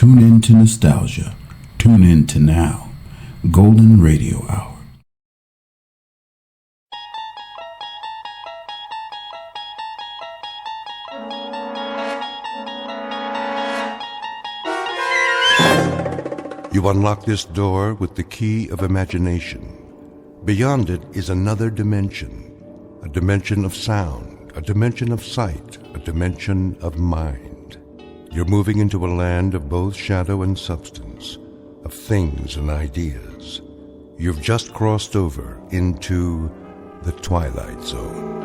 Tune in to nostalgia. Tune in to now. Golden Radio Hour. You unlock this door with the key of imagination. Beyond it is another dimension, a dimension of sound, a dimension of sight, a dimension of mind. You're moving into a land of both shadow and substance, of things and ideas. You've just crossed over into the Twilight Zone.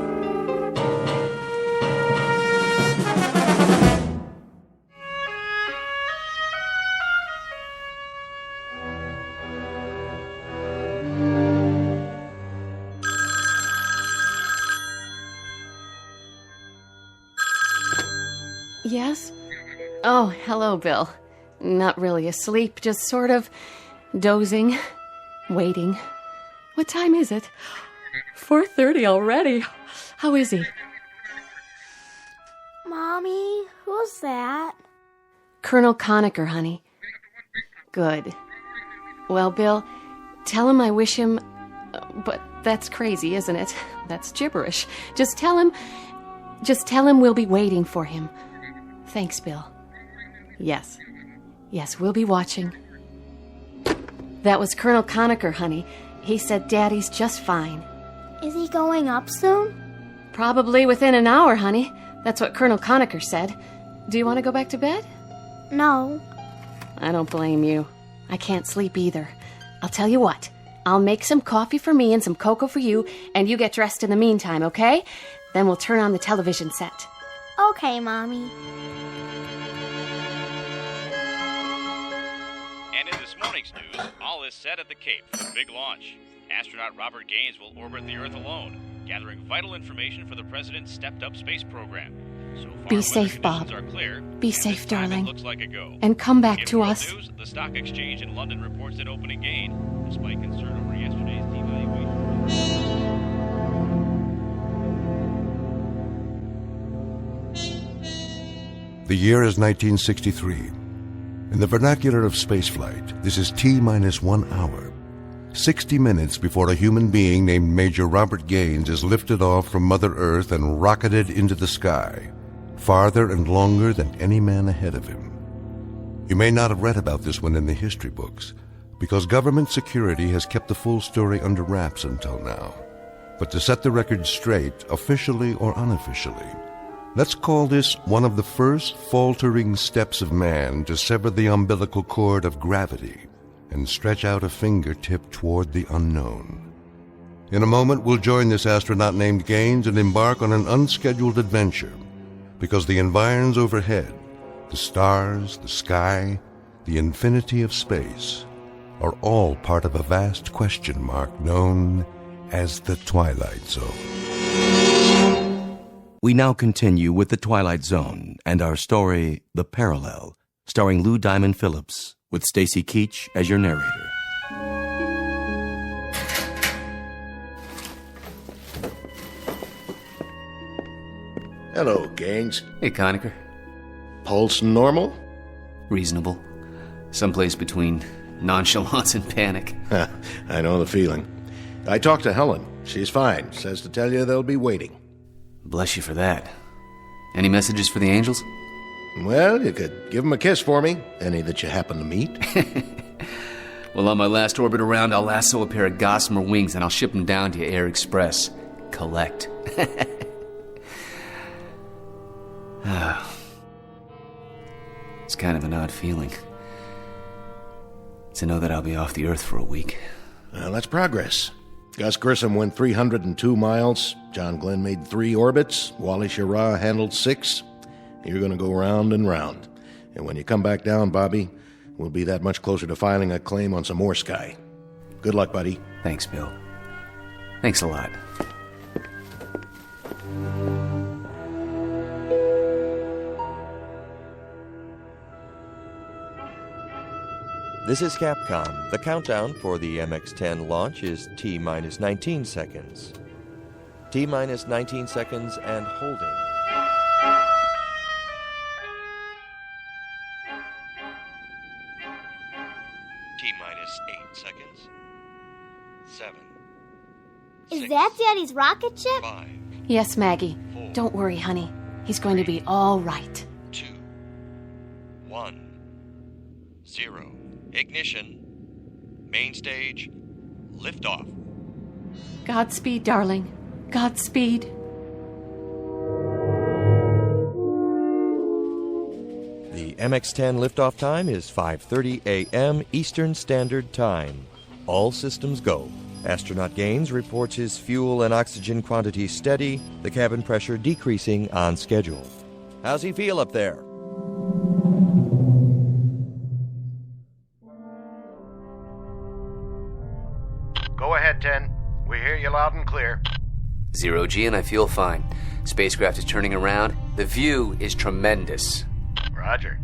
Yes? Oh, hello, Bill. Not really asleep, just sort of dozing, waiting. What time is it? 4:30 already. How is he? Mommy, who's that? Colonel Conacher, honey. Good. Well, Bill, tell him I wish him... But that's crazy, isn't it? That's gibberish. Just tell him we'll be waiting for him. Thanks, Bill. Yes, we'll be watching. That was Colonel Conacher, honey. He said Daddy's just fine. Is he going up soon? Probably within an hour, honey. That's what Colonel Conacher said. Do you want to go back to bed? No. I don't blame you. I can't sleep either. I'll tell you what. I'll make some coffee for me and some cocoa for you, and you get dressed in the meantime, okay? Then we'll turn on the television set. Okay, Mommy. And in this morning's news, all is set at the Cape for the big launch. Astronaut Robert Gaines will orbit the Earth alone, gathering vital information for the President's stepped-up space program. So far, Be safe, Bob. are clear, Be safe, darling. Looks like a go. And come back In to world us. News, the stock exchange in London reports an opening gain, despite concern over yesterday's devaluation. The year is 1963. In the vernacular of spaceflight, this is T-minus 1 hour, 60 minutes before a human being named Major Robert Gaines is lifted off from Mother Earth and rocketed into the sky, farther and longer than any man ahead of him. You may not have read about this one in the history books, because government security has kept the full story under wraps until now. But to set the record straight, officially or unofficially, let's call this one of the first faltering steps of man to sever the umbilical cord of gravity and stretch out a fingertip toward the unknown. In a moment, we'll join this astronaut named Gaines and embark on an unscheduled adventure, because the environs overhead, the stars, the sky, the infinity of space, are all part of a vast question mark known as the Twilight Zone. We now continue with The Twilight Zone and our story, The Parallel, starring Lou Diamond Phillips, with Stacy Keach as your narrator. Hello, Gaines. Hey, Conacher. Pulse normal? Reasonable. Someplace between nonchalance and panic. I know the feeling. I talked to Helen. She's fine. Says to tell you they'll be waiting. Bless you for that. Any messages for the angels? Well, you could give them a kiss for me. Any that you happen to meet. Well, on my last orbit around, I'll lasso a pair of gossamer wings and I'll ship them down to Air Express. Collect. It's kind of an odd feeling to know that I'll be off the Earth for a week. Well, that's progress. Gus Grissom went 302 miles. John Glenn made 3 orbits. Wally Schirra handled 6. You're going to go round and round. And when you come back down, Bobby, we'll be that much closer to filing a claim on some more sky. Good luck, buddy. Thanks, Bill. Thanks a lot. This is Capcom. The countdown for the MX-10 launch is T-minus 19 seconds. T-minus 19 seconds and holding. Is that Daddy's rocket ship? 5, Yes, Maggie. 4, Don't worry, honey. He's going to be all right. 2, 1, 0. Ignition. Main stage. Liftoff. Godspeed, darling. Godspeed. The MX-10 liftoff time is 5:30 a.m. Eastern Standard Time. All systems go. Astronaut Gaines reports his fuel and oxygen quantity steady, the cabin pressure decreasing on schedule. How's he feel up there? Go ahead, 10. We hear you loud and clear. 0G, and I feel fine. Spacecraft is turning around. The view is tremendous. Roger.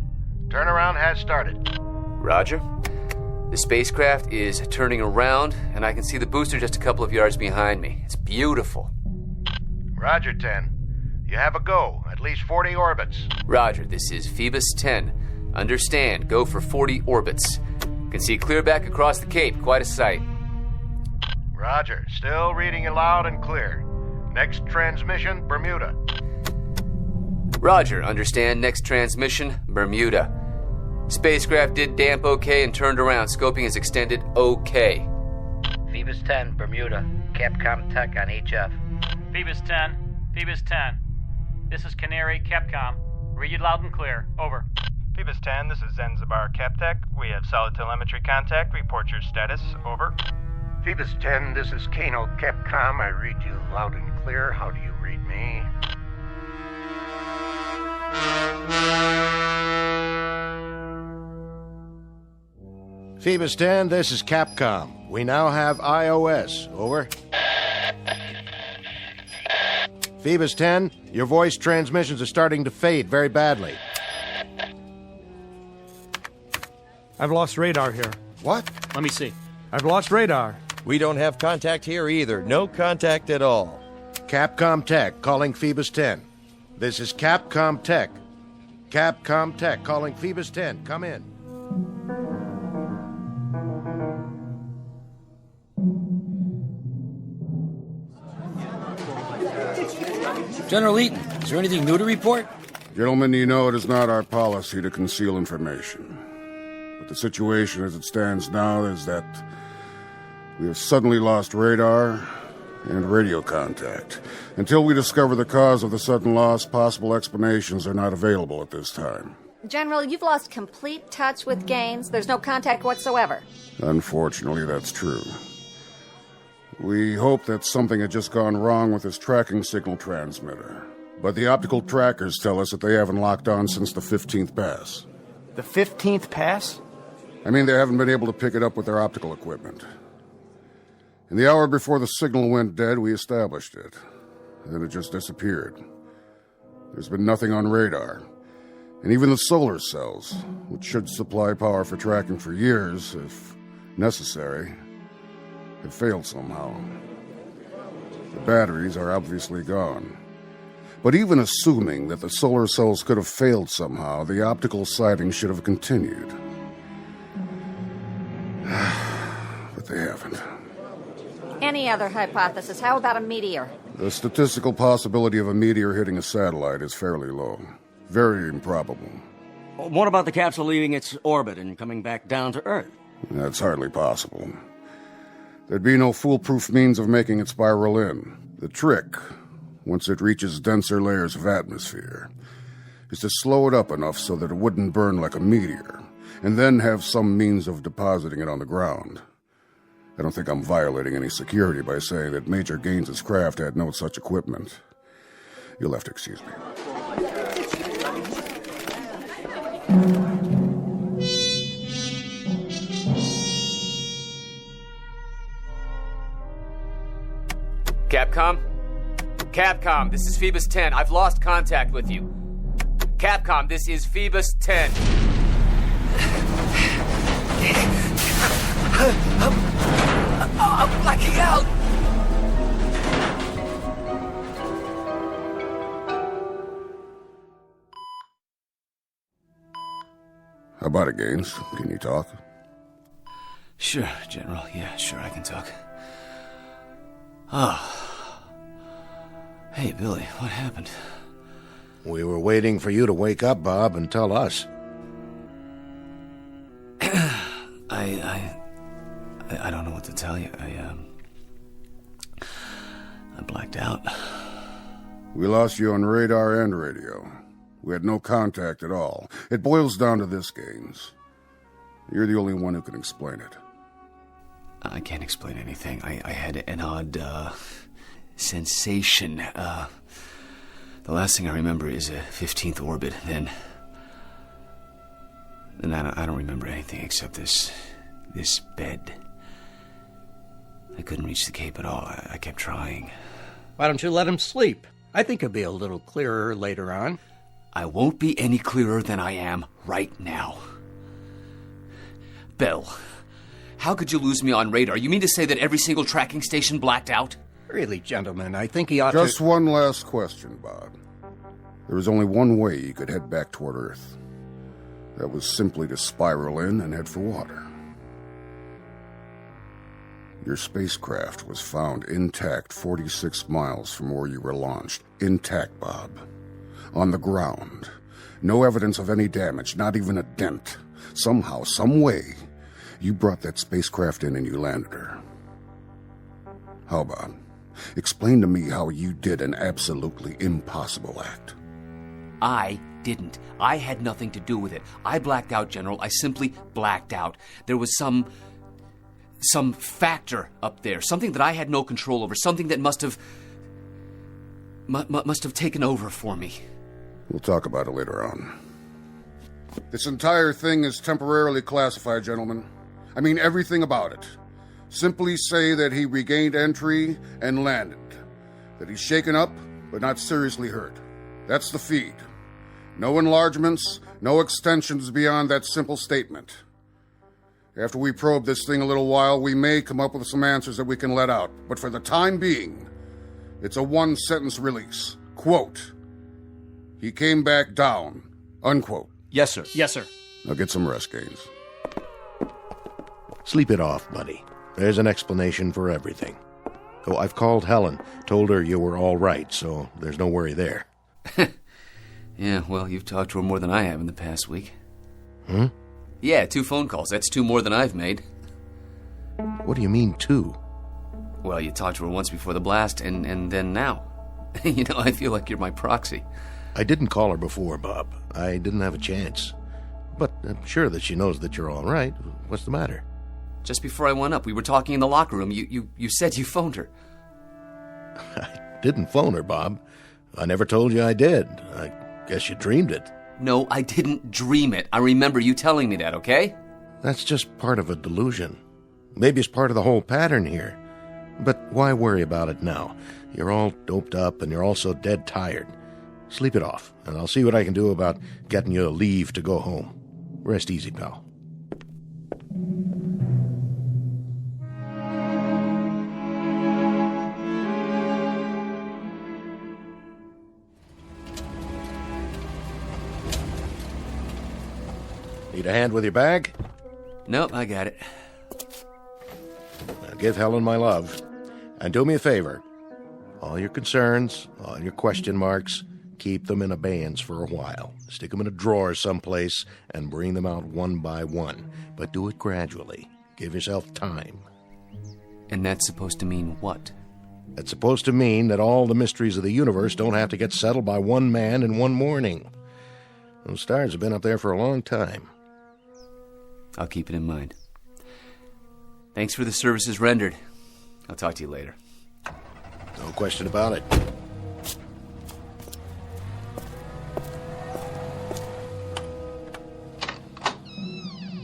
Turnaround has started. Roger. The spacecraft is turning around, and I can see the booster just a couple of yards behind me. It's beautiful. Roger, 10. You have a go. At least 40 orbits. Roger, this is Phoebus 10. Understand, go for 40 orbits. Can see clear back across the Cape. Quite a sight. Roger. Still reading you loud and clear. Next transmission, Bermuda. Roger, understand, next transmission, Bermuda. Spacecraft did damp okay and turned around. Scoping is extended okay. Phoebus 10, Bermuda. Capcom Tech on HF. Phoebus 10, Phoebus 10. This is Canary, Capcom. Read you loud and clear. Over. Phoebus 10, this is Zanzibar Captech. We have solid telemetry contact. Report your status. Over. Phoebus 10, this is Kano, Capcom. I read you loud and clear. How do you read me? Phoebus 10, this is Capcom. We now have iOS. Over. Phoebus 10, your voice transmissions are starting to fade very badly. I've lost radar here. What? Let me see. I've lost radar. We don't have contact here either. No contact at all. Capcom Tech calling Phoebus 10. This is Capcom Tech. Capcom Tech calling Phoebus 10. Come in. General Eaton, is there anything new to report? Gentlemen, you know it is not our policy to conceal information. But the situation as it stands now is that we have suddenly lost radar and radio contact. Until we discover the cause of the sudden loss, possible explanations are not available at this time. General, you've lost complete touch with Gaines. There's no contact whatsoever. Unfortunately, that's true. We hope that something had just gone wrong with his tracking signal transmitter. But the optical trackers tell us that they haven't locked on since the 15th pass. The 15th pass? I mean, they haven't been able to pick it up with their optical equipment. In the hour before the signal went dead, we established it. Then it just disappeared. There's been nothing on radar. And even the solar cells, which should supply power for tracking for years, if necessary, have failed somehow. The batteries are obviously gone. But even assuming that the solar cells could have failed somehow, the optical sighting should have continued. But they haven't. Any other hypothesis? How about a meteor? The statistical possibility of a meteor hitting a satellite is fairly low. Very improbable. What about the capsule leaving its orbit and coming back down to Earth? That's hardly possible. There'd be no foolproof means of making it spiral in. The trick, once it reaches denser layers of atmosphere, is to slow it up enough so that it wouldn't burn like a meteor, and then have some means of depositing it on the ground. I don't think I'm violating any security by saying that Major Gaines's craft had no such equipment. You'll have to excuse me. Capcom? Capcom, this is Phoebus 10. I've lost contact with you. Capcom, this is Phoebus 10. I'm blacking out! How about it, Gaines? Can you talk? Sure, General. Yeah, sure, I can talk. Oh. Hey, Billy, what happened? We were waiting for you to wake up, Bob, and tell us. I don't know what to tell you. I blacked out. We lost you on radar and radio. We had no contact at all. It boils down to this, Gaines. You're the only one who can explain it. I can't explain anything. I had an odd, sensation. The last thing I remember is a 15th orbit. Then I don't remember anything except this bed. I couldn't reach the Cape at all. I kept trying. Why don't you let him sleep? I think he'll be a little clearer later on. I won't be any clearer than I am right now. Bill, how could you lose me on radar? You mean to say that every single tracking station blacked out? Really, gentlemen, I think he ought Just one last question, Bob. There was only one way you could head back toward Earth. That was simply to spiral in and head for water. Your spacecraft was found intact 46 miles from where you were launched. Intact, Bob. On the ground. No evidence of any damage, not even a dent. Somehow, some way, you brought that spacecraft in and you landed her. How, Bob? Explain to me how you did an absolutely impossible act. I didn't. I had nothing to do with it. I blacked out, General. I simply blacked out. There was some factor up there, something that I had no control over, something that must have taken over for me. We'll talk about it later on. This entire thing is temporarily classified, gentlemen. I mean everything about it. Simply say that he regained entry and landed. That he's shaken up, but not seriously hurt. That's the feed. No enlargements, no extensions beyond that simple statement. After we probe this thing a little while, we may come up with some answers that we can let out. But for the time being, it's a one-sentence release. Quote, he came back down. Unquote. Yes, sir. Yes, sir. Now get some rest, Gaines. Sleep it off, buddy. There's an explanation for everything. Oh, I've called Helen. Told her you were all right, so there's no worry there. Yeah, well, you've talked to her more than I have in the past week. Hmm? Yeah, 2 phone calls. That's 2 more than I've made. What do you mean, 2? Well, you talked to her once before the blast, and then now. You know, I feel like you're my proxy. I didn't call her before, Bob. I didn't have a chance. But I'm sure that she knows that you're all right. What's the matter? Just before I went up, we were talking in the locker room. You said you phoned her. I didn't phone her, Bob. I never told you I did. I guess you dreamed it. No, I didn't dream it. I remember you telling me that, okay? That's just part of a delusion. Maybe it's part of the whole pattern here. But why worry about it now? You're all doped up and you're also dead tired. Sleep it off, and I'll see what I can do about getting you a leave to go home. Rest easy, pal. Need a hand with your bag? Nope, I got it. Now give Helen my love. And do me a favor. All your concerns, all your question marks, keep them in abeyance for a while. Stick them in a drawer someplace and bring them out one by one. But do it gradually. Give yourself time. And that's supposed to mean what? It's supposed to mean that all the mysteries of the universe don't have to get settled by one man in one morning. Those stars have been up there for a long time. I'll keep it in mind. Thanks for the services rendered. I'll talk to you later. No question about it.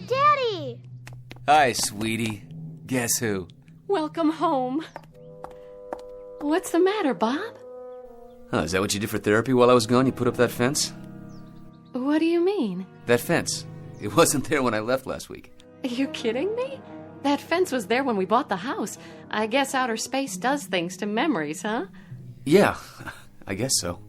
Daddy! Hi, sweetie. Guess who? Welcome home. What's the matter, Bob? Oh, is that what you did for therapy while I was gone? You put up that fence? What do you mean? That fence. It wasn't there when I left last week. Are you kidding me? That fence was there when we bought the house. I guess outer space does things to memories, huh? Yeah, I guess so.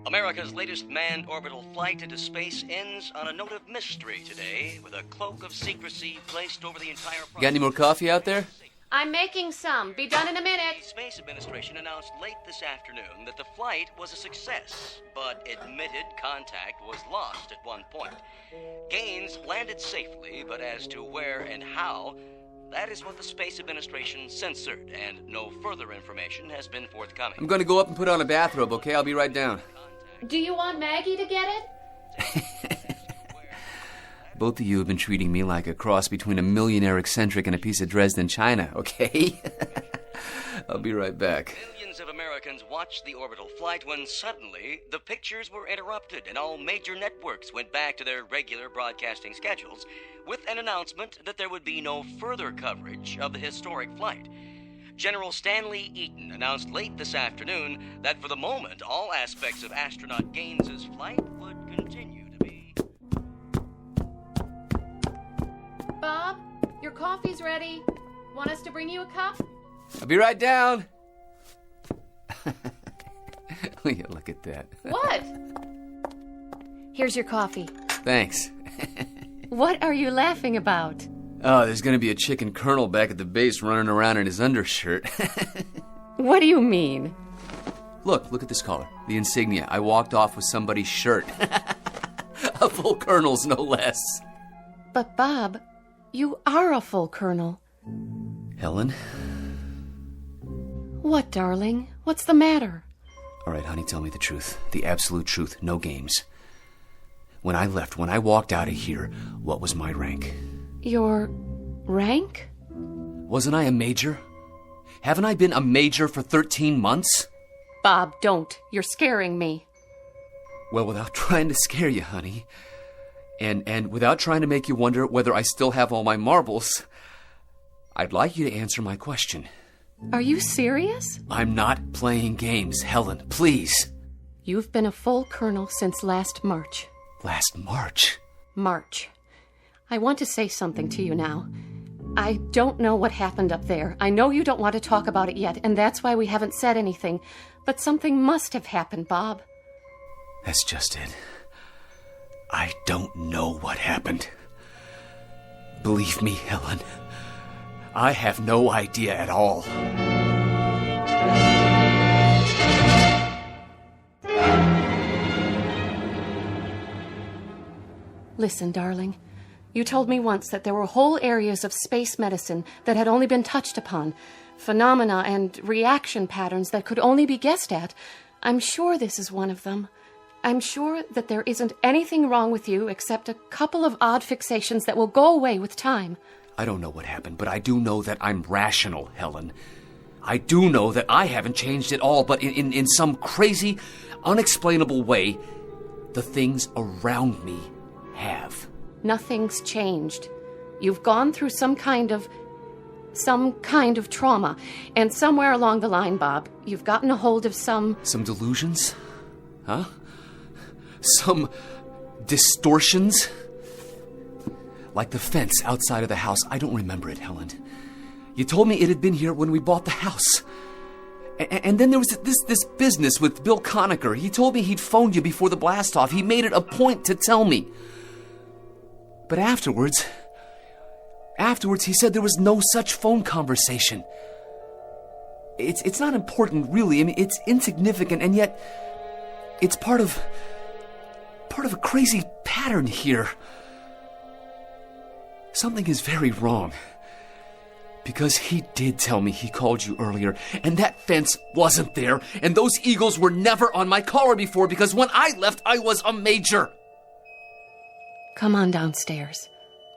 America America's latest manned orbital flight into space ends on a note of mystery today, with a cloak of secrecy placed over the entire process. You got any more coffee out there? I'm making some. Be done in a minute. The Space Administration announced late this afternoon that the flight was a success, but admitted contact was lost at one point. Gaines landed safely, but as to where and how, that is what the Space Administration censored, and no further information has been forthcoming. I'm going to go up and put on a bathrobe, okay? I'll be right down. Do you want Maggie to get it? Both of you have been treating me like a cross between a millionaire eccentric and a piece of Dresden china, okay? I'll be right back. Millions of Americans watched the orbital flight when suddenly the pictures were interrupted and all major networks went back to their regular broadcasting schedules with an announcement that there would be no further coverage of the historic flight. General Stanley Eaton announced late this afternoon that for the moment all aspects of astronaut Gaines's flight would continue to be. Bob, your coffee's ready. Want us to bring you a cup? I'll be right down. Will you look at that? What? Here's your coffee. Thanks. What are you laughing about? Oh, there's gonna be a chicken colonel back at the base running around in his undershirt. What do you mean? Look at this collar. The insignia. I walked off with somebody's shirt. A full colonel's, no less. But Bob, you are a full colonel. Helen? What, darling? What's the matter? All right, honey, tell me the truth. The absolute truth. No games. When I left, when I walked out of here, what was my rank? Your rank? Wasn't I a major? Haven't I been a major for 13 months? Bob, don't. You're scaring me. Well, without trying to scare you, honey, and without trying to make you wonder whether I still have all my marbles, I'd like you to answer my question. Are you serious? I'm not playing games, Helen, please. You've been a full colonel since last March. Last March? March. I want to say something to you now. I don't know what happened up there. I know you don't want to talk about it yet, and that's why we haven't said anything. But something must have happened, Bob. That's just it. I don't know what happened. Believe me, Helen, I have no idea at all. Listen, darling. You told me once that there were whole areas of space medicine that had only been touched upon, phenomena and reaction patterns that could only be guessed at. I'm sure this is one of them. I'm sure that there isn't anything wrong with you except a couple of odd fixations that will go away with time. I don't know what happened, but I do know that I'm rational, Helen. I do know that I haven't changed at all, but in some crazy, unexplainable way, the things around me have. Nothing's changed. You've gone through some kind of trauma, and somewhere along the line, Bob, you've gotten a hold of some delusions? Huh? Some distortions? Like the fence outside of the house. I don't remember it, Helen. You told me it had been here when we bought the house. And then there was this business with Bill Conacher. He told me he'd phoned you before the blast-off. He made it a point to tell me. But afterwards, he said there was no such phone conversation. It's not important, really. I mean, it's insignificant, and yet it's part of a crazy pattern here. Something is very wrong. Because he did tell me he called you earlier, and that fence wasn't there, and those eagles were never on my collar before, because when I left, I was a major. Come on downstairs.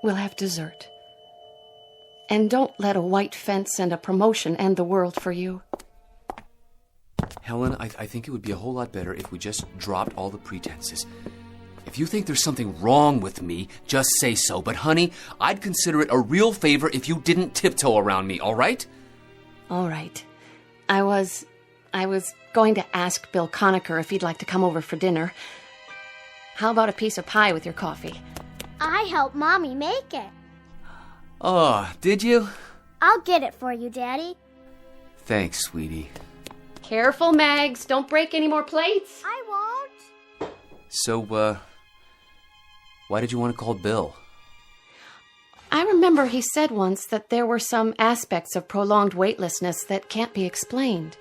We'll have dessert. And don't let a white fence and a promotion end the world for you. Helen, I think it would be a whole lot better if we just dropped all the pretenses. If you think there's something wrong with me, just say so. But honey, I'd consider it a real favor if you didn't tiptoe around me, all right? All right. I was going to ask Bill Conacher if he'd like to come over for dinner. How about a piece of pie with your coffee? I helped Mommy make it. Oh, did you? I'll get it for you, Daddy. Thanks, sweetie. Careful, Mags. Don't break any more plates. I won't. So, why did you want to call Bill? I remember he said once that there were some aspects of prolonged weightlessness that can't be explained.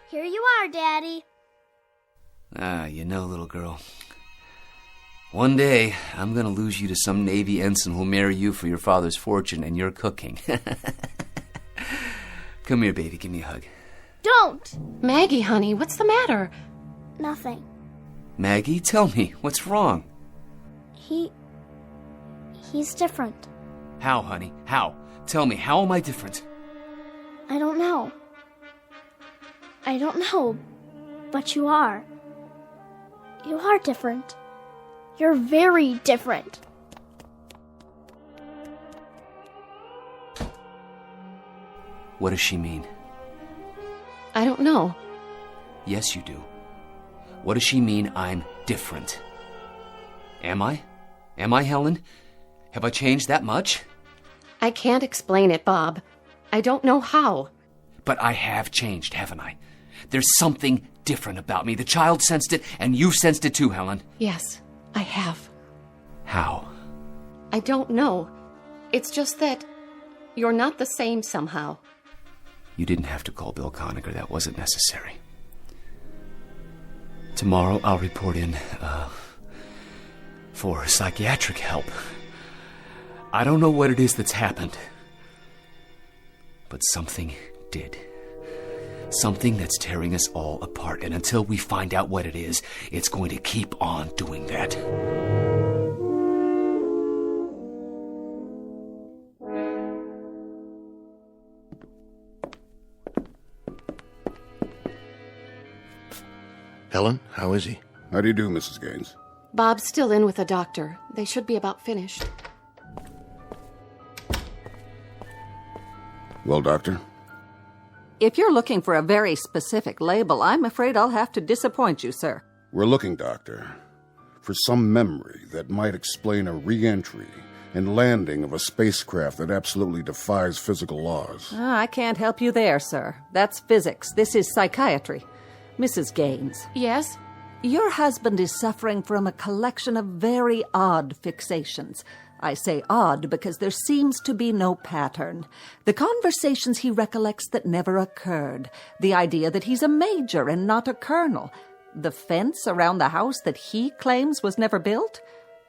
Here you are, Daddy. You know, little girl. One day, I'm gonna lose you to some Navy ensign who'll marry you for your father's fortune and your cooking. Come here, baby. Give me a hug. Don't! Maggie, honey, what's the matter? Nothing. Maggie, tell me, what's wrong? He's different. How, honey? How? Tell me, how am I different? I don't know, but you are. You are different. You're very different. What does she mean? I don't know. Yes, you do. What does she mean I'm different? Am I? Am I, Helen? Have I changed that much? I can't explain it, Bob. I don't know how. But I have changed, haven't I? There's something different about me. The child sensed it, and you've sensed it too, Helen. Yes, I have. How? I don't know. It's just that you're not the same somehow. You didn't have to call Bill Conacher. That wasn't necessary. Tomorrow I'll report in, for psychiatric help. I don't know what it is that's happened, but something did. Something that's tearing us all apart, and until we find out what it is, it's going to keep on doing that. Helen, how is he? How do you do, Mrs. Gaines? Bob's still in with the doctor. They should be about finished. Well, Doctor? If you're looking for a very specific label, I'm afraid I'll have to disappoint you, sir. We're looking, Doctor, for some memory that might explain a re-entry and landing of a spacecraft that absolutely defies physical laws. I can't help you there, sir. That's physics. This is psychiatry. Mrs. Gaines. Yes? Your husband is suffering from a collection of very odd fixations. I say odd because there seems to be no pattern. The conversations he recollects that never occurred. The idea that he's a major and not a colonel. The fence around the house that he claims was never built.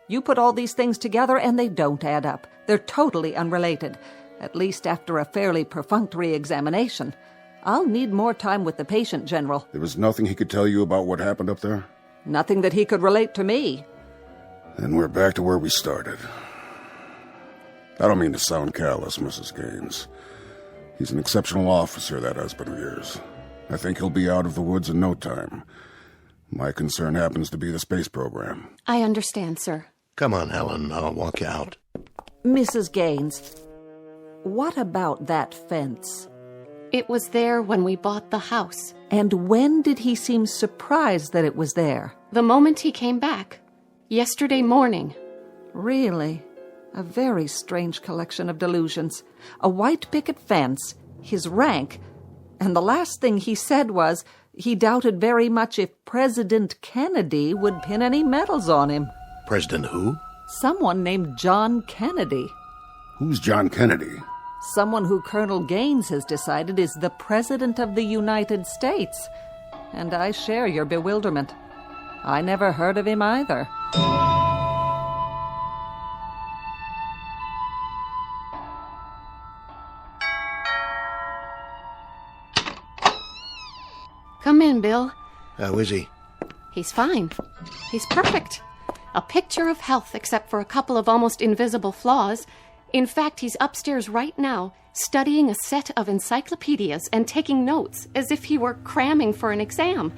You put all these things together and they don't add up. They're totally unrelated, at least after a fairly perfunctory examination. I'll need more time with the patient, General. There was nothing he could tell you about what happened up there? Nothing that he could relate to me. Then we're back to where we started. I don't mean to sound callous, Mrs. Gaines. He's an exceptional officer, that husband of yours. I think he'll be out of the woods in no time. My concern happens to be the space program. I understand, sir. Come on, Helen. I'll walk you out. Mrs. Gaines, what about that fence? It was there when we bought the house. And when did he seem surprised that it was there? The moment he came back. Yesterday morning. Really? A very strange collection of delusions. A white picket fence, his rank, and the last thing he said was he doubted very much if President Kennedy would pin any medals on him. President who? Someone named John Kennedy. Who's John Kennedy? Someone who Colonel Gaines has decided is the President of the United States. And I share your bewilderment. I never heard of him either. Come in, Bill. How is he? He's fine. He's perfect. A picture of health except for a couple of almost invisible flaws. In fact, he's upstairs right now, studying a set of encyclopedias and taking notes as if he were cramming for an exam.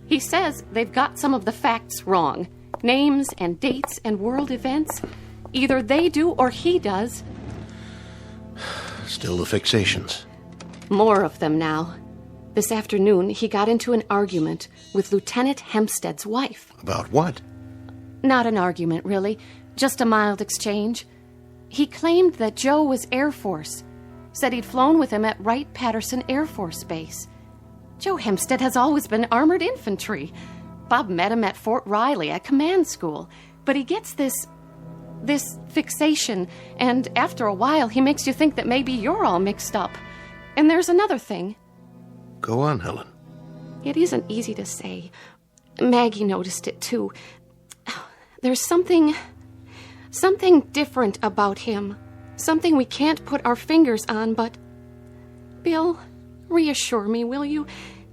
He says they've got some of the facts wrong. Names and dates and world events. Either they do or he does. Still the fixations. More of them now. This afternoon, he got into an argument with Lieutenant Hempstead's wife. About what? Not an argument, really. Just a mild exchange. He claimed that Joe was Air Force. Said he'd flown with him at Wright-Patterson Air Force Base. Joe Hempstead has always been armored infantry. Bob met him at Fort Riley at command school. But he gets this fixation, and after a while he makes you think that maybe you're all mixed up. And there's another thing. Go on, Helen. It isn't easy to say. Maggie noticed it too. There's something different about him. Something we can't put our fingers on, but... Bill, reassure me, will you?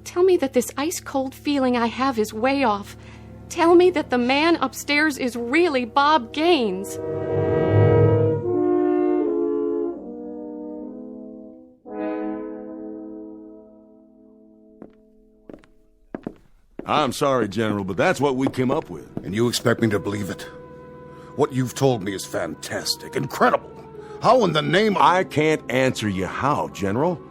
Tell me that this ice-cold feeling I have is way off. Tell me that the man upstairs is really Bob Gaines. I'm sorry, General, but that's what we came up with. And you expect me to believe it? What you've told me is fantastic, incredible. How in the name of... I can't answer you how, General.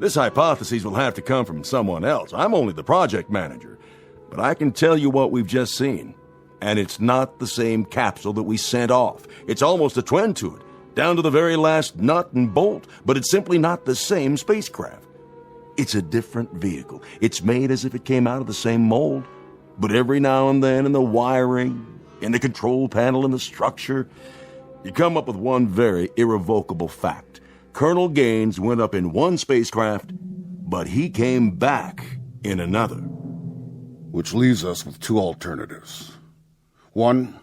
This hypothesis will have to come from someone else. I'm only the project manager. But I can tell you what we've just seen. And it's not the same capsule that we sent off. It's almost a twin to it, down to the very last nut and bolt. But it's simply not the same spacecraft. It's a different vehicle. It's made as if it came out of the same mold. But every now and then in the wiring, in the control panel, in the structure, you come up with one very irrevocable fact. Colonel Gaines went up in one spacecraft, but he came back in another. Which leaves us with two alternatives. One,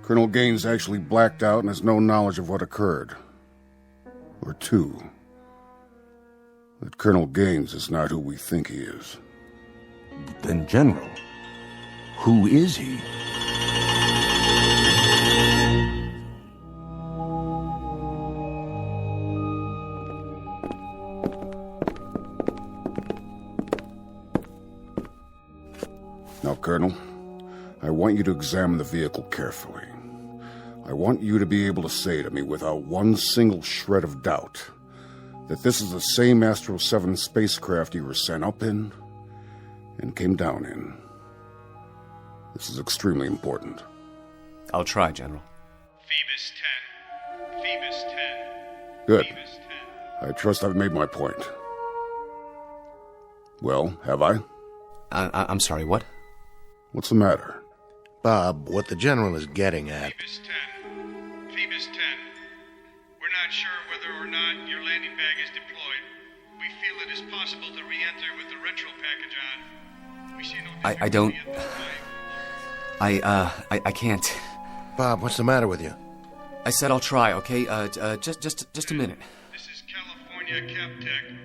Colonel Gaines actually blacked out and has no knowledge of what occurred. Or two, that Colonel Gaines is not who we think he is. But then, General, who is he? Now, Colonel, I want you to examine the vehicle carefully. I want you to be able to say to me without one single shred of doubt that this is the same Astro 7 spacecraft you were sent up in and came down in. This is extremely important. I'll try, General. Phoebus 10. Phoebus 10. Good. Phoebus 10. I trust I've made my point. Well, have I? I'm sorry, what? What's the matter? Bob, what the General is getting at... Phoebus 10. Phoebus 10. We're not sure whether or not your landing bag is deployed. We feel it is possible to re-enter with the retro package on. We see no... I don't... I can't. Bob, what's the matter with you? I said I'll try, okay? Just a minute. This is California CapTech.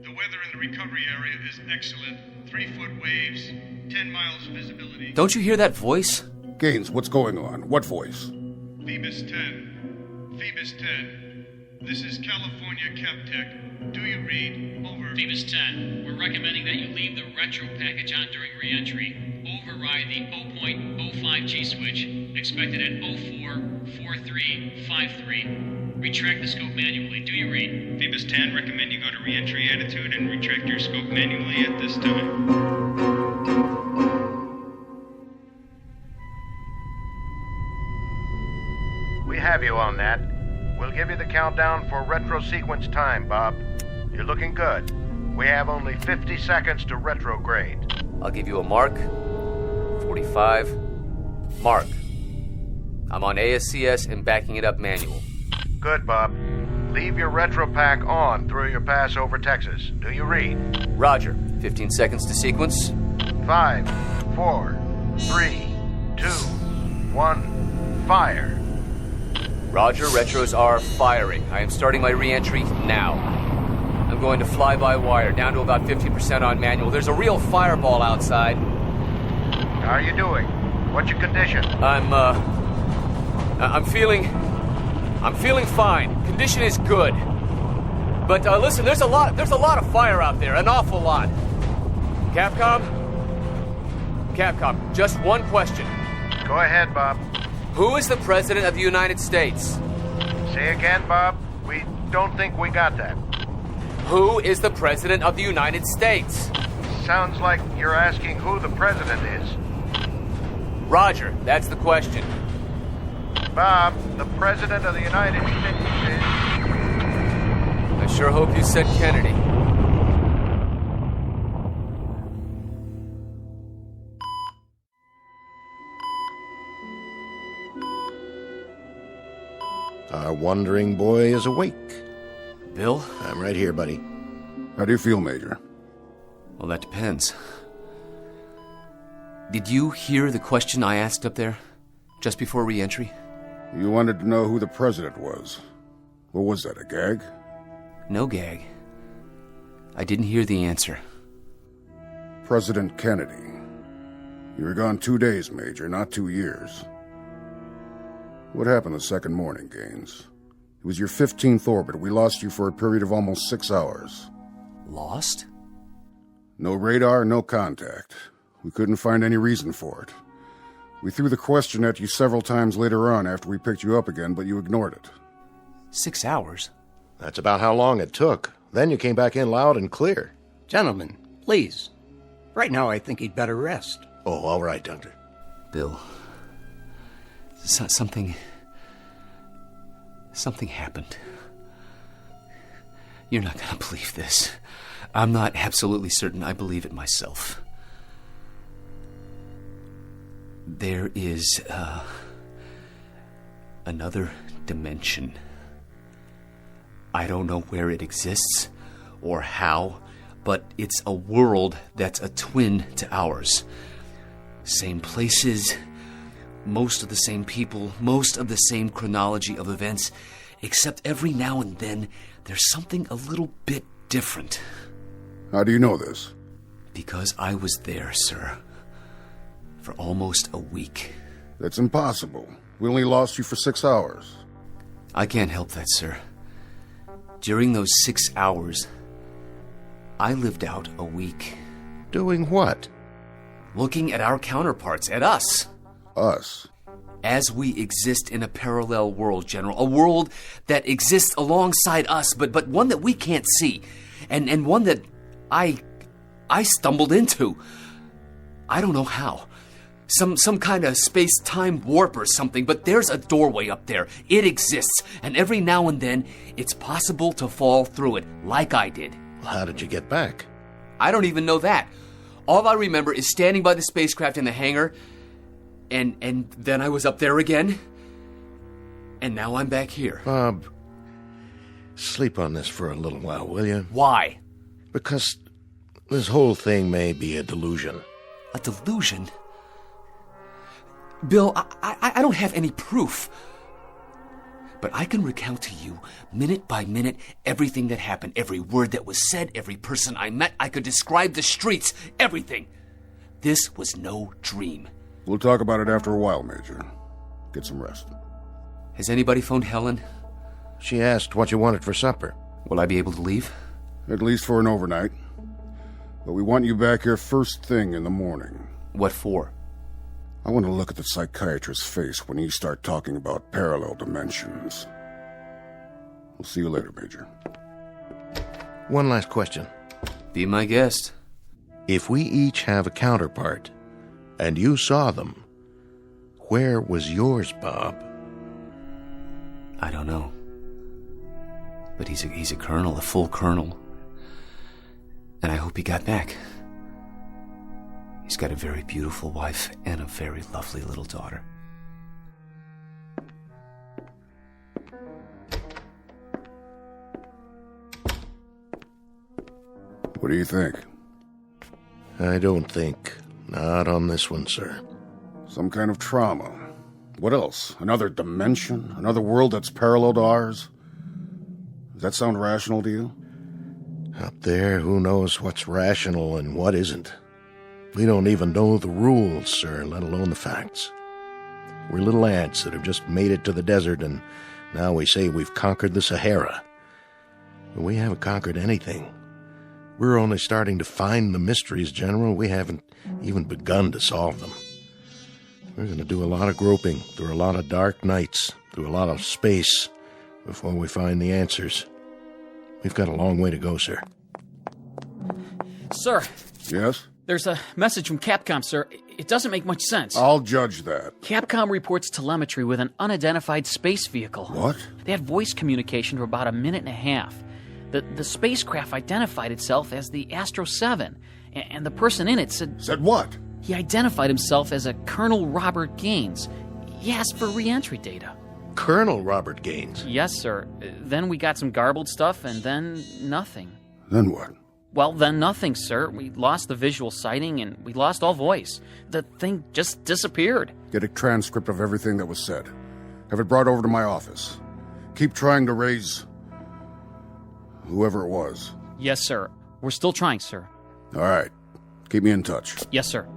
The weather in the recovery area is excellent. 3-foot waves, 10 miles visibility. Don't you hear that voice? Gaines, what's going on? What voice? Phoebus 10. Phoebus 10. This is California CapTech. Do you read? Over. Phoebus 10. We're recommending that you leave the retro package on during re-entry. Override the 0.05G switch. Expected at 044353. Retract the scope manually. Do you read? Phoebus 10, recommend you go to re-entry attitude and retract your scope manually at this time. We have you on that. We'll give you the countdown for retro sequence time, Bob. You're looking good. We have only 50 seconds to retrograde. I'll give you a mark. 45. Mark. I'm on ASCS and backing it up manual. Good, Bob. Leave your retro pack on through your pass over Texas. Do you read? Roger. 15 seconds to sequence. 5, 4, 3, 2, 1, fire. Roger, retros are firing. I am starting my re-entry now. I'm going to fly by wire, down to about 50% on manual. There's a real fireball outside. How are you doing? What's your condition? I'm feeling fine. Condition is good. But listen, there's a lot of fire out there, an awful lot. Capcom, just one question. Go ahead, Bob. Who is the President of the United States? Say again, Bob. We don't think we got that. Who is the President of the United States? Sounds like you're asking who the President is. Roger, that's the question. Bob, the President of the United States is... I sure hope you said Kennedy. Our wandering boy is awake. Bill? I'm right here, buddy. How do you feel, Major? Well, that depends. Did you hear the question I asked up there, just before re-entry? You wanted to know who the president was. What was that, a gag? No gag. I didn't hear the answer. President Kennedy. You were gone 2 days, Major, not 2 years. What happened the second morning, Gaines? It was your 15th orbit. We lost you for a period of almost 6 hours. Lost? No radar, no contact. We couldn't find any reason for it. We threw the question at you several times later on after we picked you up again, but you ignored it. 6 hours? That's about how long it took. Then you came back in loud and clear. Gentlemen, please. Right now I think he'd better rest. Oh, all right, Doctor. Bill, something happened. You're not going to believe this. I'm not absolutely certain I believe it myself. There is another dimension. I don't know where it exists or how, but it's a world that's a twin to ours. Same places, most of the same people, most of the same chronology of events, except every now and then there's something a little bit different. How do you know this? Because I was there, sir, for almost a week. That's impossible. We only lost you for 6 hours. I can't help that, sir. During those 6 hours, I lived out a week. Doing what? Looking at our counterparts, at us. Us? As we exist in a parallel world, General. A world that exists alongside us, but one that we can't see. And one that I stumbled into. I don't know how. Some kind of space-time warp or something, but there's a doorway up there. It exists, and every now and then, it's possible to fall through it, like I did. Well, how did you get back? I don't even know that. All I remember is standing by the spacecraft in the hangar, and then I was up there again, and now I'm back here. Bob, sleep on this for a little while, will you? Why? Because this whole thing may be a delusion. A delusion? Bill, I don't have any proof. But I can recount to you, minute by minute, everything that happened. Every word that was said, every person I met. I could describe the streets, everything. This was no dream. We'll talk about it after a while, Major. Get some rest. Has anybody phoned Helen? She asked what you wanted for supper. Will I be able to leave? At least for an overnight. But we want you back here first thing in the morning. What for? I want to look at the psychiatrist's face when you start talking about parallel dimensions. We'll see you later, Major. One last question. Be my guest. If we each have a counterpart, and you saw them, where was yours, Bob? I don't know. But he's a colonel, a full colonel. And I hope he got back. He's got a very beautiful wife and a very lovely little daughter. What do you think? I don't think. Not on this one, sir. Some kind of trauma. What else? Another dimension? Another world that's parallel to ours? Does that sound rational to you? Up there, who knows what's rational and what isn't? We don't even know the rules, sir, let alone the facts. We're little ants that have just made it to the desert, and now we say we've conquered the Sahara. But we haven't conquered anything. We're only starting to find the mysteries, General. We haven't even begun to solve them. We're going to do a lot of groping through a lot of dark nights, through a lot of space, before we find the answers. We've got a long way to go, sir. Sir. Yes? There's a message from Capcom, sir. It doesn't make much sense. I'll judge that. Capcom reports telemetry with an unidentified space vehicle. What? They had voice communication for about a minute and a half. The spacecraft identified itself as the Astro 7, and the person in it said... Said what? He identified himself as a Colonel Robert Gaines. He asked for re-entry data. Colonel Robert Gaines. Yes, sir. Then we got some garbled stuff, and then nothing. Then what? Well, then nothing, sir. We lost the visual sighting, and we lost all voice. The thing just disappeared. Get a transcript of everything that was said. Have it brought over to my office. Keep trying to raise whoever it was. Yes, sir. We're still trying, sir. All right. Keep me in touch. Yes, sir.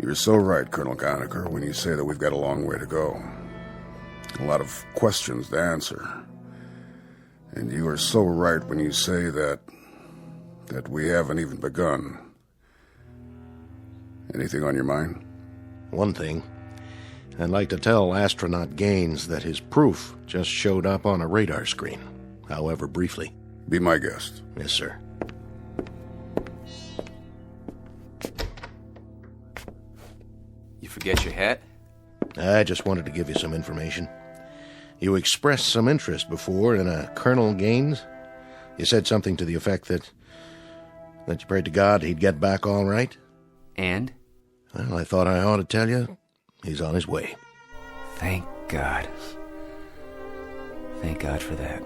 You're so right, Colonel Conacher, when you say that we've got a long way to go. A lot of questions to answer. And you are so right when you say that we haven't even begun. Anything on your mind? One thing. I'd like to tell Astronaut Gaines that his proof just showed up on a radar screen, however briefly. Be my guest. Yes, sir. You forget your hat? I just wanted to give you some information. You expressed some interest before in a Colonel Gaines. You said something to the effect that you prayed to God he'd get back all right. And? Well, I thought I ought to tell you, he's on his way. Thank God. Thank God for that.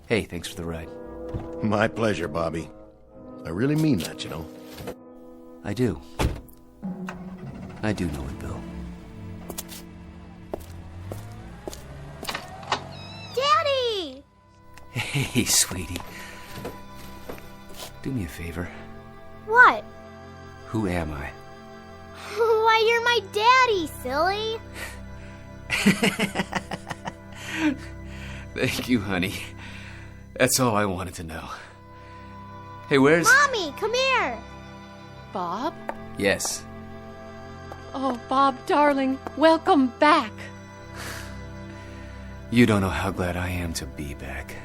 Hey, thanks for the ride. My pleasure, Bobby. I really mean that, you know. I do. I do know it, Bill. Daddy! Hey, sweetie. Do me a favor. What? Who am I? Why, you're my daddy, silly. Thank you, honey. That's all I wanted to know. Hey, where's... Mommy, come here. Bob? Yes. Oh, Bob, darling, welcome back. You don't know how glad I am to be back.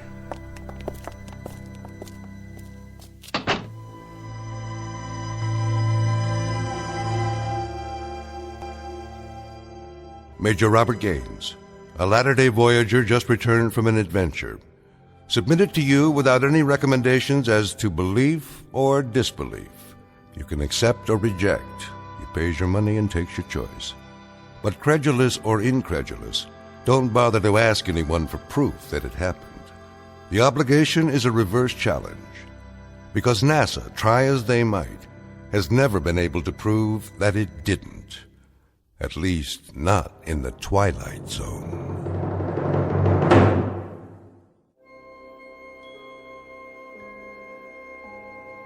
Major Robert Gaines, a latter-day Voyager just returned from an adventure. Submitted to you without any recommendations as to belief or disbelief. You can accept or reject. He pays your money and takes your choice. But credulous or incredulous, don't bother to ask anyone for proof that it happened. The obligation is a reverse challenge. Because NASA, try as they might, has never been able to prove that it didn't. At least, not in the Twilight Zone.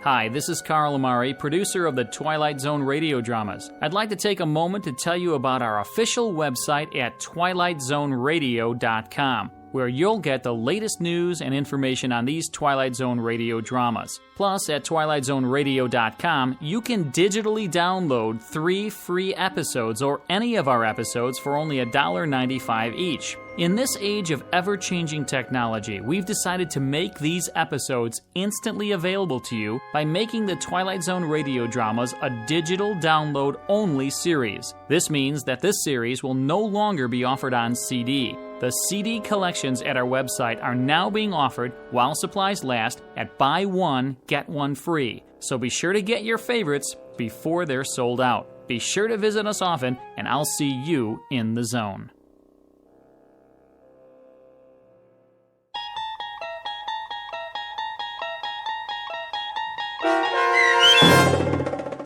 Hi, this is Carl Amari, producer of the Twilight Zone Radio Dramas. I'd like to take a moment to tell you about our official website at twilightzoneradio.com, where you'll get the latest news and information on these Twilight Zone Radio dramas. Plus, at twilightzoneradio.com, you can digitally download 3 free episodes or any of our episodes for only $1.95 each. In this age of ever-changing technology, we've decided to make these episodes instantly available to you by making the Twilight Zone Radio Dramas a digital download-only series. This means that this series will no longer be offered on CD. The CD collections at our website are now being offered while supplies last at buy one, get one free. So be sure to get your favorites before they're sold out. Be sure to visit us often, and I'll see you in the zone.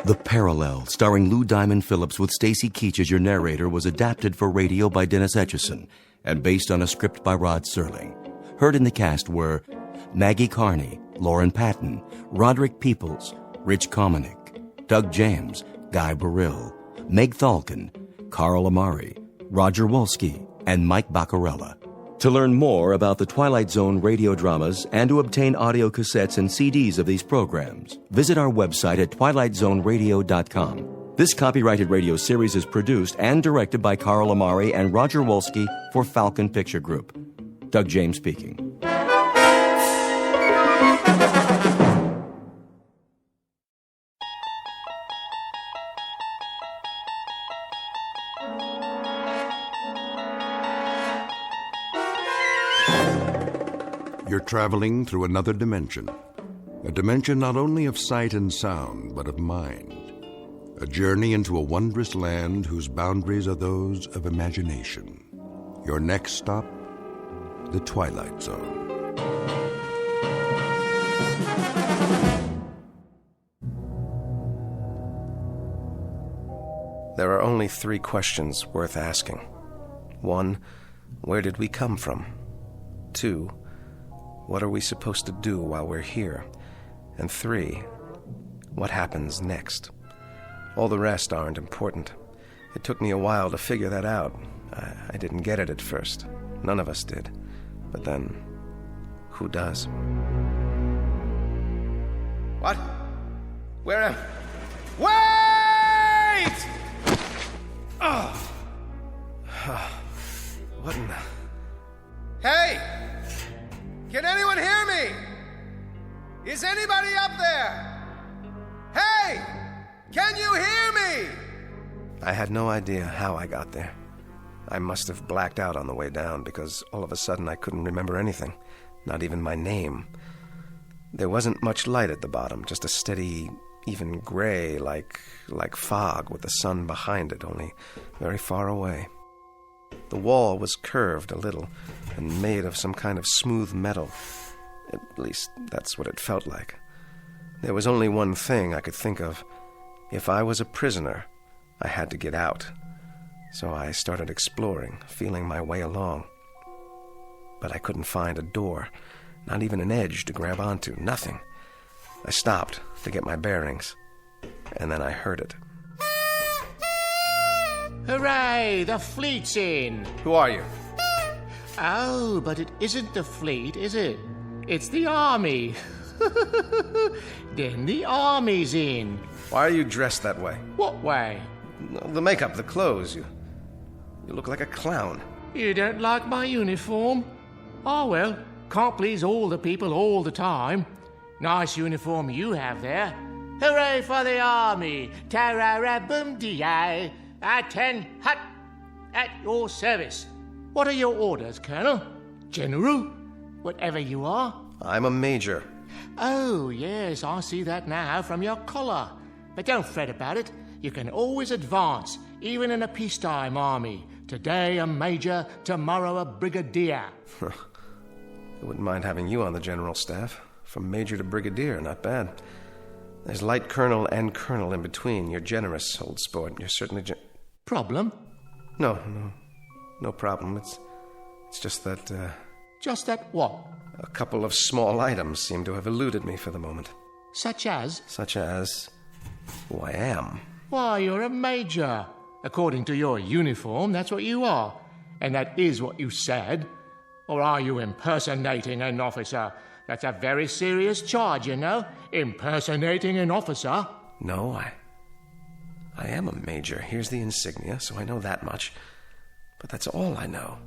The Parallel, starring Lou Diamond Phillips with Stacy Keach as your narrator, was adapted for radio by Dennis Etchison and based on a script by Rod Serling. Heard in the cast were Maggie Carney, Lauren Patton, Roderick Peoples, Rich Kominick, Doug James, Guy Burrill, Meg Thalken, Carl Amari, Roger Wolski, and Mike Baccarella. To learn more about the Twilight Zone radio dramas and to obtain audio cassettes and CDs of these programs, visit our website at twilightzoneradio.com. This copyrighted radio series is produced and directed by Carl Amari and Roger Wolski for Falcon Picture Group. Doug James speaking. You're traveling through another dimension. A dimension not only of sight and sound, but of mind. A journey into a wondrous land whose boundaries are those of imagination. Your next stop, the Twilight Zone. There are only 3 questions worth asking. 1, where did we come from? 2, what are we supposed to do while we're here? And 3, what happens next? All the rest aren't important. It took me a while to figure that out. I didn't get it at first. None of us did. But then, who does? What? Where am... Wait! Oh. What in the... Hey! Can anyone hear me? Is anybody up there? Hey! Can you hear me? I had no idea how I got there. I must have blacked out on the way down because all of a sudden I couldn't remember anything, not even my name. There wasn't much light at the bottom, just a steady, even gray, like fog with the sun behind it, only very far away. The wall was curved a little and made of some kind of smooth metal. At least, that's what it felt like. There was only one thing I could think of. If I was a prisoner, I had to get out. So I started exploring, feeling my way along. But I couldn't find a door, not even an edge to grab onto, nothing. I stopped to get my bearings, and then I heard it. Hooray! The fleet's in! Who are you? Oh, but it isn't the fleet, is it? It's the army. Then the army's in. Why are you dressed that way? What way? The makeup, the clothes. You look like a clown. You don't like my uniform? Oh, well, can't please all the people all the time. Nice uniform you have there. Hooray for the army! Tarara-boom-dee-ay! At-10 hut! At your service. What are your orders, Colonel? General? Whatever you are? I'm a major. Oh, yes, I see that now from your collar. But don't fret about it. You can always advance, even in a peacetime army. Today a major, tomorrow a brigadier. I wouldn't mind having you on the general staff. From major to brigadier, not bad. There's light colonel and colonel in between. You're generous, old sport. You're certainly Problem? No problem. It's just that, Just that what? A couple of small items seem to have eluded me for the moment. Such as? Such as who I am. Why, you're a major. According to your uniform, that's what you are. And that is what you said. Or are you impersonating an officer? That's a very serious charge, you know. Impersonating an officer. No, I am a major. Here's the insignia, so I know that much. But that's all I know.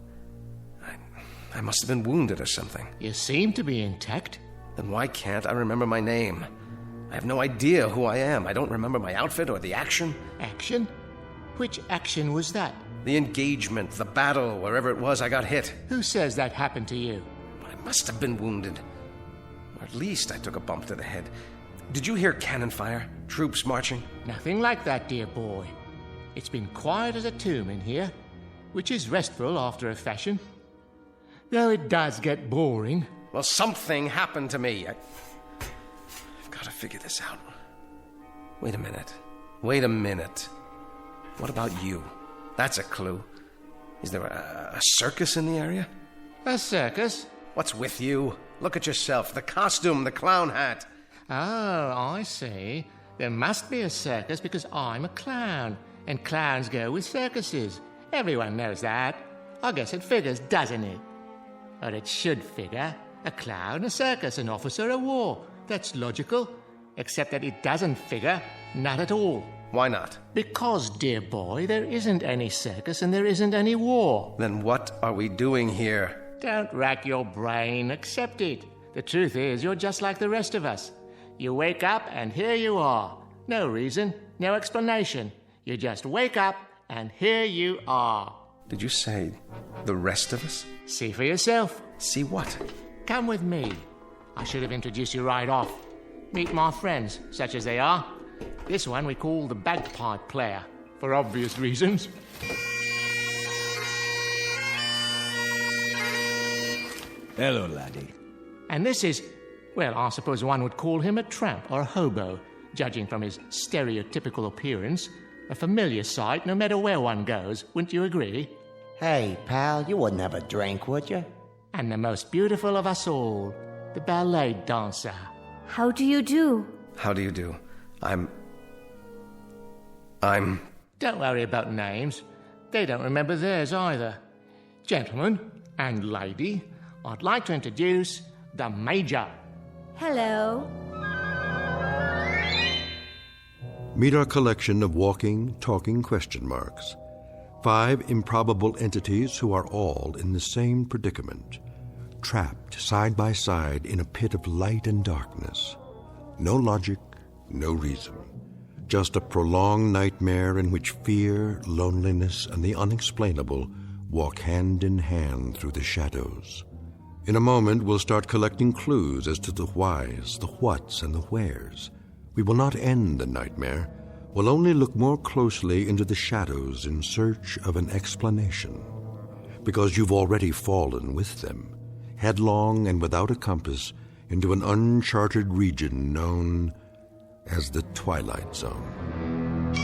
I must have been wounded or something. You seem to be intact. Then why can't I remember my name? I have no idea who I am. I don't remember my outfit or the action. Action? Which action was that? The engagement, the battle, wherever it was I got hit. Who says that happened to you? I must have been wounded. Or at least I took a bump to the head. Did you hear cannon fire? Troops marching? Nothing like that, dear boy. It's been quiet as a tomb in here, which is restful after a fashion. Though it does get boring. Well, something happened to me. I've got to figure this out. Wait a minute. What about you? That's a clue. Is there a circus in the area? A circus? What's with you? Look at yourself. The costume, the clown hat. Oh, I see. There must be a circus because I'm a clown. And clowns go with circuses. Everyone knows that. I guess it figures, doesn't it? Or it should figure. A clown, a circus, an officer, a war. That's logical. Except that it doesn't figure. Not at all. Why not? Because, dear boy, there isn't any circus and there isn't any war. Then what are we doing here? Don't rack your brain. Accept it. The truth is, you're just like the rest of us. You wake up and here you are. No reason, no explanation. You just wake up and here you are. Did you say the rest of us? See for yourself. See what? Come with me. I should have introduced you right off. Meet my friends, such as they are. This one we call the bagpipe player, for obvious reasons. Hello, laddie. And this is, well, I suppose one would call him a tramp or a hobo, judging from his stereotypical appearance. A familiar sight no matter where one goes, wouldn't you agree? Hey, pal, you wouldn't have a drink, would you? And the most beautiful of us all, the ballet dancer. How do you do? How do you do? I'm... Don't worry about names. They don't remember theirs either. Gentlemen and lady, I'd like to introduce the Major. Hello. Meet our collection of walking, talking question marks. 5 improbable entities who are all in the same predicament, trapped side by side in a pit of light and darkness. No logic, no reason. Just a prolonged nightmare in which fear, loneliness, and the unexplainable walk hand in hand through the shadows. In a moment, we'll start collecting clues as to the whys, the whats, and the wheres. We will not end the nightmare. We'll only look more closely into the shadows in search of an explanation. Because you've already fallen with them, headlong and without a compass, into an uncharted region known as the Twilight Zone.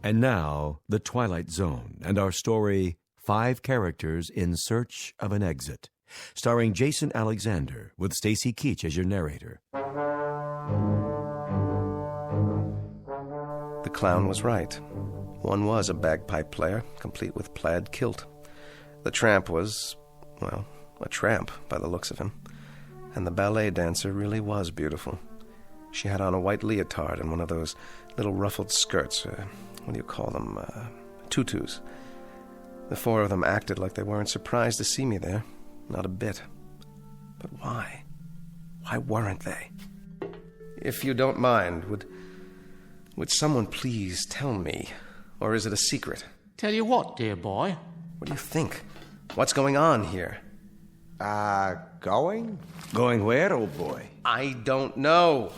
And now, the Twilight Zone and our story, 5 Characters in Search of an Exit, starring Jason Alexander with Stacy Keach as your narrator. The clown was right. One was a bagpipe player, complete with plaid kilt. The tramp was, well, a tramp by the looks of him. And the ballet dancer really was beautiful. She had on a white leotard and one of those little ruffled skirts, what do you call them, tutus. The 4 of them acted like they weren't surprised to see me there. Not a bit. But why? Why weren't they? If you don't mind, would someone please tell me? Or is it a secret? Tell you what, dear boy? What do you think? What's going on here? Going? Going where, old boy? I don't know.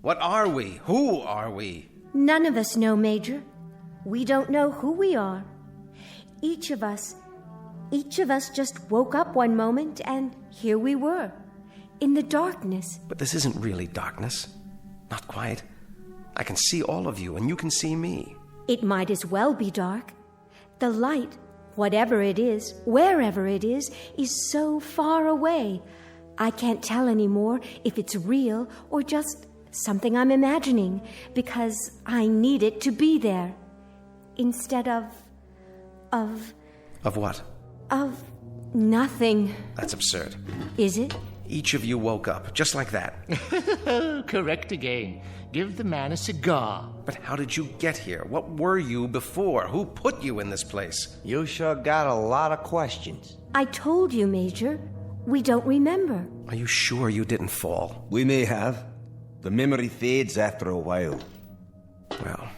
What are we? Who are we? None of us know, Major. We don't know who we are. Each of us just woke up one moment and here we were, in the darkness. But this isn't really darkness. Not quite. I can see all of you and you can see me. It might as well be dark. The light, whatever it is, wherever it is so far away. I can't tell anymore if it's real or just something I'm imagining, because I need it to be there. Instead of what? Of nothing. That's absurd. Is it? Each of you woke up, just like that. Correct again. Give the man a cigar. But how did you get here? What were you before? Who put you in this place? You sure got a lot of questions. I told you, Major. We don't remember. Are you sure you didn't fall? We may have. The memory fades after a while. Well,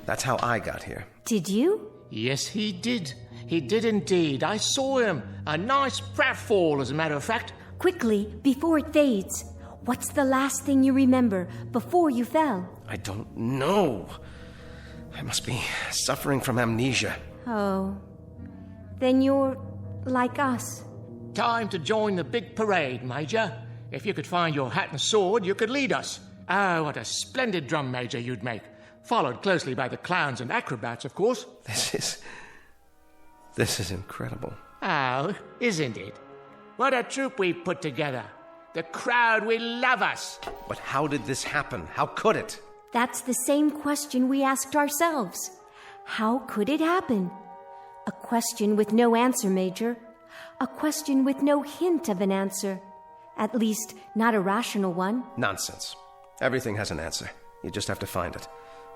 that's how I got here. Did you? Yes, he did. He did indeed. I saw him. A nice pratfall, as a matter of fact. Quickly, before it fades. What's the last thing you remember before you fell? I don't know. I must be suffering from amnesia. Oh. Then you're like us. Time to join the big parade, Major. If you could find your hat and sword, you could lead us. Oh, what a splendid drum major you'd make. Followed closely by the clowns and acrobats, of course. This is incredible. Oh, isn't it? What a troupe we've put together. The crowd will love us. But how did this happen? How could it? That's the same question we asked ourselves. How could it happen? A question with no answer, Major. A question with no hint of an answer. At least, not a rational one. Nonsense. Everything has an answer. You just have to find it.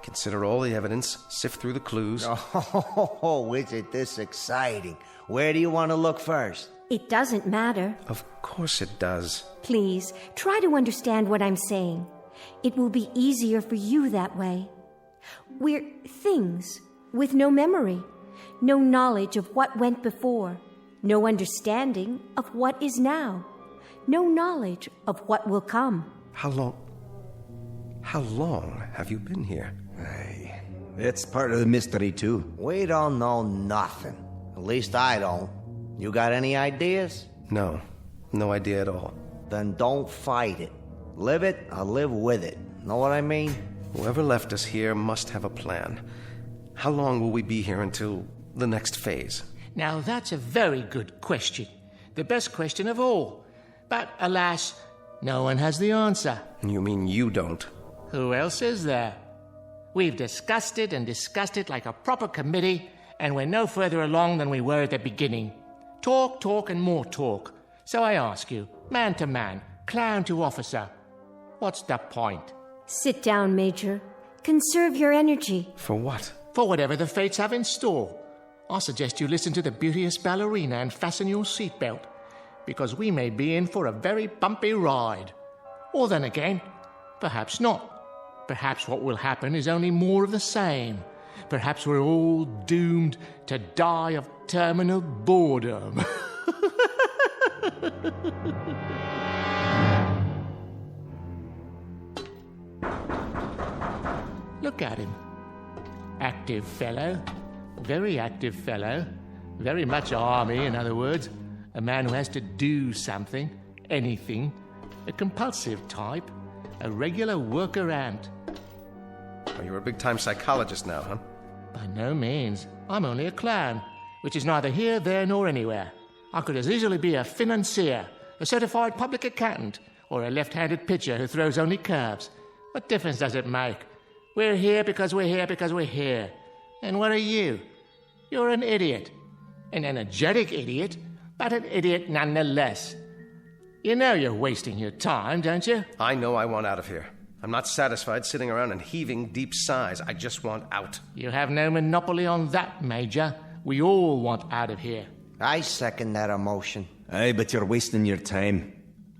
Consider all the evidence, sift through the clues. Oh, isn't this exciting? Where do you want to look first? It doesn't matter. Of course it does. Please, try to understand what I'm saying. It will be easier for you that way. We're things with no memory, no knowledge of what went before. no understanding of what is now, no knowledge of what will come. How long have you been here? Hey, it's part of the mystery, too. We don't know nothing. At least I don't. You got any ideas? No idea at all. Then don't fight it. Live it or live with it. Know what I mean? Whoever left us here must have a plan. How long will we be here until the next phase? Now, that's a very good question. The best question of all. But, alas, no one has the answer. You mean you don't? Who else is there? We've discussed it like a proper committee, and we're no further along than we were at the beginning. Talk, and more talk. So I ask you, man to man, clown to officer, what's the point? Sit down, Major. Conserve your energy. For what? For whatever the fates have in store. I suggest you listen to the beauteous ballerina and fasten your seatbelt, because we may be in for a very bumpy ride. Or then again, perhaps not. Perhaps what will happen is only more of the same. Perhaps we're all doomed to die of terminal boredom. Look at him. Active fellow. Very active fellow. Very much army, in other words. A man who has to do something, anything. A compulsive type. A regular worker ant. Oh, you're a big-time psychologist now, huh? By no means. I'm only a clown, which is neither here, there, nor anywhere. I could as easily be a financier, a certified public accountant, or a left-handed pitcher who throws only curves. What difference does it make? We're here because we're here because we're here. And what are you? You're an idiot. An energetic idiot, but an idiot nonetheless. You know you're wasting your time, don't you? I know I want out of here. I'm not satisfied sitting around and heaving deep sighs. I just want out. You have no monopoly on that, Major. We all want out of here. I second that emotion. Aye, but you're wasting your time.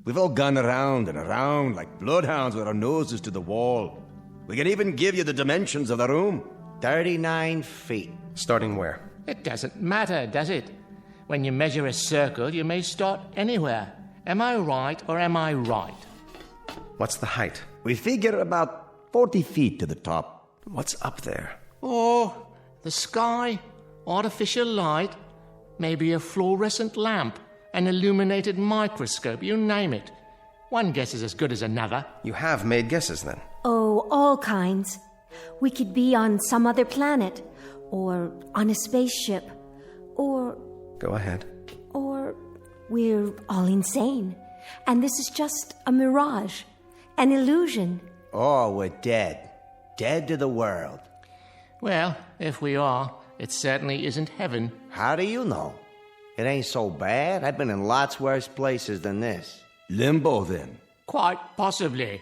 We've all gone around and around like bloodhounds with our noses to the wall. We can even give you the dimensions of the room. 39 feet. Starting where? It doesn't matter, does it? When you measure a circle, you may start anywhere. Am I right or am I right? What's the height? We figure about 40 feet to the top. What's up there? Oh, the sky, artificial light, maybe a fluorescent lamp, an illuminated microscope, you name it. One guess is as good as another. You have made guesses, then? Oh, all kinds. We could be on some other planet, or on a spaceship, or... Go ahead. Or we're all insane, and this is just a mirage, an illusion. Or we're dead. Dead to the world. Well, if we are, it certainly isn't heaven. How do you know? It ain't so bad. I've been in lots worse places than this. Limbo, then? Quite possibly.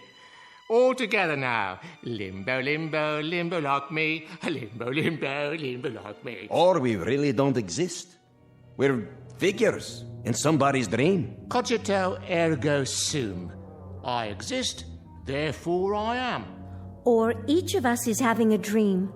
All together now. Limbo, limbo, limbo like me. Limbo, limbo, limbo like me. Or we really don't exist. We're figures in somebody's dream. Cogito ergo sum. I exist, therefore I am. Or each of us is having a dream,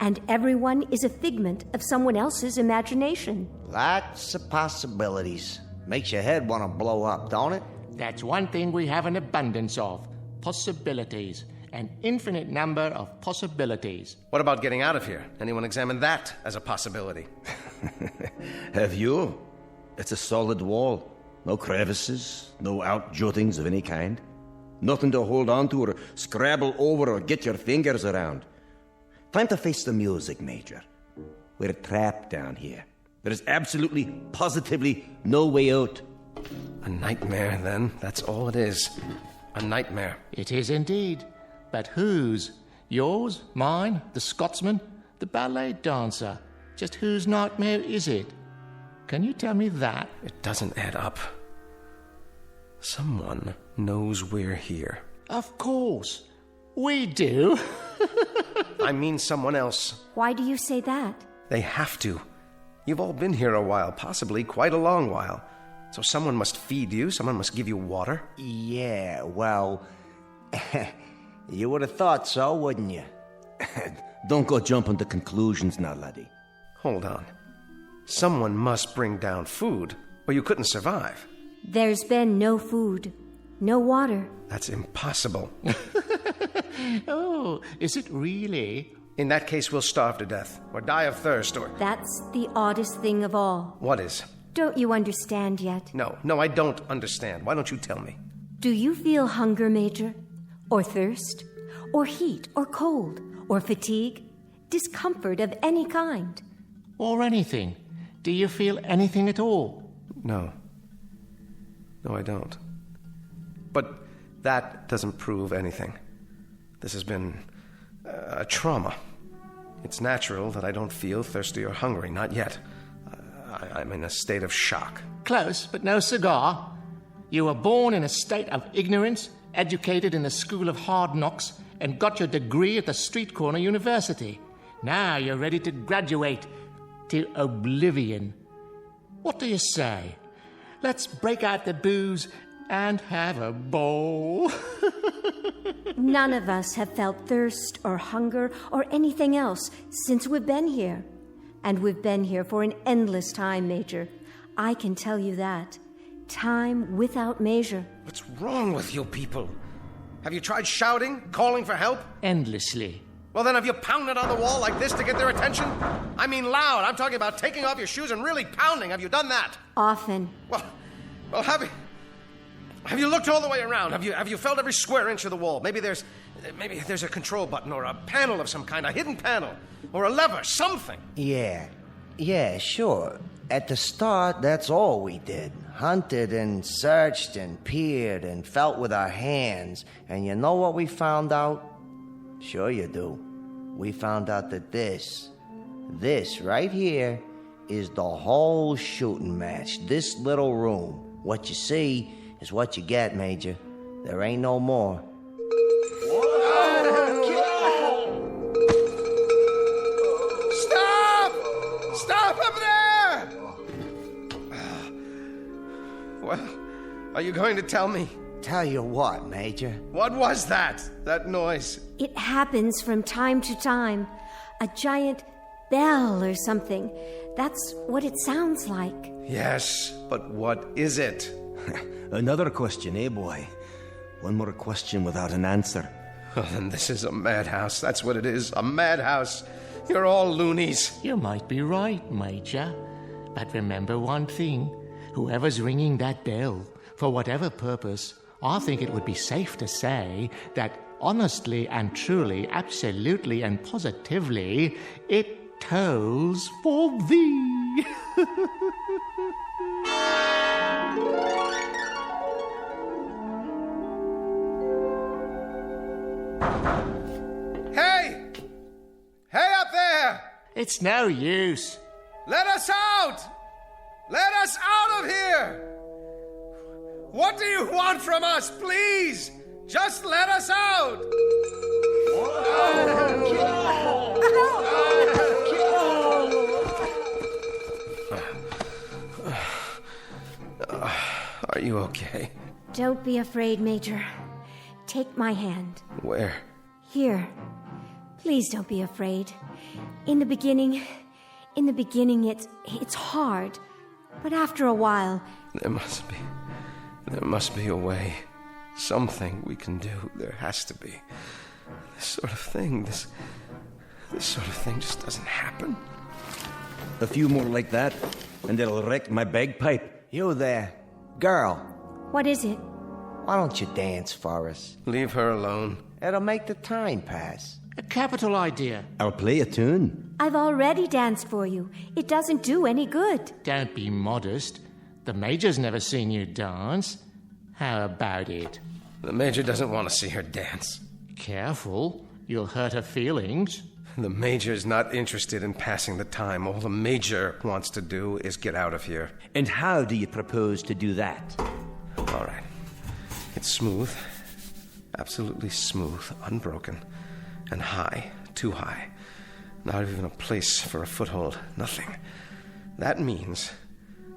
and everyone is a figment of someone else's imagination. Lots of possibilities. Makes your head want to blow up, don't it? That's one thing we have an abundance of. Possibilities. An infinite number of possibilities. What about getting out of here? Anyone examine that as a possibility? Have you? It's a solid wall. No crevices, no outjuttings of any kind. Nothing to hold on to or scrabble over or get your fingers around. Time to face the music, Major. We're trapped down here. There is absolutely, positively no way out. A nightmare, then. That's all it is. A nightmare. It is indeed. But whose? Yours? Mine? The Scotsman? The ballet dancer? Just whose nightmare is it? Can you tell me that? It doesn't add up. Someone knows we're here. Of course. We do. I mean someone else. Why do you say that? They have to. You've all been here a while, possibly quite a long while. So someone must feed you, someone must give you water. Yeah, well, you would have thought so, wouldn't you? Don't go jumping to conclusions now, laddie. Hold on. Someone must bring down food, or you couldn't survive. There's been no food, no water. That's impossible. Oh, is it really? In that case, we'll starve to death, or die of thirst, or... That's the oddest thing of all. What is? Don't you understand yet? No, I don't understand. Why don't you tell me? Do you feel hunger, Major? Or thirst? Or heat, or cold, or fatigue? Discomfort of any kind? Or anything? Do you feel anything at all? No. No, I don't. But that doesn't prove anything. This has been a trauma. It's natural that I don't feel thirsty or hungry, not yet. I'm in a state of shock. Close, but no cigar. You were born in a state of ignorance, educated in the school of hard knocks, and got your degree at the street corner university. Now you're ready to graduate to oblivion. What do you say? Let's break out the booze and have a bowl. None of us have felt thirst or hunger or anything else since we've been here. And we've been here for an endless time, Major. I can tell you that. Time without measure. What's wrong with you people? Have you tried shouting, calling for help? Endlessly. Well, then have you pounded on the wall like this to get their attention? I mean loud. I'm talking about taking off your shoes and really pounding. Have you done that? Often. Well, have you looked all the way around? Have you felt every square inch of the wall? Maybe there's a control button or a panel of some kind, a hidden panel, or a lever, something. Yeah, sure. At the start, that's all we did. Hunted and searched and peered and felt with our hands. And you know what we found out? Sure you do. We found out that this right here is the whole shooting match. This little room. What you see is what you get, Major. There ain't no more. Stop! Stop up there! Well, are you going to tell me? Tell you what, Major. What was that noise? It happens from time to time. A giant bell or something. That's what it sounds like. Yes, but what is it? Another question, eh, boy? One more question without an answer. Oh, then this is a madhouse. That's what it is, a madhouse. You're all loonies. You might be right, Major. But remember one thing. Whoever's ringing that bell, for whatever purpose, I think it would be safe to say that honestly and truly, absolutely and positively, it tolls for thee. Hey! Hey up there! It's no use. Let us out! Let us out of here! What do you want from us, please? Just let us out! Are you okay? Don't be afraid, Major. Take my hand. Where? Here. Please don't be afraid. In the beginning, it's hard. But after a while... There must be a way. Something we can do. There has to be. This sort of thing just doesn't happen. A few more like that, and it'll wreck my bagpipe. You there. Girl. What is it? Why don't you dance for us? Leave her alone. It'll make the time pass. A capital idea. I'll play a tune. I've already danced for you. It doesn't do any good. Don't be modest. The Major's never seen you dance. How about it? The Major doesn't want to see her dance. Careful. You'll hurt her feelings. The Major's not interested in passing the time. All the Major wants to do is get out of here. And how do you propose to do that? All right. It's smooth. Absolutely smooth. Unbroken. And high. Too high. Not even a place for a foothold. Nothing. That means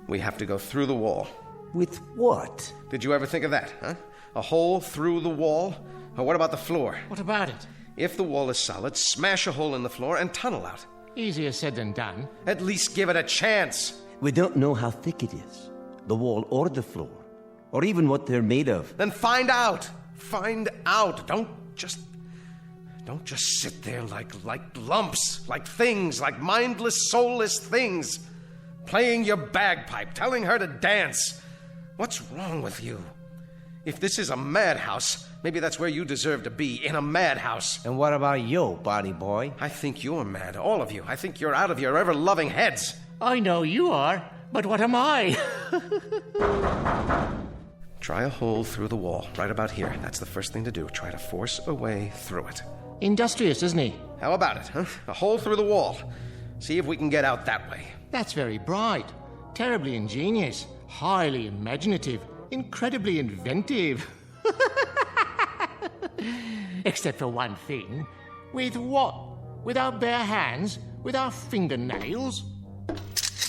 we have to go through the wall. With what? Did you ever think of that, huh? A hole through the wall? Or what about the floor? What about it? If the wall is solid, smash a hole in the floor and tunnel out. Easier said than done. At least give it a chance. We don't know how thick it is, the wall or the floor, or even what they're made of. Then find out. Find out. Don't just sit there like lumps, like things, like mindless, soulless things, playing your bagpipe, telling her to dance. What's wrong with you? If this is a madhouse, maybe that's where you deserve to be, in a madhouse. And what about you, body boy? I think you're mad, all of you. I think you're out of your ever-loving heads. I know you are, but what am I? Try a hole through the wall, right about here. That's the first thing to do. Try to force a way through it. Industrious, isn't he? How about it, huh? A hole through the wall. See if we can get out that way. That's very bright, terribly ingenious, highly imaginative, incredibly inventive. Except for one thing. With what? With our bare hands? With our fingernails?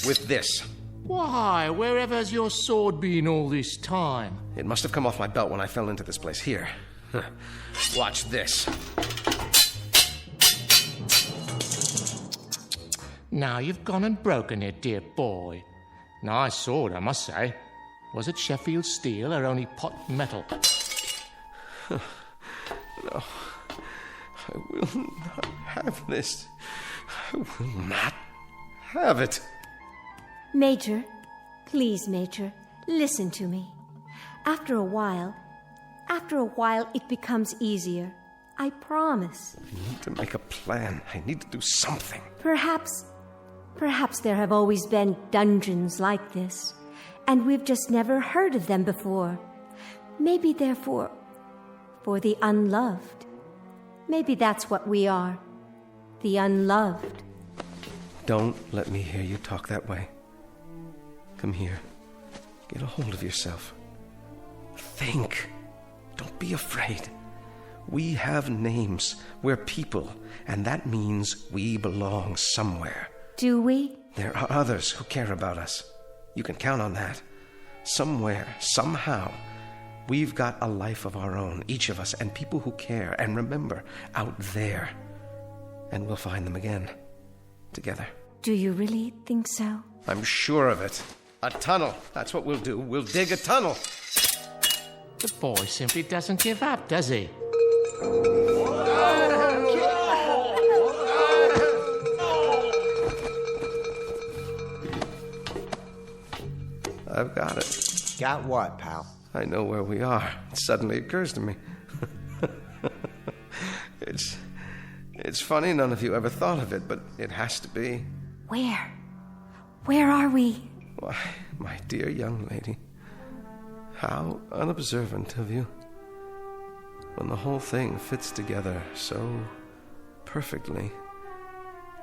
With this. Why, wherever's your sword been all this time? It must have come off my belt when I fell into this place. Here. Watch this. Now you've gone and broken it, dear boy. Nice sword, I must say. Was it Sheffield steel or only pot metal? No. I will not have this. I will not have it. Major, please, Major, listen to me. After a while, it becomes easier. I promise. I need to make a plan. I need to do something. Perhaps there have always been dungeons like this, and we've just never heard of them before. Maybe they're for the unloved. Maybe that's what we are. The unloved. Don't let me hear you talk that way. Come here. Get a hold of yourself. Think. Don't be afraid. We have names. We're people, and that means we belong somewhere. Do we? There are others who care about us. You can count on that. Somewhere, somehow, we've got a life of our own, each of us, and people who care. And remember, out there. And we'll find them again. Together. Do you really think so? I'm sure of it. A tunnel. That's what we'll do. We'll dig a tunnel. The boy simply doesn't give up, does he? I've got it. Got what, pal? I know where we are. It suddenly occurs to me. It's funny none of you ever thought of it, but it has to be. Where? Where are we? Why, my dear young lady, how unobservant of you. When the whole thing fits together so perfectly,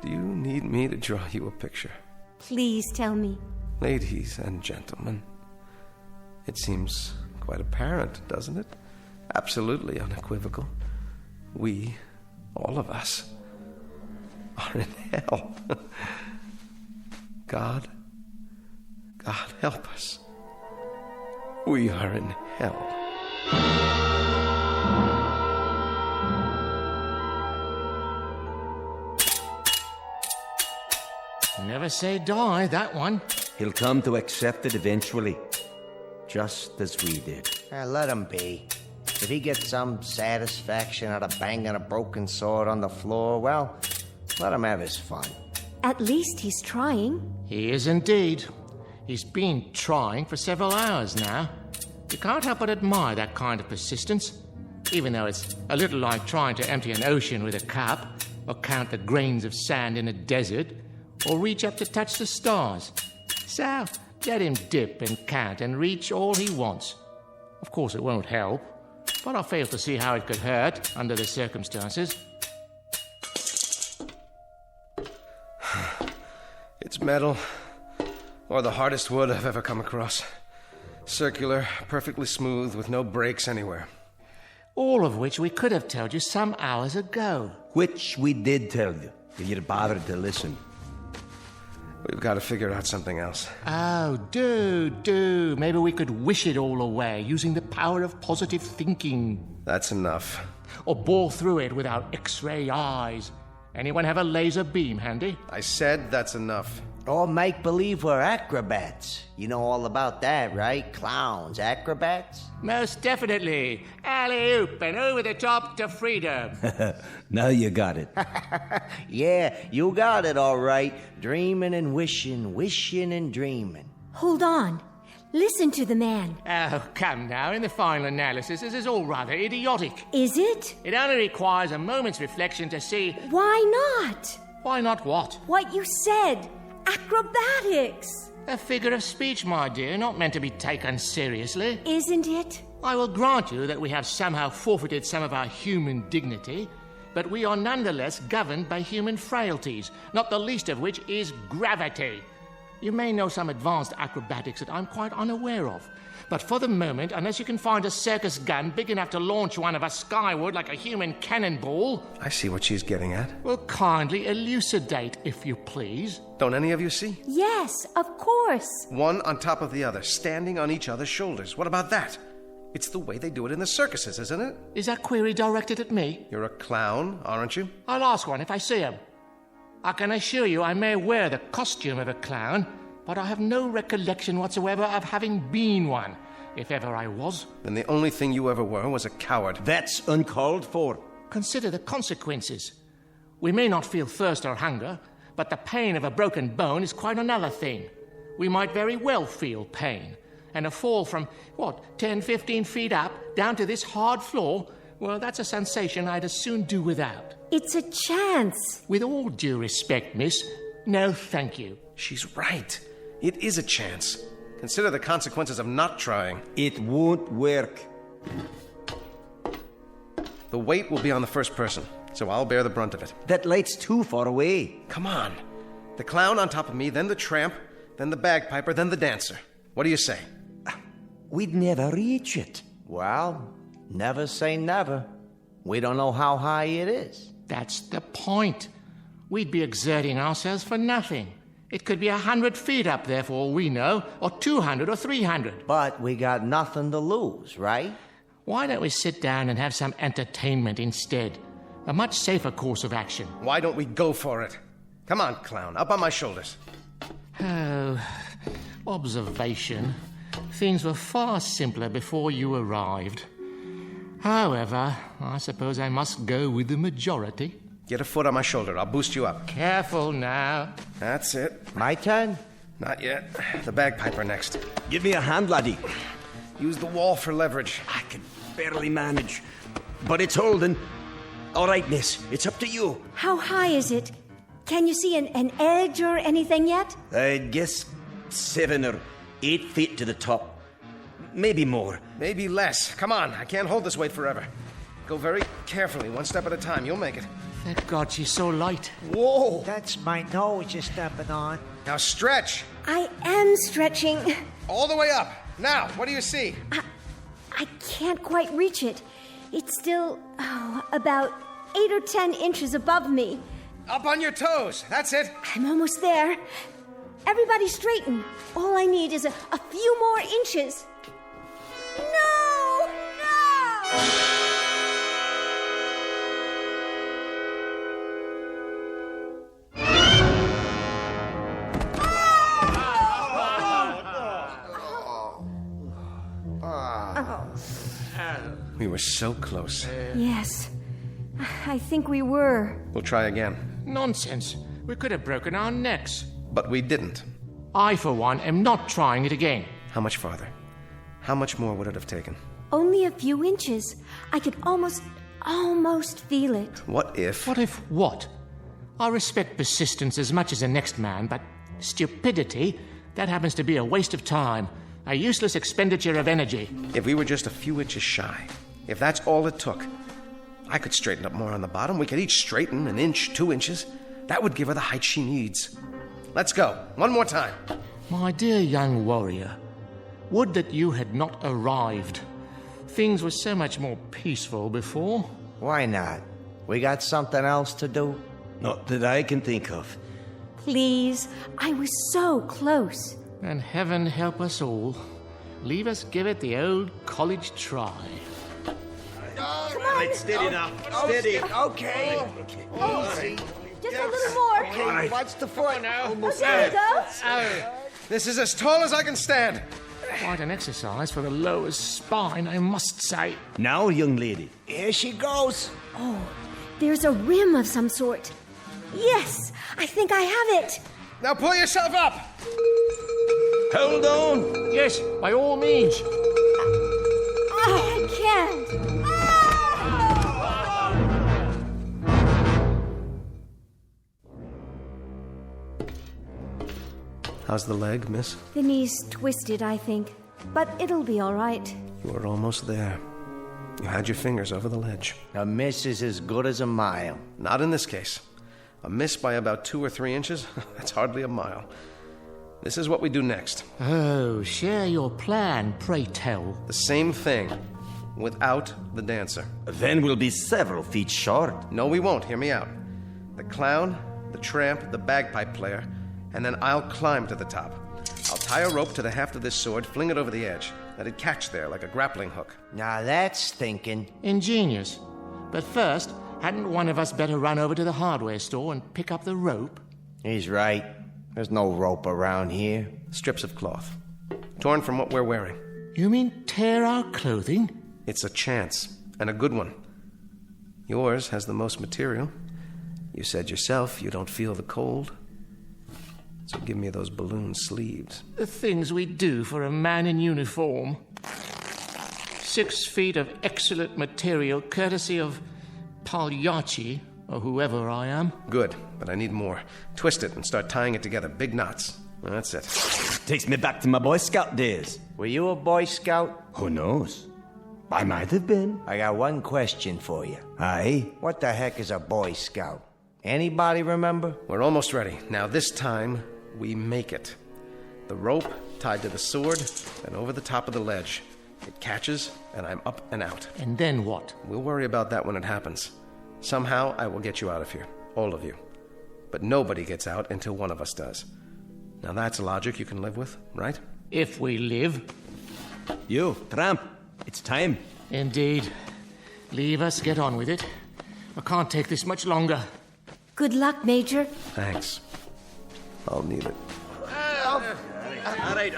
do you need me to draw you a picture? Please tell me. Ladies and gentlemen, it seems quite apparent, doesn't it? Absolutely unequivocal. We, all of us, are in hell. God help us. We are in hell. Never say die, that one. He'll come to accept it eventually, just as we did. Let him be. If he gets some satisfaction out of banging a broken sword on the floor, well, let him have his fun. At least he's trying. He is indeed. He's been trying for several hours now. You can't help but admire that kind of persistence, even though it's a little like trying to empty an ocean with a cup, or count the grains of sand in a desert, or reach up to touch the stars. So, let him dip and count and reach all he wants. Of course, it won't help, but I fail to see how it could hurt under the circumstances. It's metal, or the hardest wood I've ever come across. Circular, perfectly smooth, with no breaks anywhere. All of which we could have told you some hours ago. Which we did tell you, if you'd bothered to listen. We've got to figure out something else. Oh, do. Maybe we could wish it all away using the power of positive thinking. That's enough. Or bore through it with our X-ray eyes. Anyone have a laser beam handy? I said that's enough. Or make believe we're acrobats. You know all about that, right? Clowns, acrobats? Most definitely. Alley-oop and over the top to freedom. Now you got it. Yeah, you got it all right. Dreaming and wishing, wishing and dreaming. Hold on. Listen to the man. Oh, come now. In the final analysis, this is all rather idiotic. Is it? It only requires a moment's reflection to see... Why not? Why not what? What you said. Acrobatics. A figure of speech, my dear, not meant to be taken seriously. Isn't it? I will grant you that we have somehow forfeited some of our human dignity, but we are nonetheless governed by human frailties, not the least of which is gravity. You may know some advanced acrobatics that I'm quite unaware of, but for the moment, unless you can find a circus gun big enough to launch one of us skyward like a human cannonball... I see what she's getting at. Well, kindly elucidate, if you please. Don't any of you see? Yes, of course. One on top of the other, standing on each other's shoulders. What about that? It's the way they do it in the circuses, isn't it? Is that query directed at me? You're a clown, aren't you? I'll ask one if I see him. I can assure you I may wear the costume of a clown, but I have no recollection whatsoever of having been one, if ever I was. Then the only thing you ever were was a coward. That's uncalled for. Consider the consequences. We may not feel thirst or hunger, but the pain of a broken bone is quite another thing. We might very well feel pain, and a fall from, 10, 15 feet up, down to this hard floor, well, that's a sensation I'd as soon do without. It's a chance. With all due respect, miss, no thank you. She's right. It is a chance. Consider the consequences of not trying. It won't work. The weight will be on the first person, so I'll bear the brunt of it. That light's too far away. Come on. The clown on top of me, then the tramp, then the bagpiper, then the dancer. What do you say? We'd never reach it. Well, never say never. We don't know how high it is. That's the point. We'd be exerting ourselves for nothing. It could be 100 feet up there for all we know, or 200 or 300. But we got nothing to lose, right? Why don't we sit down and have some entertainment instead? A much safer course of action. Why don't we go for it? Come on, clown, up on my shoulders. Oh, observation. Things were far simpler before you arrived. However, I suppose I must go with the majority. Get a foot on my shoulder. I'll boost you up. Careful now. That's it. My turn? Not yet. The bagpiper next. Give me a hand, laddie. Use the wall for leverage. I can barely manage, but it's holding. All right, miss. It's up to you. How high is it? Can you see an edge or anything yet? I'd guess 7 or 8 feet to the top. Maybe more. Maybe less. Come on. I can't hold this weight forever. Go very carefully, one step at a time. You'll make it. Thank God she's so light. Whoa! That's my nose you're stepping on. Now stretch. I am stretching. All the way up. Now, what do you see? I can't quite reach it. It's still, about 8 or 10 inches above me. Up on your toes. That's it. I'm almost there. Everybody straighten. All I need is a few more inches. No! We were so close. Yes, I think we were. We'll try again. Nonsense. We could have broken our necks. But we didn't. I, for one, am not trying it again. How much farther? How much more would it have taken? Only a few inches. I could almost feel it. What if... What if what? I respect persistence as much as the next man, but stupidity, that happens to be a waste of time. A useless expenditure of energy. If we were just a few inches shy, if that's all it took, I could straighten up more on the bottom. We could each straighten an inch, 2 inches. That would give her the height she needs. Let's go. One more time. My dear young warrior, would that you had not arrived. Things were so much more peaceful before. Why not? We got something else to do? Not that I can think of. Please, I was so close. And heaven help us all. Leave us give it the old college try. Come on. Steady now. Steady. Okay. Easy. Just a little more. Okay, watch the foot. There it goes. This is as tall as I can stand. Quite an exercise for the lower spine, I must say. Now, young lady. Here she goes. Oh, there's a rim of some sort. Yes, I think I have it. Now pull yourself up. Hold on. Yes, by all means. I can't. How's the leg, miss? The knee's twisted, I think. But it'll be all right. You were almost there. You had your fingers over the ledge. A miss is as good as a mile. Not in this case. A miss by about 2 or 3 inches? That's hardly a mile. This is what we do next. Oh, share your plan, pray tell. The same thing, without the dancer. Then we'll be several feet short. No, we won't. Hear me out. The clown, the tramp, the bagpipe player, and then I'll climb to the top. I'll tie a rope to the haft of this sword, fling it over the edge. Let it catch there like a grappling hook. Now that's thinking. Ingenious. But first, hadn't one of us better run over to the hardware store and pick up the rope? He's right. There's no rope around here. Strips of cloth. Torn from what we're wearing. You mean tear our clothing? It's a chance, and a good one. Yours has the most material. You said yourself you don't feel the cold. So give me those balloon sleeves. The things we do for a man in uniform. 6 feet of excellent material, courtesy of Pagliacci, or whoever I am. Good, but I need more. Twist it and start tying it together. Big knots. That's it. Takes me back to my Boy Scout days. Were you a Boy Scout? Who knows? I might have been. I got one question for you. Aye? What the heck is a Boy Scout? Anybody remember? We're almost ready. Now this time, we make it. The rope tied to the sword and over the top of the ledge. It catches, and I'm up and out. And then what? We'll worry about that when it happens. Somehow, I will get you out of here. All of you. But nobody gets out until one of us does. Now that's logic you can live with, right? If we live. You, tramp. It's time. Indeed. Leave us get on with it. I can't take this much longer. Good luck, Major. Thanks. I'll need it. All right.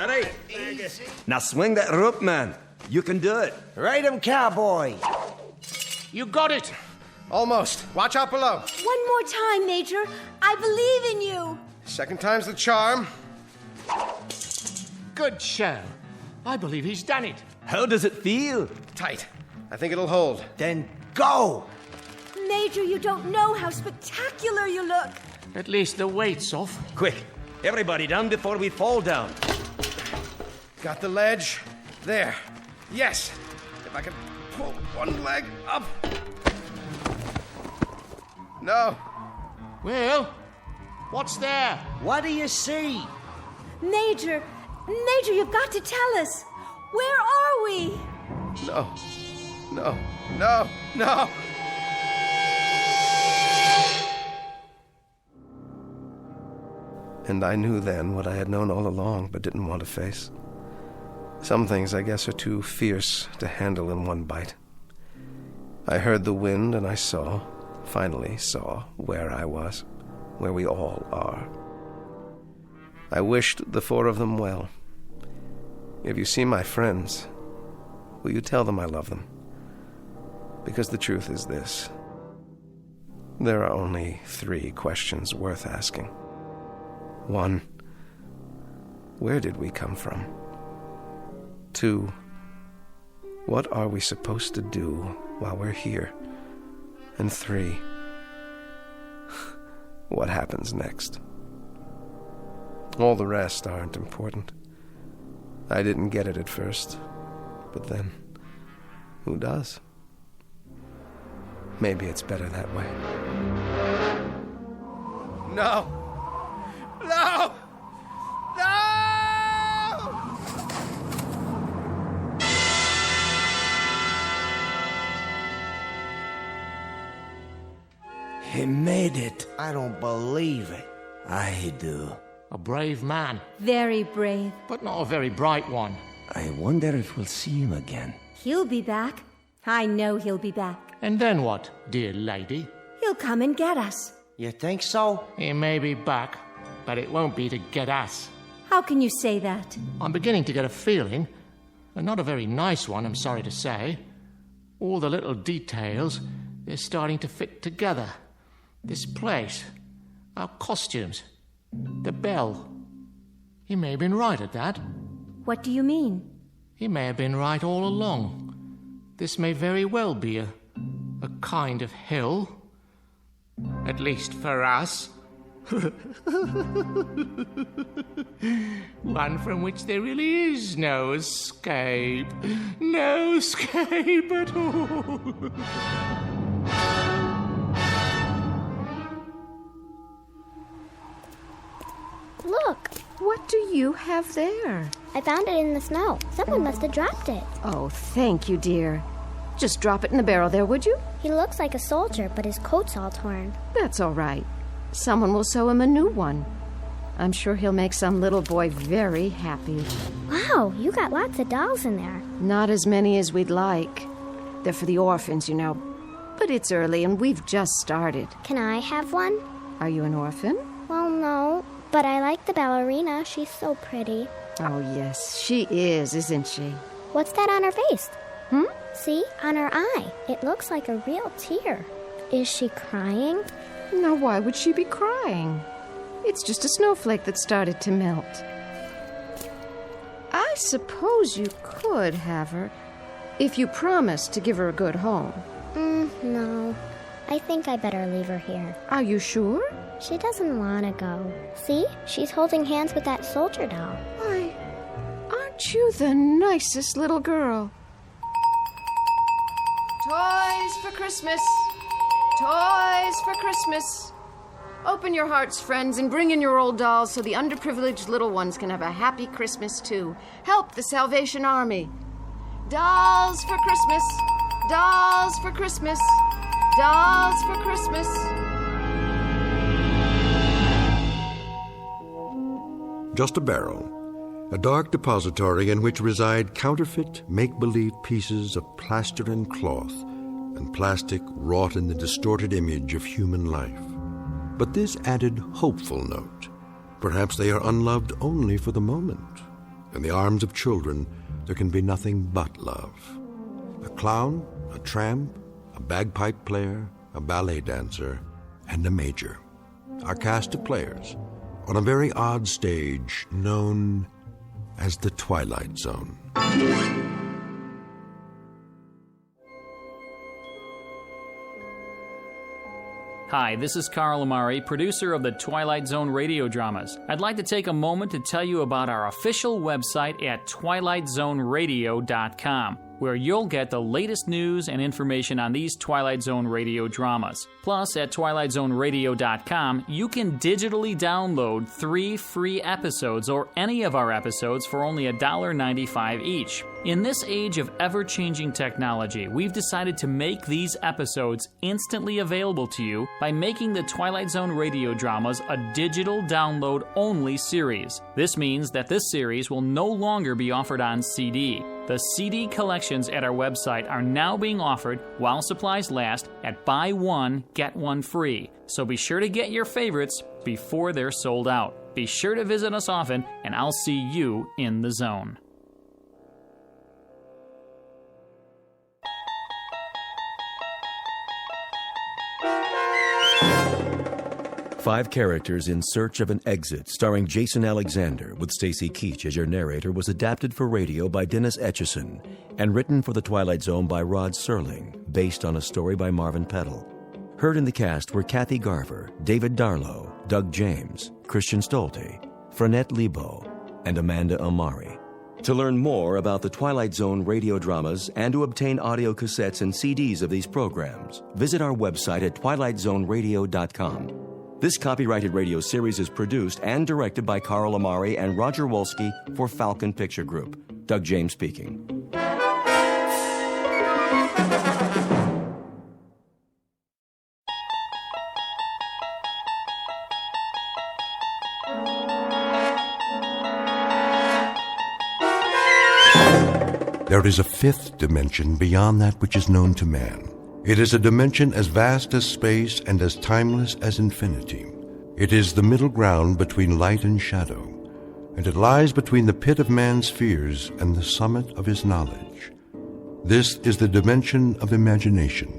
Now swing that rope, man. You can do it. Ride him, cowboy. You got it. Almost. Watch out below. One more time, Major. I believe in you. Second time's the charm. Good show. I believe he's done it. How does it feel? Tight. I think it'll hold. Then go. Major, you don't know how spectacular you look. At least the weight's off. Quick, everybody down before we fall down. Got the ledge. There. Yes. If I can pull one leg up. No. Well, what's there? What do you see? Major, you've got to tell us. Where are we? No. And I knew then what I had known all along but didn't want to face. Some things, I guess, are too fierce to handle in one bite. I heard the wind and I finally saw where I was, where we all are. I wished the 4 of them well. If you see my friends, will you tell them I love them? Because the truth is this. There are only 3 questions worth asking. 1, where did we come from? 2, what are we supposed to do while we're here? And 3, what happens next? All the rest aren't important. I didn't get it at first, but then, who does? Maybe it's better that way. No! He made it. I don't believe it. I do. A brave man. Very brave. But not a very bright one. I wonder if we'll see him again. He'll be back. I know he'll be back. And then what, dear lady? He'll come and get us. You think so? He may be back, but it won't be to get us. How can you say that? I'm beginning to get a feeling, and not a very nice one, I'm sorry to say. All the little details, they're starting to fit together. This place, our costumes, the bell. He may have been right at that. What do you mean? He may have been right all along. This may very well be a kind of hill. At least for us. One from which there really is no escape. No escape at all. Look. What do you have there? I found it in the snow. Someone must have dropped it. Oh, thank you, dear. Just drop it in the barrel there, would you? He looks like a soldier, but his coat's all torn. That's all right. Someone will sew him a new one. I'm sure he'll make some little boy very happy. Wow, you got lots of dolls in there. Not as many as we'd like. They're for the orphans, you know. But it's early and we've just started. Can I have one? Are you an orphan? Well, no. But I like the ballerina. She's so pretty. Oh, yes, she is, isn't she? What's that on her face? See, on her eye. It looks like a real tear. Is she crying? Now, why would she be crying? It's just a snowflake that started to melt. I suppose you could have her if you promised to give her a good home. No. I think I better leave her here. Are you sure? She doesn't want to go. See? She's holding hands with that soldier doll. Why, aren't you the nicest little girl? Toys for Christmas! Toys for Christmas! Open your hearts, friends, and bring in your old dolls so the underprivileged little ones can have a happy Christmas, too. Help the Salvation Army. Dolls for Christmas! Dolls for Christmas! Dolls for Christmas! Just a barrel, a dark depository in which reside counterfeit, make-believe pieces of plaster and cloth and plastic wrought in the distorted image of human life. But this added hopeful note. Perhaps they are unloved only for the moment. In the arms of children, there can be nothing but love. A clown, a tramp, a bagpipe player, a ballet dancer, and a major. Our cast of players on a very odd stage known as the Twilight Zone. Hi, this is Carl Amari, producer of the Twilight Zone Radio Dramas. I'd like to take a moment to tell you about our official website at twilightzoneradio.com, where you'll get the latest news and information on these Twilight Zone Radio dramas. Plus, at twilightzoneradio.com, you can digitally download 3 free episodes or any of our episodes for only $1.95 each. In this age of ever-changing technology, we've decided to make these episodes instantly available to you by making the Twilight Zone Radio Dramas a digital download-only series. This means that this series will no longer be offered on CD. The CD collections at our website are now being offered while supplies last at buy one, get one free. So be sure to get your favorites before they're sold out. Be sure to visit us often, and I'll see you in the zone. Five Characters in Search of an Exit, starring Jason Alexander, with Stacy Keach as your narrator, was adapted for radio by Dennis Etchison and written for The Twilight Zone by Rod Serling, based on a story by Marvin Peddle. Heard in the cast were Kathy Garver, David Darlow, Doug James, Christian Stolte, Frenette Lebo, and Amanda Amari. To learn more about the Twilight Zone radio dramas and to obtain audio cassettes and CDs of these programs, visit our website at twilightzoneradio.com. This copyrighted radio series is produced and directed by Carl Amari and Roger Wolski for Falcon Picture Group. Doug James speaking. There is a fifth dimension beyond that which is known to man, It is a dimension as vast as space and as timeless as infinity. It is the middle ground between light and shadow, and it lies between the pit of man's fears and the summit of his knowledge. This is the dimension of imagination.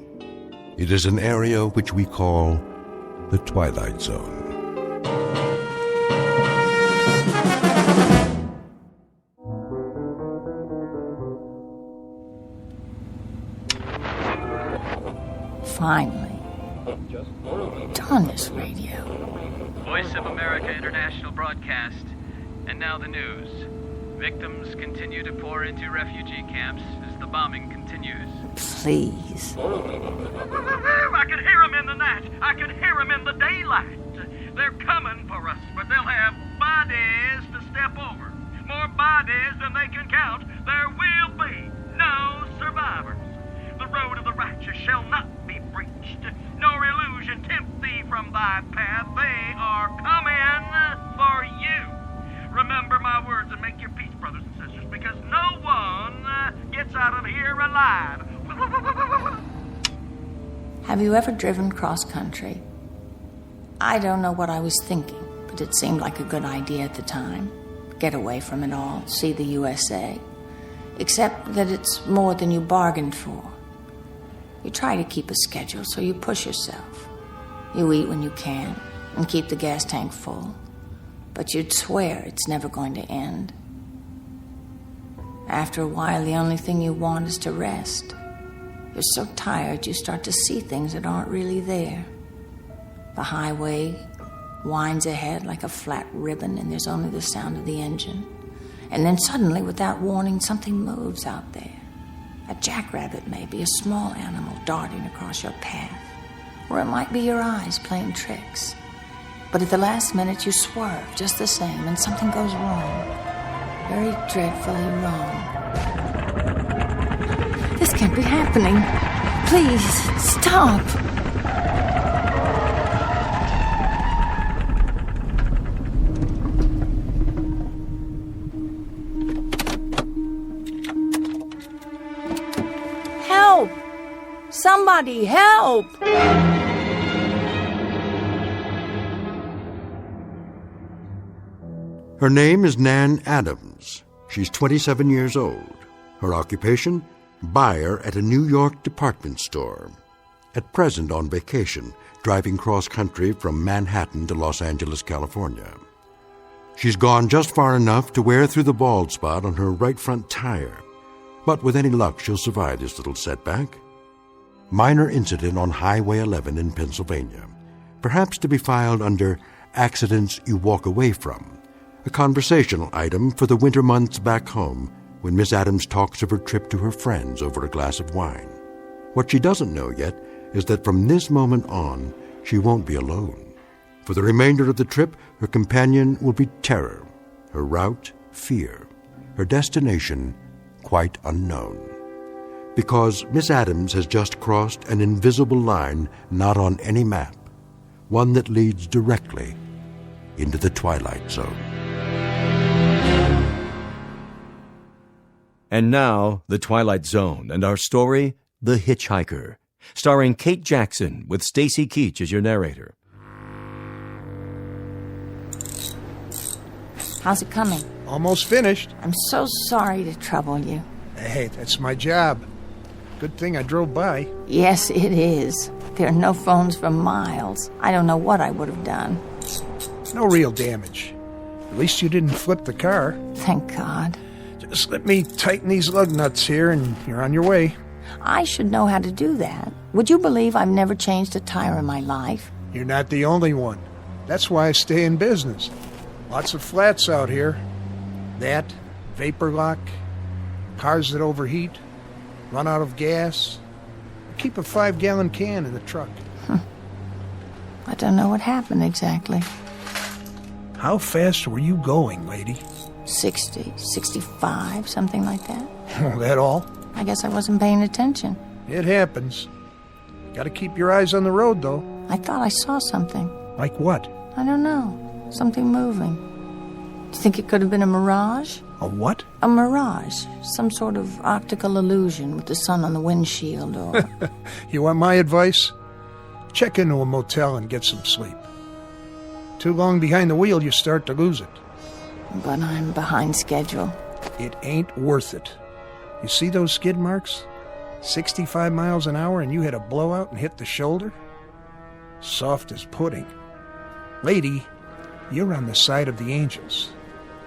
It is an area which we call the Twilight Zone. Finally. Darn this radio. Voice of America International Broadcast. And now the news. Victims continue to pour into refugee camps as the bombing continues. Please. I can hear them in the night. I can hear them in the daylight. They're coming for us, but they'll have bodies to step over. More bodies than they can count. There will be no survivors. The road of the righteous shall not be breached, nor illusion tempt thee from thy path. They are coming for you. Remember my words and make your peace, brothers and sisters, because no one gets out of here alive. Have you ever driven cross-country? I don't know what I was thinking, but it seemed like a good idea at the time. Get away from it all, see the USA. Except that it's more than you bargained for. You try to keep a schedule, so you push yourself. You eat when you can and keep the gas tank full. But you'd swear it's never going to end. After a while, the only thing you want is to rest. You're so tired, you start to see things that aren't really there. The highway winds ahead like a flat ribbon, and there's only the sound of the engine. And then suddenly, without warning, something moves out there. A jackrabbit, maybe, a small animal darting across your path. Or it might be your eyes playing tricks. But at the last minute, you swerve just the same, and something goes wrong. Very dreadfully wrong. This can't be happening. Please, stop. Help! Somebody help! Her name is Nan Adams. She's 27 years old. Her occupation? Buyer at a New York department store. At present on vacation, driving cross-country from Manhattan to Los Angeles, California. She's gone just far enough to wear through the bald spot on her right front tire. But with any luck, she'll survive this little setback. Minor incident on Highway 11 in Pennsylvania. Perhaps to be filed under accidents you walk away from. A conversational item for the winter months back home when Miss Adams talks of her trip to her friends over a glass of wine. What she doesn't know yet is that from this moment on, she won't be alone. For the remainder of the trip, her companion will be terror, her route, fear, her destination, quite unknown. Because Miss Adams has just crossed an invisible line not on any map, one that leads directly into the Twilight Zone. And now, The Twilight Zone and our story, The Hitch-Hiker, starring Kate Jackson with Stacy Keach as your narrator. How's it coming? Almost finished. I'm so sorry to trouble you. Hey, that's my job. Good thing I drove by. Yes, it is. There are no phones for miles. I don't know what I would have done. No real damage. At least you didn't flip the car. Thank God. Just let me tighten these lug nuts here and you're on your way. I should know how to do that. Would you believe I've never changed a tire in my life? You're not the only one. That's why I stay in business. Lots of flats out here. That, vapor lock, cars that overheat, run out of gas. I keep a 5-gallon can in the truck. I don't know what happened exactly. How fast were you going, lady? 60, 65, something like that. Oh, that all? I guess I wasn't paying attention. It happens. Gotta keep your eyes on the road, though. I thought I saw something. Like what? I don't know. Something moving. Do you think it could have been a mirage? A what? A mirage. Some sort of optical illusion with the sun on the windshield or... You want my advice? Check into a motel and get some sleep. Too long behind the wheel, you start to lose it. But I'm behind schedule. It ain't worth it. You see those skid marks? 65 miles an hour and you had a blowout and hit the shoulder? Soft as pudding. Lady, you're on the side of the angels.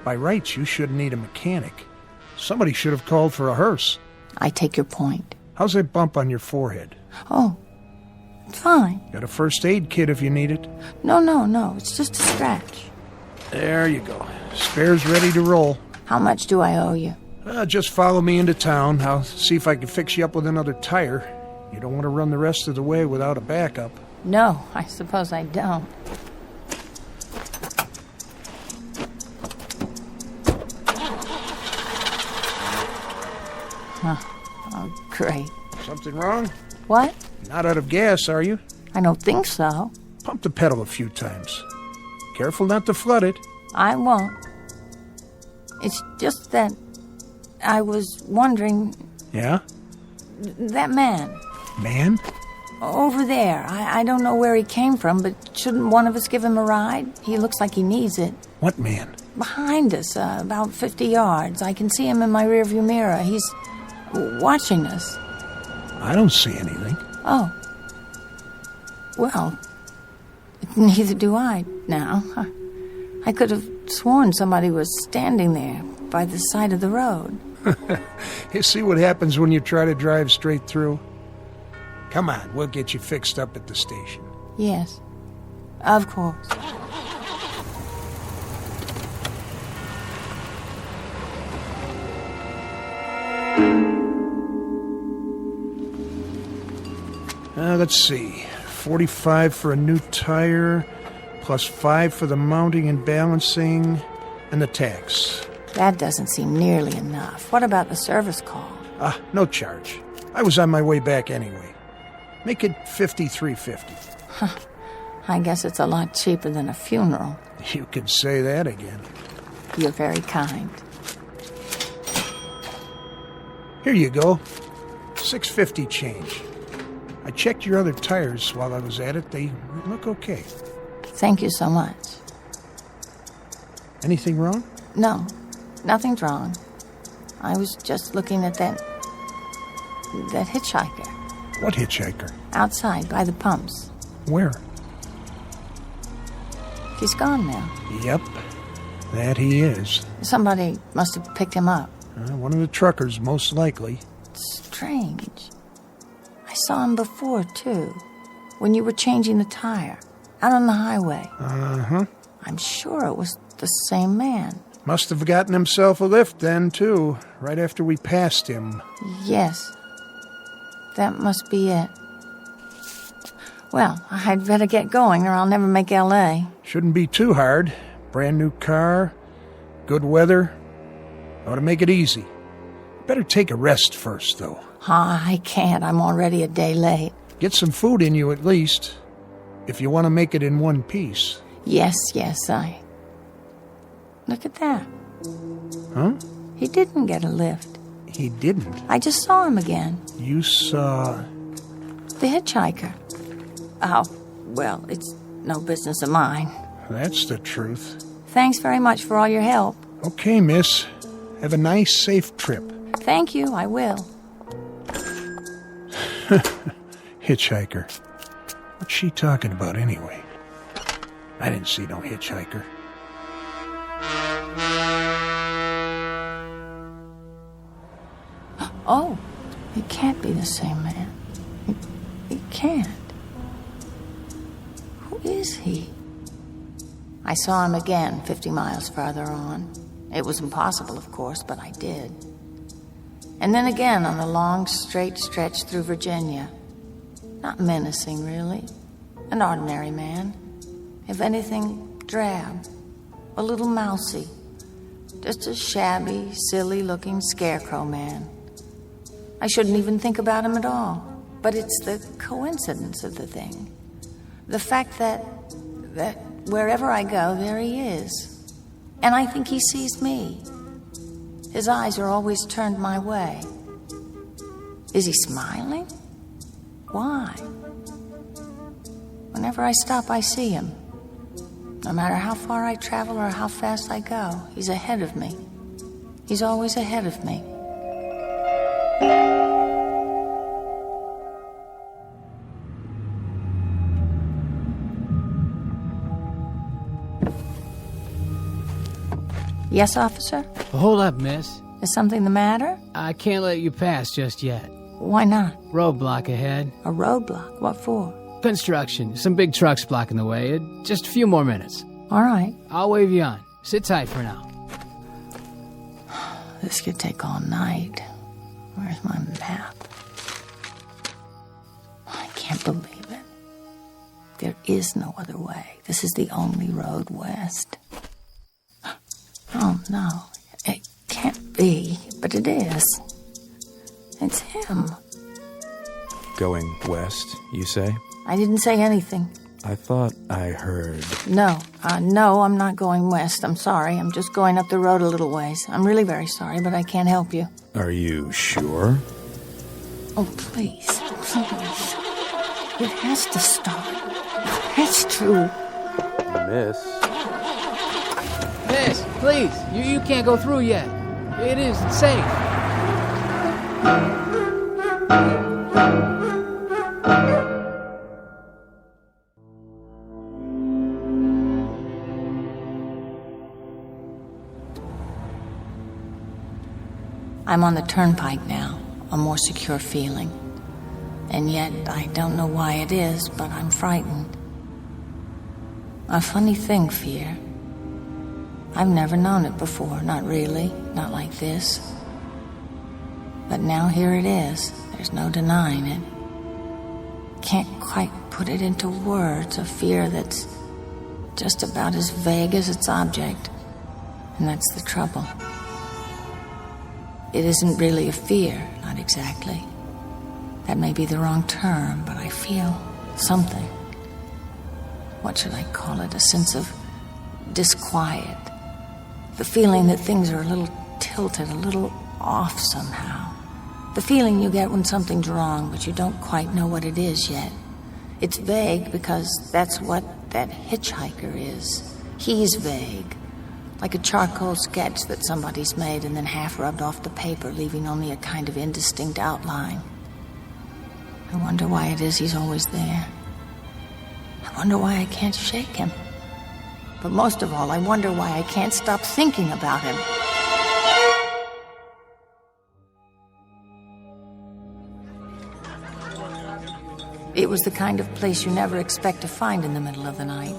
By rights, you shouldn't need a mechanic. Somebody should have called for a hearse. I take your point. How's that bump on your forehead? Oh, fine. Got a first aid kit if you need it. No. It's just a scratch. There you go. Spare's ready to roll. How much do I owe you? Just follow me into town. I'll see if I can fix you up with another tire. You don't want to run the rest of the way without a backup. No, I suppose I don't. Huh. Oh, great. Something wrong? What? Not out of gas, are you? I don't think so. Pump the pedal a few times. Careful not to flood it. I won't. It's just that I was wondering... Yeah? That man. Man? Over there. I don't know where he came from, but shouldn't one of us give him a ride? He looks like he needs it. What man? Behind us, about 50 yards. I can see him in my rearview mirror. He's watching us. I don't see anything. Oh. Well, neither do I now. I could have sworn somebody was standing there by the side of the road. You see what happens when you try to drive straight through? Come on, we'll get you fixed up at the station. Yes, of course. Let's see. 45 for a new tire, plus 5 for the mounting and balancing, and the tax. That doesn't seem nearly enough. What about the service call? No charge. I was on my way back anyway. Make it $53.50. I guess it's a lot cheaper than a funeral. You could say that again. You're very kind. Here you go. $6.50 change. I checked your other tires while I was at it. They look okay. Thank you so much. Anything wrong? No, nothing's wrong. I was just looking at that hitchhiker. What hitchhiker? Outside, by the pumps. Where? He's gone now. Yep, that he is. Somebody must have picked him up. One of the truckers, most likely. Strange. I saw him before, too. When you were changing the tire. Out on the highway. Uh-huh. I'm sure it was the same man. Must have gotten himself a lift then, too. Right after we passed him. Yes. That must be it. Well, I'd better get going or I'll never make L.A. Shouldn't be too hard. Brand new car, good weather. Ought to make it easy. Better take a rest first, though. I can't. I'm already a day late. Get some food in you at least, if you want to make it in one piece. Yes, I... Look at that. Huh? He didn't get a lift. He didn't? I just saw him again. You saw... The hitchhiker. Oh, well, it's no business of mine. That's the truth. Thanks very much for all your help. Okay, miss. Have a nice, safe trip. Thank you, I will. Hitchhiker. What's she talking about anyway? I didn't see no hitchhiker. Oh, it can't be the same man. It can't. Who is he? I saw him again 50 miles farther on. It was impossible, of course, but I did. And then again on the long, straight stretch through Virginia. Not menacing, really. An ordinary man. If anything, drab. A little mousy. Just a shabby, silly-looking scarecrow man. I shouldn't even think about him at all. But it's the coincidence of the thing. The fact that wherever I go, there he is. And I think he sees me. His eyes are always turned my way. Is he smiling? Why? Whenever I stop, I see him. No matter how far I travel or how fast I go, he's ahead of me. He's always ahead of me. Yes, officer? Hold up, miss. Is something the matter? I can't let you pass just yet. Why not? Roadblock ahead. A roadblock? What for? Construction. Some big trucks blocking the way. Just a few more minutes. All right. I'll wave you on. Sit tight for now. This could take all night. Where's my map? I can't believe it. There is no other way. This is the only road west. Oh, no. It can't be, but it is. It's him. Going west, you say? I didn't say anything. I thought I heard... No, I'm not going west. I'm sorry. I'm just going up the road a little ways. I'm really very sorry, but I can't help you. Are you sure? Oh, please. Please. It has to stop. It's true. Miss? Miss, please. You can't go through yet. It isn't safe. I'm on the turnpike now, a more secure feeling. And yet, I don't know why it is, but I'm frightened. A funny thing, fear. I've never known it before, not really, not like this. But now here it is. There's no denying it. Can't quite put it into words, a fear that's just about as vague as its object. And that's the trouble. It isn't really a fear, not exactly. That may be the wrong term, but I feel something. What should I call it? A sense of disquiet. The feeling that things are a little tilted, a little off somehow. The feeling you get when something's wrong, but you don't quite know what it is yet. It's vague because that's what that hitchhiker is. He's vague. Like a charcoal sketch that somebody's made and then half rubbed off the paper, leaving only a kind of indistinct outline. I wonder why it is he's always there. I wonder why I can't shake him. But most of all, I wonder why I can't stop thinking about him. It was the kind of place you never expect to find in the middle of the night.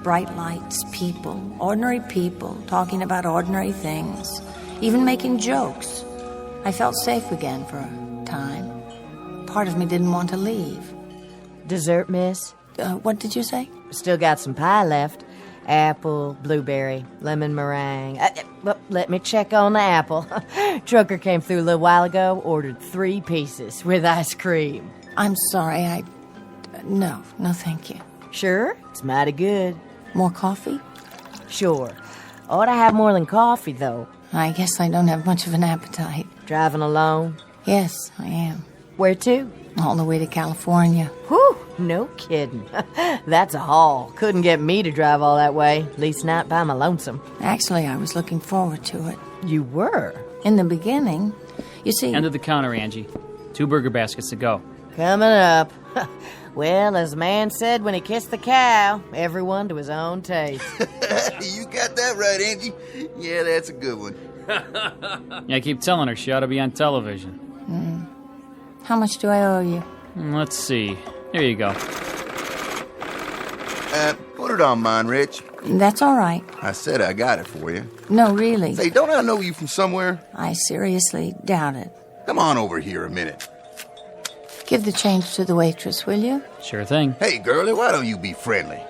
Bright lights, people, ordinary people, talking about ordinary things, even making jokes. I felt safe again for a time. Part of me didn't want to leave. Dessert, miss? What did you say? Still got some pie left. Apple, blueberry, lemon meringue. Well, let me check on the apple. Trucker came through a little while ago, ordered 3 pieces with ice cream. I'm sorry, No, thank you. Sure? It's mighty good. More coffee? Sure. Ought to have more than coffee, though. I guess I don't have much of an appetite. Driving alone? Yes, I am. Where to? All the way to California. Whew, no kidding. That's a haul. Couldn't get me to drive all that way, at least not by my lonesome. Actually, I was looking forward to it. You were? In the beginning. You see... End of the counter, Angie. 2 burger baskets to go. Coming up. Well, as the man said when he kissed the cow, everyone to his own taste. You got that right, Angie. Yeah, that's a good one. Yeah, I keep telling her she ought to be on television. How much do I owe you? Let's see. Here you go. Put it on mine, Rich. That's all right. I said I got it for you. No, really. Say, don't I know you from somewhere? I seriously doubt it. Come on over here a minute. Give the change to the waitress, will you? Sure thing. Hey, girlie, why don't you be friendly?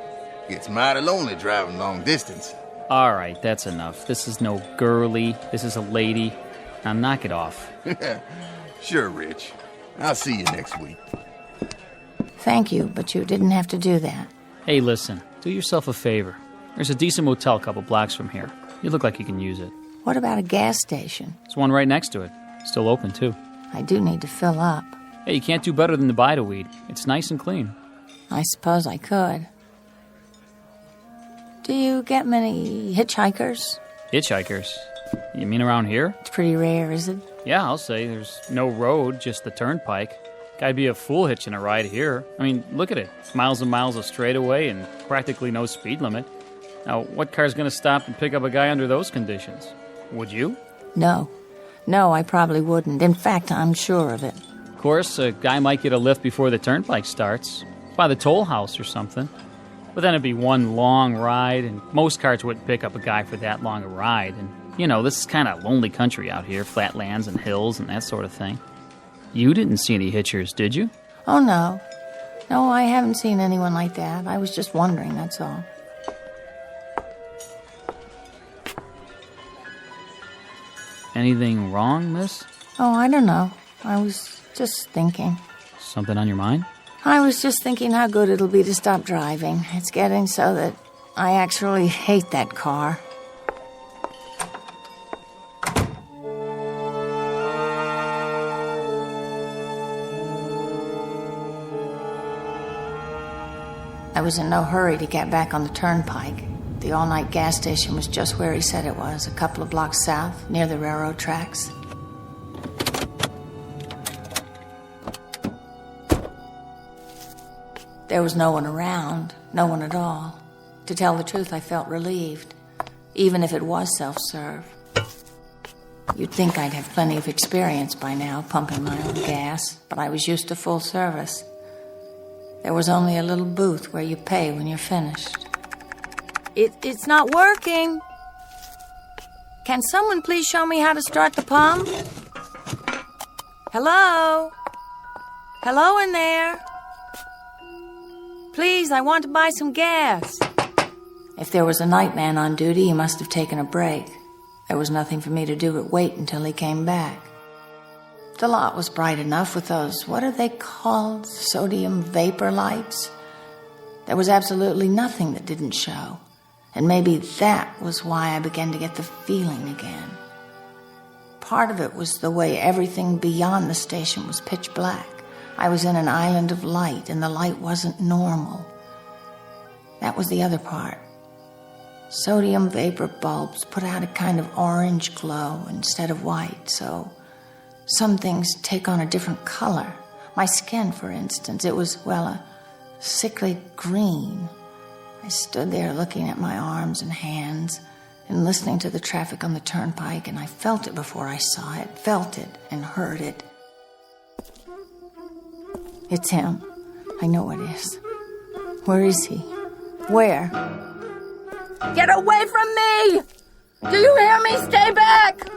It's mighty lonely driving long distance. All right, that's enough. This is no girly. This is a lady. Now knock it off. Sure, Rich. I'll see you next week. Thank you, but you didn't have to do that. Hey, listen. Do yourself a favor. There's a decent motel a couple blocks from here. You look like you can use it. What about a gas station? There's one right next to it. Still open, too. I do need to fill up. Hey, you can't do better than the Bida-Weed. It's nice and clean. I suppose I could. Do you get many hitchhikers? Hitchhikers? You mean around here? It's pretty rare, is it? Yeah, I'll say. There's no road, just the turnpike. Guy'd be a fool hitching a ride here. I mean, look at it. Miles and miles of straightaway and practically no speed limit. Now, what car's going to stop and pick up a guy under those conditions? Would you? No. No, I probably wouldn't. In fact, I'm sure of it. Of course, a guy might get a lift before the turnpike starts. By the toll house or something. But then it'd be one long ride, and most cars wouldn't pick up a guy for that long a ride. And, you know, this is kind of lonely country out here. Flatlands and hills and that sort of thing. You didn't see any hitchers, did you? Oh, no. No, I haven't seen anyone like that. I was just wondering, that's all. Anything wrong, miss? Oh, I don't know. I was just thinking. Something on your mind? I was just thinking how good it'll be to stop driving. It's getting so that I actually hate that car. I was in no hurry to get back on the turnpike. The all-night gas station was just where he said it was, a couple of blocks south, near the railroad tracks. There was no one around, no one at all. To tell the truth, I felt relieved, even if it was self-serve. You'd think I'd have plenty of experience by now, pumping my own gas, but I was used to full service. There was only a little booth where you pay when you're finished. It's not working. Can someone please show me how to start the pump? Hello? Hello in there? Please, I want to buy some gas. If there was a night man on duty, he must have taken a break. There was nothing for me to do but wait until he came back. The lot was bright enough with those, what are they called, sodium vapor lights? There was absolutely nothing that didn't show. And maybe that was why I began to get the feeling again. Part of it was the way everything beyond the station was pitch black. I was in an island of light, and the light wasn't normal. That was the other part. Sodium vapor bulbs put out a kind of orange glow instead of white, so some things take on a different color. My skin, for instance, it was, well, a sickly green. I stood there looking at my arms and hands and listening to the traffic on the turnpike, and I felt it before I saw it, felt it and heard it. It's him. I know it is. Where is he? Where? Get away from me! Do you hear me? Stay back!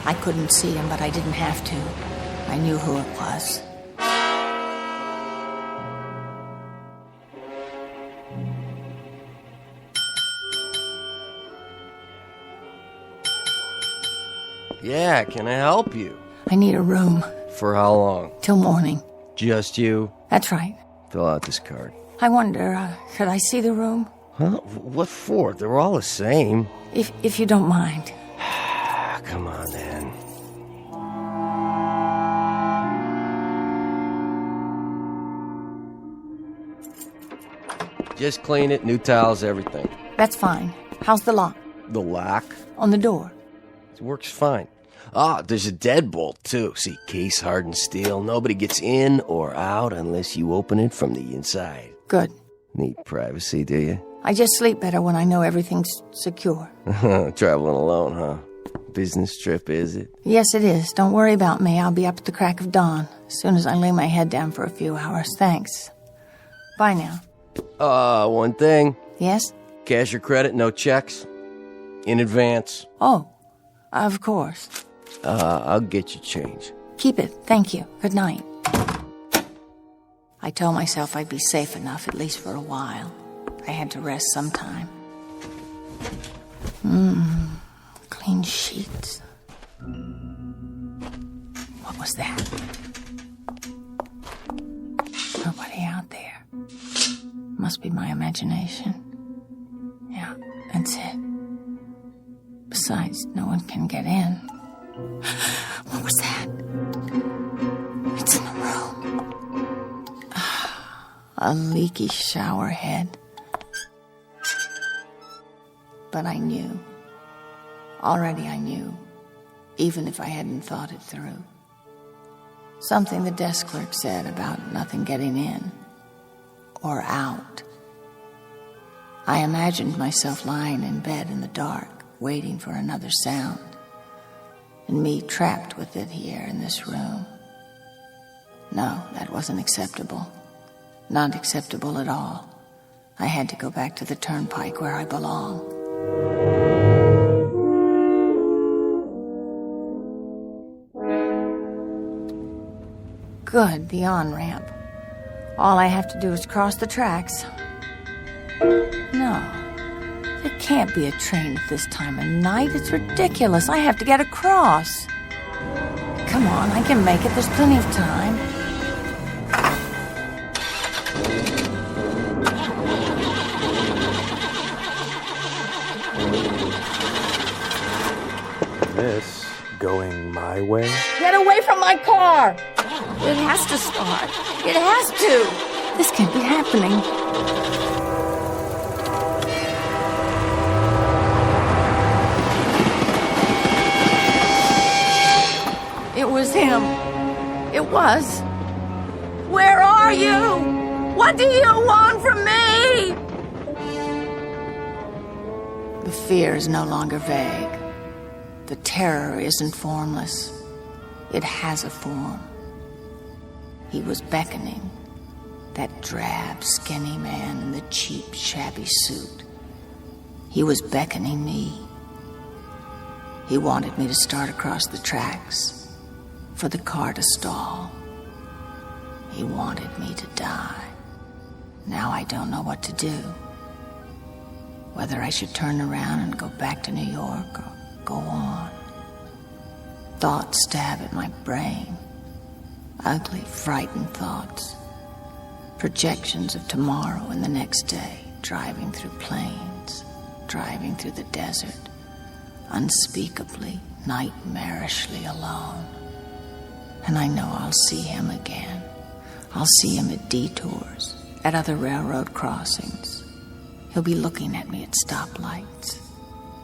I couldn't see him, but I didn't have to. I knew who it was. Yeah, can I help you? I need a room. For how long? Till morning. Just you? That's right. Fill out this card. I wonder, could I see the room? Huh? What for? They're all the same. If you don't mind. Come on, then. Just clean it, new tiles, everything. That's fine. How's the lock? The lock? On the door. It works fine. Ah, there's a deadbolt, too. See, case-hardened steel. Nobody gets in or out unless you open it from the inside. Good. Need privacy, do you? I just sleep better when I know everything's secure. Traveling alone, huh? Business trip, is it? Yes, it is. Don't worry about me. I'll be up at the crack of dawn, as soon as I lay my head down for a few hours. Thanks. Bye now. One thing. Yes? Cash or credit, no checks. In advance. Oh, of course. I'll get you change. Keep it. Thank you. Good night. I told myself I'd be safe enough, at least for a while. I had to rest sometime. Clean sheets. What was that? Nobody out there. Must must be my imagination. Yeah, that's it. Besides, no one can get in. What was that? It's in the room. A leaky shower head. But I knew. Already I knew, even if I hadn't thought it through. Something the desk clerk said about nothing getting in or out. I imagined myself lying in bed in the dark, waiting for another sound, and me trapped with it here in this room. No, that wasn't acceptable. Not acceptable at all. I had to go back to the turnpike where I belong. Good, the on-ramp. All I have to do is cross the tracks. No, there can't be a train at this time of night. It's ridiculous. I have to get across. Come on, I can make it. There's plenty of time. Miss, going my way? Get away from my car! It has to start. It has to. This can't be happening. It was him. It was. Where are you? What do you want from me? The fear is no longer vague. The terror isn't formless. It has a form. He was beckoning, that drab, skinny man in the cheap, shabby suit. He was beckoning me. He wanted me to start across the tracks, for the car to stall. He wanted me to die. Now I don't know what to do. Whether I should turn around and go back to New York or go on. Thoughts stab at my brain. Ugly, frightened thoughts. Projections of tomorrow and the next day, driving through plains, driving through the desert, unspeakably, nightmarishly alone. And I know I'll see him again. I'll see him at detours, at other railroad crossings. He'll be looking at me at stoplights.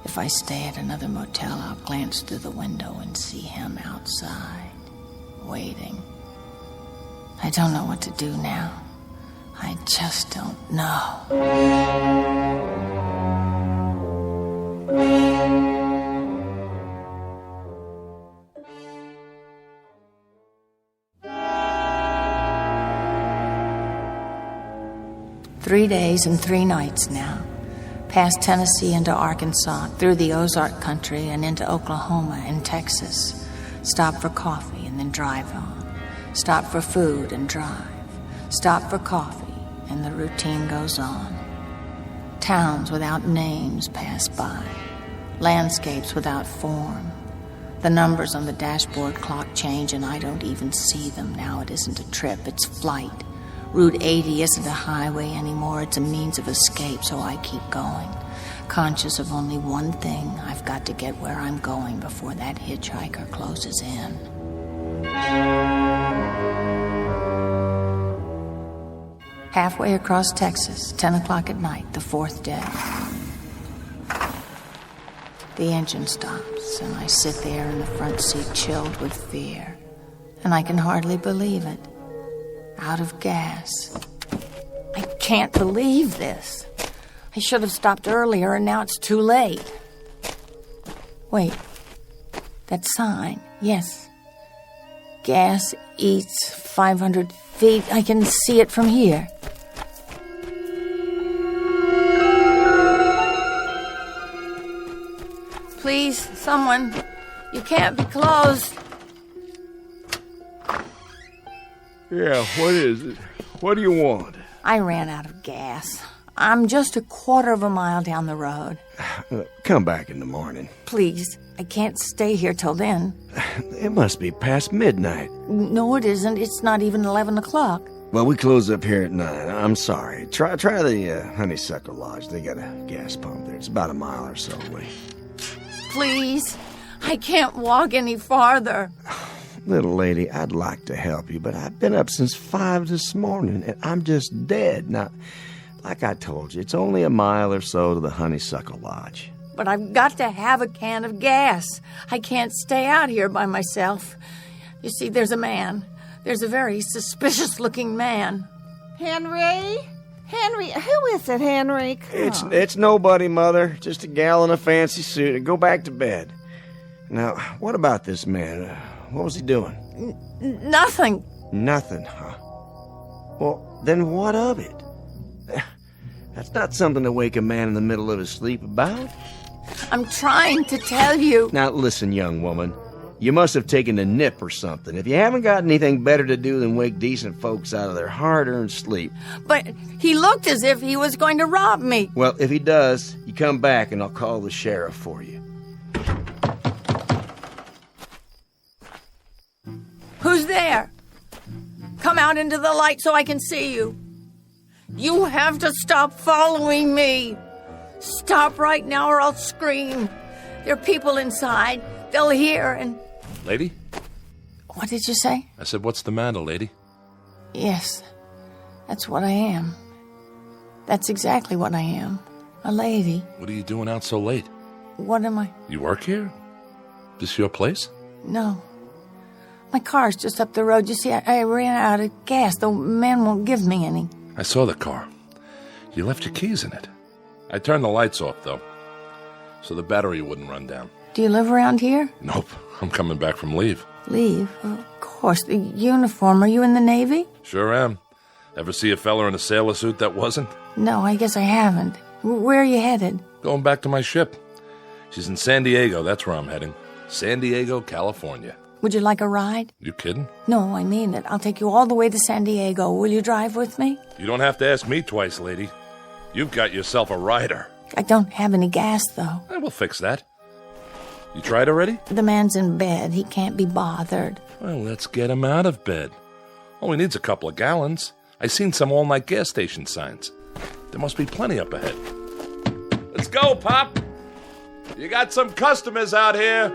If I stay at another motel, I'll glance through the window and see him outside, waiting. I don't know what to do now. I just don't know. 3 days and 3 nights now. Past Tennessee into Arkansas, through the Ozark country and into Oklahoma and Texas. Stop for coffee and then drive on. Stop for food and drive. Stop for coffee, and the routine goes on. Towns without names pass by. Landscapes without form. The numbers on the dashboard clock change, and I don't even see them. Now it isn't a trip, it's flight. Route 80 isn't a highway anymore, it's a means of escape, so I keep going. Conscious of only one thing, I've got to get where I'm going before that hitchhiker closes in. Halfway across Texas, 10 o'clock at night, the 4th day. The engine stops, and I sit there in the front seat chilled with fear. And I can hardly believe it. Out of gas. I can't believe this. I should have stopped earlier, and now it's too late. Wait. That sign. Yes. Gas eats 500 feet. I can see it from here. Please, someone. You can't be closed. Yeah, what is it? What do you want? I ran out of gas. I'm just a quarter of a mile down the road. Come back in the morning. Please, I can't stay here till then. It must be past midnight. No, it isn't. It's not even 11 o'clock. Well, we close up here at 9. I'm sorry. Try the Honeysuckle Lodge. They got a gas pump there. It's about a mile or so away. Please, I can't walk any farther. Little lady, I'd like to help you, but I've been up since 5 this morning, and I'm just dead. Now, like I told you, it's only a mile or so to the Honeysuckle Lodge. But I've got to have a can of gas. I can't stay out here by myself. You see, there's a man. There's a very suspicious-looking man. Henry? Henry, who is it, Henry? It's nobody, Mother. Just a gal in a fancy suit. Go back to bed. Now, what about this man? What was he doing? Nothing. Nothing, huh? Well, then what of it? That's not something to wake a man in the middle of his sleep about. I'm trying to tell you. Now, listen, young woman. You must have taken a nip or something. If you haven't got anything better to do than wake decent folks out of their hard-earned sleep. But he looked as if he was going to rob me. Well, if he does, you come back and I'll call the sheriff for you. Who's there? Come out into the light so I can see you. You have to stop following me. Stop right now or I'll scream. There are people inside. They'll hear and... Lady? What did you say? I said, what's the matter, lady? Yes, that's what I am. That's exactly what I am. A lady. What are you doing out so late? What am I? You work here? This your place? No. My car's just up the road. You see, I ran out of gas. The man won't give me any. I saw the car. You left your keys in it. I turned the lights off, though, so the battery wouldn't run down. Do you live around here? Nope. I'm coming back from leave. Leave? Of course. The uniform. Are you in the Navy? Sure am. Ever see a fella in a sailor suit that wasn't? No, I guess I haven't. Where are you headed? Going back to my ship. She's in San Diego. That's where I'm heading. San Diego, California. Would you like a ride? You kidding? No, I mean it. I'll take you all the way to San Diego. Will you drive with me? You don't have to ask me twice, lady. You've got yourself a rider. I don't have any gas, though. We'll fix that. You tried already? The man's in bed. He can't be bothered. Well, let's get him out of bed. All he needs a couple of gallons. I seen some all-night gas station signs. There must be plenty up ahead. Let's go, Pop. You got some customers out here.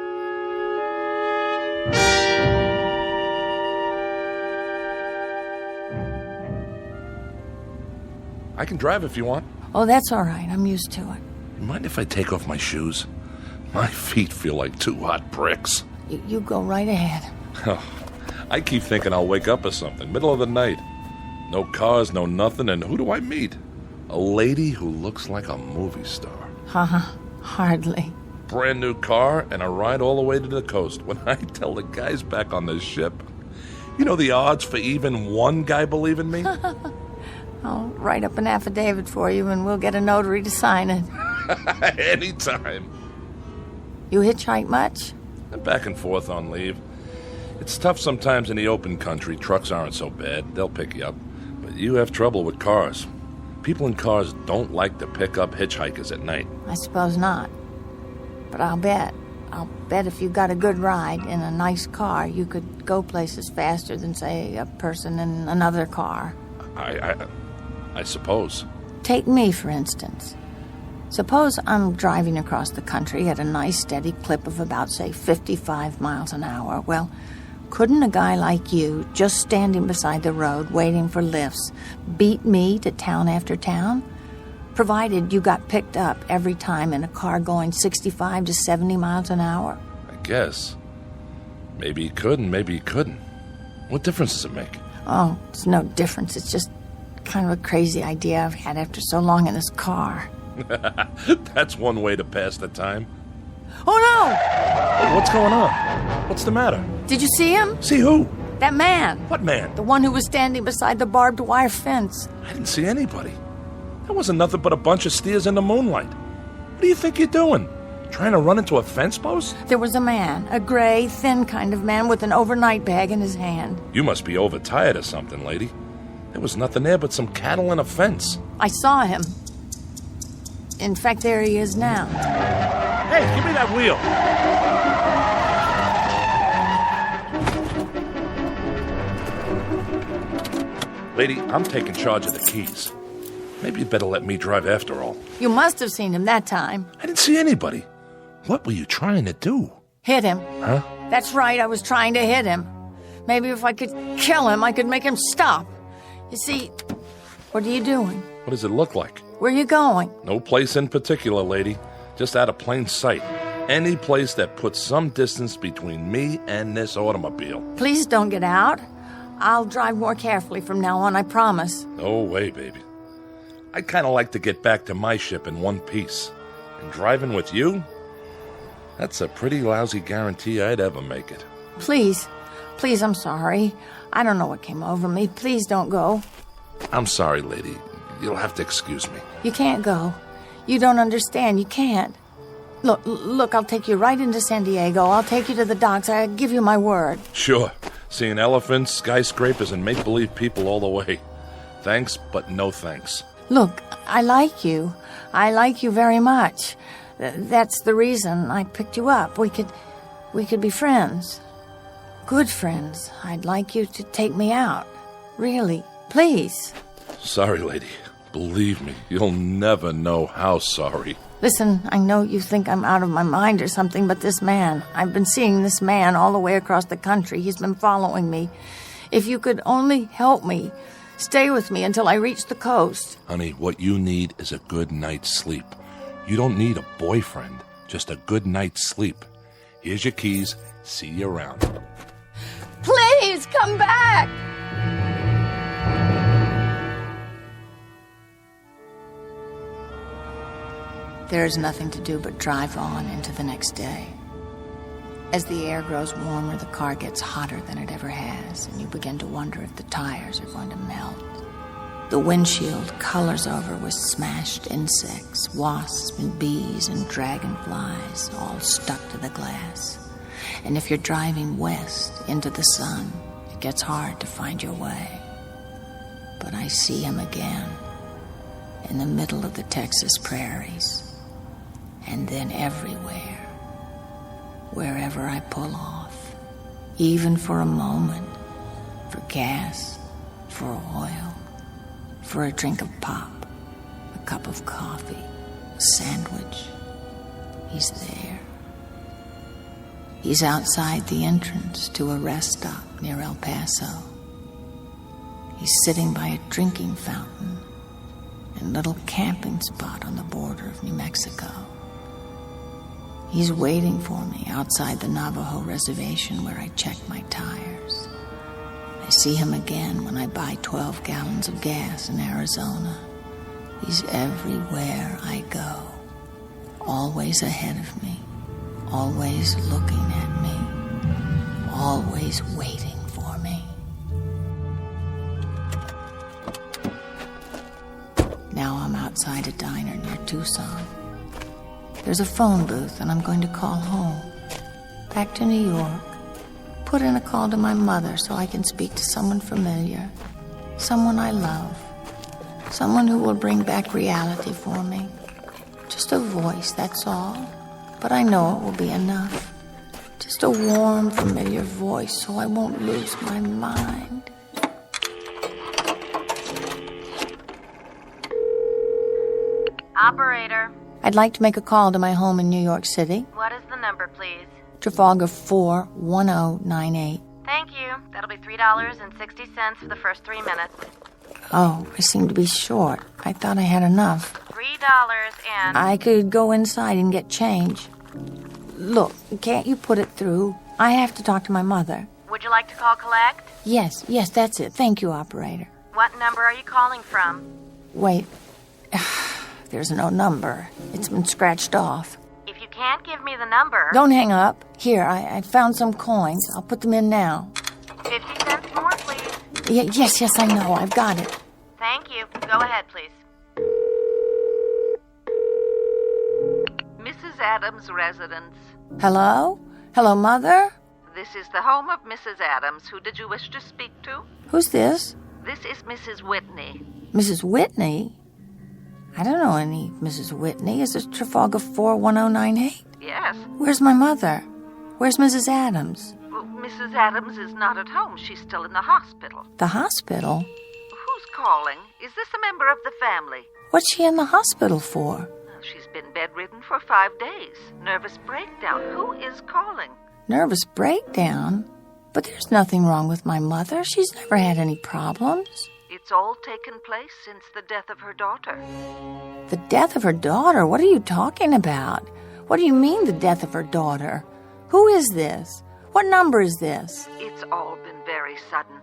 I can drive if you want. Oh, that's all right. I'm used to it. You mind if I take off my shoes? My feet feel like 2 hot bricks. You go right ahead. Oh, I keep thinking I'll wake up or something, middle of the night. No cars, no nothing, and who do I meet? A lady who looks like a movie star. Hardly. Brand new car and a ride all the way to the coast. When I tell the guys back on this ship, you know the odds for even one guy believing me? I'll write up an affidavit for you and we'll get a notary to sign it. Anytime. You hitchhike much? Back and forth on leave. It's tough sometimes in the open country. Trucks aren't so bad. They'll pick you up. But you have trouble with cars. People in cars don't like to pick up hitchhikers at night. I suppose not. But I'll bet if you got a good ride in a nice car, you could go places faster than, say, a person in another car. I suppose. Take me, for instance. Suppose I'm driving across the country at a nice steady clip of about, say, 55 miles an hour. Well, couldn't a guy like you, just standing beside the road waiting for lifts, beat me to town after town? Provided you got picked up every time in a car going 65 to 70 miles an hour? I guess. Maybe he could and maybe he couldn't. What difference does it make? Oh, it's no difference. It's just kind of a crazy idea I've had after so long in this car. That's one way to pass the time. Oh, no! What's going on? What's the matter? Did you see him? See who? That man. What man? The one who was standing beside the barbed wire fence. I didn't see anybody. That wasn't nothing but a bunch of steers in the moonlight. What do you think you're doing? Trying to run into a fence post? There was a man, a gray, thin kind of man with an overnight bag in his hand. You must be overtired or something, lady. There was nothing there but some cattle and a fence. I saw him. In fact, there he is now. Hey, give me that wheel. Lady, I'm taking charge of the keys. Maybe you'd better let me drive after all. You must have seen him that time. I didn't see anybody. What were you trying to do? Hit him. Huh? That's right, I was trying to hit him. Maybe if I could kill him, I could make him stop. You see, what are you doing? What does it look like? Where are you going? No place in particular, lady. Just out of plain sight. Any place that puts some distance between me and this automobile. Please don't get out. I'll drive more carefully from now on, I promise. No way, baby. I'd kind of like to get back to my ship in one piece. And driving with you? That's a pretty lousy guarantee I'd ever make it. Please, I'm sorry. I don't know what came over me. Please don't go. I'm sorry, lady. You'll have to excuse me. You can't go. You don't understand. You can't. Look, I'll take you right into San Diego. I'll take you to the docks. I give you my word. Sure. Seeing elephants, skyscrapers, and make-believe people all the way. Thanks, but no thanks. Look, I like you. I like you very much. That's the reason I picked you up. We could be friends. Good friends. I'd like you to take me out. Really. Please. Sorry, lady. Believe me, you'll never know how sorry. Listen, I know you think I'm out of my mind or something, but this man, I've been seeing this man all the way across the country. He's been following me. If you could only help me, stay with me until I reach the coast. Honey, what you need is a good night's sleep. You don't need a boyfriend, just a good night's sleep. Here's your keys. See you around. Please, come back! There is nothing to do but drive on into the next day. As the air grows warmer, the car gets hotter than it ever has, and you begin to wonder if the tires are going to melt. The windshield colors over with smashed insects, wasps and bees and dragonflies, all stuck to the glass. And if you're driving west into the sun, it gets hard to find your way. But I see him again, in the middle of the Texas prairies. And then everywhere, wherever I pull off, even for a moment, for gas, for oil, for a drink of pop, a cup of coffee, a sandwich, he's there. He's outside the entrance to a rest stop near El Paso. He's sitting by a drinking fountain and a little camping spot on the border of New Mexico. He's waiting for me outside the Navajo reservation where I check my tires. I see him again when I buy 12 gallons of gas in Arizona. He's everywhere I go, always ahead of me, always looking at me, always waiting for me. Now I'm outside a diner near Tucson. There's a phone booth, and I'm going to call home. Back to New York. Put in a call to my mother so I can speak to someone familiar. Someone I love. Someone who will bring back reality for me. Just a voice, that's all. But I know it will be enough. Just a warm, familiar voice so I won't lose my mind. Operator. I'd like to make a call to my home in New York City. What is the number, please? Trafalgar 41098. Thank you. That'll be $3.60 for the first 3 minutes. Oh, I seem to be short. I thought I had enough. $3 and... I could go inside and get change. Look, can't you put it through? I have to talk to my mother. Would you like to call collect? Yes, that's it. Thank you, operator. What number are you calling from? Wait. There's no number. It's been scratched off. If you can't give me the number... Don't hang up. Here, I found some coins. I'll put them in now. 50 cents more, please. Yes, I know. I've got it. Thank you. Go ahead, please. Mrs. Adams' residence. Hello? Hello, Mother? This is the home of Mrs. Adams. Who did you wish to speak to? Who's this? This is Mrs. Whitney. Mrs. Whitney? I don't know any Mrs. Whitney. Is this Trafalgar 41098? Yes. Where's my mother? Where's Mrs. Adams? Well, Mrs. Adams is not at home. She's still in the hospital. The hospital? Who calling. Is this a member of the family? What's she in the hospital for? She's been bedridden for 5 days. Nervous breakdown. Who is calling? Nervous breakdown? But there's nothing wrong with my mother. She's never had any problems. It's all taken place since the death of her daughter. The death of her daughter? What are you talking about? What do you mean, the death of her daughter? Who is this? What number is this? It's all been very sudden.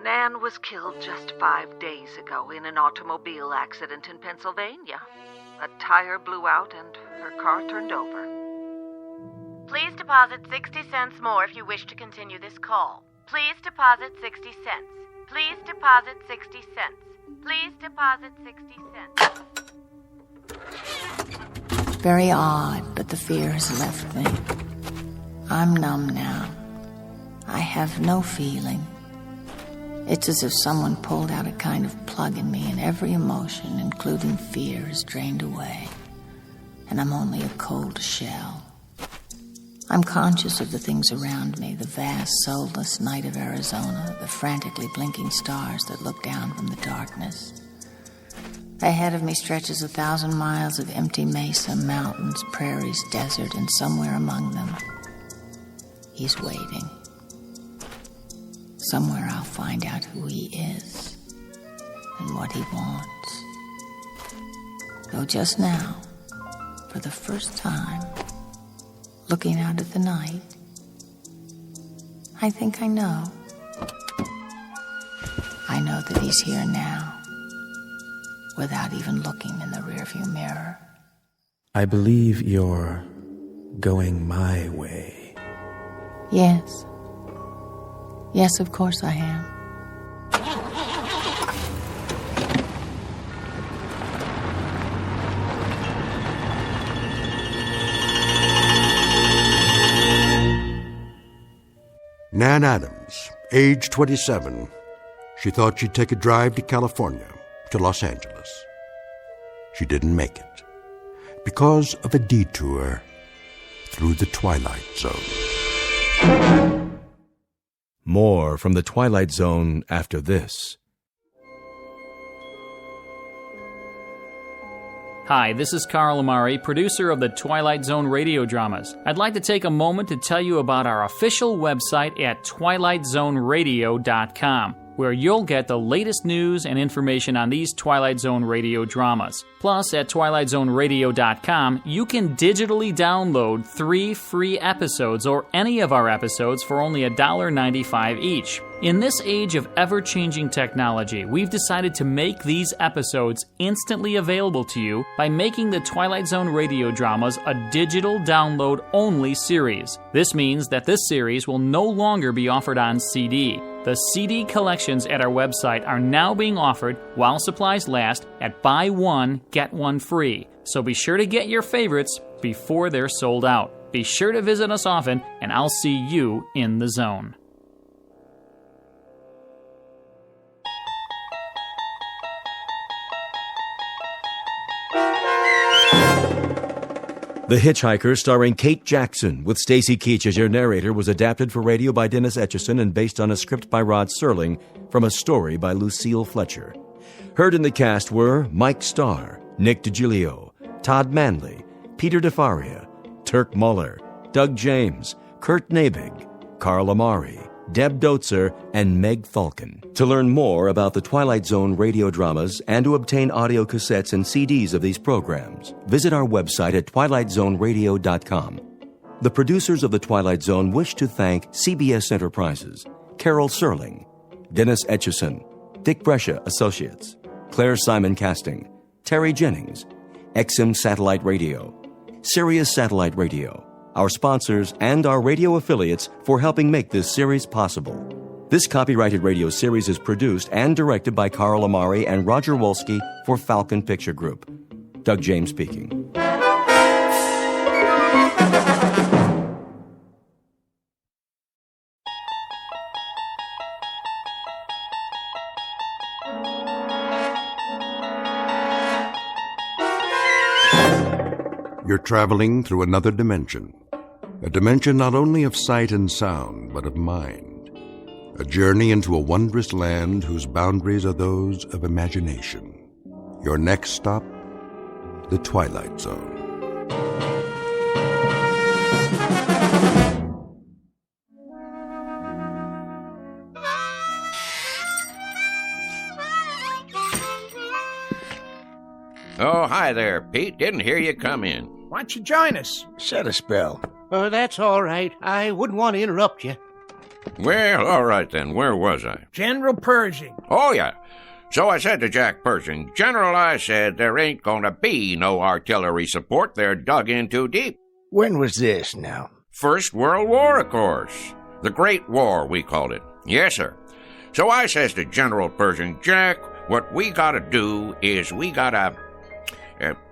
Nan was killed just 5 days ago in an automobile accident in Pennsylvania. A tire blew out and her car turned over. Please deposit 60 cents more if you wish to continue this call. Please deposit 60 cents. Please deposit 60 cents. Please deposit 60 cents. Very odd, but the fear has left me. I'm numb now. I have no feeling. It's as if someone pulled out a kind of plug in me, and every emotion, including fear, is drained away. And I'm only a cold shell. I'm conscious of the things around me, the vast, soulless night of Arizona, the frantically blinking stars that look down from the darkness. Ahead of me stretches 1,000 miles of empty mesa, mountains, prairies, desert, and somewhere among them, he's waiting. Somewhere I'll find out who he is and what he wants. Though just now, for the first time, looking out at the night, I think I know. I know that he's here now, without even looking in the rearview mirror. I believe you're going my way. Yes. Yes, of course I am. Nan Adams, age 27. She thought she'd take a drive to California, to Los Angeles. She didn't make it because of a detour through the Twilight Zone. More from the Twilight Zone after this. Hi, this is Carl Amari, producer of the Twilight Zone Radio Dramas. I'd like to take a moment to tell you about our official website at twilightzoneradio.com, where you'll get the latest news and information on these Twilight Zone radio dramas. Plus, at twilightzoneradio.com, you can digitally download 3 free episodes or any of our episodes for only $1.95 each. In this age of ever-changing technology, we've decided to make these episodes instantly available to you by making the Twilight Zone radio dramas a digital download-only series. This means that this series will no longer be offered on CD. The CD collections at our website are now being offered while supplies last at buy one, get one free. So be sure to get your favorites before they're sold out. Be sure to visit us often, and I'll see you in the zone. The Hitch-Hiker, starring Kate Jackson, with Stacy Keach as your narrator, was adapted for radio by Dennis Etchison and based on a script by Rod Serling from a story by Lucille Fletcher. Heard in the cast were Mike Starr, Nick DiGilio, Todd Manley, Peter DeFaria, Turk Muller, Doug James, Kurt Nabig, Carl Amari, Deb Dotzer, and Meg Falcon. To learn more about the Twilight Zone radio dramas and to obtain audio cassettes and CDs of these programs, visit our website at twilightzoneradio.com. The producers of The Twilight Zone wish to thank CBS Enterprises, Carol Serling, Dennis Etchison, Dick Brescia Associates, Claire Simon Casting, Terry Jennings, XM Satellite Radio, Sirius Satellite Radio, our sponsors, and our radio affiliates for helping make this series possible. This copyrighted radio series is produced and directed by Carl Amari and Roger Wolski for Falcon Picture Group. Doug James speaking. You're traveling through another dimension. A dimension not only of sight and sound, but of mind. A journey into a wondrous land whose boundaries are those of imagination. Your next stop, the Twilight Zone. Oh, hi there, Pete. Didn't hear you come in. Why don't you join us? Set a spell. That's all right. I wouldn't want to interrupt you. Well, all right then. Where was I? General Pershing. Oh, yeah. So I said to Jack Pershing, General, I said, there ain't gonna be no artillery support. They're dug in too deep. When was this now? First World War, of course. The Great War, we called it. Yes, sir. So I says to General Pershing, Jack, what we gotta do is we gotta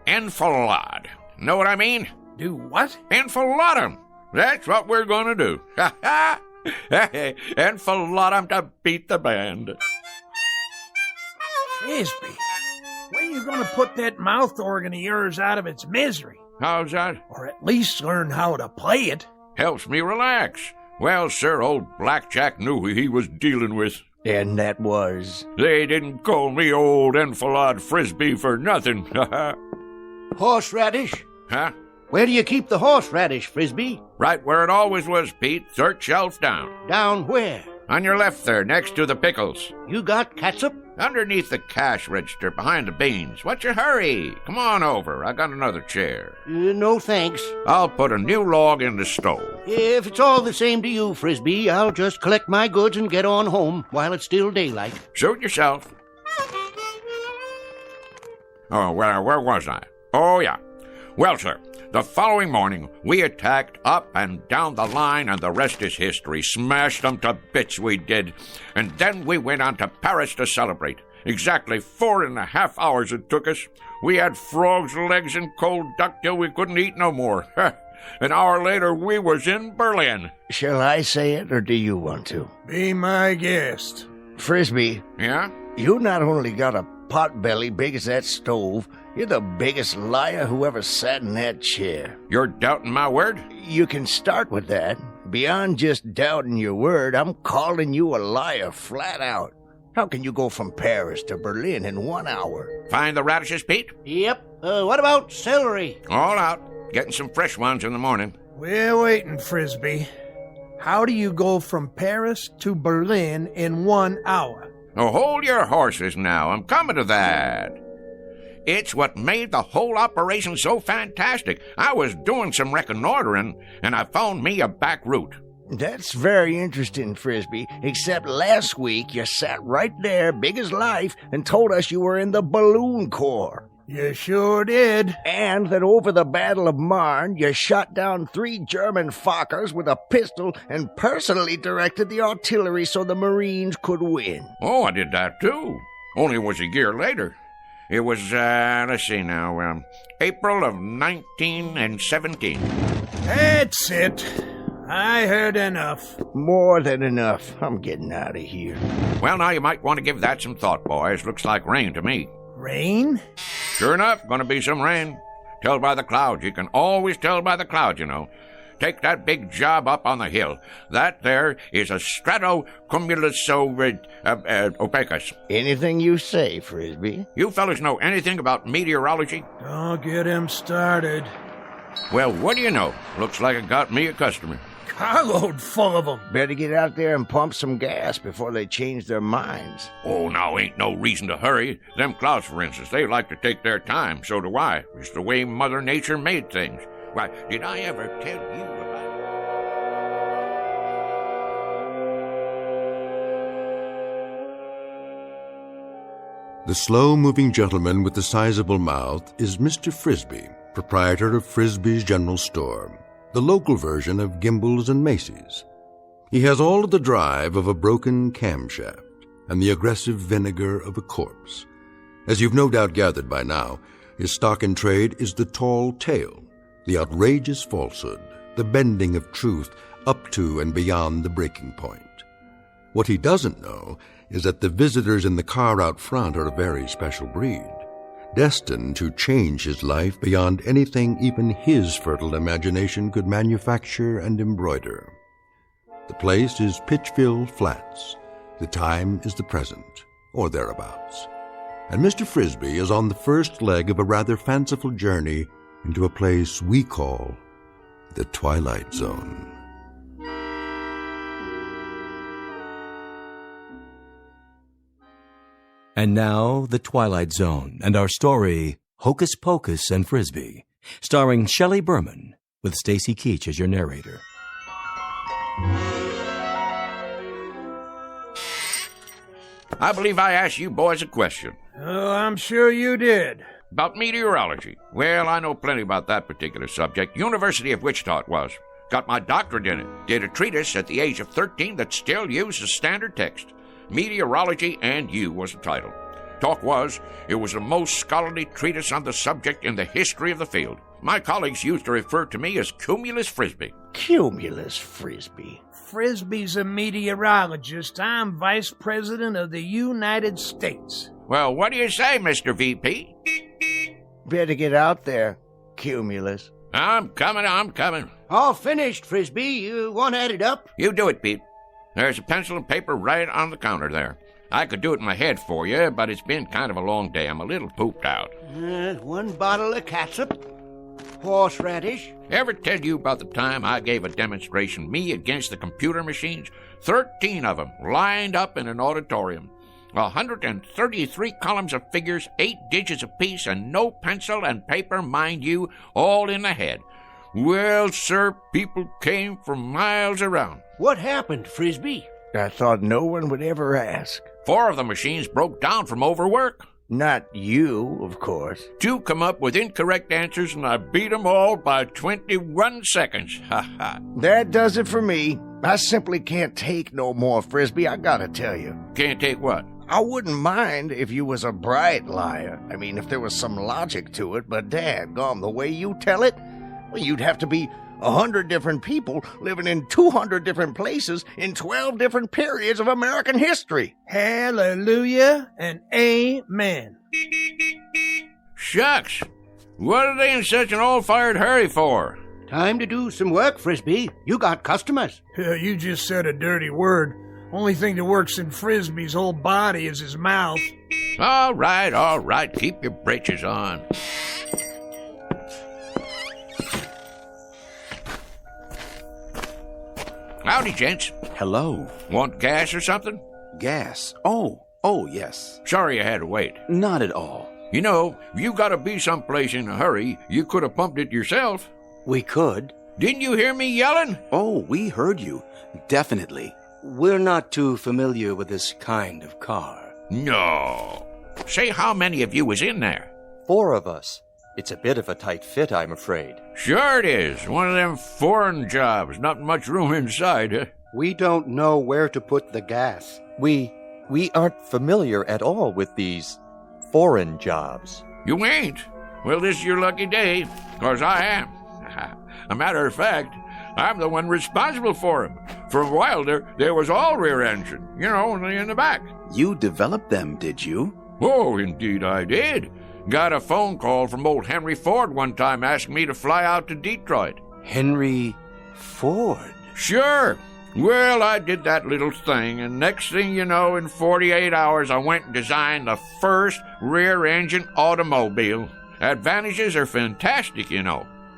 enfilade. Know what I mean? Do what? Enfilade 'em. That's what we're gonna do. Ha ha! Enfilade 'em to beat the band. Frisby, when are you going to put that mouth organ of yours out of its misery? How's that? Or at least learn how to play it. Helps me relax. Well, sir, old Blackjack knew who he was dealing with. And that was? They didn't call me old Enfilade Frisby for nothing. Horseradish? Huh? Where do you keep the horseradish, Frisby? Right where it always was, Pete. Third shelf down. Down where? On your left there, next to the pickles. You got catsup? Underneath the cash register, behind the beans. What's your hurry? Come on over. I got another chair. No, thanks. I'll put a new log in the stove. If it's all the same to you, Frisby, I'll just collect my goods and get on home while it's still daylight. Suit yourself. Oh, well, where was I? Oh, yeah. Well, sir, the following morning, we attacked up and down the line, and the rest is history. Smashed them to bits, we did. And then we went on to Paris to celebrate. Exactly 4.5 hours it took us. We had frogs' legs and cold duck till we couldn't eat no more. An hour later, we was in Berlin. Shall I say it, or do you want to? Be my guest. Frisby. Yeah? You not only got a pot belly big as that stove, you're the biggest liar who ever sat in that chair. You're doubting my word? You can start with that. Beyond just doubting your word, I'm calling you a liar flat out. How can you go from Paris to Berlin in 1 hour? Find the radishes, Pete? Yep. What about celery? All out. Getting some fresh ones in the morning. We're waiting, Frisby. How do you go from Paris to Berlin in 1 hour? Oh, hold your horses now. I'm coming to that. It's what made the whole operation so fantastic. I was doing some reconnoitering, and I found me a back route. That's very interesting, Frisby, except last week you sat right there, big as life, and told us you were in the Balloon Corps. You sure did. And that over the Battle of Marne, you shot down 3 German Fokkers with a pistol and personally directed the artillery so the Marines could win. Oh, I did that too. Only it was a year later. It was, let's see now, April of 1917. That's it. I heard enough. More than enough. I'm getting out of here. Well, now you might want to give that some thought, boys. Looks like rain to me. Rain? Sure enough, gonna be some rain. Tell by the clouds. You can always tell by the clouds, you know. Take that big job up on the hill. That there is a stratocumulus opacus. Anything you say, Frisby. You fellas know anything about meteorology? Don't get him started. Well, what do you know? Looks like it got me a customer. Carload full of them. Better get out there and pump some gas before they change their minds. Oh, now ain't no reason to hurry. Them clouds, for instance, they like to take their time. So do I. It's the way Mother Nature made things. Why, did I ever tell you about... The slow-moving gentleman with the sizable mouth is Mr. Frisby, proprietor of Frisby's General Store, the local version of Gimbel's and Macy's. He has all of the drive of a broken camshaft and the aggressive vinegar of a corpse. As you've no doubt gathered by now, his stock in trade is the tall tale, the outrageous falsehood, the bending of truth up to and beyond the breaking point. What he doesn't know is that the visitors in the car out front are a very special breed, destined to change his life beyond anything even his fertile imagination could manufacture and embroider. The place is Pitchfield Flats. The time is the present, or thereabouts. And Mr. Frisby is on the first leg of a rather fanciful journey into a place we call the Twilight Zone. And now, The Twilight Zone, and our story, Hocus Pocus and Frisby, starring Shelley Berman, with Stacy Keach as your narrator. I believe I asked you boys a question. Oh, I'm sure you did. About meteorology. Well, I know plenty about that particular subject. University of Wichita it was. Got my doctorate in it. Did a treatise at the age of 13 that still uses standard text. Meteorology and You was the title. Talk was, it was the most scholarly treatise on the subject in the history of the field. My colleagues used to refer to me as Cumulus Frisby. Cumulus Frisby? Frisby's a meteorologist. I'm Vice President of the United States. Well, what do you say, Mr. VP? Better get out there, Cumulus. I'm coming. All finished, Frisby. You want to add it up? You do it, Pete. There's a pencil and paper right on the counter there. I could do it in my head for you, but it's been kind of a long day. I'm a little pooped out. 1 bottle of catsup, horseradish. Ever tell you about the time I gave a demonstration, me against the computer machines? 13 of them, lined up in an auditorium. 133 columns of figures, 8 digits apiece, and no pencil and paper, mind you, all in the head. Well, sir, people came from miles around. What happened, Frisby? I thought no one would ever ask. 4 of the machines broke down from overwork. Not you, of course. 2 come up with incorrect answers, and I beat them all by 21 seconds. Ha ha. That does it for me. I simply can't take no more, Frisby, I gotta tell you. Can't take what? I wouldn't mind if you was a bright liar. I mean, if there was some logic to it, but dadgum, the way you tell it, well, you'd have to be 100 different people living in 200 different places in 12 different periods of American history. Hallelujah and amen. Shucks. What are they in such an all-fired hurry for? Time to do some work, Frisby. You got customers. You just said a dirty word. Only thing that works in Frisby's whole body is his mouth. All right. Keep your britches on. Howdy, gents. Hello. Want gas or something? Gas? Oh, yes. Sorry you had to wait. Not at all. You know, if you gotta be someplace in a hurry, you could have pumped it yourself. We could. Didn't you hear me yelling? Oh, we heard you. Definitely. We're not too familiar with this kind of car. No. Say, how many of you was in there? 4 of us. It's a bit of a tight fit, I'm afraid. Sure it is. One of them foreign jobs. Not much room inside, huh? We don't know where to put the gas. We aren't familiar at all with these foreign jobs. You ain't? Well, this is your lucky day, 'cause I am. A matter of fact, I'm the one responsible for them. For a while there was all rear engine, only in the back. You developed them, did you? Oh, indeed I did. Got a phone call from old Henry Ford one time asking me to fly out to Detroit. Henry Ford? Sure. Well, I did that little thing, and next thing you know, in 48 hours, I went and designed the first rear-engine automobile. Advantages are fantastic,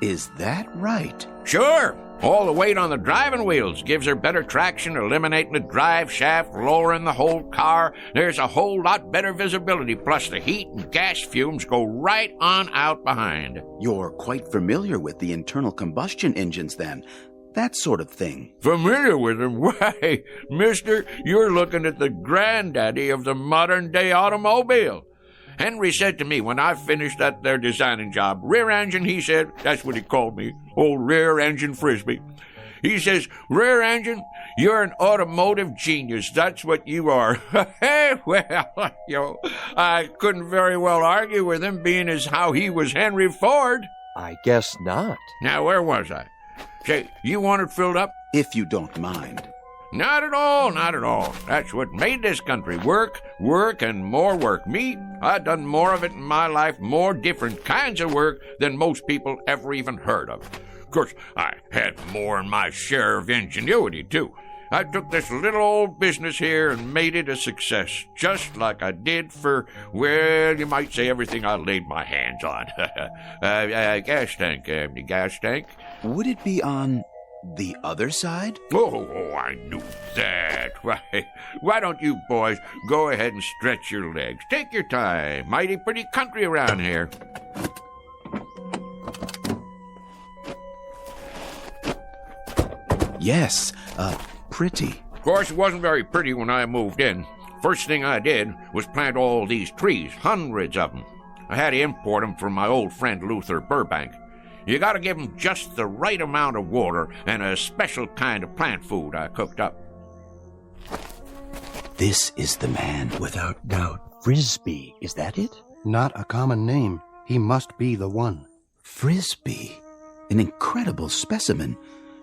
Is that right? Sure. All the weight on the driving wheels gives her better traction, eliminating the drive shaft, lowering the whole car. There's a whole lot better visibility, plus the heat and gas fumes go right on out behind. You're quite familiar with the internal combustion engines, then. That sort of thing. Familiar with them? Why, mister, you're looking at the granddaddy of the modern-day automobile. Henry said to me when I finished that there designing job, rear engine, he said, that's what he called me, old rear engine Frisby. He says, rear engine, you're an automotive genius. That's what you are. Well, I couldn't very well argue with him, being as how he was Henry Ford. I guess not. Now, where was I? Say, you want it filled up? If you don't mind. Not at all. That's what made this country work, and more work. Me, I've done more of it in my life, more different kinds of work than most people ever even heard of. Of course, I had more than my share of ingenuity, too. I took this little old business here and made it a success, just like I did for, well, you might say everything I laid my hands on. Gas tank, gas tank. Would it be on the other side? Oh, I knew that. Why don't you boys go ahead and stretch your legs? Take your time. Mighty pretty country around here. Yes, pretty. Of course, it wasn't very pretty when I moved in. First thing I did was plant all these trees, hundreds of them. I had to import them from my old friend Luther Burbank. You gotta give them just the right amount of water and a special kind of plant food I cooked up. This is the man. Without doubt. Frisby, is that it? Not a common name. He must be the one. Frisby. An incredible specimen.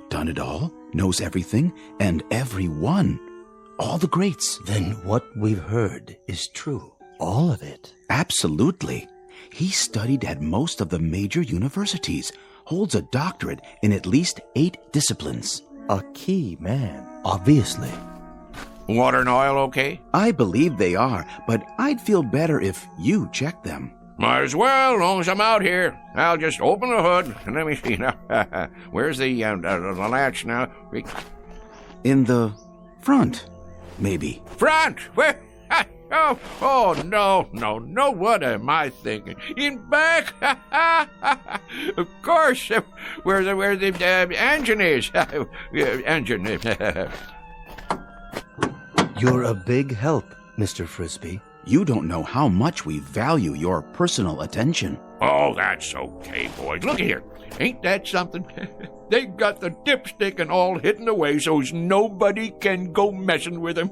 Done it all, knows everything, and everyone. All the greats. Then what we've heard is true. All of it. Absolutely. He studied at most of the major universities, holds a doctorate in at least 8 disciplines. A key man, obviously. Water and oil okay? I believe they are, but I'd feel better if you checked them. Might as well, long as I'm out here. I'll just open the hood and let me see now. Where's the latch now? In the front, maybe. Front? Where? Oh, no, what am I thinking? In back? Of course, where the engine is. Engine. You're a big help, Mr. Frisby. You don't know how much we value your personal attention. Oh, that's okay, boys. Look here. Ain't that something? They got the dipstick and all hidden away so's nobody can go messing with them.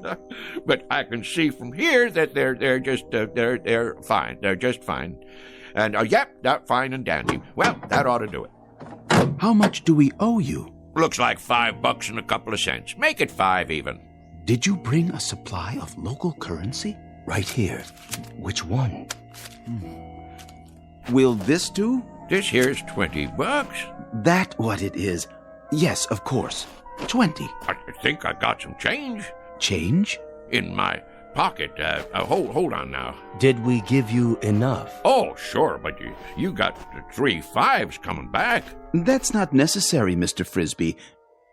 But I can see from here that they're just fine. They're just fine. And yep, that's fine and dandy. Well, that ought to do it. How much do we owe you? Looks like $5 and a couple of cents. Make it 5 even. Did you bring a supply of local currency? Right here. Which one? Will this do? This here's $20. That what it is? Yes, of course. 20. I think I got some change. Change? In my pocket. Hold on now. Did we give you enough? Oh, sure, but you got 3 5s coming back. That's not necessary, Mr. Frisby.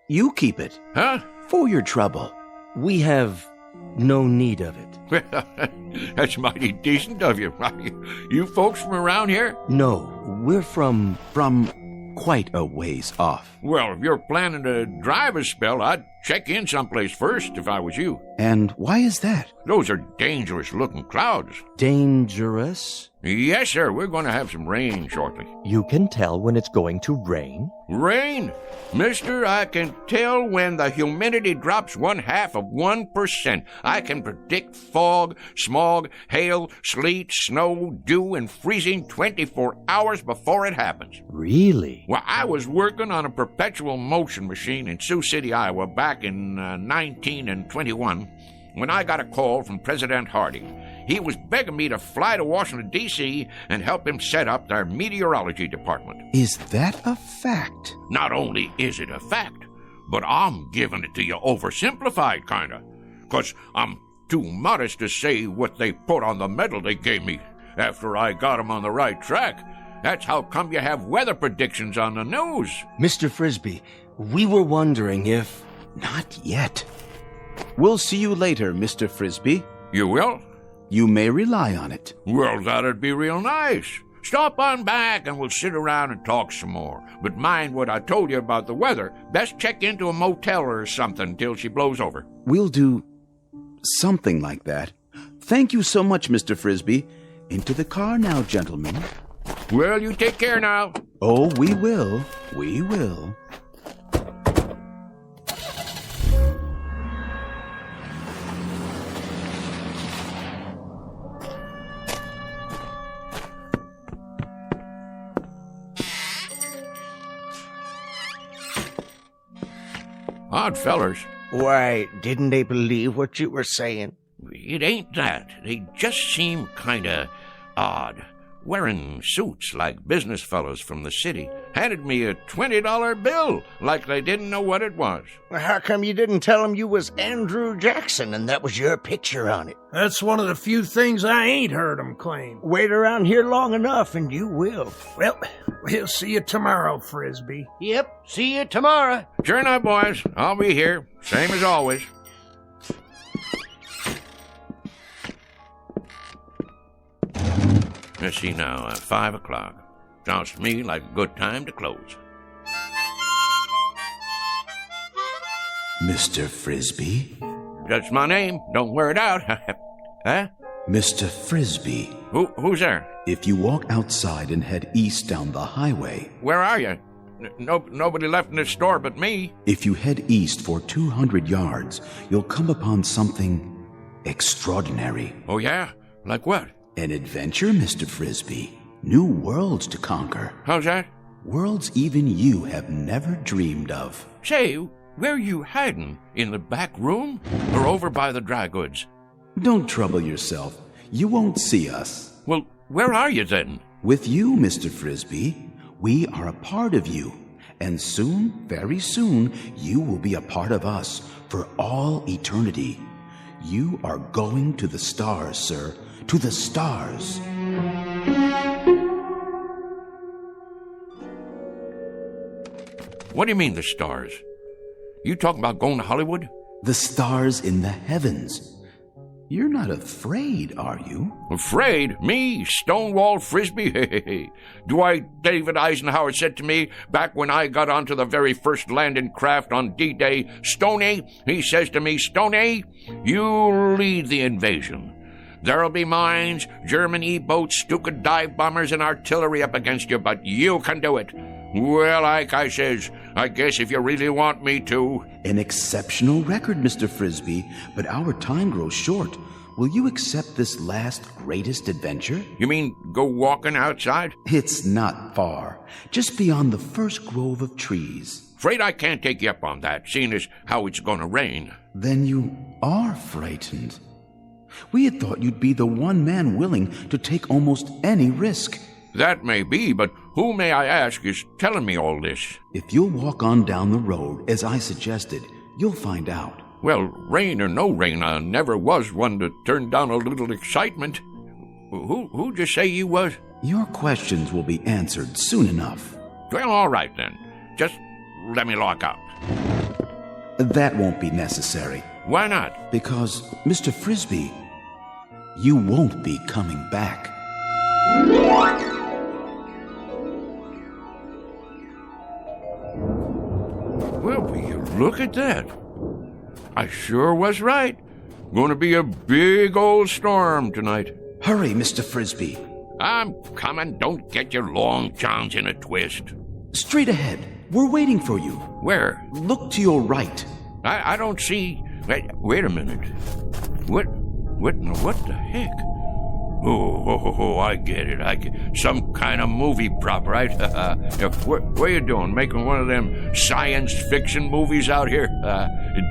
You keep it. Huh? For your trouble. We have no need of it. That's mighty decent of you. You folks from around here? No, we're from quite a ways off. Well, if you're planning to drive a spell, I'd check in someplace first if I was you. And why is that? Those are dangerous-looking clouds. Dangerous? Yes, sir. We're going to have some rain shortly. You can tell when it's going to rain? Rain? Mister, I can tell when the humidity drops 0.5%. I can predict fog, smog, hail, sleet, snow, dew, and freezing 24 hours before it happens. Really? Well, I was working on a perpetual motion machine in Sioux City, Iowa, back in 1921, when I got a call from President Harding. He was begging me to fly to Washington, D.C. and help him set up their meteorology department. Is that a fact? Not only is it a fact, but I'm giving it to you oversimplified, kinda. 'Cause I'm too modest to say what they put on the medal they gave me after I got 'em on the right track. That's how come you have weather predictions on the news. Mr. Frisby, we were wondering if... Not yet. We'll see you later, Mr. Frisby. You will? You may rely on it. Well, that'd be real nice. Stop on back and we'll sit around and talk some more. But mind what I told you about the weather. Best check into a motel or something till she blows over. We'll do something like that. Thank you so much, Mr. Frisby. Into the car now, gentlemen. Well, you take care now. Oh, we will. We will. Odd fellers. Why, didn't they believe what you were saying? It ain't that. They just seem kinda odd. Wearing suits like business fellows from the city. handed me a $20 bill like they didn't know what it was. Well, how come you didn't tell them you was Andrew Jackson and that was your picture on it? That's one of the few things I ain't heard them claim. Wait around here long enough and you will. Well, we'll see you tomorrow, Frisby. Yep, see you tomorrow. Sure enough, boys. I'll be here, same as always. Let's see now, 5 o'clock. Sounds to me like a good time to close. Mr. Frisby? That's my name. Don't wear it out. Huh? Mr. Frisby. Who's there? If you walk outside and head east down the highway... Where are you? Nobody left in this store but me. If you head east for 200 yards, you'll come upon something extraordinary. Oh, yeah? Like what? An adventure, Mr. Frisby. New worlds to conquer. How's that? Worlds even you have never dreamed of. Say, where are you hiding? In the back room? Or over by the dry goods? Don't trouble yourself. You won't see us. Well, where are you then? With you, Mr. Frisby. We are a part of you. And soon, very soon, you will be a part of us for all eternity. You are going to the stars, sir. To the stars. What do you mean, the stars? You talking about going to Hollywood? The stars in the heavens. You're not afraid, are you? Afraid? Me? Stonewall Frisby? Do I, David Eisenhower said to me back when I got onto the very first landing craft on D-Day, Stoney, he says to me, Stoney, you lead the invasion. There'll be mines, German E-boats, Stuka dive bombers, and artillery up against you, but you can do it. Well, Ike, I says, I guess if you really want me to. An exceptional record, Mr. Frisby, but our time grows short. Will you accept this last greatest adventure? You mean go walking outside? It's not far, just beyond the first grove of trees. Afraid I can't take you up on that, seeing as how it's going to rain. Then you are frightened. We had thought you'd be the one man willing to take almost any risk. That may be, but who, may I ask, is telling me all this? If you'll walk on down the road, as I suggested, you'll find out. Well, rain or no rain, I never was one to turn down a little excitement. Who'd you say you was? Your questions will be answered soon enough. Well, all right then. Just let me lock up. That won't be necessary. Why not? Because, Mr. Frisby, you won't be coming back. Well, will you look at that? I sure was right. Going to be a big old storm tonight. Hurry, Mr. Frisby. I'm coming. Don't get your long johns in a twist. Straight ahead. We're waiting for you. Where? Look to your right. I don't see... Wait a minute. What the heck? Oh, I get it. Some kind of movie prop, right? What are you doing? Making one of them science fiction movies out here?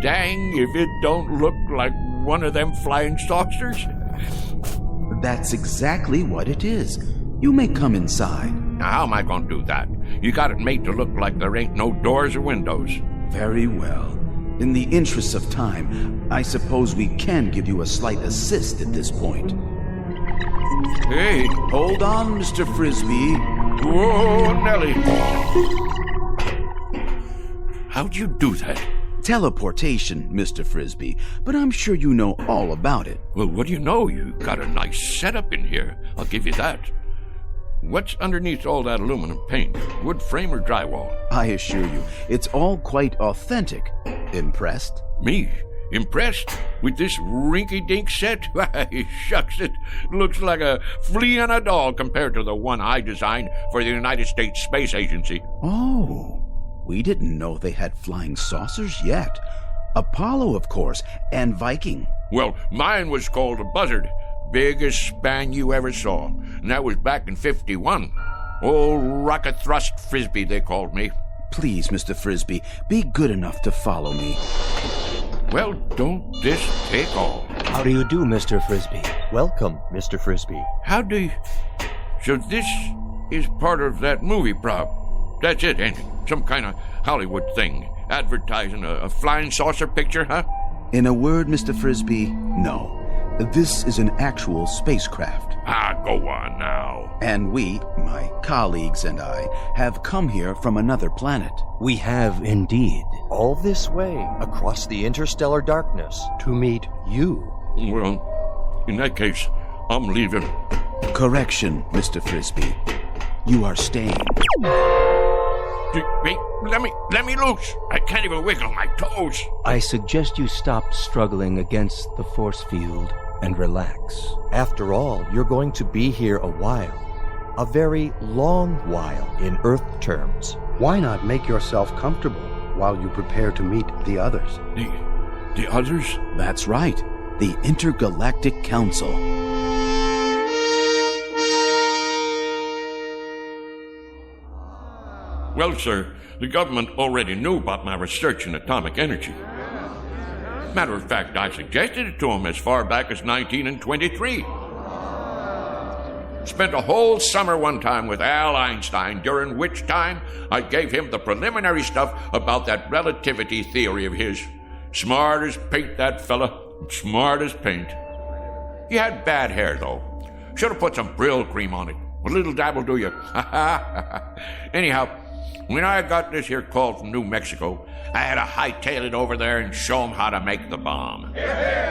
Dang if it don't look like one of them flying saucers. That's exactly what it is. You may come inside. Now, how am I going to do that? You got it made to look like there ain't no doors or windows. Very well. In the interest of time, I suppose we can give you a slight assist at this point. Hey! Hold on, Mr. Frisby. Whoa, Nellie! How'd you do that? Teleportation, Mr. Frisby, but I'm sure you know all about it. Well, what do you know? You got a nice setup in here. I'll give you that. What's underneath all that aluminum paint? Wood frame or drywall? I assure you, it's all quite authentic. Impressed? Me? Impressed? With this rinky-dink set? Why, shucks, it looks like a flea on a doll compared to the one I designed for the United States Space Agency. Oh, we didn't know they had flying saucers yet. Apollo, of course, and Viking. Well, mine was called a Buzzard. Biggest span you ever saw. And that was back in 51. Old Rocket Thrust Frisby, they called me. Please, Mr. Frisby, be good enough to follow me. Well, don't this take all? How do you do, Mr. Frisby? Welcome, Mr. Frisby. How do you... So this is part of that movie prop. That's it, ain't it? Some kind of Hollywood thing. Advertising a flying saucer picture, huh? In a word, Mr. Frisby, no. This is an actual spacecraft. Go on now. And we, my colleagues and I, have come here from another planet. We have indeed. All this way, across the interstellar darkness. To meet you. Well, in that case, I'm leaving. Correction, Mr. Frisby. You are staying. Wait, let me loose. I can't even wiggle my toes. I suggest you stop struggling against the force field and relax. After all, you're going to be here a while. A very long while in Earth terms. Why not make yourself comfortable while you prepare to meet the others? The others? That's right. The Intergalactic Council. Well, sir, the government already knew about my research in atomic energy. Matter of fact, I suggested it to them as far back as 1923. Spent a whole summer one time with Al Einstein, during which time I gave him the preliminary stuff about that relativity theory of his. Smart as paint, that fella. Smart as paint. He had bad hair, though. Should have put some Brill cream on it. A little dab will do you. Anyhow, when I got this here call from New Mexico, I had to hightail it over there and show them how to make the bomb.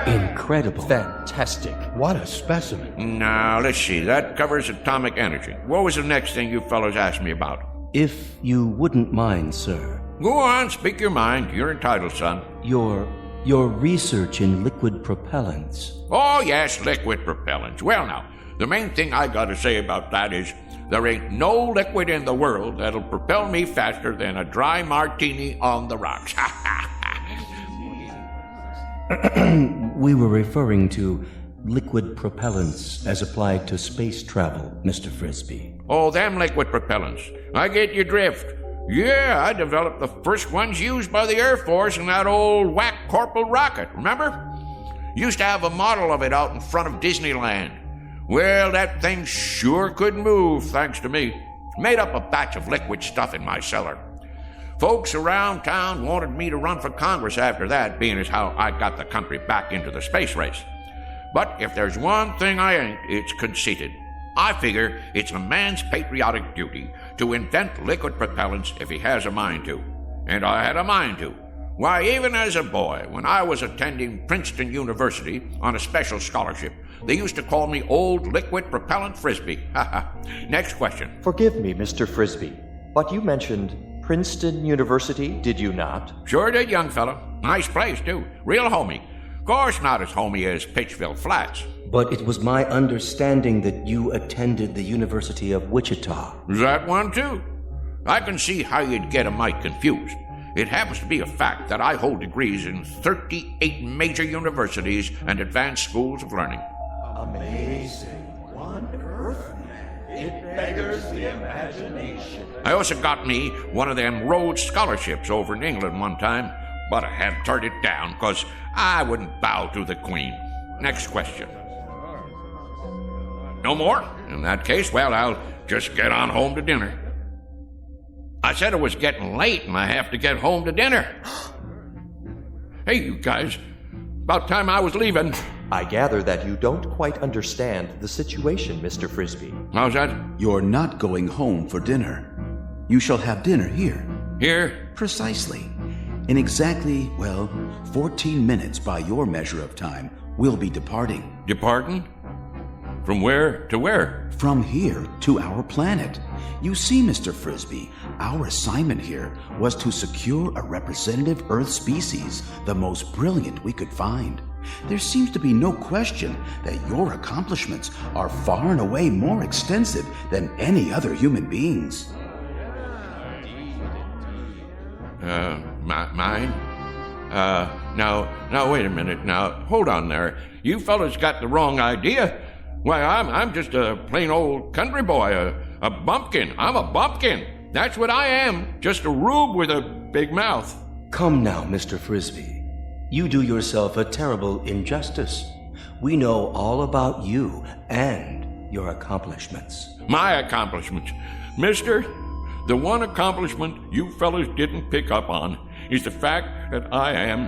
Incredible. Fantastic. What a specimen. Now, let's see. That covers atomic energy. What was the next thing you fellows asked me about? If you wouldn't mind, sir. Go on, speak your mind. You're entitled, son. Your research in liquid propellants. Oh, yes, liquid propellants. Well, now, the main thing I gotta say about that is there ain't no liquid in the world that'll propel me faster than a dry martini on the rocks. We were referring to liquid propellants as applied to space travel, Mr. Frisby. Oh, them liquid propellants. I get your drift. Yeah, I developed the first ones used by the Air Force in that old whack Corporal rocket, remember? Used to have a model of it out in front of Disneyland. Well, that thing sure could move, thanks to me. Made up a batch of liquid stuff in my cellar. Folks around town wanted me to run for Congress after that, being as how I got the country back into the space race. But if there's one thing I ain't, it's conceited. I figure it's a man's patriotic duty to invent liquid propellants if he has a mind to. And I had a mind to. Why, even as a boy, when I was attending Princeton University on a special scholarship, they used to call me Old Liquid Propellant Frisby. Next question. Forgive me, Mr. Frisby, but you mentioned Princeton University, did you not? Sure did, young fella. Nice place, too. Real homey. Of course not as homey as Pittsville Flats. But it was my understanding that you attended the University of Wichita. That one, too. I can see how you'd get a mite confused. It happens to be a fact that I hold degrees in 38 major universities and advanced schools of learning. Amazing. One Earth man. It beggars the imagination. I also got me one of them Rhodes scholarships over in England one time, but I had to turn it down because I wouldn't bow to the Queen. Next question. No more? In that case, well, I'll just get on home to dinner. I said it was getting late and I have to get home to dinner. Hey, you guys. About time I was leaving. I gather that you don't quite understand the situation, Mr. Frisby. How's that? You're not going home for dinner. You shall have dinner here. Here? Precisely. In exactly, 14 minutes by your measure of time, we'll be departing. Departing? From where to where? From here to our planet. You see, Mr. Frisby, our assignment here was to secure a representative Earth species, the most brilliant we could find. There seems to be no question that your accomplishments are far and away more extensive than any other human beings. Mine? Now, wait a minute. Now, hold on there. You fellas got the wrong idea. Why, I'm just a plain old country boy, a bumpkin. I'm a bumpkin. That's what I am. Just a rube with a big mouth. Come now, Mr. Frisby. You do yourself a terrible injustice. We know all about you and your accomplishments. My accomplishments? Mister, The one accomplishment you fellas didn't pick up on is the fact that I am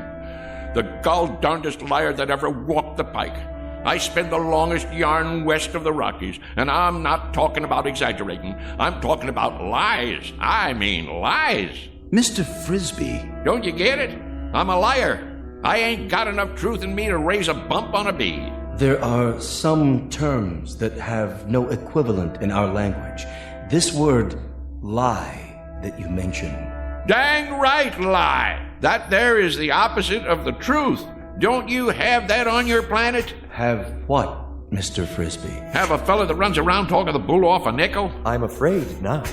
the gall-darndest liar that ever walked the pike. I spend the longest yarn west of the Rockies, and I'm not talking about exaggerating. I'm talking about lies. I mean lies. Mr. Frisby. Don't you get it? I'm a liar. I ain't got enough truth in me to raise a bump on a bee. There are some terms that have no equivalent in our language. This word, lie, that you mentioned. Dang right, lie. That there is the opposite of the truth. Don't you have that on your planet? Have what, Mr. Frisby? Have a fella that runs around talking the bull off a nickel? I'm afraid not.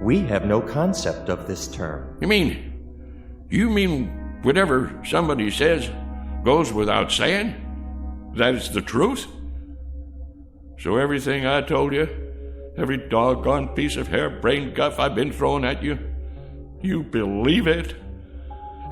We have no concept of this term. You mean whatever somebody says goes without saying? That is the truth? So everything I told you, every doggone piece of harebrained guff I've been throwing at you, you believe it?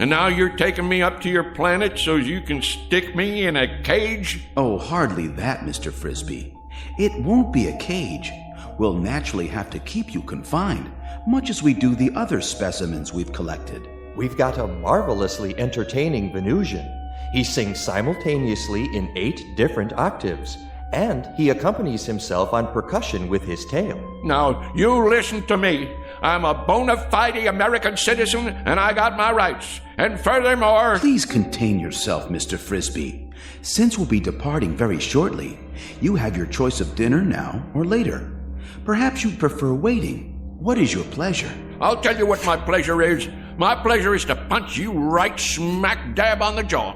And now you're taking me up to your planet so you can stick me in a cage? Oh, hardly that, Mr. Frisby. It won't be a cage. We'll naturally have to keep you confined, much as we do the other specimens we've collected. We've got a marvelously entertaining Venusian. He sings simultaneously in 8 different octaves, and he accompanies himself on percussion with his tail. Now, you listen to me. I'm a bona fide American citizen, and I got my rights. And furthermore... Please contain yourself, Mr. Frisby. Since we'll be departing very shortly, you have your choice of dinner now or later. Perhaps you'd prefer waiting. What is your pleasure? I'll tell you what my pleasure is. My pleasure is to punch you right smack dab on the jaw.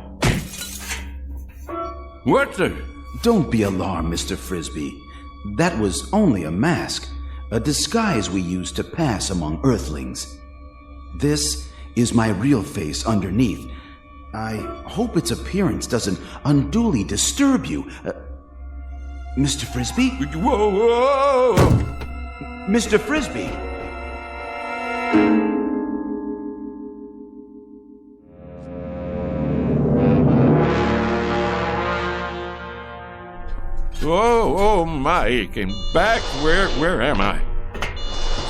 What the... Don't be alarmed, Mr. Frisby. That was only a mask, a disguise we use to pass among Earthlings. This is my real face underneath. I hope its appearance doesn't unduly disturb you. Mr. Frisby? Whoa, whoa! Mr. Frisby! Oh my, aching back. Where am I?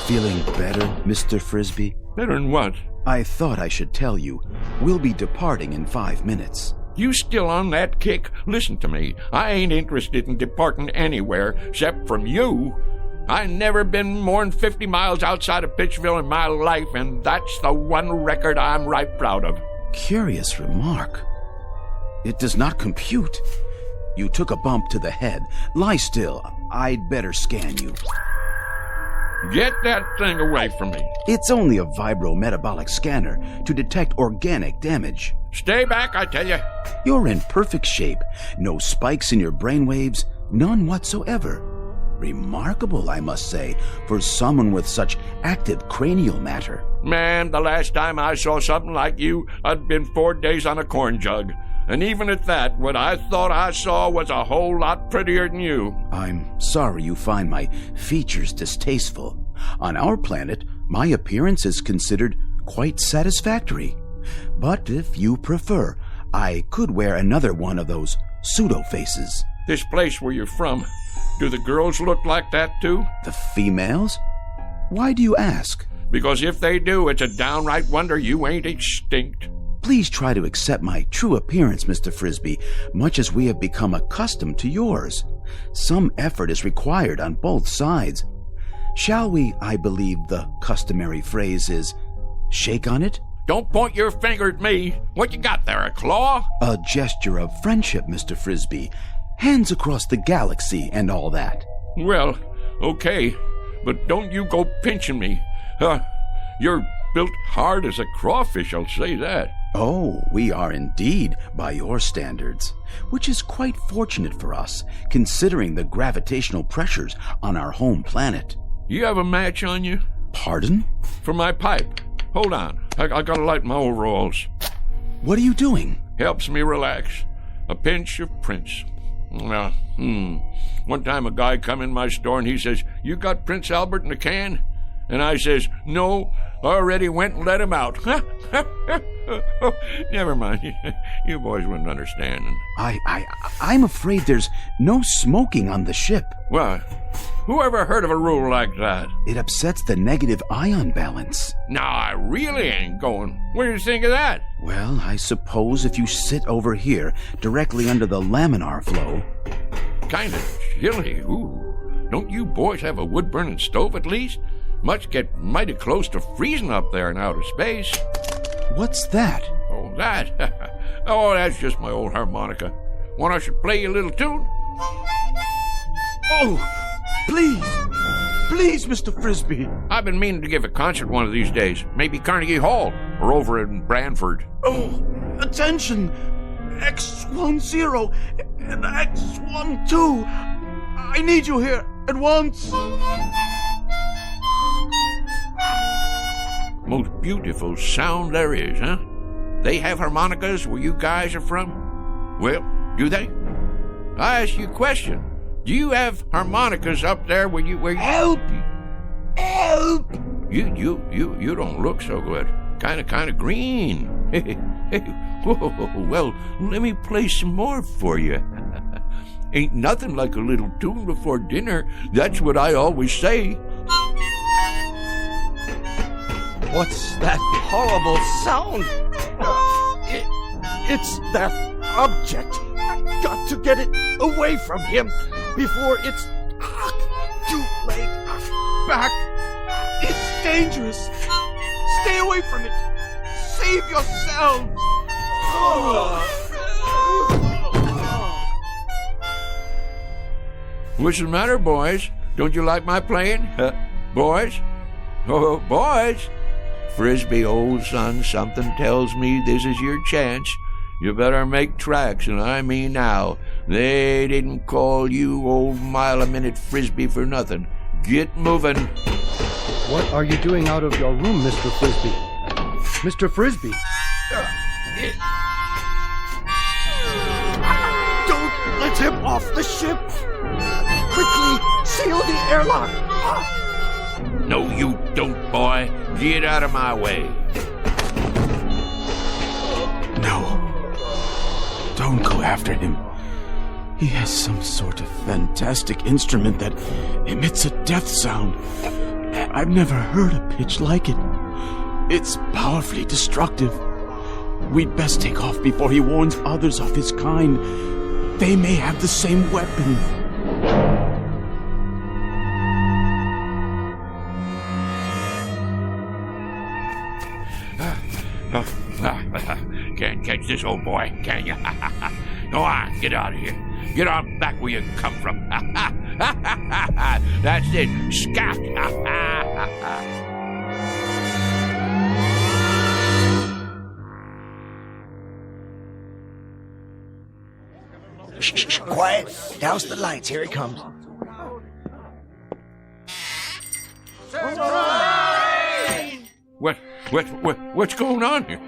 Feeling better, Mr. Frisby? Better than what? I thought I should tell you. We'll be departing in 5 minutes. You still on that kick? Listen to me. I ain't interested in departing anywhere except from you. I never been more'n 50 miles outside of Pittsville in my life, and that's the one record I'm right proud of. Curious remark. It does not compute. You took a bump to the head. Lie still. I'd better scan you. Get that thing away from me. It's only a vibrometabolic scanner to detect organic damage. Stay back, I tell you. You're in perfect shape. No spikes in your brainwaves. None whatsoever. Remarkable, I must say, for someone with such active cranial matter. Man, the last time I saw something like you, I'd been 4 days on a corn jug. And even at that, what I thought I saw was a whole lot prettier than you. I'm sorry you find my features distasteful. On our planet, my appearance is considered quite satisfactory. But if you prefer, I could wear another one of those pseudo-faces. This place where you're from, do the girls look like that too? The females? Why do you ask? Because if they do, it's a downright wonder you ain't extinct. Please try to accept my true appearance, Mr. Frisby, much as we have become accustomed to yours. Some effort is required on both sides. Shall we, I believe the customary phrase is, shake on it? Don't point your finger at me. What you got there, a claw? A gesture of friendship, Mr. Frisby. Hands across the galaxy and all that. Well, okay, but don't you go pinching me. You're built hard as a crawfish, I'll say that. Oh, we are indeed, by your standards, which is quite fortunate for us, considering the gravitational pressures on our home planet. You have a match on you? Pardon? For my pipe. Hold on, I gotta light my overalls. What are you doing? Helps me relax. A pinch of Prince. One time a guy come in my store and he says, "You got Prince Albert in a can?" And I says, "No, already went and let him out. Oh, never mind. You boys wouldn't understand. I'm afraid there's no smoking on the ship. Well, who ever heard of a rule like that? It upsets the negative ion balance. No, I really ain't going. What do you think of that? Well, I suppose if you sit over here, directly under the laminar flow. Kind of chilly. Ooh. Don't you boys have a wood-burning stove at least? Must get mighty close to freezing up there in outer space. What's that? Oh, that? Oh, that's just my old harmonica. Want I should play you a little tune? Oh, please. Please, Mr. Frisby. I've been meaning to give a concert one of these days. Maybe Carnegie Hall or over in Branford. Oh, attention. X10 and X12. I need you here at once. Most beautiful sound there is, huh? They have harmonicas where you guys are from? Well, do they? I ask you a question. Do you have harmonicas up there where you Help! Help! You don't look so good. Kinda green. Whoa, well, let me play some more for you. Ain't nothing like a little tune before dinner. That's what I always say. What's that horrible sound? It's that object. I've got to get it away from him before it's too late. Back. It's dangerous. Stay away from it. Save yourselves. What's the matter, boys? Don't you like my playing? Boys? Oh, boys! Frisby, old son, something tells me this is your chance. You better make tracks, and I mean now. They didn't call you old mile-a-minute Frisby for nothing. Get moving. What are you doing out of your room, Mr. Frisby? Mr. Frisby! Don't let him off the ship! Quickly, seal the airlock! No, you don't, boy. Get out of my way. No. Don't go after him. He has some sort of fantastic instrument that emits a death sound. I've never heard a pitch like it. It's powerfully destructive. We'd best take off before he warns others of his kind. They may have the same weapon. Can't catch this old boy, can you? Go on, get out of here. Get on back where you come from. That's it. Scat. Shh, quiet. Douse the lights. Here he comes. What's going on here?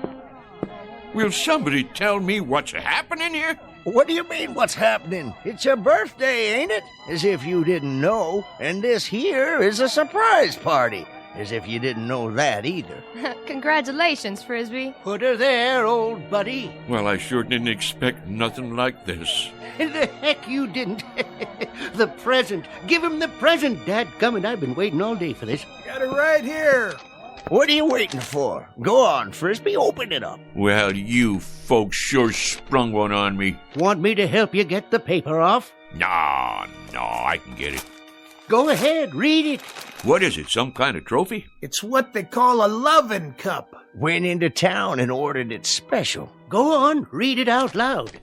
Will somebody tell me what's happening here? What do you mean, what's happening? It's your birthday, ain't it? As if you didn't know. And this here is a surprise party. As if you didn't know that either. Congratulations, Frisby. Put her there, old buddy. Well, I sure didn't expect nothing like this. The heck you didn't. The present. Give him the present, dadgummit. I've been waiting all day for this. Got it right here. What are you waiting for? Go on, Frisby, open it up. Well, you folks sure sprung one on me. Want me to help you get the paper off? No, I can get it. Go ahead, read it. What is it, some kind of trophy? It's what they call a lovin' cup. Went into town and ordered it special. Go on, read it out loud.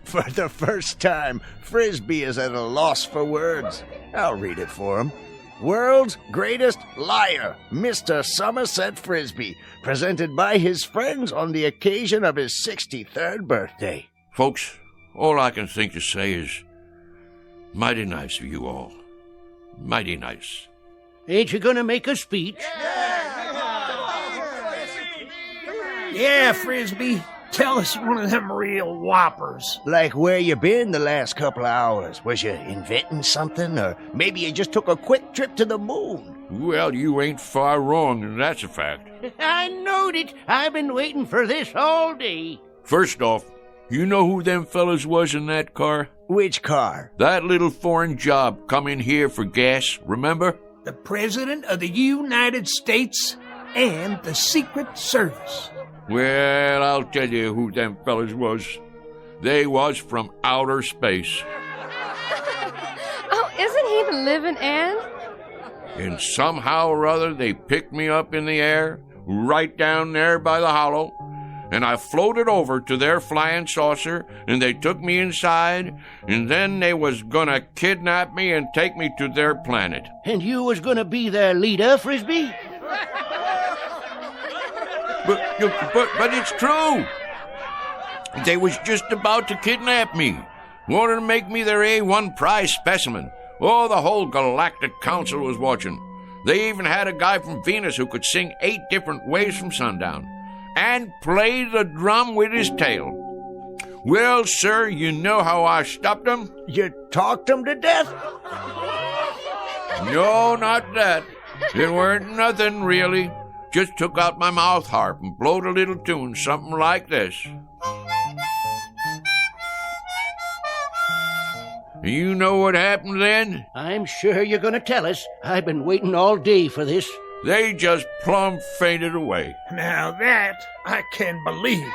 For the first time, Frisby is at a loss for words. I'll read it for him. World's greatest liar, Mr. Somerset Frisby, presented by his friends on the occasion of his 63rd birthday. Folks, all I can think to say is, mighty nice of you all. Mighty nice. Ain't you gonna make a speech? Yeah, Frisby. Tell us one of them real whoppers. Like where you been the last couple of hours? Was you inventing something? Or maybe you just took a quick trip to the moon? Well, you ain't far wrong, and that's a fact. I knowed it. I've been waiting for this all day. First off, you know who them fellas was in that car? Which car? That little foreign job come in here for gas, remember? The President of the United States and the Secret Service. Well, I'll tell you who them fellas was. They was from outer space. Oh, isn't he the living Ann? And somehow or other they picked me up in the air, right down there by the hollow, and I floated over to their flying saucer, and they took me inside, and then they was gonna kidnap me and take me to their planet. And you was gonna be their leader, Frisby? But it's true. They was just about to kidnap me. Wanted to make me their A1 prize specimen. Oh, the whole Galactic Council was watching. They even had a guy from Venus who could sing 8 different ways from sundown and play the drum with his tail. Well, sir, you know how I stopped them? You talked them to death? No, not that. It weren't nothing, really. Just took out my mouth harp and blowed a little tune, something like this. You know what happened then? I'm sure you're going to tell us. I've been waiting all day for this. They just plumb fainted away. Now that I can believe.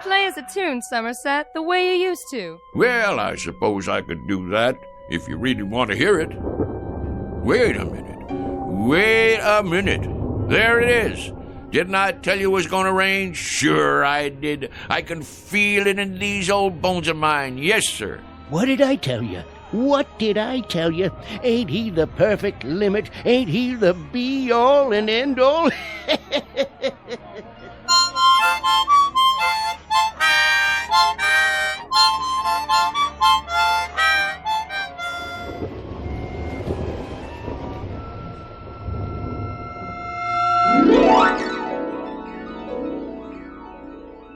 Play us a tune, Somerset, the way you used to. Well, I suppose I could do that if you really want to hear it. Wait a minute. There it is. Didn't I tell you it was going to rain? Sure I did. I can feel it in these old bones of mine. Yes, sir. What did I tell you? What did I tell you? Ain't he the perfect limit? Ain't he the be-all and end-all?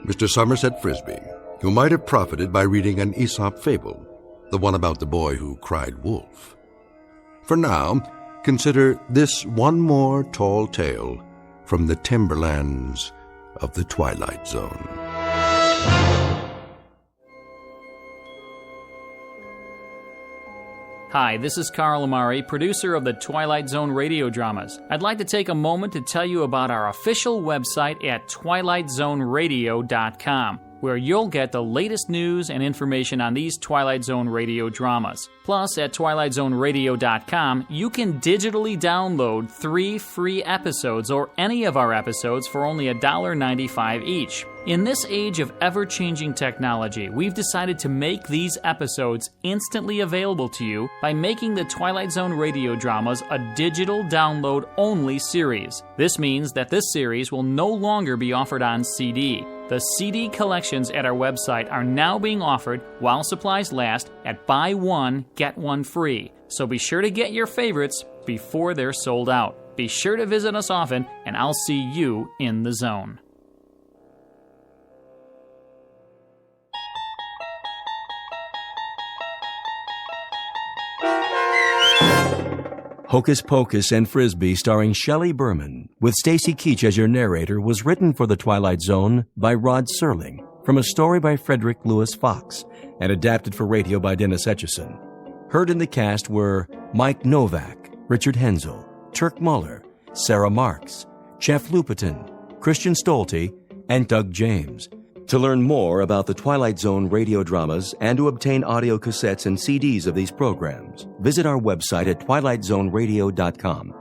Mr. Somerset Frisby, who might have profited by reading an Aesop fable, the one about the boy who cried wolf. For now, consider this one more tall tale from the timberlands of the Twilight Zone. Hi, this is Carl Amari, producer of the Twilight Zone Radio Dramas. I'd like to take a moment to tell you about our official website at twilightzoneradio.com, where you'll get the latest news and information on these Twilight Zone Radio dramas. Plus, at twilightzoneradio.com, you can digitally download 3 free episodes or any of our episodes for only $1.95 each. In this age of ever-changing technology, we've decided to make these episodes instantly available to you by making the Twilight Zone Radio Dramas a digital download-only series. This means that this series will no longer be offered on CD. The CD collections at our website are now being offered, while supplies last, at buy one, get one free. So be sure to get your favorites before they're sold out. Be sure to visit us often, and I'll see you in the zone. Hocus Pocus and Frisby, starring Shelley Berman, with Stacy Keach as your narrator, was written for The Twilight Zone by Rod Serling, from a story by Frederick Lewis Fox, and adapted for radio by Dennis Etchison. Heard in the cast were Mike Novak, Richard Hensel, Turk Muller, Sarah Marks, Jeff Lupetin, Christian Stolte, and Doug James. To learn more about the Twilight Zone radio dramas and to obtain audio cassettes and CDs of these programs, visit our website at twilightzoneradio.com.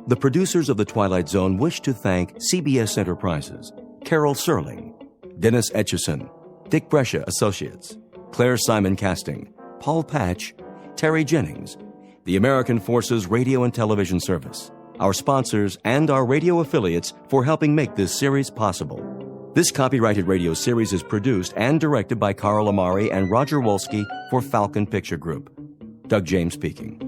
The producers of The Twilight Zone wish to thank CBS Enterprises, Carol Serling, Dennis Etchison, Dick Brescia Associates, Claire Simon Casting, Paul Patch, Terry Jennings, the American Forces Radio and Television Service, our sponsors, and our radio affiliates for helping make this series possible. This copyrighted radio series is produced and directed by Carl Amari and Roger Wolski for Falcon Picture Group. Doug James speaking.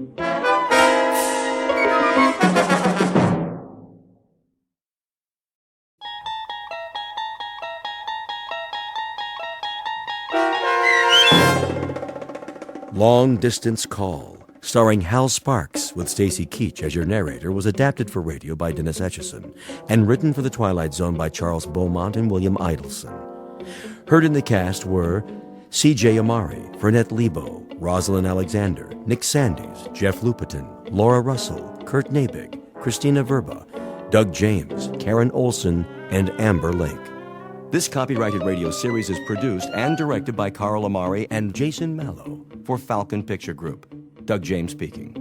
Long Distance Call, starring Hal Sparks with Stacy Keach as your narrator, was adapted for radio by Dennis Etchison and written for The Twilight Zone by Charles Beaumont and William Idelson. Heard in the cast were C.J. Amari, Fernette Lebo, Rosalind Alexander, Nick Sandys, Jeff Lupetin, Laura Russell, Kurt Nabig, Christina Verba, Doug James, Karen Olson, and Amber Lake. This copyrighted radio series is produced and directed by Carl Amari and Jason Mallow for Falcon Picture Group. Doug James speaking.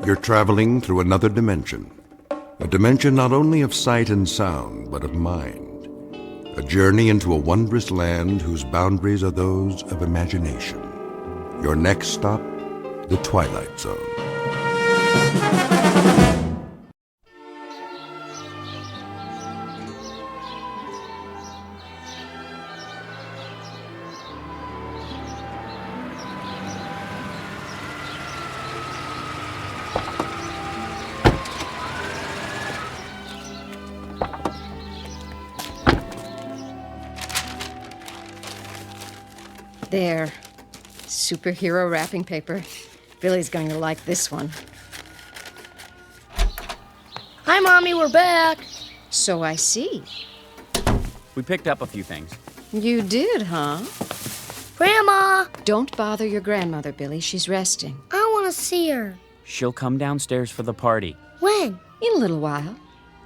You're traveling through another dimension. A dimension not only of sight and sound, but of mind. A journey into a wondrous land whose boundaries are those of imagination. Your next stop, the Twilight Zone. There. Superhero wrapping paper. Billy's going to like this one. Hi, Mommy, we're back. So I see. We picked up a few things. You did, huh? Grandma! Don't bother your grandmother, Billy. She's resting. I want to see her. She'll come downstairs for the party. When? In a little while.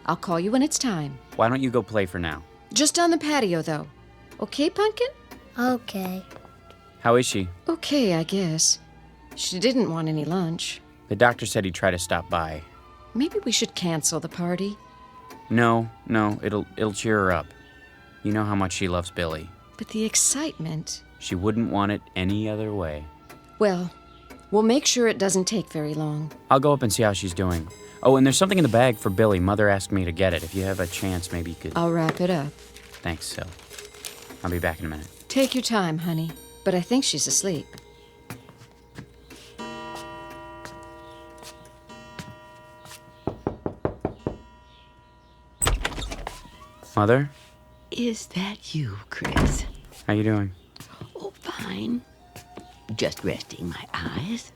I'll call you when it's time. Why don't you go play for now? Just on the patio, though. Okay, Pumpkin? Okay. How is she? Okay, I guess. She didn't want any lunch. The doctor said he'd try to stop by. Maybe we should cancel the party. No, it'll cheer her up. You know how much she loves Billy. But the excitement... She wouldn't want it any other way. Well, we'll make sure it doesn't take very long. I'll go up and see how she's doing. Oh, and there's something in the bag for Billy. Mother asked me to get it. If you have a chance, maybe you could... I'll wrap it up. Thanks, Sil. I'll be back in a minute. Take your time, honey. But I think she's asleep. Mother? Is that you, Chris? How you doing? Oh, fine. Just resting my eyes.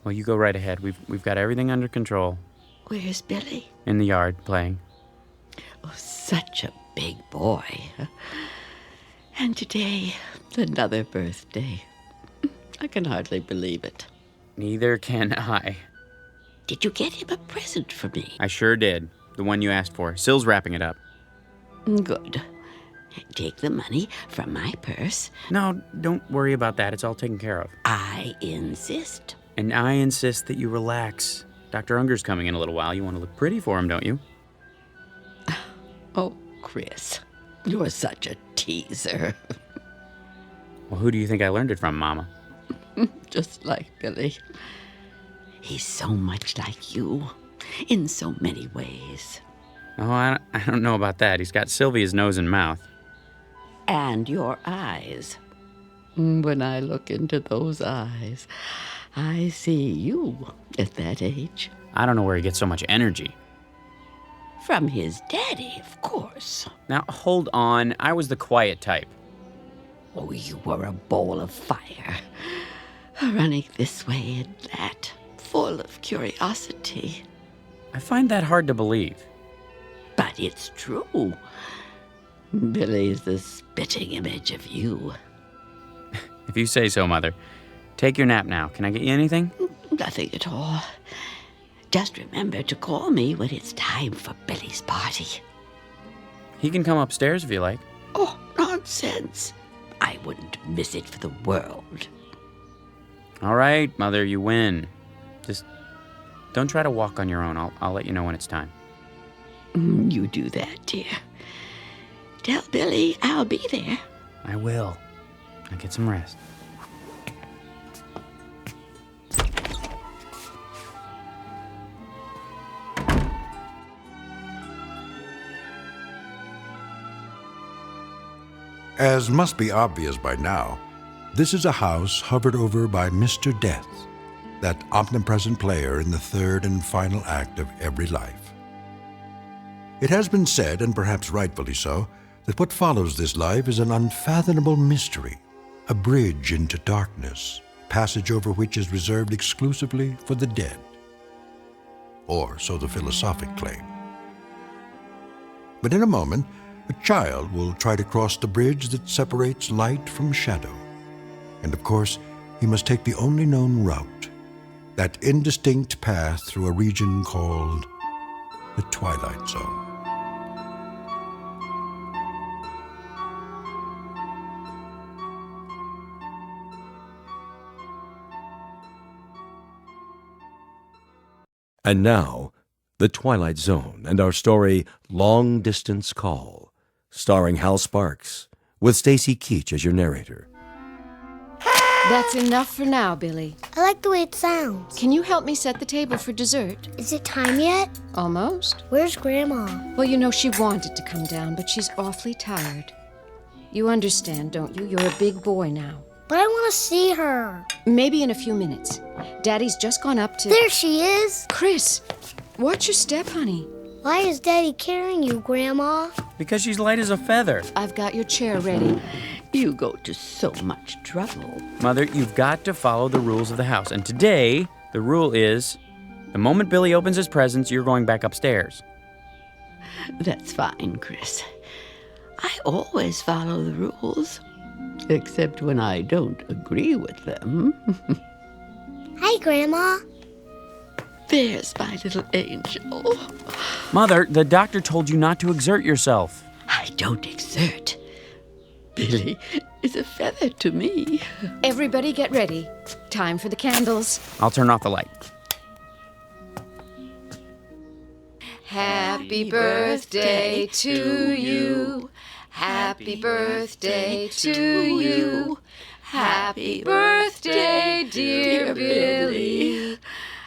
Well, you go right ahead. We've got everything under control. Where's Billy? In the yard, playing. Oh, such a big boy. And today, another birthday. I can hardly believe it. Neither can I. Did you get him a present for me? I sure did. The one you asked for. Sil's wrapping it up. Good. Take the money from my purse. No, don't worry about that. It's all taken care of. I insist. And I insist that you relax. Dr. Unger's coming in a little while. You want to look pretty for him, don't you? Oh, Chris, you're such a teaser. Well, who do you think I learned it from, Mama? Just like Billy. He's so much like you, in so many ways. Oh, I don't know about that. He's got Sylvia's nose and mouth. And your eyes. When I look into those eyes, I see you at that age. I don't know where he gets so much energy. From his daddy, of course. Now, hold on. I was the quiet type. Oh, you were a ball of fire. Running this way and that, full of curiosity. I find that hard to believe. But it's true. Billy's the spitting image of you. If you say so, Mother. Take your nap now. Can I get you anything? Nothing at all. Just remember to call me when it's time for Billy's party. He can come upstairs if you like. Oh, nonsense. I wouldn't miss it for the world. All right, Mother, you win. Just don't try to walk on your own. I'll let you know when it's time. You do that, dear. Tell Billy I'll be there. I will. Now get some rest. As must be obvious by now, this is a house hovered over by Mr. Death, that omnipresent player in the third and final act of every life. It has been said, and perhaps rightfully so, that what follows this life is an unfathomable mystery, a bridge into darkness, passage over which is reserved exclusively for the dead. Or so the philosophic claim. But in a moment, a child will try to cross the bridge that separates light from shadow. And of course, he must take the only known route, that indistinct path through a region called the Twilight Zone. And now, The Twilight Zone and our story, Long Distance Call, starring Hal Sparks, with Stacy Keach as your narrator. That's enough for now, Billy. I like the way it sounds. Can you help me set the table for dessert? Is it time yet? Almost. Where's Grandma? Well, you know, she wanted to come down, but she's awfully tired. You understand, don't you? You're a big boy now. But I want to see her. Maybe in a few minutes. Daddy's just gone up to... There she is. Chris, watch your step, honey. Why is Daddy carrying you, Grandma? Because she's light as a feather. I've got your chair ready. You go to so much trouble. Mother, you've got to follow the rules of the house. And today, the rule is, the moment Billy opens his presents, you're going back upstairs. That's fine, Chris. I always follow the rules. Except when I don't agree with them. Hi, Grandma. There's my little angel. Mother, the doctor told you not to exert yourself. I don't exert. Billy is a feather to me. Everybody get ready. Time for the candles. I'll turn off the light. Happy birthday to you. Happy birthday to you. Happy birthday, dear Billy.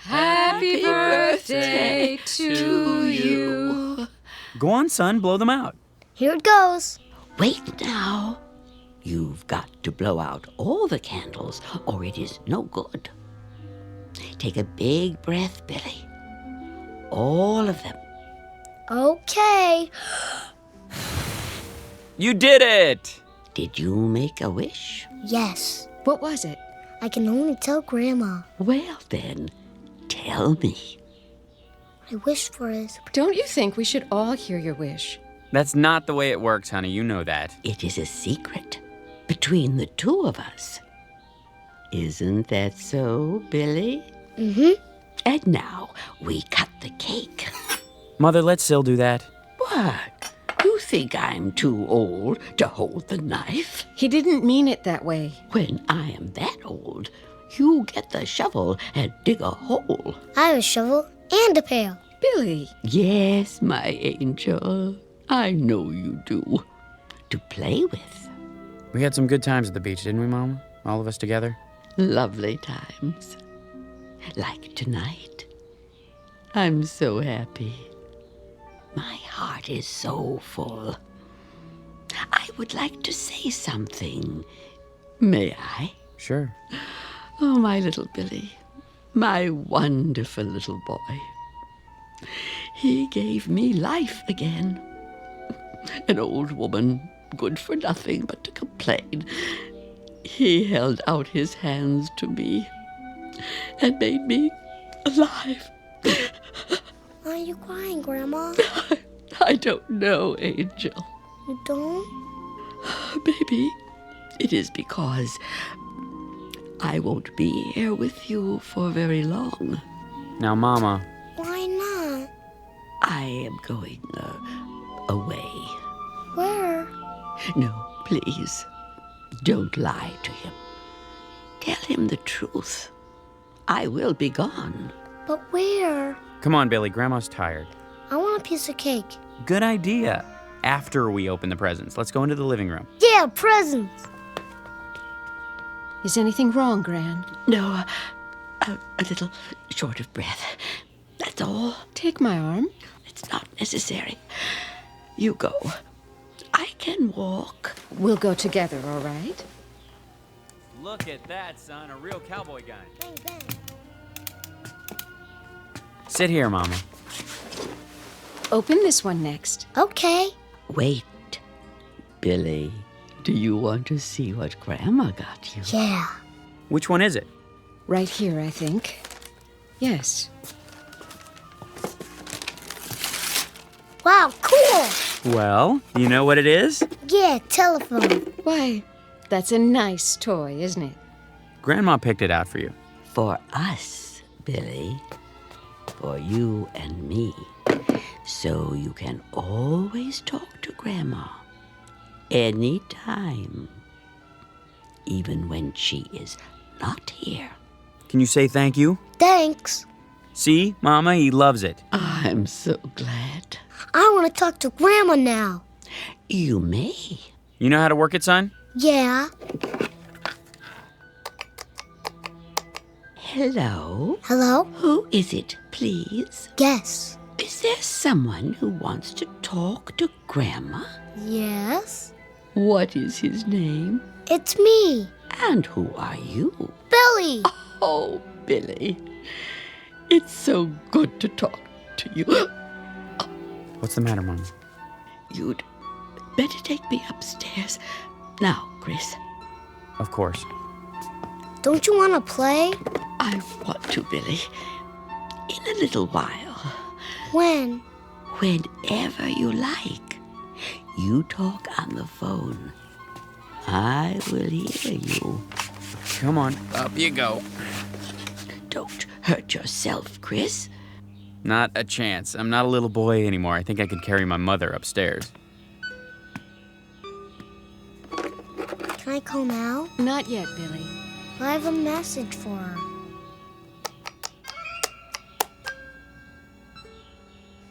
Happy birthday to you. Go on, son, blow them out. Here it goes. Wait now. You've got to blow out all the candles, or it is no good. Take a big breath, Billy. All of them. Okay. You did it! Did you make a wish? Yes. What was it? I can only tell Grandma. Well, then, tell me. What I wish for is... Don't you think we should all hear your wish? That's not the way it works, honey. You know that. It is a secret between the two of us. Isn't that so, Billy? Mm-hmm. And now we cut the cake. Mother, let Syl do that. What? You think I'm too old to hold the knife? He didn't mean it that way. When I am that old, you get the shovel and dig a hole. I have a shovel and a pail. Billy. Yes, my angel. I know you do. To play with. We had some good times at the beach, didn't we, Mama? All of us together? Lovely times. Like tonight. I'm so happy. My heart is so full. I would like to say something. May I? Sure. Oh, my little Billy. My wonderful little boy. He gave me life again. An old woman, good for nothing but to complain. He held out his hands to me and made me alive. Why are you crying, Grandma? I don't know, Angel. You don't? Maybe it is because I won't be here with you for very long. Now, Mama. Why not? I am going away. Where? No, please. Don't lie to him. Tell him the truth. I will be gone. But where? Come on, Billy. Grandma's tired. I want a piece of cake. Good idea. After we open the presents, let's go into the living room. Yeah, presents. Is anything wrong, Gran? No, a little short of breath. That's all. Take my arm. It's not necessary. You go. I can walk. We'll go together, all right? Look at that, son. A real cowboy gun. Bang, bang. Sit here, Mama. Open this one next. Okay. Wait, Billy. Do you want to see what Grandma got you? Yeah. Which one is it? Right here, I think. Yes. Wow, cool. Well, you know what it is? Yeah, telephone. Why, that's a nice toy, isn't it? Grandma picked it out for you. For us, Billy. For you and me. So you can always talk to Grandma. Anytime. Even when she is not here. Can you say thank you? Thanks. See, Mama, he loves it. I'm so glad. I want to talk to Grandma now. You may. You know how to work it, son? Yeah. Hello? Hello? Who is it, please? Yes. Is there someone who wants to talk to Grandma? Yes. What is his name? It's me. And who are you? Billy. Oh, Billy. It's so good to talk to you. What's the matter, Mama? You'd better take me upstairs. Now, Chris. Of course. Don't you want to play? I want to, Billy. In a little while. When? Whenever you like. You talk on the phone. I will hear you. Come on, up you go. Don't hurt yourself, Chris. Not a chance. I'm not a little boy anymore. I think I could carry my mother upstairs. Can I call now? Not yet, Billy. I have a message for her.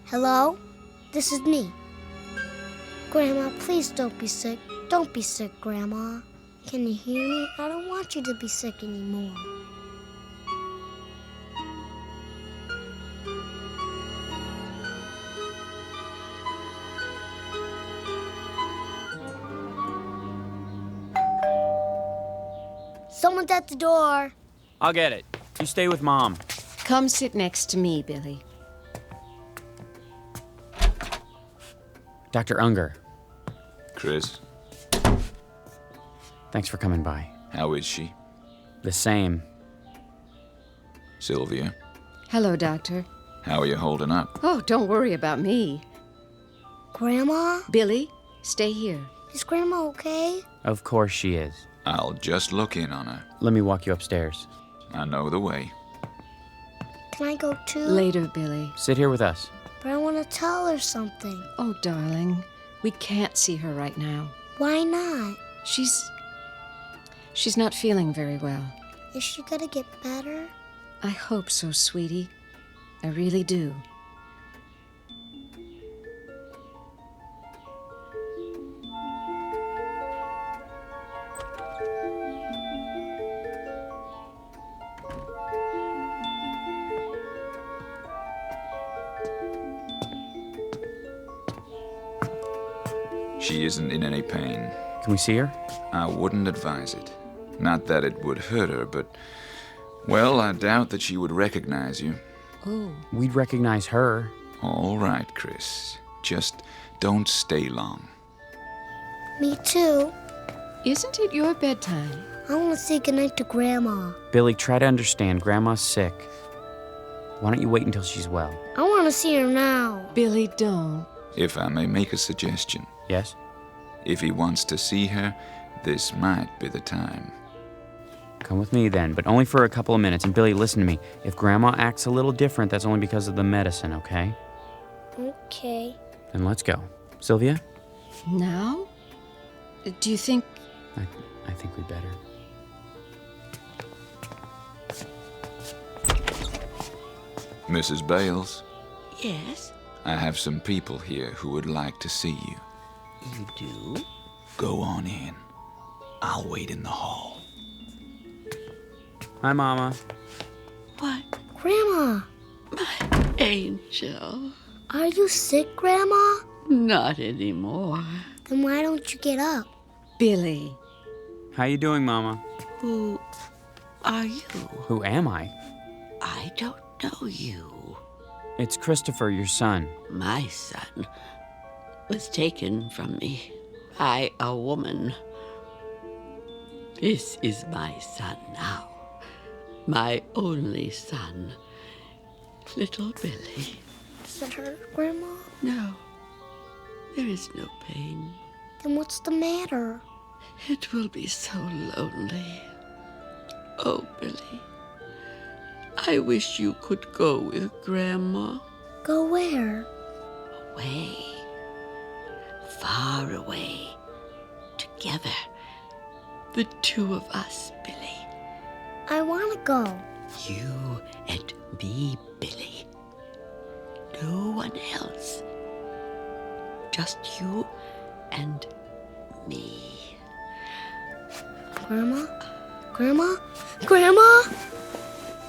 Hello? This is me. Grandma, please don't be sick. Don't be sick, Grandma. Can you hear me? I don't want you to be sick anymore. Someone's at the door. I'll get it. You stay with Mom. Come sit next to me, Billy. Dr. Unger. Chris, Thanks for coming by. how is she? The same. Sylvia, Hello, Doctor. how are you holding up? Oh, don't worry about me. Grandma? Billy, stay here. Is Grandma okay? Of course she is. I'll just look in on her. Let me walk you upstairs. I know the way. Can I go too? Later, Billy. Sit here with us. But I want to tell her something. Oh, darling, we can't see her right now. Why not? She's not feeling very well. Is she gonna get better? I hope so, sweetie. I really do. She isn't in any pain. Can we see her? I wouldn't advise it. Not that it would hurt her, but, well, I doubt that she would recognize you. Oh. We'd recognize her. All right, Chris. Just don't stay long. Me too. Isn't it your bedtime? I want to say goodnight to Grandma. Billy, try to understand. Grandma's sick. Why don't you wait until she's well? I want to see her now. Billy, don't. If I may make a suggestion. Yes? If he wants to see her, this might be the time. Come with me then, but only for a couple of minutes. And Billy, listen to me. If Grandma acts a little different, that's only because of the medicine, okay? Okay. Then let's go. Sylvia? Now? Do you think... I think we'd better. Mrs. Bales, Yes, I have some people here who would like to see you. you do? Go on in. I'll wait in the hall. Hi, Mama. What? Grandma, Angel. are you sick, Grandma? Not anymore. Then why don't you get up? Billy. How you doing, Mama? Who are you? Who am I? I don't know you. It's Christopher, your son. My son was taken from me by a woman. This is my son now. My only son. Little Billy. Does it hurt, Grandma? No. There is no pain. Then what's the matter? It will be so lonely. Oh, Billy. I wish you could go with Grandma. Go where? Away. Far away. Together. The two of us, Billy. I want to go. You and me, Billy. No one else. Just you and me. Grandma? Grandma? Grandma?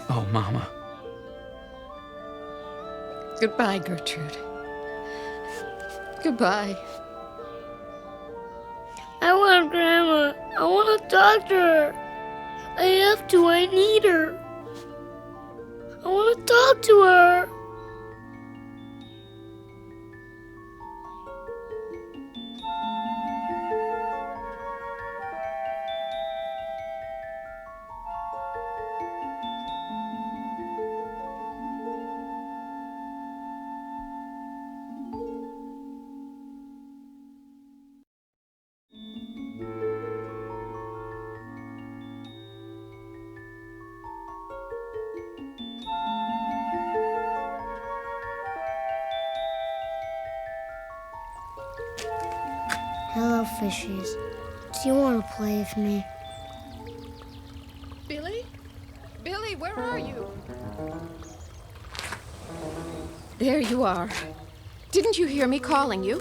Oh, Mama. Goodbye, Gertrude. Goodbye. I want Grandma. I want to talk to her. I have to. I need her. I want to talk to her. Hello, fishies. Do you want to play with me? Billy? Billy, where are you? There you are. Didn't you hear me calling you?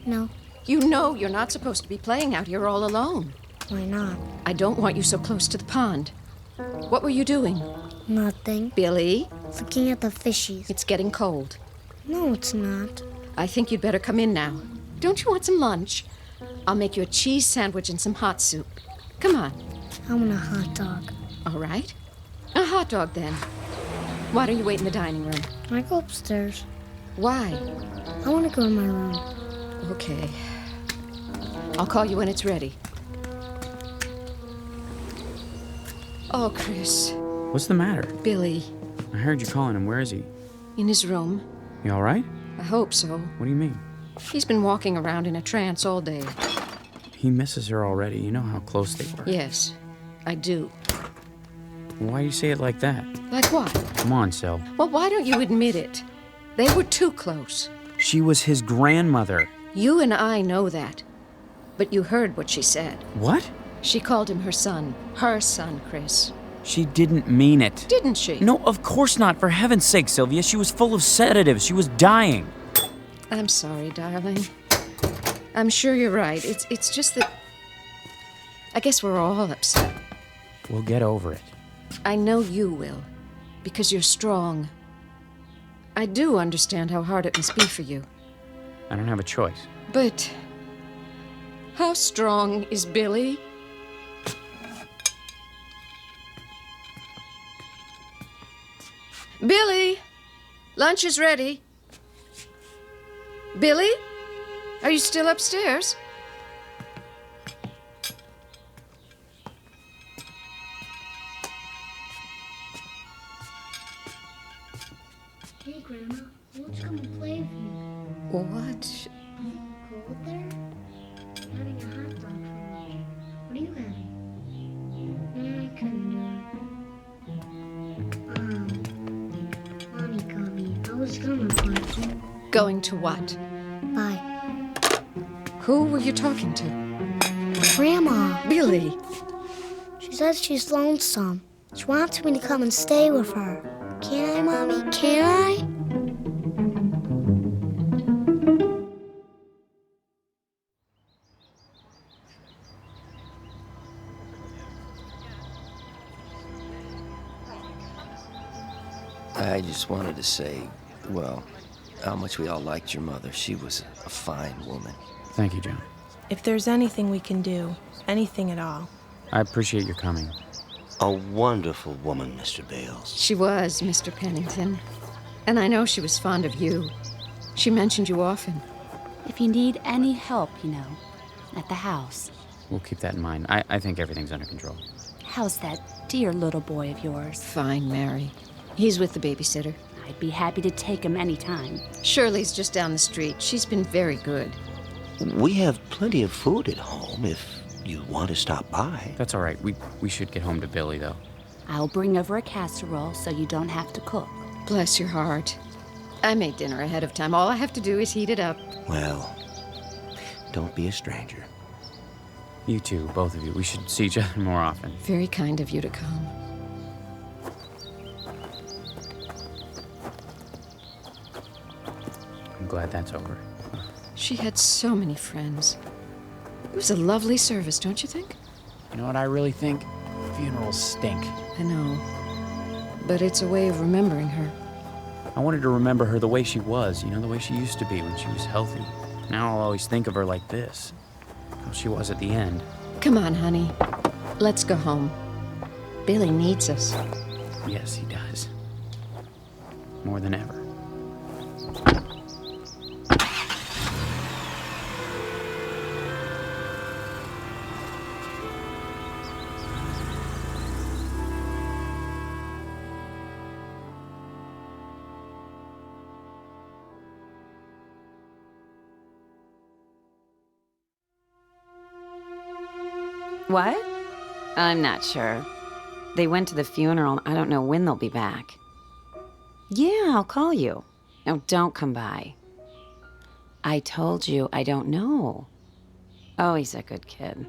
No. You know you're not supposed to be playing out here all alone. Why not? I don't want you so close to the pond. What were you doing? Nothing. Billy? Looking at the fishies. It's getting cold. No, it's not. I think you'd better come in now. Don't you want some lunch? I'll make you a cheese sandwich and some hot soup. Come on. I want a hot dog. All right. A hot dog, then. Why don't you wait in the dining room? I go upstairs. Why? I want to go in my room. Okay. I'll call you when it's ready. Oh, Chris. What's the matter? Billy. I heard you calling him. Where is he? In his room. You all right? I hope so. What do you mean? He's been walking around in a trance all day. He misses her already. You know how close they were. Yes, I do. Why do you say it like that? Like what? Come on, Sil. Well, why don't you admit it? They were too close. She was his grandmother. You and I know that. But you heard what she said. What? She called him her son. Her son, Chris. She didn't mean it. Didn't she? No, of course not. For heaven's sake, Sylvia. She was full of sedatives. She was dying. I'm sorry, darling. I'm sure you're right. It's just that... I guess we're all upset. We'll get over it. I know you will. Because you're strong. I do understand how hard it must be for you. I don't have a choice. But... how strong is Billy? Billy! Lunch is ready. Billy? Are you still upstairs? Hey, Grandma. Won't you come and play with me? What? Cold there? I'm having a hot dog for lunch. What are you having? I couldn't do it. Mommy called me. I was gonna play. Going to what? Bye. Who were you talking to? Grandma. Billy. She says she's lonesome. She wants me to come and stay with her. Can I, Mommy? Can I? I just wanted to say, well, how much we all liked your mother. She was a fine woman. Thank you, John. If there's anything we can do, anything at all. I appreciate your coming. A wonderful woman, Mr. Bales. She was, Mr. Pennington. And I know she was fond of you. She mentioned you often. If you need any help, at the house. We'll keep that in mind. I think everything's under control. How's that dear little boy of yours? Fine, Mary. He's with the babysitter. I'd be happy to take him anytime. Shirley's just down the street. She's been very good. We have plenty of food at home if you want to stop by. That's all right. We should get home to Billy, though. I'll bring over a casserole so you don't have to cook. Bless your heart. I made dinner ahead of time. All I have to do is heat it up. Well, don't be a stranger. You two, both of you. We should see each other more often. Very kind of you to come. I'm glad that's over. She had so many friends. It was a lovely service, don't you think? You know what I really think? Funerals stink. I know. But it's a way of remembering her. I wanted to remember her the way she was, the way she used to be when she was healthy. Now I'll always think of her like this. How she was at the end. Come on, honey. Let's go home. Billy needs us. Yes, he does. More than ever. What? I'm not sure. They went to the funeral. I don't know when they'll be back. Yeah, I'll call you. No, don't come by. I told you I don't know. Oh, he's a good kid.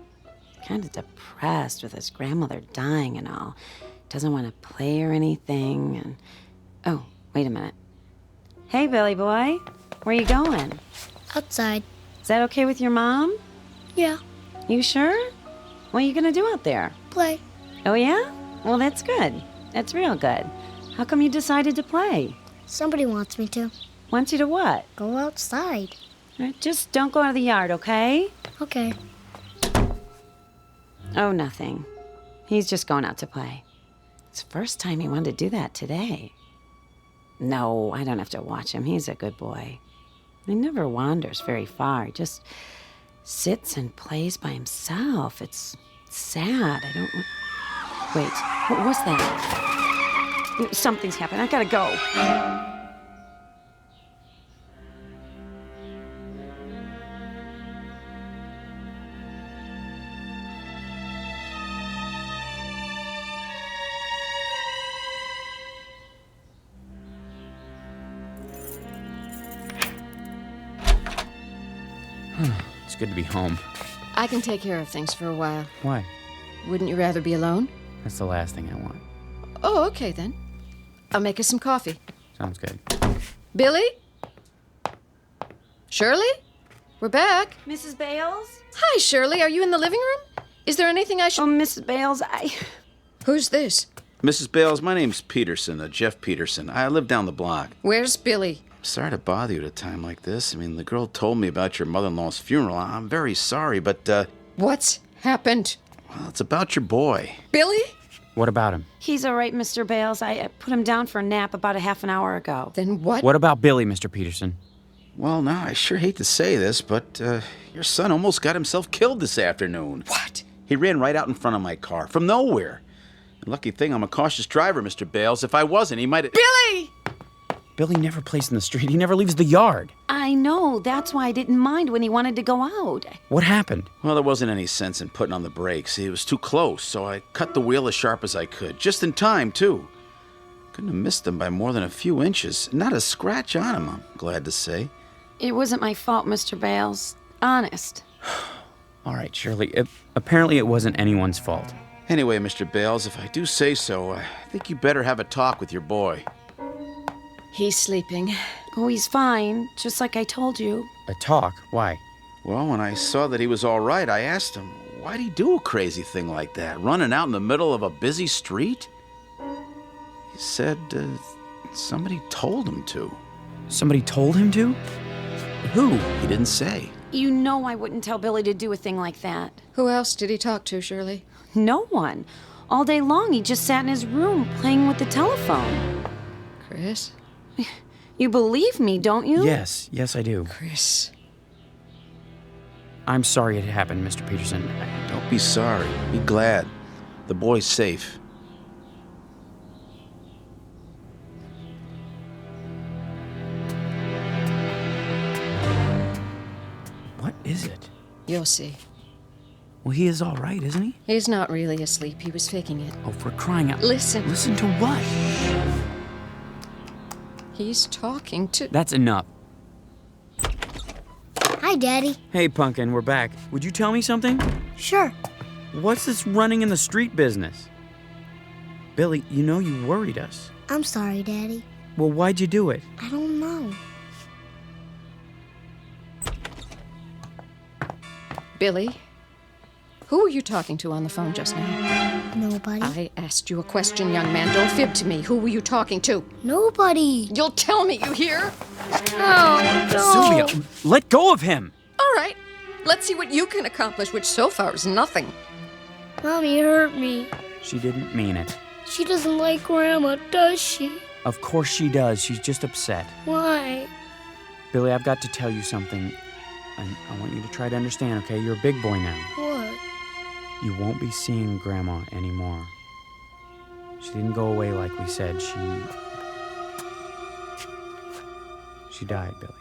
Kind of depressed with his grandmother dying and all. Doesn't want to play or anything. And oh, wait a minute. Hey, Billy boy. Where you going? Outside. Is that okay with your mom? Yeah. You sure? What are you gonna do out there? Play. Oh, yeah? Well, that's good. That's real good. How come you decided to play? Somebody wants me to. Wants you to what? Go outside. Just don't go out of the yard, okay? Okay. Oh, nothing. He's just going out to play. It's the first time he wanted to do that today. No, I don't have to watch him. He's a good boy. He never wanders very far. He just sits and plays by himself. It's sad. I don't... Wait, what was that? Something's happened. I gotta go. It's good to be home. I can take care of things for a while. Why? Wouldn't you rather be alone? That's the last thing I want. Oh, okay then. I'll make us some coffee. Sounds good. Billy? Shirley? We're back. Mrs. Bales? Hi, Shirley. Are you in the living room? Is there anything I should... Oh, Mrs. Bales, Who's this? Mrs. Bales, my name's Peterson, Jeff Peterson. I live down the block. Where's Billy? Sorry to bother you at a time like this. I mean, the girl told me about your mother-in-law's funeral. I'm very sorry, but, What's happened? Well, it's about your boy. Billy? What about him? He's all right, Mr. Bales. I put him down for a nap about a half an hour ago. Then what? What about Billy, Mr. Peterson? Well, now, I sure hate to say this, but, your son almost got himself killed this afternoon. What? He ran right out in front of my car, from nowhere. And lucky thing, I'm a cautious driver, Mr. Bales. If I wasn't, he might have... Billy! Billy never plays in the street. He never leaves the yard. I know. That's why I didn't mind when he wanted to go out. What happened? Well, there wasn't any sense in putting on the brakes. He was too close, so I cut the wheel as sharp as I could. Just in time, too. Couldn't have missed him by more than a few inches. Not a scratch on him, I'm glad to say. It wasn't my fault, Mr. Bales. Honest. All right, Shirley. Apparently it wasn't anyone's fault. Anyway, Mr. Bales, if I do say so, I think you better have a talk with your boy. He's sleeping. Oh, he's fine, just like I told you. A talk? Why? Well, when I saw that he was all right, I asked him, why'd he do a crazy thing like that, running out in the middle of a busy street? He said, somebody told him to. Somebody told him to? Who? He didn't say. You know I wouldn't tell Billy to do a thing like that. Who else did he talk to, Shirley? No one. All day long, he just sat in his room playing with the telephone. Chris? You believe me, don't you? Yes, I do. Chris. I'm sorry it happened, Mr. Peterson. Don't be sorry. Be glad. The boy's safe. What is it? You'll see. Well, he is all right, isn't he? He's not really asleep. He was faking it. Oh, for crying out... Listen. Listen to what? He's talking to... That's enough. Hi, Daddy. Hey, Pumpkin, we're back. Would you tell me something? Sure. What's this running in the street business? Billy, you know you worried us. I'm sorry, Daddy. Well, why'd you do it? I don't know. Billy, who were you talking to on the phone just now? Nobody. I asked you a question, young man. Don't fib to me. Who were you talking to? Nobody. You'll tell me, you hear? Oh, no. Sylvia, let go of him. All right. Let's see what you can accomplish, which so far is nothing. Mommy hurt me. She didn't mean it. She doesn't like Grandma, does she? Of course she does. She's just upset. Why? Billy, I've got to tell you something. I want you to try to understand, okay? You're a big boy now. What? You won't be seeing Grandma anymore. She didn't go away like we said. She died, Billy.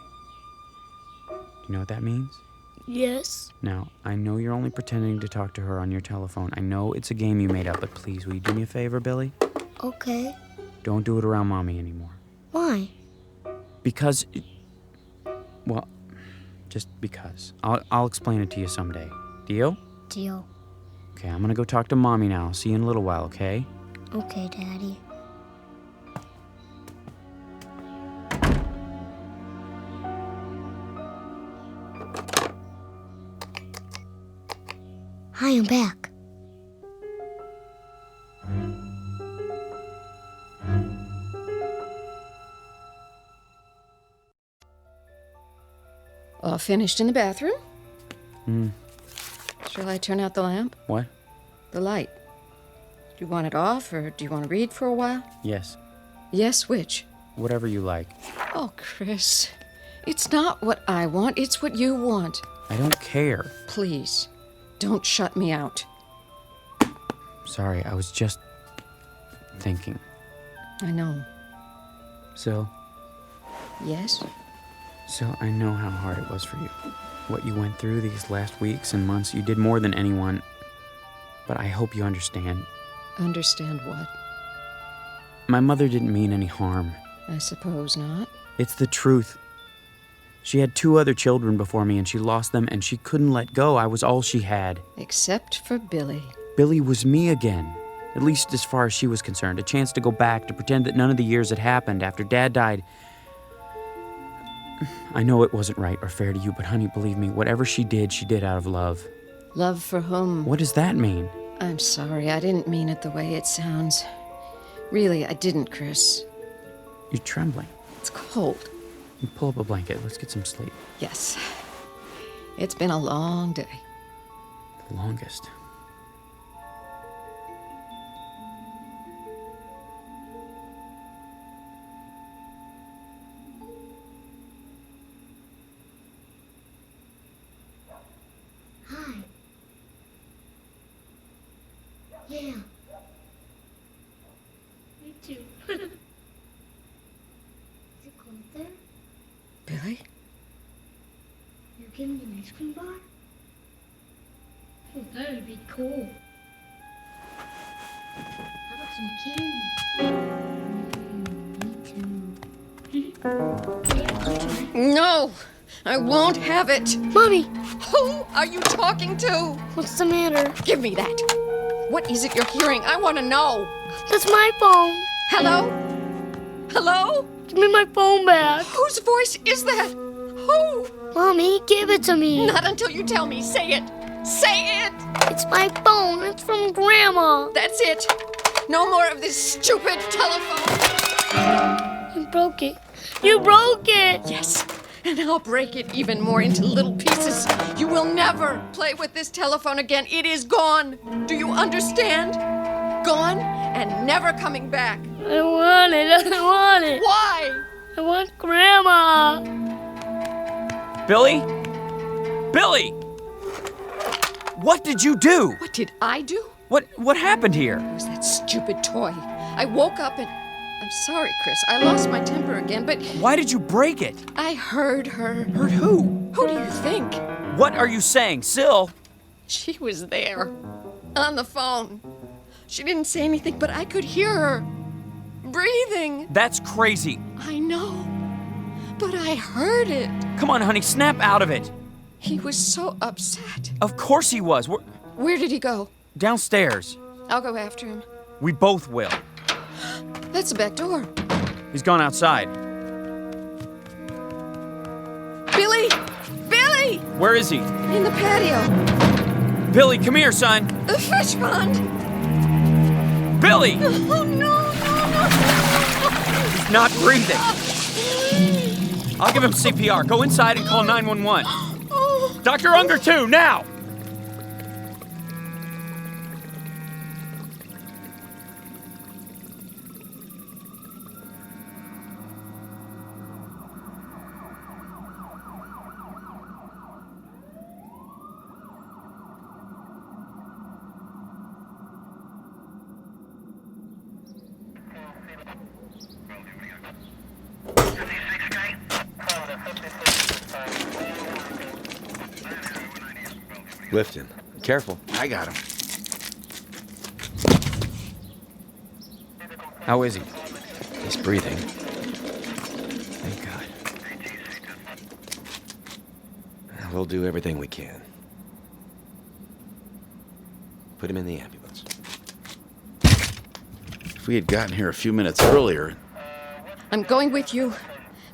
Do you know what that means? Yes. Now, I know you're only pretending to talk to her on your telephone. I know it's a game you made up, but please, will you do me a favor, Billy? Okay. Don't do it around Mommy anymore. Why? Because... Well, just because. I'll explain it to you someday. Deal? Deal. Okay, I'm gonna go talk to Mommy now. See you in a little while, okay? Okay, Daddy. Hi, I'm back. All finished in the bathroom? Shall I turn out the lamp? What? The light. Do you want it off, or do you want to read for a while? Yes. Yes, which? Whatever you like. Oh, Chris. It's not what I want, it's what you want. I don't care. Please, don't shut me out. Sorry, I was just... thinking. I know. Sil, Yes? I know how hard it was for you. What you went through these last weeks and months, you did more than anyone. But I hope you understand. Understand what? My mother didn't mean any harm. I suppose not. It's the truth. She had 2 other children before me, and she lost them, and she couldn't let go. I was all she had. Except for Billy. Billy was me again. At least as far as she was concerned. A chance to go back, to pretend that none of the years had happened after Dad died. I know it wasn't right or fair to you, but honey, believe me, whatever she did out of love. Love for whom? What does that mean? I'm sorry, I didn't mean it the way it sounds. Really, I didn't, Chris. You're trembling. It's cold. You pull up a blanket. Let's get some sleep. Yes. It's been a long day. The longest. Hi. Yeah. Me too. Is it cold there? Billy? You giving me an ice cream bar? Oh, that would be cool. How about some candy? Me too. No! I won't have it! Mommy! Who are you talking to? What's the matter? Give me that! What is it you're hearing? I want to know! That's my phone! Hello? Hello? Give me my phone back! Whose voice is that? Who? Mommy, give it to me! Not until you tell me. Say it! Say it! It's my phone! It's from Grandma! That's it! No more of this stupid telephone! You broke it! You broke it! Yes, and I'll break it even more into little pieces. You will never play with this telephone again. It is gone. Do you understand? Gone and never coming back. I want it. I want it. Why? I want Grandma. Billy? Billy! What did you do? What did I do? What happened here? It was that stupid toy. I woke up and... I'm sorry, Chris. I lost my temper again, but... Why did you break it? I heard her. Heard who? Who do you think? What are you saying, Syl? She was there. On the phone. She didn't say anything, but I could hear her. Breathing. That's crazy. I know. But I heard it. Come on, honey, snap out of it. He was so upset. Of course he was. Where did he go? Downstairs. I'll go after him. We both will. That's the back door. He's gone outside. Billy! Billy! Where is he? In the patio. Billy, come here, son. The fish pond. Billy! Oh, no. He's not breathing. I'll give him CPR. Go inside and call 911. Dr. Unger, too, now! Lifton, careful. I got him. How is he? He's breathing. Thank God. We'll do everything we can. Put him in the ambulance. If we had gotten here a few minutes earlier... I'm going with you,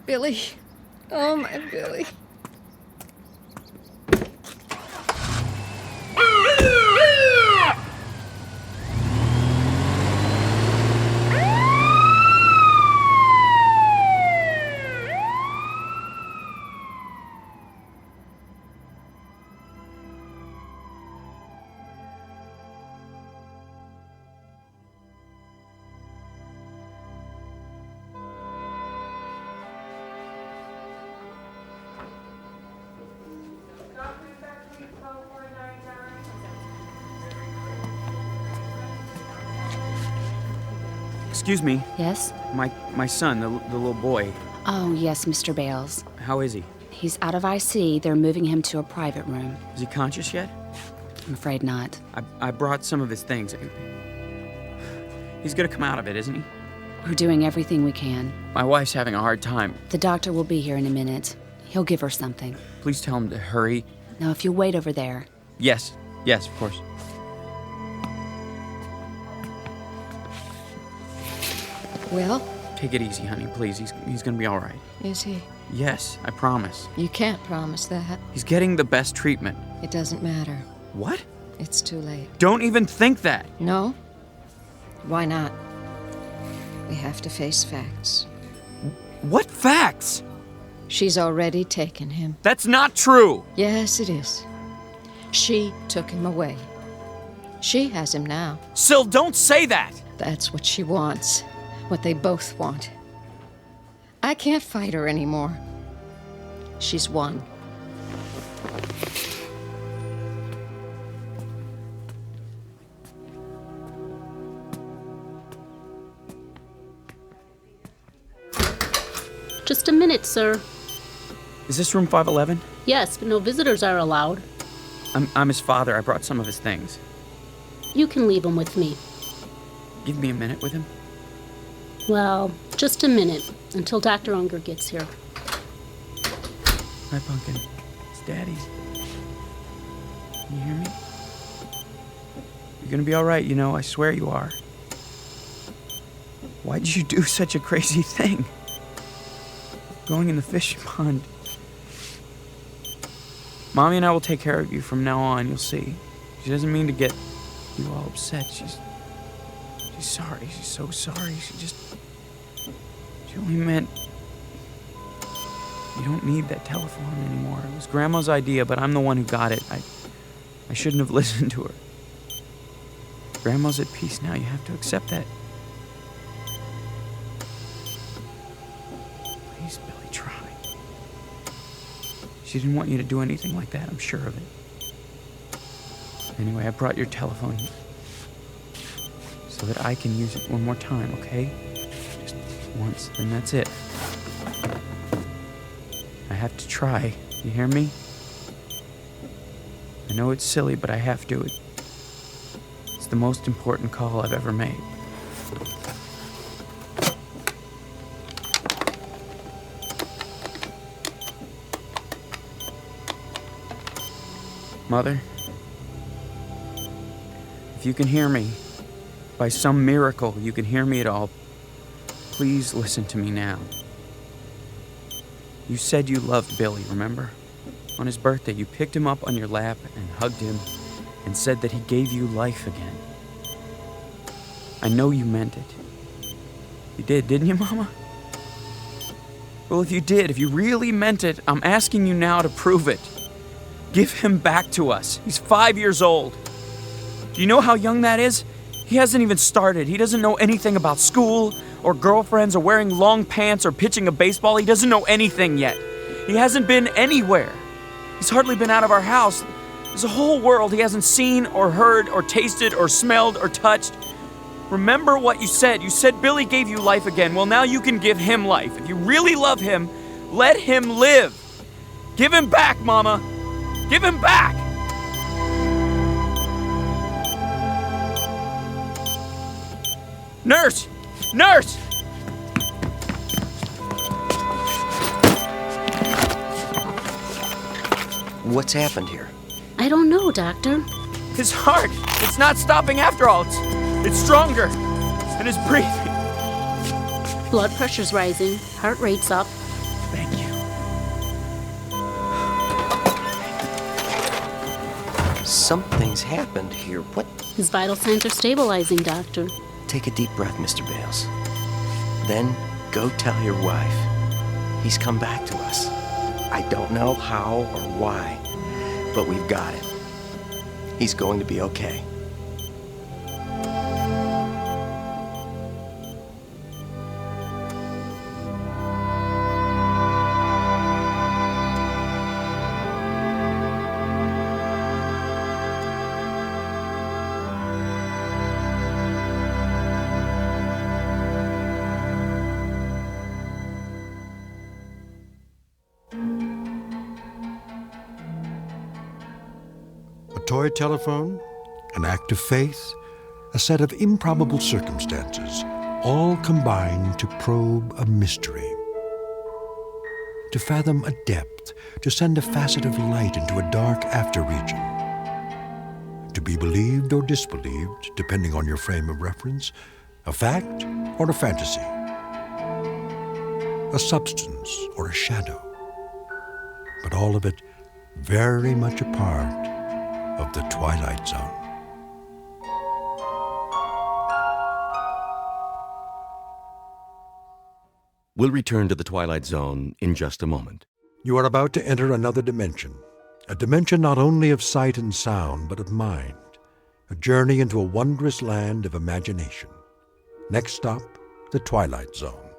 Billy. Oh, my Billy. Excuse me. Yes? My son, the little boy. Oh, yes, Mr. Bales. How is he? He's out of IC. They're moving him to a private room. Is he conscious yet? I'm afraid not. I brought some of his things. He's gonna come out of it, isn't he? We're doing everything we can. My wife's having a hard time. The doctor will be here in a minute. He'll give her something. Please tell him to hurry. Now, if you wait over there. Yes, of course. Well? Take it easy, honey, please. He's gonna be all right. Is he? Yes, I promise. You can't promise that. He's getting the best treatment. It doesn't matter. What? It's too late. Don't even think that. No? Why not? We have to face facts. What facts? She's already taken him. That's not true! Yes, it is. She took him away. She has him now. Syl, don't say that! That's what she wants. What they both want. I can't fight her anymore. She's won. Just a minute, sir. Is this room 511? Yes, but no visitors are allowed. I'm his father. I brought some of his things. You can leave them with me. Give me a minute with him. Well, just a minute, until Dr. Unger gets here. Hi, Pumpkin. It's Daddy. Can you hear me? You're gonna be all right, you know. I swear you are. Why did you do such a crazy thing? Going in the fish pond. Mommy and I will take care of you from now on, you'll see. She doesn't mean to get you all upset. She's sorry. She's so sorry. She only meant you don't need that telephone anymore. It was Grandma's idea, but I'm the one who got it. I shouldn't have listened to her. Grandma's at peace now. You have to accept that. Please, Billy, try. She didn't want you to do anything like that, I'm sure of it. Anyway, I brought your telephone so that I can use it one more time, okay? Just once, and that's it. I have to try. You hear me? I know it's silly, but I have to. It's the most important call I've ever made. Mother, if you can hear me, by some miracle you can hear me at all, please listen to me now. You said you loved Billy, remember? On his birthday, you picked him up on your lap and hugged him and said that he gave you life again. I know you meant it. You did, didn't you, Mama? Well, if you did, if you really meant it, I'm asking you now to prove it. Give him back to us. He's 5 years old. Do you know how young that is? He hasn't even started. He doesn't know anything about school or girlfriends or wearing long pants or pitching a baseball. He doesn't know anything yet. He hasn't been anywhere. He's hardly been out of our house. There's a whole world he hasn't seen or heard or tasted or smelled or touched. Remember what you said. You said Billy gave you life again. Well, now you can give him life. If you really love him, let him live. Give him back, Mama. Give him back. Nurse! Nurse! What's happened here? I don't know, Doctor. His heart! It's not stopping after all. It's stronger. And his breathing. Blood pressure's rising. Heart rate's up. Thank you. Something's happened here. What? His vital signs are stabilizing, Doctor. Take a deep breath, Mr. Bales. Then go tell your wife. He's come back to us. I don't know how or why, but we've got him. He's going to be okay. Toy telephone, an act of faith, a set of improbable circumstances, all combine to probe a mystery. To fathom a depth, to send a facet of light into a dark after-region. To be believed or disbelieved, depending on your frame of reference, a fact or a fantasy. A substance or a shadow. But all of it very much a part of the Twilight Zone. We'll return to the Twilight Zone in just a moment. You are about to enter another dimension. A dimension not only of sight and sound, but of mind. A journey into a wondrous land of imagination. Next stop, the Twilight Zone.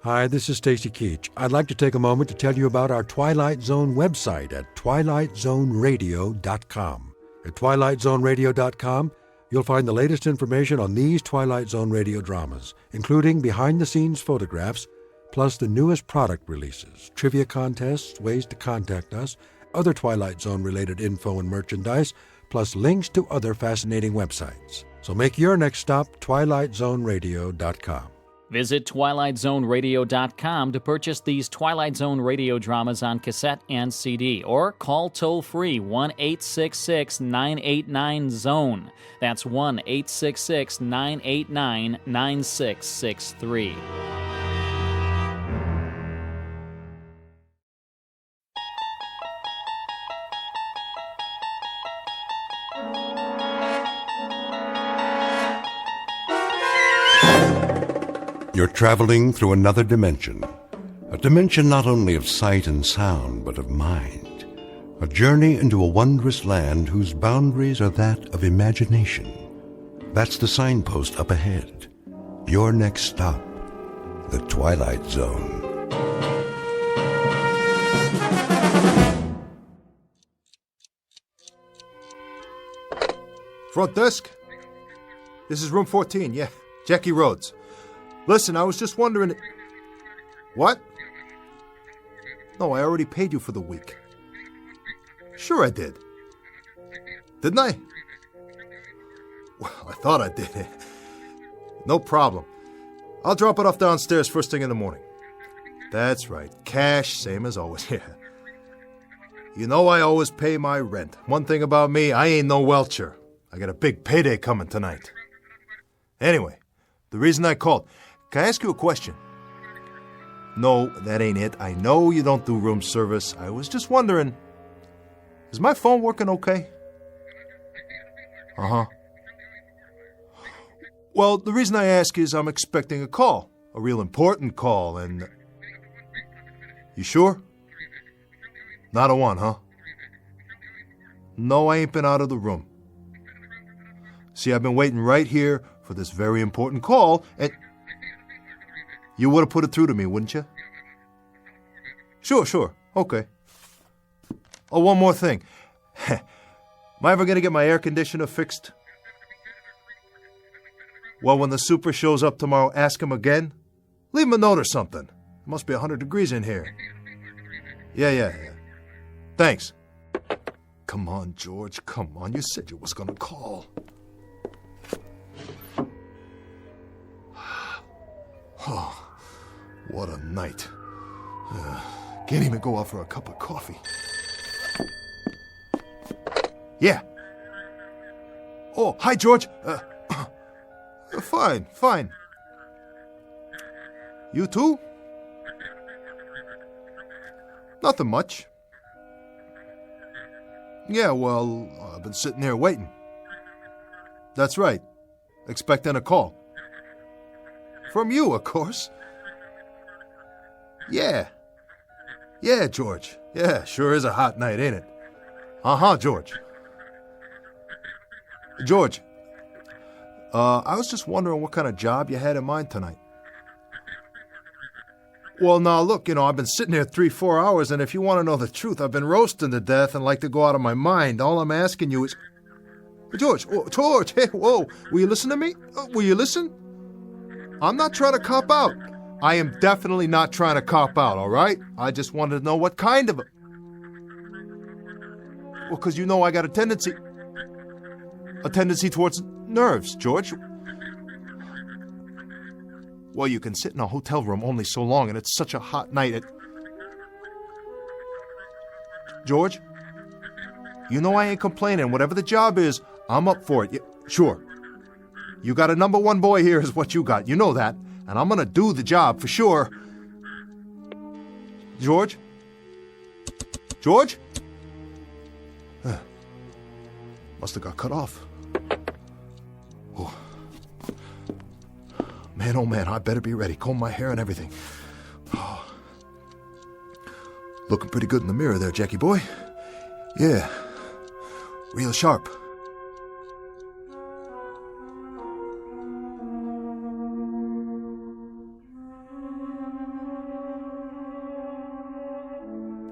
Hi, this is Stacy Keach. I'd like to take a moment to tell you about our Twilight Zone website at twilightzoneradio.com. At twilightzoneradio.com, you'll find the latest information on these Twilight Zone radio dramas, including behind-the-scenes photographs, plus the newest product releases, trivia contests, ways to contact us, other Twilight Zone-related info and merchandise, plus links to other fascinating websites. So make your next stop twilightzoneradio.com. Visit twilightzoneradio.com to purchase these Twilight Zone radio dramas on cassette and CD, or call toll-free 1-866-989-ZONE. That's 1-866-989-9663. You're traveling through another dimension. A dimension not only of sight and sound, but of mind. A journey into a wondrous land whose boundaries are that of imagination. That's the signpost up ahead. Your next stop, the Twilight Zone. Front desk? This is room 14, yeah. Jackie Rhodes. Listen, I was just wondering... What? No, I already paid you for the week. Sure I did. Didn't I? Well, I thought I did. No problem. I'll drop it off downstairs first thing in the morning. That's right. Cash, same as always. Yeah. You know I always pay my rent. One thing about me, I ain't no welcher. I got a big payday coming tonight. Anyway, the reason I called, can I ask you a question? No, that ain't it. I know you don't do room service. I was just wondering, is my phone working okay? Uh-huh. Well, the reason I ask is I'm expecting a call. A real important call, and... You sure? Not a one, huh? No, I ain't been out of the room. See, I've been waiting right here for this very important call, and... You would have put it through to me, wouldn't you? Sure. Okay. Oh, one more thing. Am I ever going to get my air conditioner fixed? Well, when the super shows up tomorrow, ask him again. Leave him a note or something. It must be 100 degrees in here. Yeah. Thanks. Come on, George. Come on. You said you was going to call. Oh, what a night. Can't even go out for a cup of coffee. Yeah. Oh, hi, George. Fine. You too? Nothing much. Yeah, well, I've been sitting here waiting. That's right. Expecting a call. From you, of course. Yeah, George. Yeah, sure is a hot night, ain't it? Uh-huh, George. George, I was just wondering what kind of job you had in mind tonight. Well, now, look, I've been sitting here 3-4 hours, and if you want to know the truth, I've been roasting to death and like to go out of my mind. All I'm asking you is... George, hey, whoa, will you listen to me? Will you listen? I'm not trying to cop out. I am definitely not trying to cop out, all right? I just wanted to know what kind of... Well, because I got a tendency towards nerves, George. Well, you can sit in a hotel room only so long, and it's such a hot night. George, I ain't complaining. Whatever the job is, I'm up for it. Sure. You got a number one boy here is what you got. You know that. And I'm going to do the job for sure. George? Must have got cut off. Oh. Man, oh man, I better be ready. Comb my hair and everything. Oh. Looking pretty good in the mirror there, Jackie boy. Yeah. Real sharp.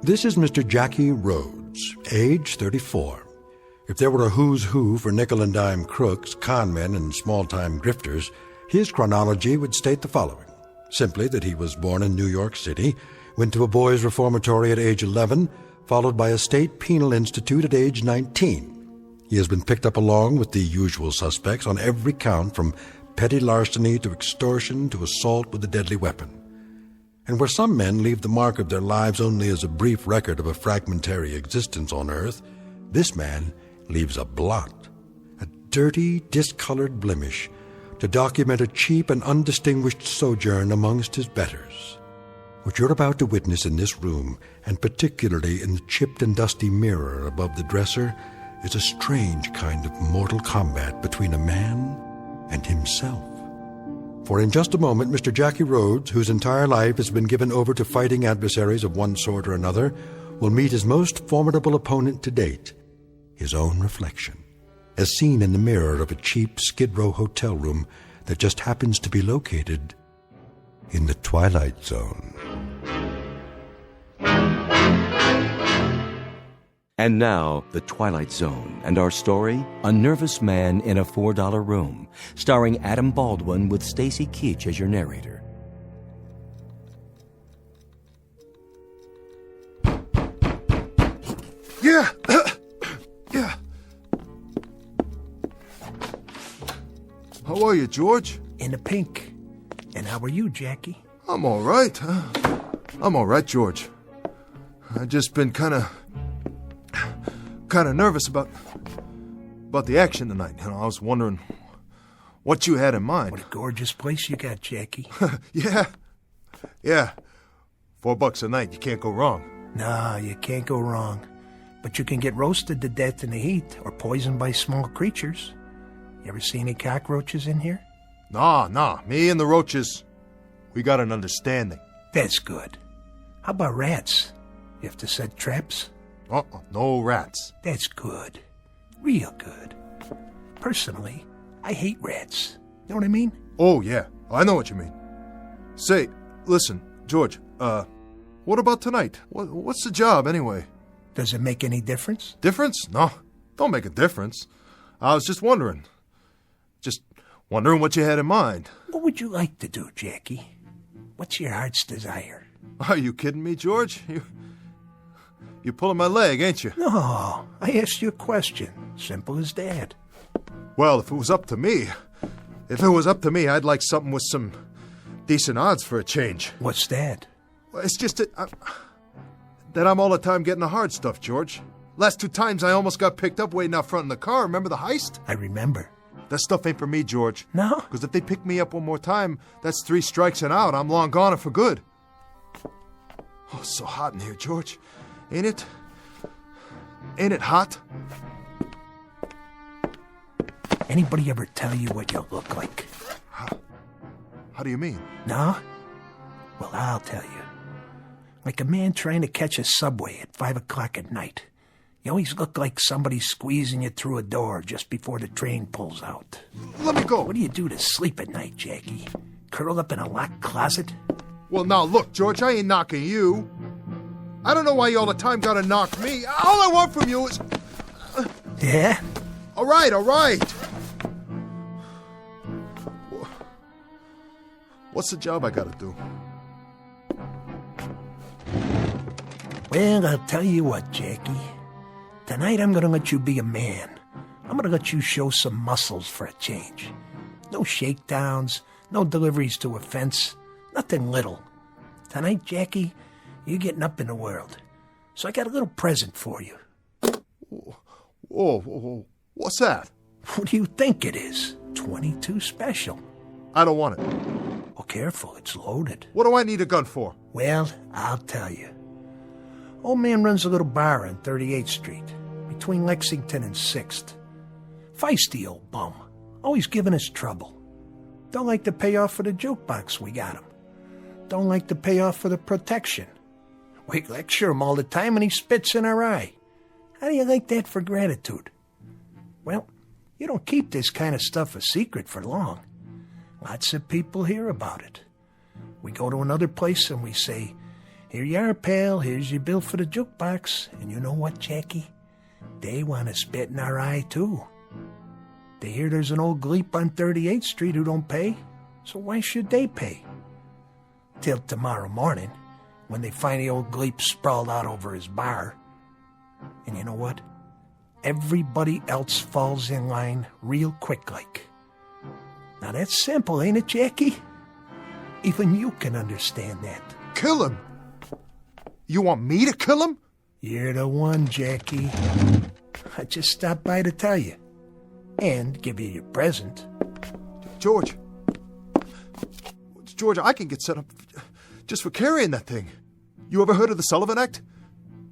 This is Mr. Jackie Rhodes, age 34. If there were a who's who for nickel and dime crooks, con men, and small-time grifters, his chronology would state the following. Simply that he was born in New York City, went to a boys' reformatory at age 11, followed by a state penal institute at age 19. He has been picked up along with the usual suspects on every count from petty larceny to extortion to assault with a deadly weapon. And where some men leave the mark of their lives only as a brief record of a fragmentary existence on earth, this man leaves a blot, a dirty, discolored blemish, to document a cheap and undistinguished sojourn amongst his betters. What you're about to witness in this room, and particularly in the chipped and dusty mirror above the dresser, is a strange kind of mortal combat between a man and himself. For in just a moment, Mr. Jackie Rhodes, whose entire life has been given over to fighting adversaries of one sort or another, will meet his most formidable opponent to date, his own reflection. as seen in the mirror of a cheap Skid Row hotel room that just happens to be located in the Twilight Zone. And now, The Twilight Zone, and our story, A Nervous Man in a $4 Room, starring Adam Baldwin with Stacy Keach as your narrator. Yeah! Yeah. How are you, George? In the pink. And how are you, Jackie? I'm all right. I'm all right, George. I've just been kind of nervous about the action tonight. You know, I was wondering what you had in mind. What a gorgeous place you got, Jackie. Yeah. $4 a night. You can't go wrong. No, you can't go wrong. But you can get roasted to death in the heat or poisoned by small creatures. You ever see any cockroaches in here? Nah. Me and the roaches, we got an understanding. That's good. How about rats? You have to set traps? No rats. That's good. Real good. Personally, I hate rats. You know what I mean? Oh, yeah. I know what you mean. Say, listen, George, what about tonight? What's the job, anyway? Does it make any difference? Difference? No, don't make a difference. I was just wondering. Just wondering what you had in mind. What would you like to do, Jackie? What's your heart's desire? Are you kidding me, George? You're pulling my leg, ain't you? No, I asked you a question. Simple as that. Well, if it was up to me, I'd like something with some decent odds for a change. What's that? Well, it's just that I'm all the time getting the hard stuff, George. Last 2 times I almost got picked up waiting out front in the car. Remember the heist? I remember. That stuff ain't for me, George. No? Because if they pick me up one more time, that's 3 strikes and out. I'm long gone and for good. Oh, it's so hot in here, George. Ain't it? Ain't it hot? Anybody ever tell you what you look like? How do you mean? No? Well, I'll tell you. Like a man trying to catch a subway at 5 o'clock at night. You always look like somebody squeezing you through a door just before the train pulls out. Let me go. What do you do to sleep at night, Jackie? Curl up in a locked closet? Well, now look, George, I ain't knocking you. I don't know why you all the time gotta knock me. All I want from you is... Yeah? All right. What's the job I gotta do? Well, I'll tell you what, Jackie. Tonight I'm gonna let you be a man. I'm gonna let you show some muscles for a change. No shakedowns, no deliveries to a fence, nothing little. Tonight, Jackie, you're getting up in the world. So I got a little present for you. Whoa. What's that? What do you think it is? 22 special. I don't want it. Oh, careful, it's loaded. What do I need a gun for? Well, I'll tell you. Old man runs a little bar on 38th Street, between Lexington and 6th. Feisty old bum, always giving us trouble. Don't like to pay off for the jukebox we got him. Don't like to pay off for the protection. We lecture him all the time and he spits in our eye. How do you like that for gratitude? Well, you don't keep this kind of stuff a secret for long. Lots of people hear about it. We go to another place and we say, "Here you are, pal, here's your bill for the jukebox." And you know what, Jackie? They want to spit in our eye, too. They hear there's an old gleep on 38th Street who don't pay, so why should they pay? Till tomorrow morning, when they find the old gleep sprawled out over his bar. And you know what? Everybody else falls in line real quick like. Now that's simple, ain't it, Jackie? Even you can understand that. Kill him? You want me to kill him? You're the one, Jackie. I just stopped by to tell you. And give you your present. George, I can get set up just for carrying that thing. You ever heard of the Sullivan Act?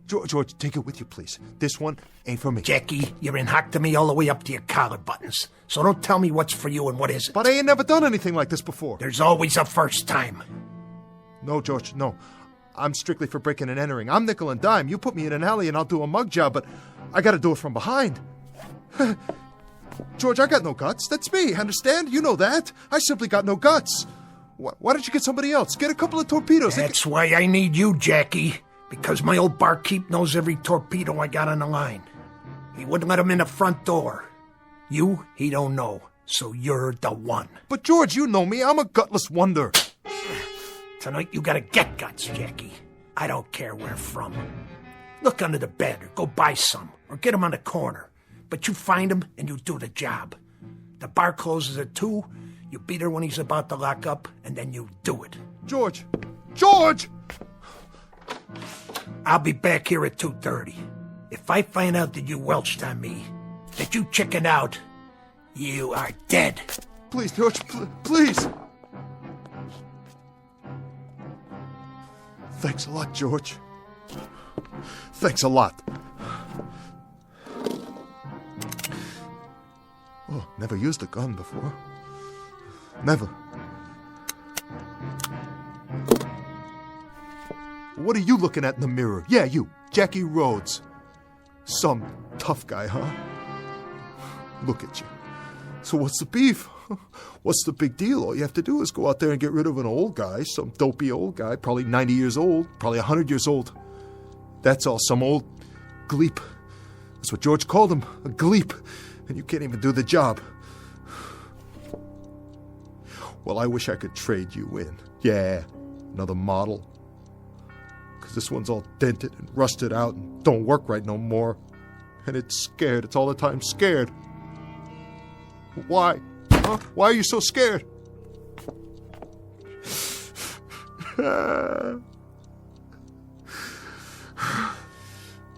George, take it with you, please. This one ain't for me. Jackie, you're in hock to me all the way up to your collar buttons. So don't tell me what's for you and what isn't. But I ain't never done anything like this before. There's always a first time. No, George, no. I'm strictly for breaking and entering. I'm nickel and dime. You put me in an alley and I'll do a mug job, but I gotta do it from behind. George, I got no guts. That's me, understand? You know that. I simply got no guts. Why don't you get somebody else? Get a couple of torpedoes. That's why I need you, Jackie. Because my old barkeep knows every torpedo I got on the line. He wouldn't let him in the front door. You, he don't know. So you're the one. But George, you know me. I'm a gutless wonder. Tonight you gotta get guts, Jackie. I don't care where from. Look under the bed or go buy some. Or get them on the corner. But you find him and you do the job. The bar closes at 2. You beat her when he's about to lock up, and then you do it. George! George! I'll be back here at 2:30. If I find out that you welched on me, that you chickened out, you are dead. Please, George, please! Thanks a lot, George. Thanks a lot. Oh, never used a gun before. Never. What are you looking at in the mirror? Yeah, you, Jackie Rhodes. Some tough guy, huh? Look at you. So what's the beef? What's the big deal? All you have to do is go out there and get rid of an old guy, some dopey old guy, probably 90 years old, probably 100 years old. That's all, some old gleep. That's what George called him, a gleep. And you can't even do the job. Well, I wish I could trade you in. Yeah, another model. Because this one's all dented and rusted out and don't work right no more. And it's scared. It's all the time scared. Why? Huh? Why are you so scared?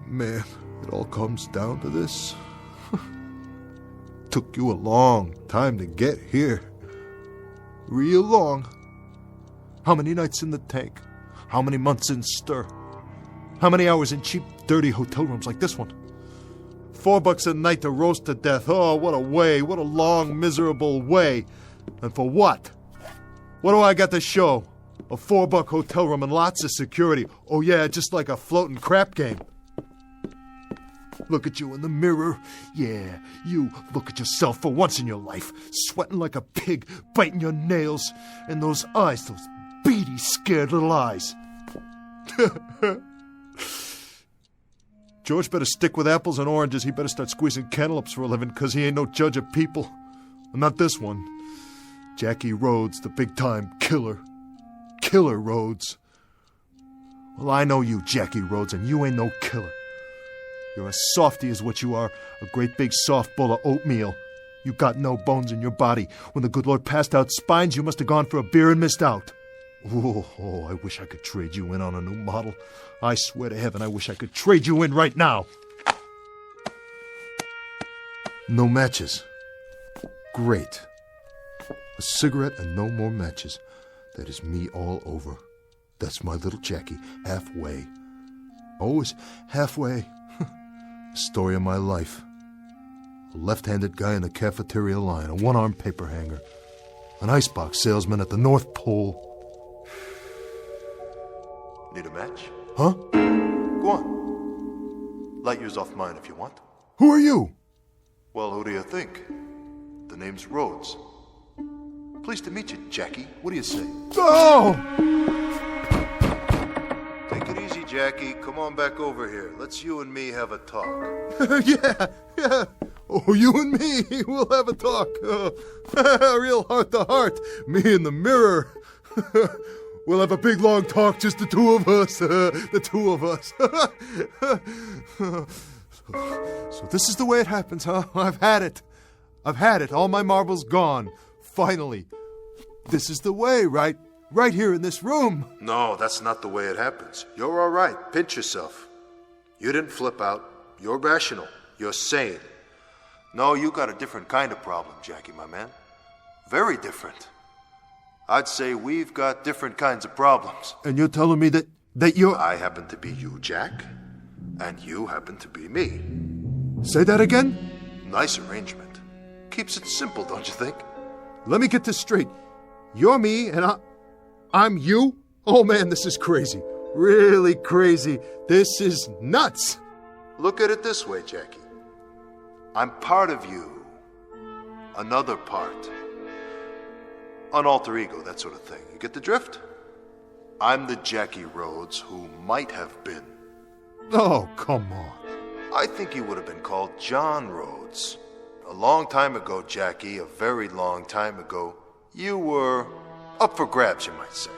Man, it all comes down to this. Took you a long time to get here. Real long. How many nights in the tank? How many months in stir? How many hours in cheap, dirty hotel rooms like this one? $4 a night to roast to death. Oh, what a way. What a long, miserable way. And for what? What do I got to show? A $4 hotel room and lots of security. Oh yeah, just like a floating crap game. Look at you in the mirror. Yeah, you look at yourself for once in your life. Sweating like a pig, biting your nails. And those eyes, those beady, scared little eyes. George better stick with apples and oranges. He better start squeezing cantaloupes for a living, because he ain't no judge of people. Not this one. Jackie Rhodes, the big-time killer. Killer Rhodes. Well, I know you, Jackie Rhodes, and you ain't no killer. You're a softy is what you are, a great big soft bowl of oatmeal. You got no bones in your body. When the good Lord passed out spines, you must have gone for a beer and missed out. Oh, I wish I could trade you in on a new model. I swear to heaven, I wish I could trade you in right now. No matches. Great. A cigarette and no more matches. That is me all over. That's my little Jackie, halfway. Always halfway. Story of my life. A left-handed guy in the cafeteria line, a one-armed paper hanger, an icebox salesman at the North Pole. Need a match? Huh? Go on. Light yours off mine if you want. Who are you? Well, who do you think? The name's Rhodes. Pleased to meet you, Jackie. What do you say? Oh! Take it easy, Jackie. Come on back over here. Let's you and me have a talk. Yeah. Oh, you and me, we'll have a talk. Real heart-to-heart. Me in the mirror. We'll have a big, long talk, just the two of us. The two of us. So this is the way it happens, huh? I've had it. All my marbles gone. Finally. This is the way, right? Right here in this room. No, that's not the way it happens. You're all right. Pinch yourself. You didn't flip out. You're rational. You're sane. No, you got a different kind of problem, Jackie, my man. Very different. I'd say we've got different kinds of problems. And you're telling me that you're... I happen to be you, Jack. And you happen to be me. Say that again? Nice arrangement. Keeps it simple, don't you think? Let me get this straight. You're me and I'm you? Oh man, this is crazy. Really crazy. This is nuts. Look at it this way, Jackie. I'm part of you. another part. An alter ego, that sort of thing. You get the drift? I'm the Jackie Rhodes who might have been. Oh, come on. I think you would have been called John Rhodes. A long time ago, Jackie, a very long time ago, you were up for grabs, you might say.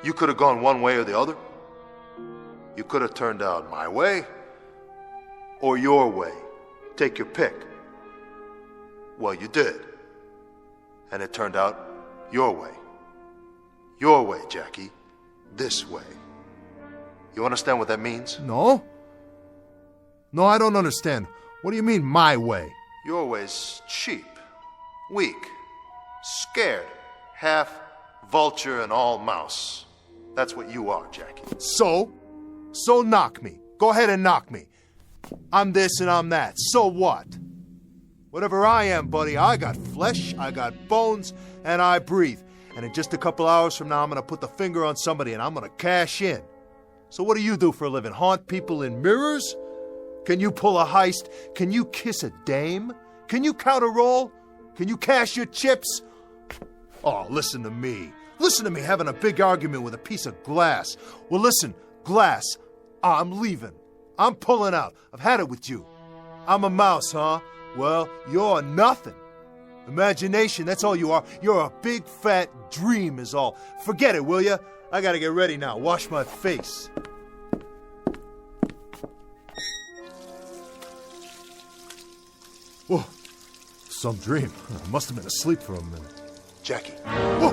You could have gone one way or the other. You could have turned out my way or your way. Take your pick. Well, you did. And it turned out your way. Your way, Jackie. This way. You understand what that means? No. No, I don't understand. What do you mean, my way? Your way's cheap, weak, scared, half vulture and all mouse. That's what you are, Jackie. So knock me. Go ahead and knock me. I'm this and I'm that. So what? Whatever I am, buddy, I got flesh, I got bones, and I breathe. And in just a couple hours from now, I'm going to put the finger on somebody and I'm going to cash in. So what do you do for a living? Haunt people in mirrors? Can you pull a heist? Can you kiss a dame? Can you count a roll? Can you cash your chips? Oh, listen to me. Listen to me having a big argument with a piece of glass. Well, listen, glass, I'm leaving. I'm pulling out. I've had it with you. I'm a mouse, huh? Well, you're nothing. Imagination, that's all you are. You're a big fat dream is all. Forget it, will ya? I gotta get ready now. Wash my face. Whoa, some dream. I must have been asleep for a minute. Jackie. Whoa,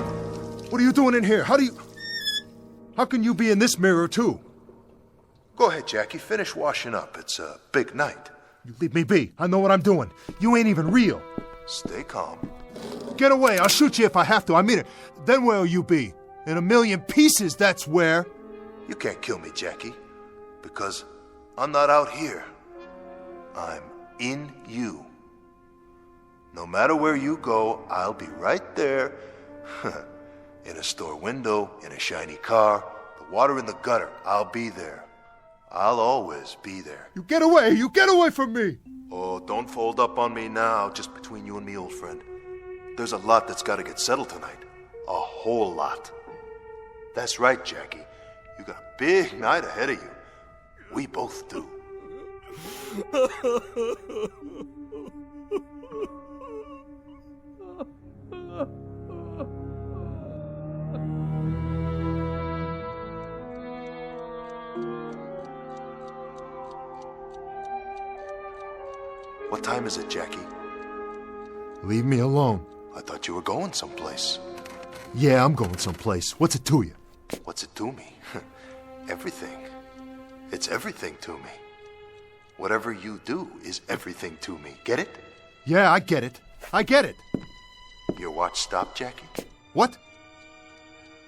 what are you doing in here? How can you be in this mirror too? Go ahead, Jackie. Finish washing up. It's a big night. You leave me be. I know what I'm doing. You ain't even real. Stay calm. Get away. I'll shoot you if I have to. I mean it. Then where'll you be? In a million pieces, that's where. You can't kill me, Jackie. Because I'm not out here. I'm in you. No matter where you go, I'll be right there. In a store window, in a shiny car, the water in the gutter, I'll be there. I'll always be there. You get away! You get away from me! Oh, don't fold up on me now, just between you and me, old friend. There's a lot that's got to get settled tonight. A whole lot. That's right, Jackie. You got a big night ahead of you. We both do. What time is it, Jackie? Leave me alone. I thought you were going someplace. Yeah, I'm going someplace. What's it to you? What's it to me? Everything. It's everything to me. Whatever you do is everything to me. Get it? Yeah, I get it. I get it. Your watch stopped, Jackie? What?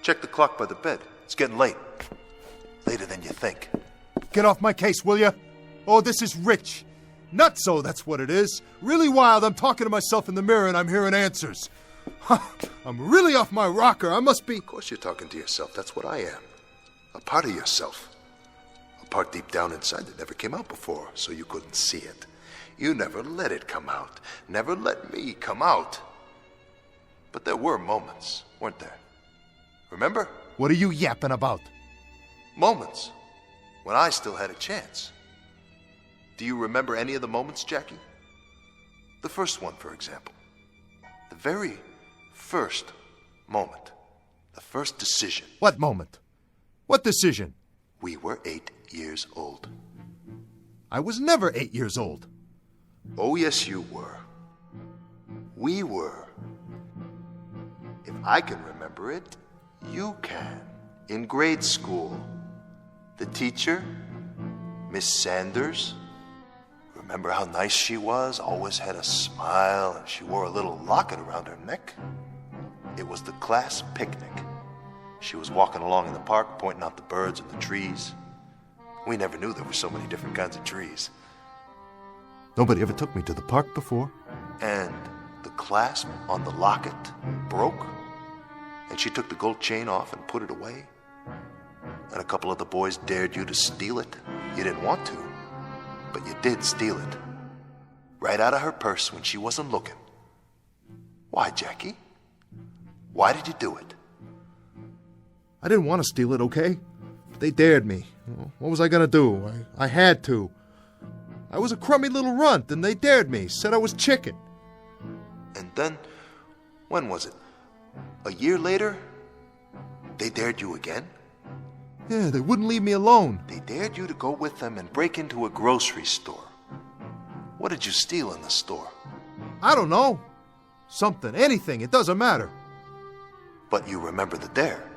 Check the clock by the bed. It's getting late. Later than you think. Get off my case, will you? Oh, this is rich. Nutso, that's what it is. Really wild. I'm talking to myself in the mirror and I'm hearing answers. I'm really off my rocker. I must be... Of course you're talking to yourself. That's what I am. A part of yourself. A part deep down inside that never came out before, so you couldn't see it. You never let it come out. Never let me come out. But there were moments, weren't there? Remember? What are you yapping about? Moments. When I still had a chance. Do you remember any of the moments, Jackie? The first one, for example. The very first moment. The first decision. What moment? What decision? We were 8 years old. I was never 8 years old. Oh, yes, you were. We were. If I can remember it, you can. In grade school. The teacher, Miss Sanders. Remember how nice she was? Always had a smile, and she wore a little locket around her neck. It was the class picnic. She was walking along in the park, pointing out the birds and the trees. We never knew there were so many different kinds of trees. Nobody ever took me to the park before. And the clasp on the locket broke, and she took the gold chain off and put it away. And a couple of the boys dared you to steal it. You didn't want to. But you did steal it. Right out of her purse when she wasn't looking. Why, Jackie? Why did you do it? I didn't want to steal it, okay? They dared me. What was I going to do? I had to. I was a crummy little runt, and they dared me, said I was chicken. And then, when was it? A year later? They dared you again? Yeah, they wouldn't leave me alone. They dared you to go with them and break into a grocery store. What did you steal in the store? I don't know. Something, anything, it doesn't matter. But you remember the dare.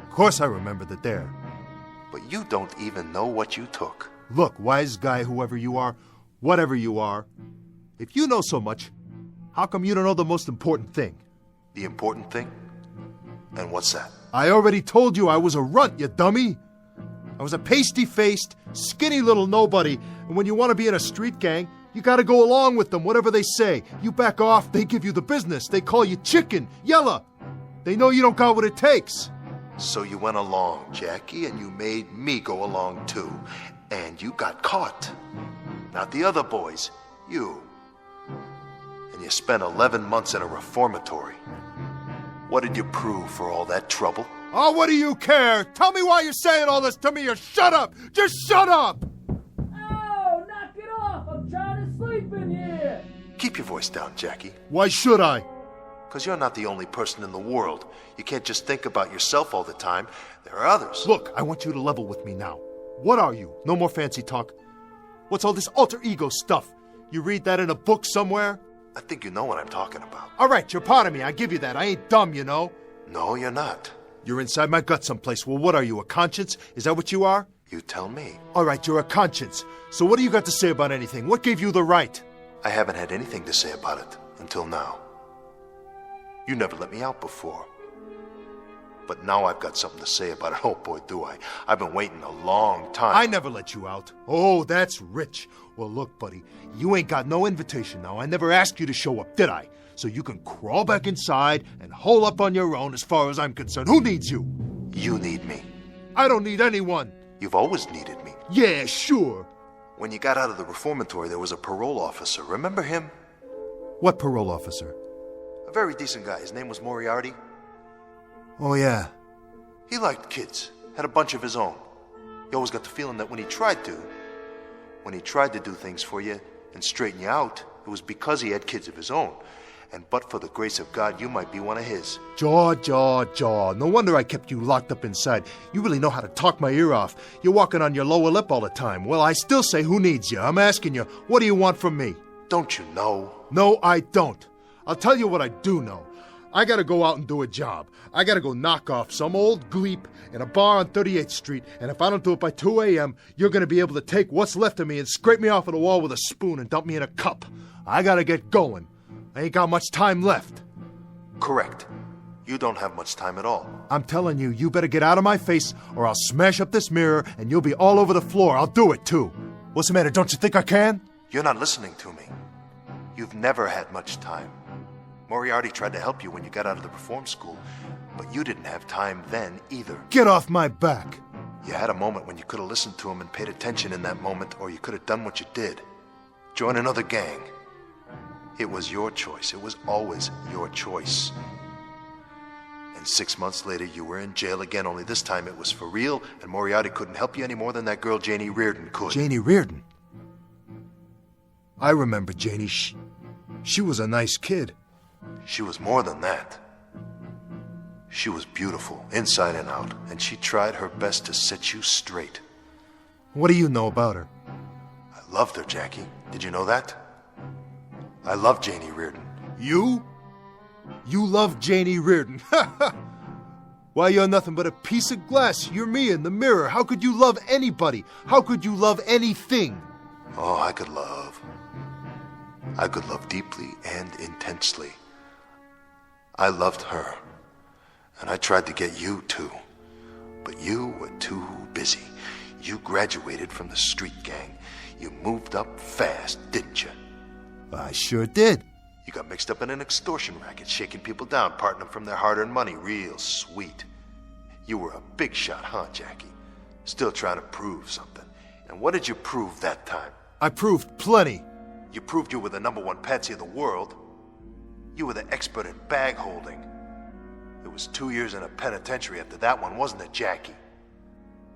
Of course I remember the dare. But you don't even know what you took. Look, wise guy, whoever you are, whatever you are, if you know so much, how come you don't know the most important thing? The important thing? And what's that? I already told you I was a runt, you dummy. I was a pasty-faced, skinny little nobody, and when you want to be in a street gang, you gotta go along with them, whatever they say. You back off, they give you the business. They call you chicken, yella. They know you don't got what it takes. So you went along, Jackie, and you made me go along too. And you got caught. Not the other boys, you. And you spent 11 months in a reformatory. What did you prove for all that trouble? Oh, what do you care? Tell me why you're saying all this to me, or shut up! Just shut up! Oh, knock it off! I'm trying to sleep in here! Keep your voice down, Jackie. Why should I? Because you're not the only person in the world. You can't just think about yourself all the time. There are others. Look, I want you to level with me now. What are you? No more fancy talk. What's all this alter ego stuff? You read that in a book somewhere? I think you know what I'm talking about. All right, you're part of me. I give you that. I ain't dumb, you know. No, you're not. You're inside my gut someplace. Well, what are you, a conscience? Is that what you are? You tell me. All right, you're a conscience. So what do you got to say about anything? What gave you the right? I haven't had anything to say about it until now. You never let me out before. But now I've got something to say about it. Oh, boy, do I. I've been waiting a long time. I never let you out. Oh, that's rich. Well, look, buddy, you ain't got no invitation now. I never asked you to show up, did I? So you can crawl back inside and hole up on your own as far as I'm concerned. Who needs you? You need me. I don't need anyone. You've always needed me. Yeah, sure. When you got out of the reformatory, there was a parole officer. Remember him? What parole officer? A very decent guy. His name was Moriarty. Oh, yeah. He liked kids. Had a bunch of his own. You always got the feeling that when he tried to do things for you and straighten you out, it was because he had kids of his own. And but for the grace of God, you might be one of his. Jaw. No wonder I kept you locked up inside. You really know how to talk my ear off. You're walking on your lower lip all the time. Well, I still say, who needs you? I'm asking you, what do you want from me? Don't you know? No, I don't. I'll tell you what I do know. I gotta go out and do a job. I gotta go knock off some old gleep in a bar on 38th Street, and if I don't do it by 2 a.m., you're gonna be able to take what's left of me and scrape me off of the wall with a spoon and dump me in a cup. I gotta get going. I ain't got much time left. Correct. You don't have much time at all. I'm telling you, you better get out of my face, or I'll smash up this mirror, and you'll be all over the floor. I'll do it, too. What's the matter? Don't you think I can? You're not listening to me. You've never had much time. Moriarty tried to help you when you got out of the reform school, but you didn't have time then either. Get off my back! You had a moment when you could have listened to him and paid attention in that moment, or you could have done what you did. Join another gang. It was your choice. It was always your choice. And 6 months later, you were in jail again, only this time it was for real, and Moriarty couldn't help you any more than that girl Janie Reardon could. Janie Reardon? I remember Janie. She was a nice kid. She was more than that. She was beautiful, inside and out, and she tried her best to set you straight. What do you know about her? I loved her, Jackie. Did you know that? I love Janie Reardon. You? You love Janie Reardon? Why, you're nothing but a piece of glass. You're me in the mirror. How could you love anybody? How could you love anything? Oh, I could love. I could love deeply and intensely. I loved her, and I tried to get you too, but you were too busy. You graduated from the street gang. You moved up fast, didn't you? I sure did. You got mixed up in an extortion racket, shaking people down, parting them from their hard-earned money. Real sweet. You were a big shot, huh, Jackie? Still trying to prove something. And what did you prove that time? I proved plenty. You proved you were the #1 patsy of the world. You were the expert in bag holding. It was 2 years in a penitentiary after that one, wasn't it, Jackie?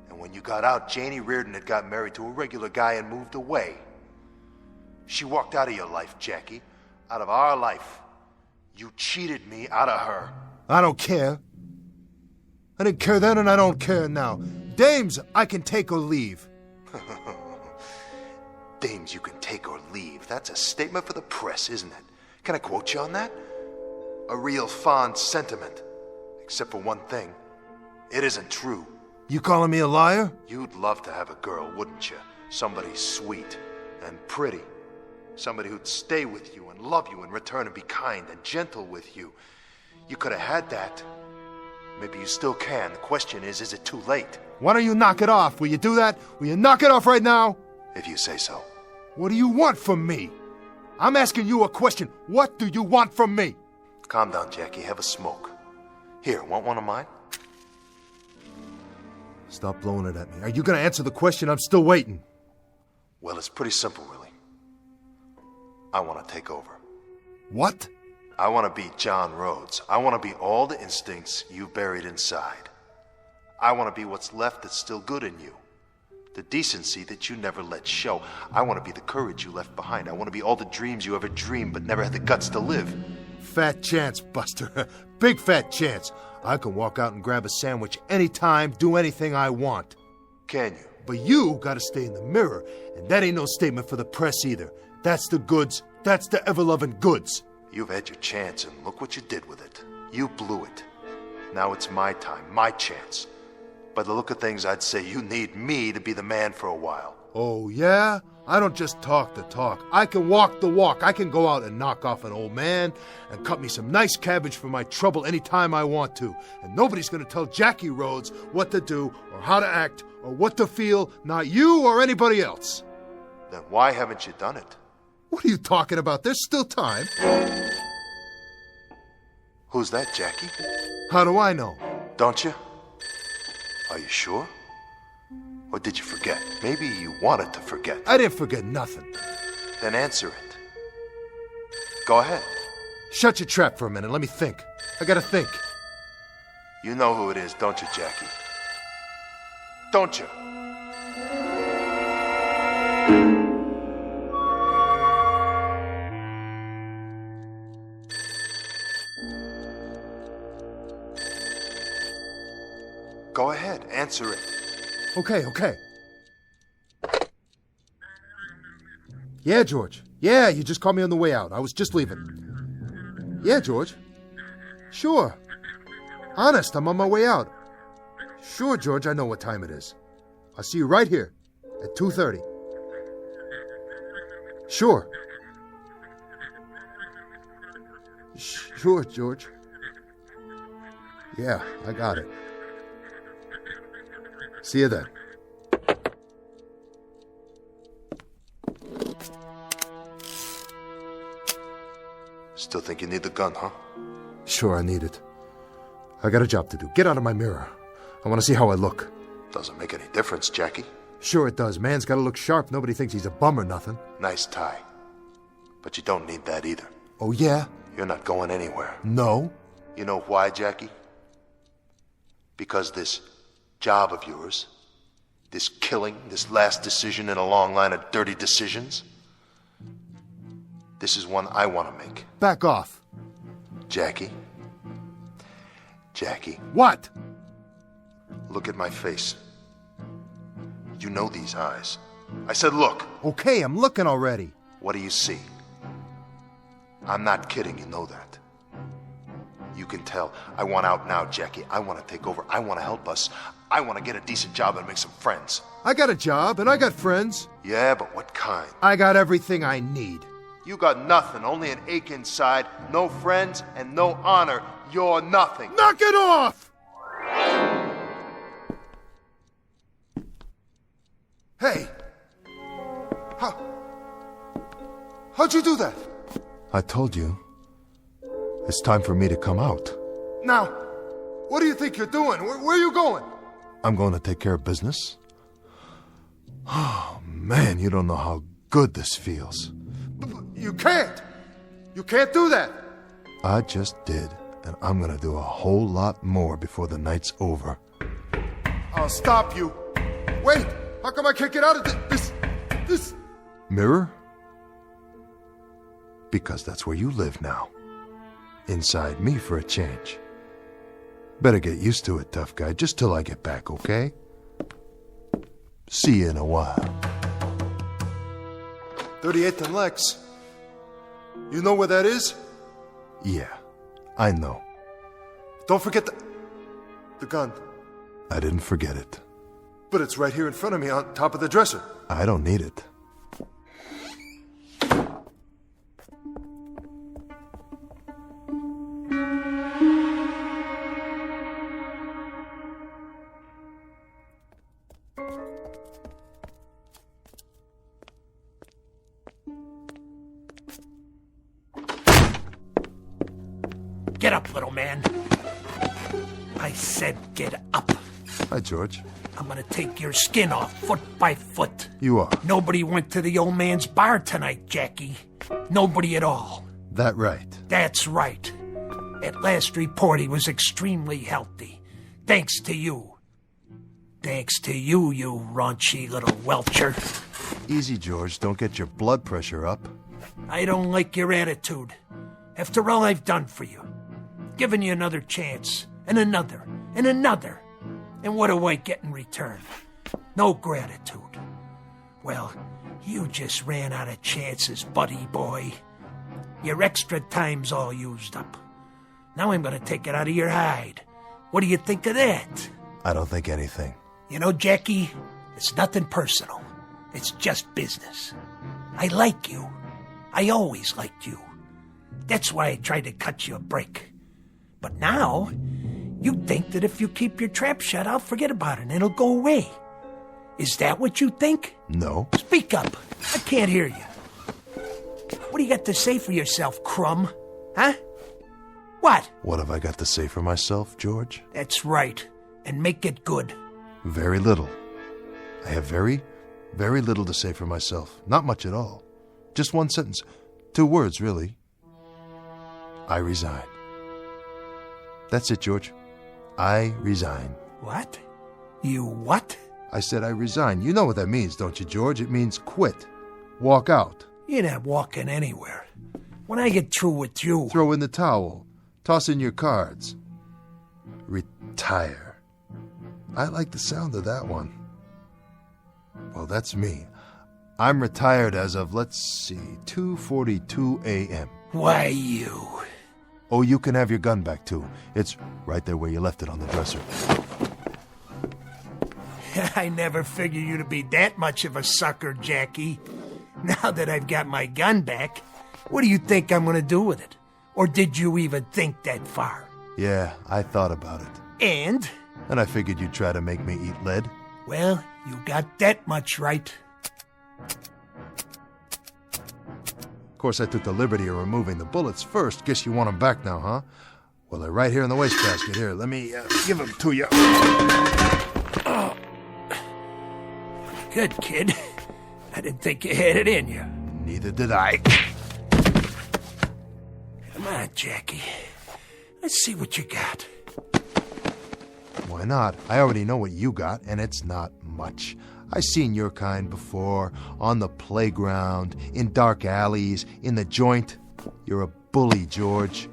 And when you got out, Janie Reardon had got married to a regular guy and moved away. She walked out of your life, Jackie. Out of our life. You cheated me out of her. I don't care. I didn't care then and I don't care now. Dames, I can take or leave. Dames you can take or leave. That's a statement for the press, isn't it? Can I quote you on that? A real fond sentiment. Except for one thing. It isn't true. You calling me a liar? You'd love to have a girl, wouldn't you? Somebody sweet and pretty. Somebody who'd stay with you and love you in return and be kind and gentle with you. You could have had that. Maybe you still can. The question is it too late? Why don't you knock it off? Will you do that? Will you knock it off right now? If you say so. What do you want from me? I'm asking you a question. What do you want from me? Calm down, Jackie. Have a smoke. Here, want one of mine? Stop blowing it at me. Are you going to answer the question? I'm still waiting. Well, it's pretty simple, really. I want to take over. What? I want to be John Rhodes. I want to be all the instincts you buried inside. I want to be what's left that's still good in you. The decency that you never let show. I want to be the courage you left behind. I want to be all the dreams you ever dreamed but never had the guts to live. Fat chance, Buster. Big fat chance. I can walk out and grab a sandwich anytime, do anything I want. Can you? But you gotta stay in the mirror, and that ain't no statement for the press either. That's the goods. That's the ever-loving goods. You've had your chance, and look what you did with it. You blew it. Now it's my time, my chance. By the look of things, I'd say you need me to be the man for a while. Oh, yeah? I don't just talk the talk. I can walk the walk. I can go out and knock off an old man and cut me some nice cabbage for my trouble anytime I want to. And nobody's going to tell Jackie Rhodes what to do or how to act or what to feel, not you or anybody else. Then why haven't you done it? What are you talking about? There's still time. Who's that, Jackie? How do I know? Don't you? Are you sure? Or did you forget? Maybe you wanted to forget. I didn't forget nothing. Then answer it. Go ahead. Shut your trap for a minute. Let me think. I gotta think. You know who it is, don't you, Jackie? Don't you? Go ahead, answer it. Okay. Yeah, George. Yeah, you just called me on the way out. I was just leaving. Yeah, George. Sure. Honest, I'm on my way out. Sure, George, I know what time it is. I'll see you right here at 2:30. Sure. Sure, George. Yeah, I got it. See you then. Still think you need the gun, huh? Sure, I need it. I got a job to do. Get out of my mirror. I want to see how I look. Doesn't make any difference, Jackie. Sure it does. Man's got to look sharp. Nobody thinks he's a bum or nothing. Nice tie. But you don't need that either. Oh, yeah? You're not going anywhere. No. You know why, Jackie? Because this job of yours, this killing, this last decision in a long line of dirty decisions, this is one I want to make. Back off. Jackie. What? Look at my face. You know these eyes. I said look. Okay, I'm looking already. What do you see? I'm not kidding, you know that. You can tell. I want out now, Jackie. I want to take over. I want to help us. I want to get a decent job and make some friends. I got a job and I got friends. Yeah, but what kind? I got everything I need. You got nothing, only an ache inside, no friends, and no honor. You're nothing. Knock it off! Hey! How'd you do that? I told you. It's time for me to come out. Now, what do you think you're doing? Where are you going? I'm going to take care of business. Oh, man, you don't know how good this feels. You can't! You can't do that! I just did, and I'm gonna do a whole lot more before the night's over. I'll stop you. Wait! How come I can't get out of this? Mirror? Because that's where you live now. Inside me for a change. Better get used to it, tough guy, just till I get back, okay? See you in a while. 38th and Lex. You know where that is? Yeah, I know. Don't forget the gun. I didn't forget it. But it's right here in front of me on top of the dresser. I don't need it. Get up, little man. I said get up. Hi, George. I'm gonna take your skin off foot by foot. You are. Nobody went to the old man's bar tonight, Jackie. Nobody at all. That right. That's right. At last report, he was extremely healthy. Thanks to you. Thanks to you, you raunchy little welcher. Easy, George. Don't get your blood pressure up. I don't like your attitude. After all I've done for you. Given you another chance. And another. And another. And what do I get in return? No gratitude. Well, you just ran out of chances, buddy boy. Your extra time's all used up. Now I'm gonna take it out of your hide. What do you think of that? I don't think anything. You know, Jackie, it's nothing personal. It's just business. I like you. I always liked you. That's why I tried to cut you a break. But now, you think that if you keep your trap shut, I'll forget about it and it'll go away. Is that what you think? No. Speak up. I can't hear you. What do you got to say for yourself, Crumb? Huh? What? What have I got to say for myself, George? That's right. And make it good. Very little. I have very, very little to say for myself. Not much at all. Just one sentence. 2 words, really. I resign. That's it, George. I resign. What? You what? I said I resign. You know what that means, don't you, George? It means quit. Walk out. You're not walking anywhere. When I get through with you... Throw in the towel. Toss in your cards. Retire. I like the sound of that one. Well, that's me. I'm retired as of, let's see, 2:42 a.m. Why, you... Oh, you can have your gun back, too. It's right there where you left it on the dresser. I never figured you to be that much of a sucker, Jackie. Now that I've got my gun back, what do you think I'm going to do with it? Or did you even think that far? Yeah, I thought about it. And? And I figured you'd try to make me eat lead. Well, you got that much right. Of course, I took the liberty of removing the bullets first. Guess you want them back now, huh? Well, they're right here in the wastebasket. Here, let me give them to you. Oh. Good, kid. I didn't think you had it in you. Neither did I. Come on, Jackie. Let's see what you got. Why not? I already know what you got, and it's not much. I've seen your kind before, on the playground, in dark alleys, in the joint. You're a bully, George.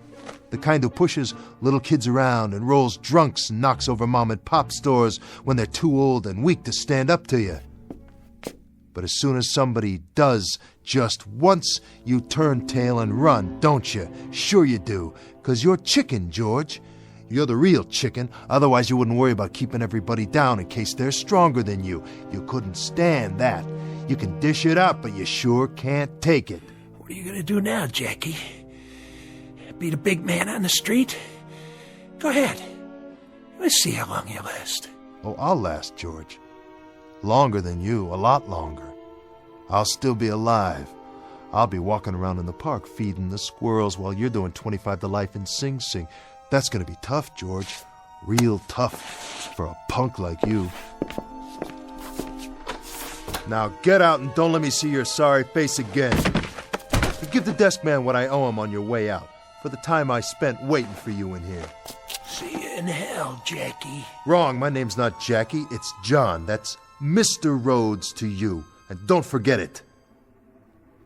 The kind who pushes little kids around and rolls drunks and knocks over mom-and-pop stores when they're too old and weak to stand up to you. But as soon as somebody does just once, you turn tail and run, don't you? Sure you do, 'cause you're chicken, George. You're the real chicken, otherwise you wouldn't worry about keeping everybody down in case they're stronger than you. You couldn't stand that. You can dish it up, but you sure can't take it. What are you going to do now, Jackie? Be the big man on the street? Go ahead. Let's see how long you last. Oh, I'll last, George. Longer than you, a lot longer. I'll still be alive. I'll be walking around in the park feeding the squirrels while you're doing 25 to life in Sing Sing. That's going to be tough, George. Real tough for a punk like you. Now get out and don't let me see your sorry face again. Give the desk man what I owe him on your way out. for the time I spent waiting for you in here. See you in hell, Jackie. Wrong, my name's not Jackie, it's John. That's Mr. Rhodes to you. And don't forget it.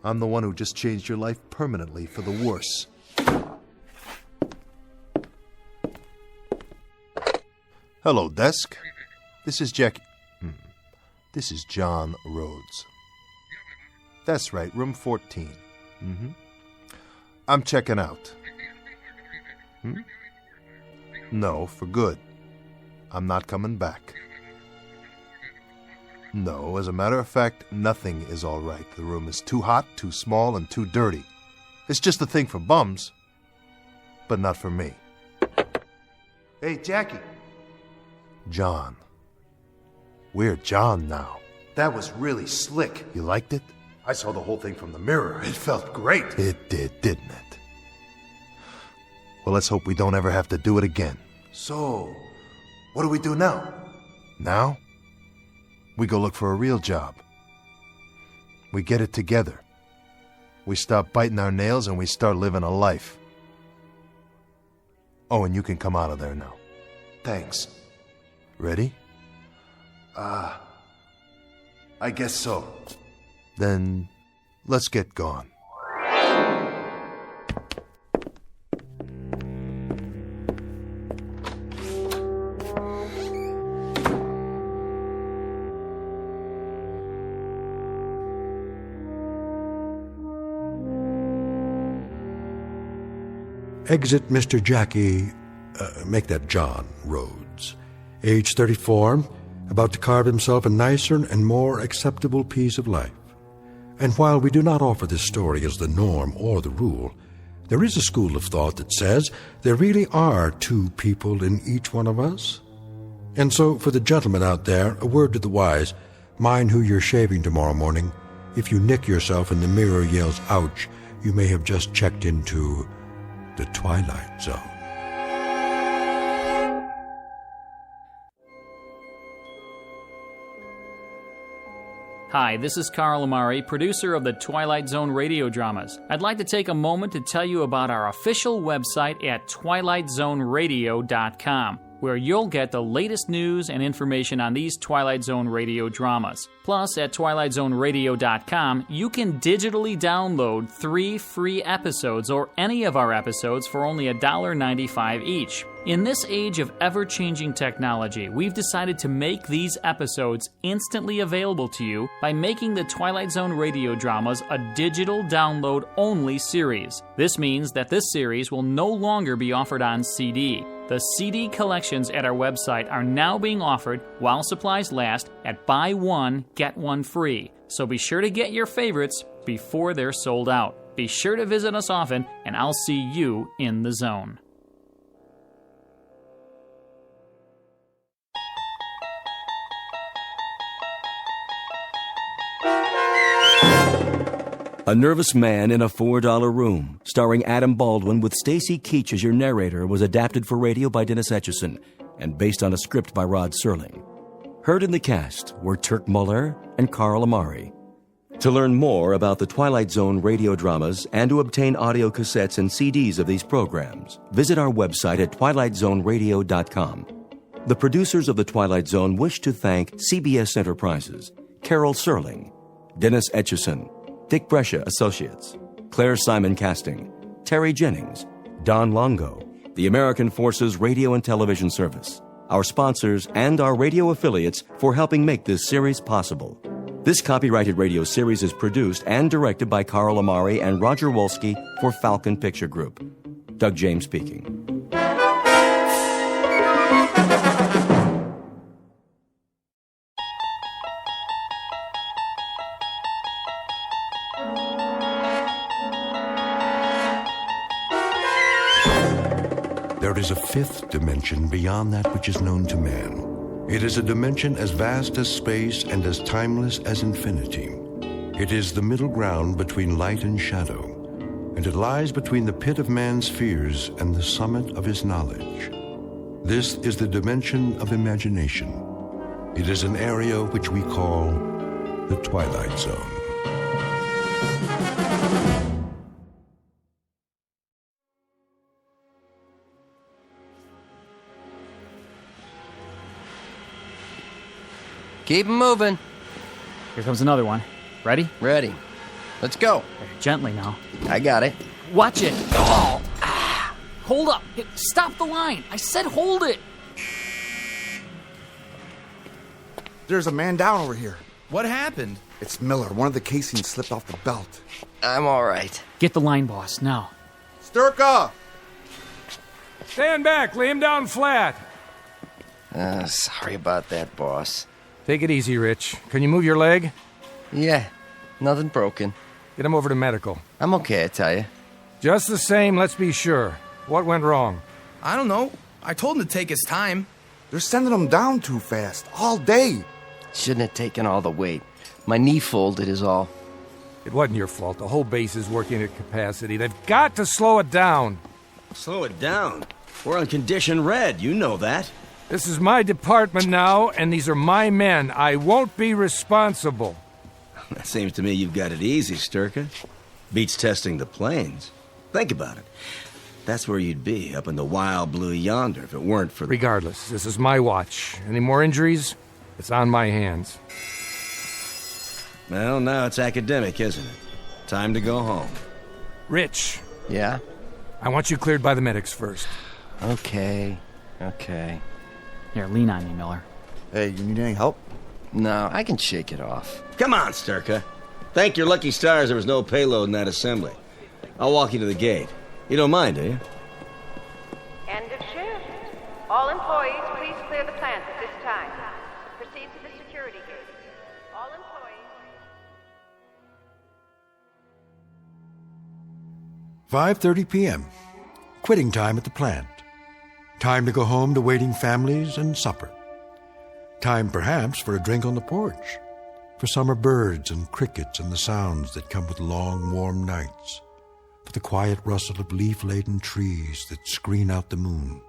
I'm the one who just changed your life permanently for the worse. Hello, desk. This is Jackie. This is John Rhodes. That's right, room 14. I'm checking out. No, for good. I'm not coming back. No, as a matter of fact, nothing is all right. The room is too hot, too small, and too dirty. It's just a thing for bums, but not for me. Hey, Jackie. John. We're John now. That was really slick. You liked it? I saw the whole thing from the mirror. It felt great. It did, didn't it? Well, let's hope we don't ever have to do it again. So, what do we do now? Now? We go look for a real job. We get it together. We stop biting our nails and we start living a life. Oh, and you can come out of there now. Thanks. Ready? I guess so. Then, let's get gone. Exit Mr. Jackie, make that John Rhodes, age 34, about to carve himself a nicer and more acceptable piece of life. And while we do not offer this story as the norm or the rule, there is a school of thought that says there really are two people in each one of us. And so, for the gentlemen out there, a word to the wise, mind who you're shaving tomorrow morning. If you nick yourself and the mirror yells, ouch, you may have just checked into the Twilight Zone. Hi, this is Carl Amari, producer of the Twilight Zone Radio Dramas. I'd like to take a moment to tell you about our official website at twilightzoneradio.com, where you'll get the latest news and information on these Twilight Zone Radio dramas. Plus, at twilightzoneradio.com, you can digitally download 3 free episodes or any of our episodes for only $1.95 each. In this age of ever-changing technology, we've decided to make these episodes instantly available to you by making the Twilight Zone Radio Dramas a digital download-only series. This means that this series will no longer be offered on CD. The CD collections at our website are now being offered, while supplies last, at buy one, get one free. So be sure to get your favorites before they're sold out. Be sure to visit us often, and I'll see you in the zone. A Nervous Man in a $4 Room, starring Adam Baldwin with Stacy Keach as your narrator, was adapted for radio by Dennis Etchison and based on a script by Rod Serling. Heard in the cast were Turk Muller and Carl Amari. To learn more about the Twilight Zone radio dramas and to obtain audio cassettes and CDs of these programs, visit our website at twilightzoneradio.com. The producers of The Twilight Zone wish to thank CBS Enterprises, Carol Serling, Dennis Etchison, Dick Brescia Associates, Claire Simon Casting, Terry Jennings, Don Longo, the American Forces Radio and Television Service, our sponsors, and our radio affiliates for helping make this series possible. This copyrighted radio series is produced and directed by Carl Amari and Roger Wolski for Falcon Picture Group. Doug James speaking. There is a fifth dimension beyond that which is known to man. It is a dimension as vast as space and as timeless as infinity. It is the middle ground between light and shadow, and it lies between the pit of man's fears and the summit of his knowledge. This is the dimension of imagination. It is an area which we call the Twilight Zone. Keep 'em moving. Here comes another one. Ready? Ready. Let's go. Gently now. I got it. Watch it. Oh! Ah. Hold up. Stop the line. I said hold it. There's a man down over here. What happened? It's Miller. One of the casings slipped off the belt. I'm all right. Get the line, boss, now. Sturka! Stand back. Lay him down flat. Sorry about that, boss. Take it easy, Rich. Can you move your leg? Yeah, nothing broken. Get him over to medical. I'm okay, I tell you. Just the same, let's be sure. What went wrong? I don't know. I told him to take his time. They're sending him down too fast, all day. Shouldn't have taken all the weight. My knee folded is all. It wasn't your fault. The whole base is working at capacity. They've got to slow it down. Slow it down? We're on condition red, you know that. This is my department now, and these are my men. I won't be responsible. That seems to me you've got it easy, Sturka. Beats testing the planes. Think about it. That's where you'd be, up in the wild blue yonder, if it weren't for... Regardless, this is my watch. Any more injuries? It's on my hands. Well, now it's academic, isn't it? Time to go home. Rich. Yeah? I want you cleared by the medics first. Okay. Here, lean on me, Miller. Hey, you need any help? No, I can shake it off. Come on, Sturka. Thank your lucky stars there was no payload in that assembly. I'll walk you to the gate. You don't mind, do you? End of shift. All employees, please clear the plant at this time. Proceed to the security gate. All employees... 5:30 p.m. Quitting time at the plant. Time to go home to waiting families and supper. Time, perhaps, for a drink on the porch. For summer birds and crickets and the sounds that come with long, warm nights. For the quiet rustle of leaf-laden trees that screen out the moon.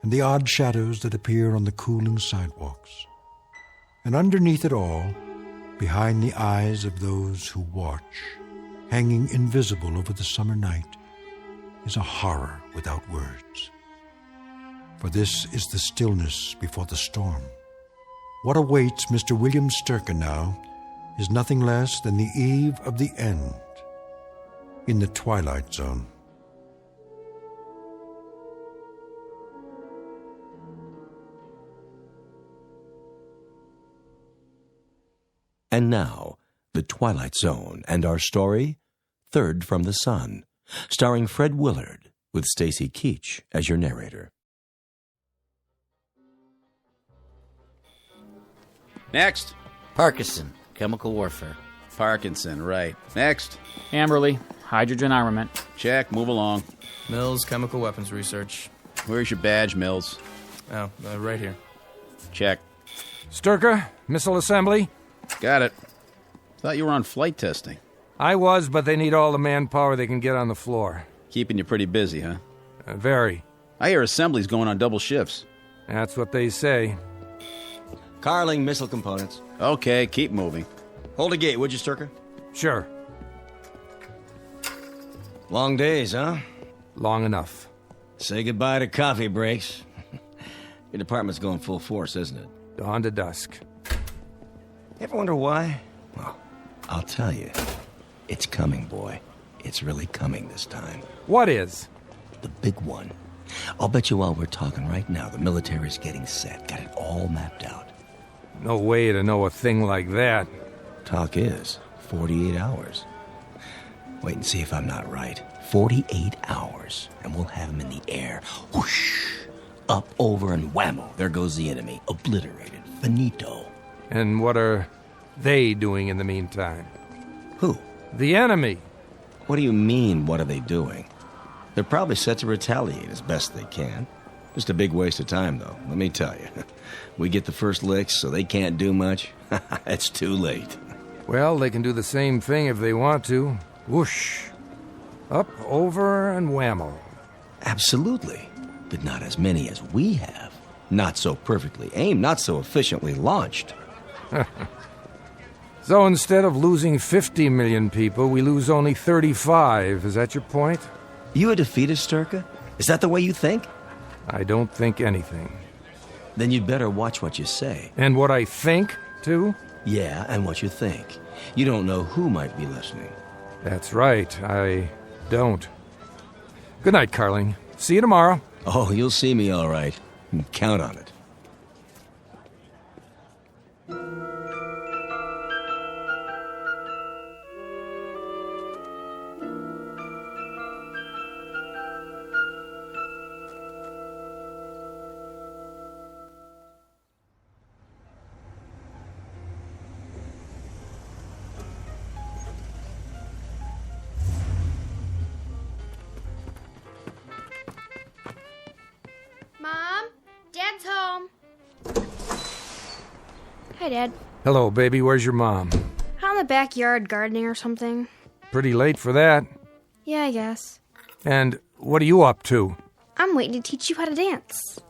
And the odd shadows that appear on the cooling sidewalks. And underneath it all, behind the eyes of those who watch, hanging invisible over the summer night, is a horror without words. For this is the stillness before the storm. What awaits Mr. William Sturka now is nothing less than the eve of the end in the Twilight Zone. And now, The Twilight Zone and our story, Third from the Sun, starring Fred Willard, with Stacy Keach as your narrator. Next. Parkinson, chemical warfare. Parkinson, right. Next. Amberley, hydrogen armament. Check, move along. Mills, chemical weapons research. Where's your badge, Mills? Oh, right here. Check. Sturka, missile assembly. Got it. Thought you were on flight testing. I was, but they need all the manpower they can get on the floor. Keeping you pretty busy, huh? Very. I hear assembly's going on double shifts. That's what they say. Carling missile components. Okay, keep moving. Hold the gate, would you, Sturka? Sure. Long days, huh? Long enough. Say goodbye to coffee breaks. Your department's going full force, isn't it? Dawn to dusk. Ever wonder why? Well, I'll tell you. It's coming, boy. It's really coming this time. What is? The big one. I'll bet you while we're talking right now, the military's getting set. Got it all mapped out. No way to know a thing like that. Talk is 48 hours. Wait and see if I'm not right. 48 hours, and we'll have him in the air. Whoosh! Up, over, and whammo. There goes the enemy. Obliterated. Finito. And what are they doing in the meantime? Who? The enemy. What do you mean, what are they doing? They're probably set to retaliate as best they can. Just a big waste of time, though, let me tell you. We get the first licks, so they can't do much. It's too late. Well, they can do the same thing if they want to. Whoosh. Up, over, and whammo. Absolutely. But not as many as we have. Not so perfectly aimed, not so efficiently launched. So instead of losing 50 million people, we lose only 35. Is that your point? You a defeatist, Sturka? Is that the way you think? I don't think anything. Then you'd better watch what you say. And what I think? too? Yeah, and what you think. You don't know who might be listening. That's right, I don't. Good night, Carling. See you tomorrow. Oh, you'll see me all right. Count on it. Mom, Dad's home. Hi, Dad. Hello, baby. Where's your mom? Out in the backyard gardening or something. Pretty late for that. Yeah, I guess. And what are you up to? I'm waiting to teach you how to dance.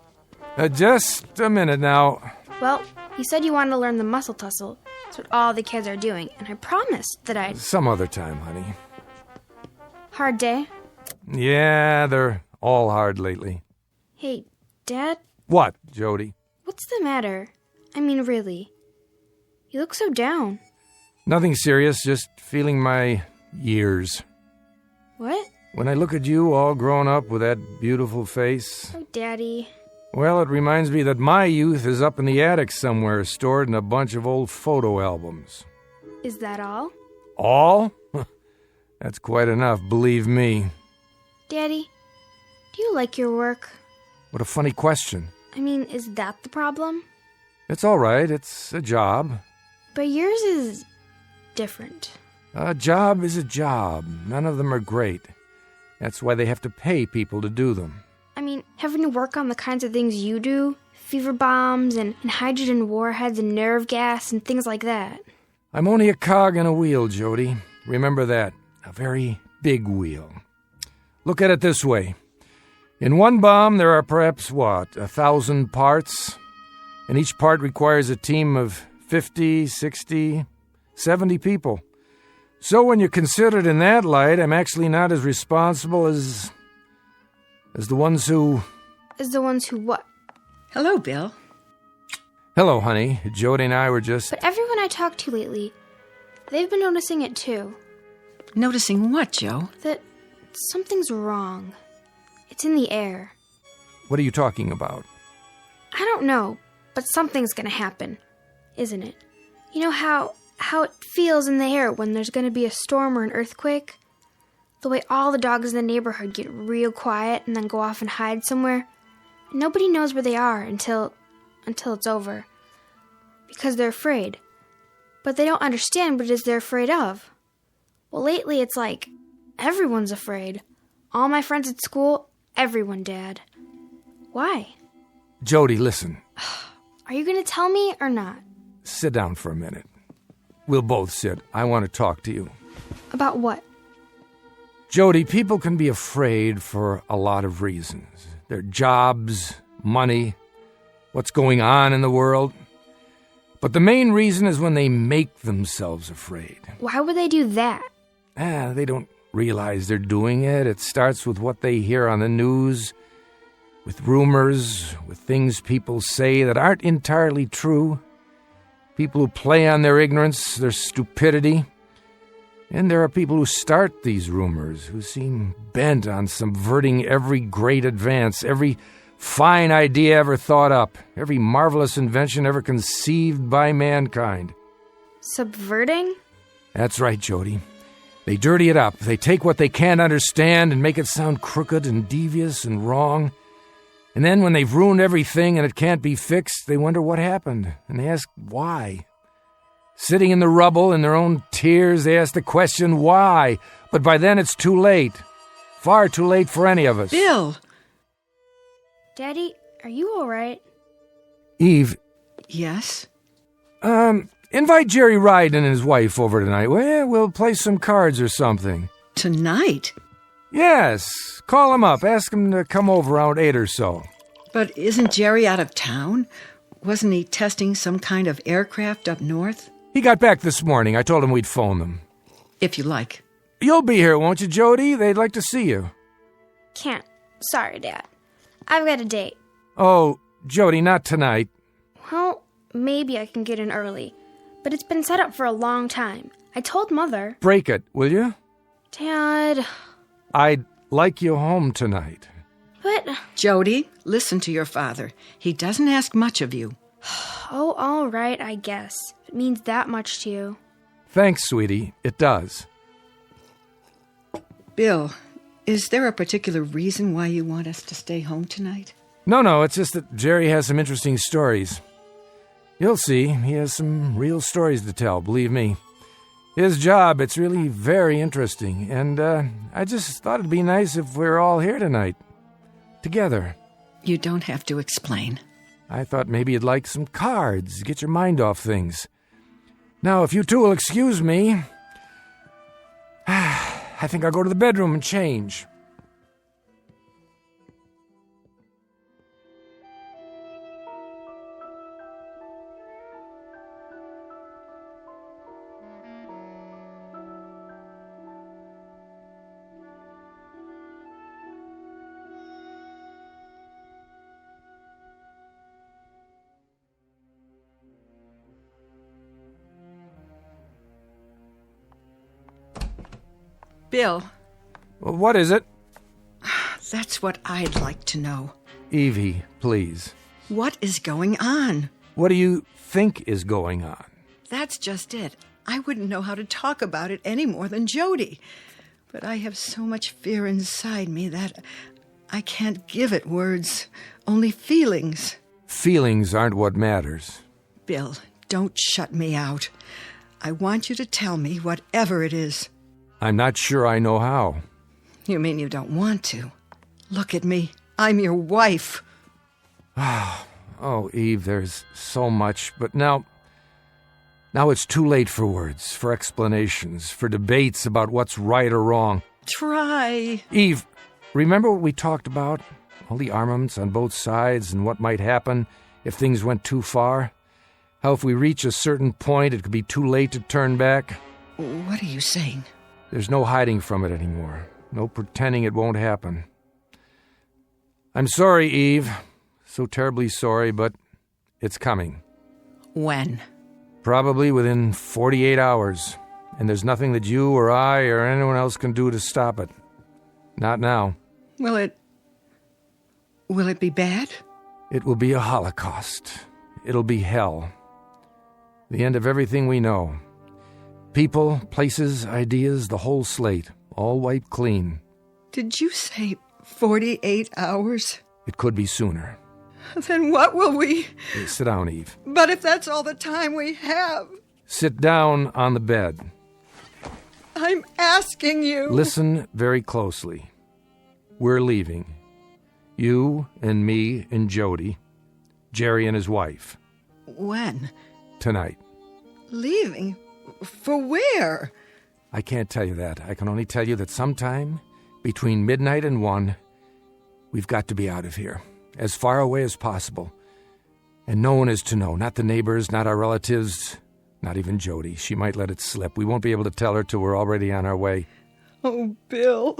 Just a minute now. Well, you said you wanted to learn the muscle tussle. That's what all the kids are doing, and I promised that I'd... Some other time, honey. Hard day? Yeah, they're all hard lately. Hey, Dad? What, Jody? What's the matter? I mean, really. You look so down. Nothing serious, just feeling my years. What? When I look at you all grown up with that beautiful face... Oh, Daddy. Well, it reminds me that my youth is up in the attic somewhere, stored in a bunch of old photo albums. Is that all? All? That's quite enough, believe me. Daddy, do you like your work? What a funny question. I mean, is that the problem? It's all right, it's a job. But yours is... different. A job is a job. None of them are great. That's why they have to pay people to do them. I mean, having to work on the kinds of things you do, fever bombs and hydrogen warheads and nerve gas and things like that. I'm only a cog in a wheel, Jody. Remember that. A very big wheel. Look at it this way. In one bomb, there are perhaps, 1,000 parts? And each part requires a team of 50, 60, 70 people. So when you consider it in that light, I'm actually not as responsible as the ones who... As the ones who what? Hello, Bill. Hello, honey. Jody and I were just... But everyone I talked to lately, they've been noticing it too. Noticing what, Joe? That something's wrong. It's in the air. What are you talking about? I don't know, but something's gonna happen, isn't it? You know how it feels in the air when there's gonna be a storm or an earthquake? The way all the dogs in the neighborhood get real quiet and then go off and hide somewhere. And nobody knows where they are until it's over. Because they're afraid. But they don't understand what it is they're afraid of. Well, lately it's like everyone's afraid. All my friends at school, everyone, Dad. Why? Jody, listen. Are you going to tell me or not? Sit down for a minute. We'll both sit. I want to talk to you. About what? Jody, people can be afraid for a lot of reasons. Their jobs, money, what's going on in the world. But the main reason is when they make themselves afraid. Why would they do that? They don't realize they're doing it. It starts with what they hear on the news, with rumors, with things people say that aren't entirely true. People who play on their ignorance, their stupidity. And there are people who start these rumors, who seem bent on subverting every great advance, every fine idea ever thought up, every marvelous invention ever conceived by mankind. Subverting? That's right, Jody. They dirty it up. They take what they can't understand and make it sound crooked and devious and wrong. And then when they've ruined everything and it can't be fixed, they wonder what happened. And they ask why. Sitting in the rubble in their own tears, they ask the question why. But by then it's too late. Far too late for any of us. Bill! Daddy, are you all right? Eve. Yes? Invite Jerry Ryden and his wife over tonight. We'll play some cards or something. Tonight? Yes. Call him up. Ask him to come over around 8 or so. But isn't Jerry out of town? Wasn't he testing some kind of aircraft up north? He got back this morning. I told him we'd phone them. If you like. You'll be here, won't you, Jody? They'd like to see you. Can't. Sorry, Dad. I've got a date. Oh, Jody, not tonight. Well, maybe I can get in early. but it's been set up for a long time. I told Mother. Break it, will you? Dad... I'd like you home tonight. But... Jody, listen to your father. He doesn't ask much of you. Oh, all right, I guess. It means that much to you. Thanks, sweetie. It does. Bill, is there a particular reason why you want us to stay home tonight? No, it's just that Jerry has some interesting stories. You'll see, he has some real stories to tell, believe me. His job, it's really very interesting, and I just thought it'd be nice if we're all here tonight. Together. You don't have to explain. I thought maybe you'd like some cards, get your mind off things. Now, if you two will excuse me, I think I'll go to the bedroom and change. Bill. What is it? That's what I'd like to know. Evie, please. What is going on? What do you think is going on? That's just it. I wouldn't know how to talk about it any more than Jody. But I have so much fear inside me that I can't give it words, only feelings. Feelings aren't what matters. Bill, don't shut me out. I want you to tell me whatever it is. I'm not sure I know how. You mean you don't want to? Look at me. I'm your wife. Oh, Eve, there's so much, but now it's too late for words, for explanations, for debates about what's right or wrong. Try. Eve, remember what we talked about? All the armaments on both sides and what might happen if things went too far? How if we reach a certain point, it could be too late to turn back? What are you saying? There's no hiding from it anymore. No pretending it won't happen. I'm sorry, Eve. So terribly sorry, but it's coming. When? Probably within 48 hours. And there's nothing that you or I or anyone else can do to stop it. Not now. Will it be bad? It will be a holocaust. It'll be hell. The end of everything we know. People, places, ideas, the whole slate, all wiped clean. Did you say 48 hours? It could be sooner. Then what will we... Sit down, Eve. But if that's all the time we have... Sit down on the bed. I'm asking you... Listen very closely. We're leaving. You and me and Jody. Jerry and his wife. When? Tonight. Leaving? For where? I can't tell you that. I can only tell you that sometime between midnight and 1, we've got to be out of here. As far away as possible. And no one is to know. Not the neighbors, not our relatives, not even Jody. She might let it slip. We won't be able to tell her till we're already on our way. Oh, Bill.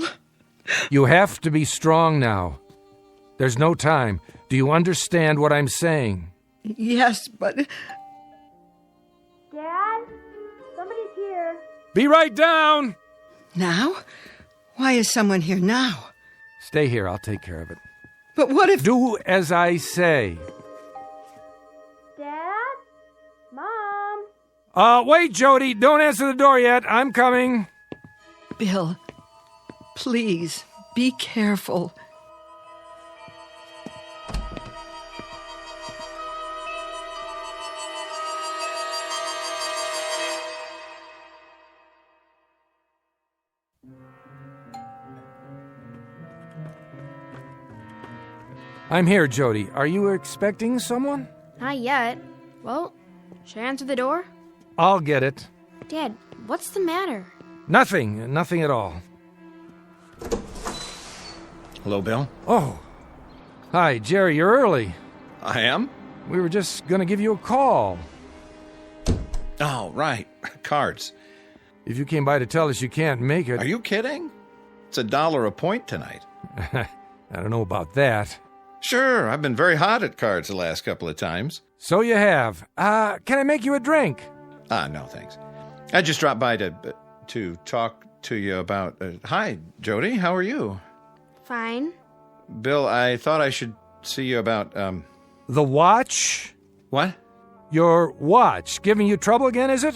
You have to be strong now. There's no time. Do you understand what I'm saying? Yes, but... Dad? Somebody's here. Be right down! Now? Why is someone here now? Stay here. I'll take care of it. But what if... Do as I say. Dad? Mom? Wait, Jody. Don't answer the door yet. I'm coming. Bill, please, be careful. I'm here, Jody. Are you expecting someone? Not yet. Well, should I answer the door? I'll get it. Dad, what's the matter? Nothing at all. Hello, Bill. Oh. Hi, Jerry, you're early. I am? We were just going to give you a call. Oh, right. Cards. If you came by to tell us you can't make it... Are you kidding? It's $1 a point tonight. I don't know about that. Sure, I've been very hot at cards the last couple of times. So you have. Can I make you a drink? No, thanks. I just dropped by to talk to you about... hi, Jody. How are you? Fine. Bill, I thought I should see you about... The watch? What? Your watch. Giving you trouble again, is it?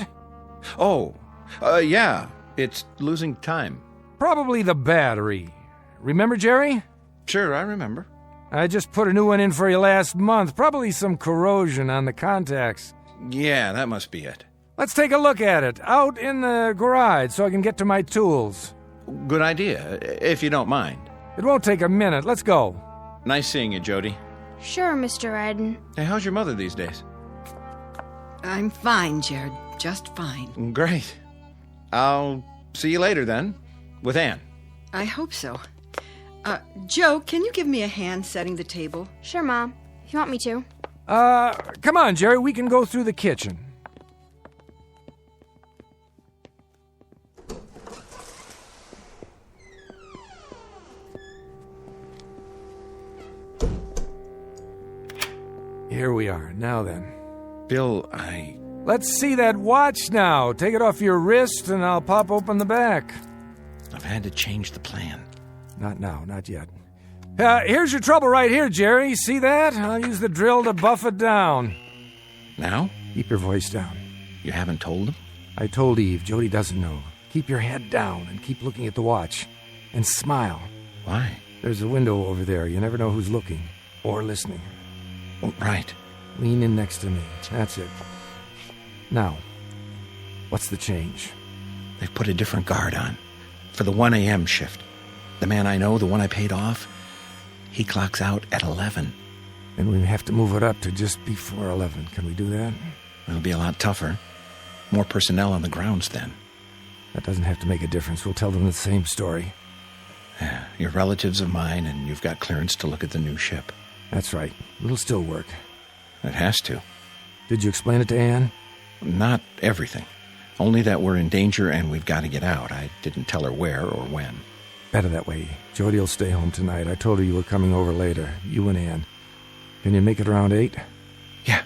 Oh, yeah. It's losing time. Probably the battery. Remember, Jerry? Sure, I remember. I just put a new one in for you last month. Probably some corrosion on the contacts. Yeah, that must be it. Let's take a look at it, out in the garage, so I can get to my tools. Good idea, if you don't mind. It won't take a minute. Let's go. Nice seeing you, Jody. Sure, Mr. Ryden. Hey, how's your mother these days? I'm fine, Jared. Just fine. Great. I'll see you later, then, with Anne. I hope so. Joe, can you give me a hand setting the table? Sure, Mom. If you want me to. Come on, Jerry. We can go through the kitchen. Here we are. Now then. Bill, Let's see that watch now. Take it off your wrist and I'll pop open the back. I've had to change the plan. Not now, not yet. Here's your trouble right here, Jerry. See that? I'll use the drill to buff it down. Now? Keep your voice down. You haven't told him? I told Eve. Jody doesn't know. Keep your head down and keep looking at the watch. And smile. Why? There's a window over there. You never know who's looking. Or listening. Oh, right. Lean in next to me. That's it. Now, what's the change? They've put a different guard on. For the 1 a.m. shift. The man I know, the one I paid off, he clocks out at 11. Then we have to move it up to just before 11. Can we do that? It'll be a lot tougher. More personnel on the grounds then. That doesn't have to make a difference. We'll tell them the same story. Yeah, you're relatives of mine, and you've got clearance to look at the new ship. That's right. It'll still work. It has to. Did you explain it to Anne? Not everything. Only that we're in danger and we've got to get out. I didn't tell her where or when. Better that way. Jody will stay home tonight. I told her you were coming over later. You and Anne. Can you make it around 8? Yeah.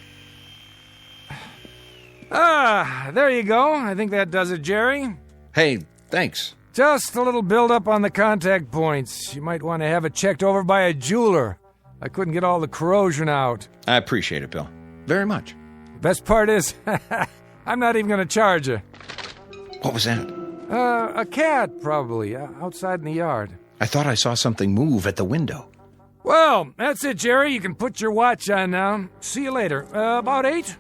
There you go. I think that does it, Jerry. Hey, thanks. Just a little build-up on the contact points. You might want to have it checked over by a jeweler. I couldn't get all the corrosion out. I appreciate it, Bill. Very much. The best part is, I'm not even going to charge you. What was that? A cat, probably, outside in the yard. I thought I saw something move at the window. Well, that's it, Jerry. You can put your watch on now. See you later. About 8?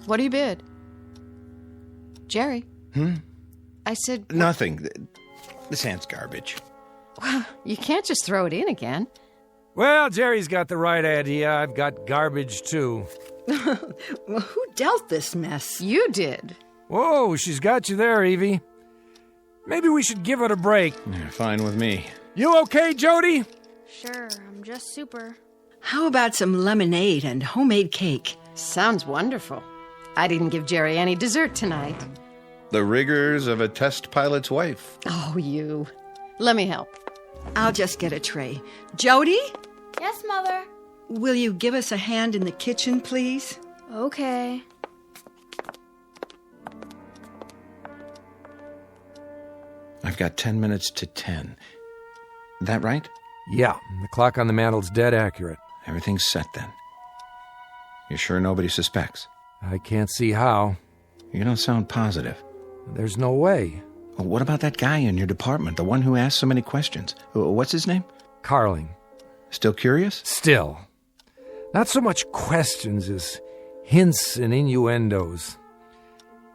What do you bid? Jerry? I said... Nothing. This hand's garbage. Well, you can't just throw it in again. Well, Jerry's got the right idea. I've got garbage, too. Well, who dealt this mess? You did. Whoa, she's got you there, Evie. Maybe we should give it a break. Yeah, fine with me. You okay, Jody? Sure, I'm just super. How about some lemonade and homemade cake? Sounds wonderful. I didn't give Jerry any dessert tonight. The rigors of a test pilot's wife. Oh, you. Let me help. I'll just get a tray. Jody? Yes, Mother? Will you give us a hand in the kitchen, please? Okay. I've got 10 minutes to 10. That right? Yeah, the clock on the mantel's dead accurate. Everything's set then. You sure nobody suspects? I can't see how. You don't sound positive. There's no way. Well, what about that guy in your department, the one who asked so many questions? What's his name? Carling. Still curious? Still. Not so much questions as hints and innuendos.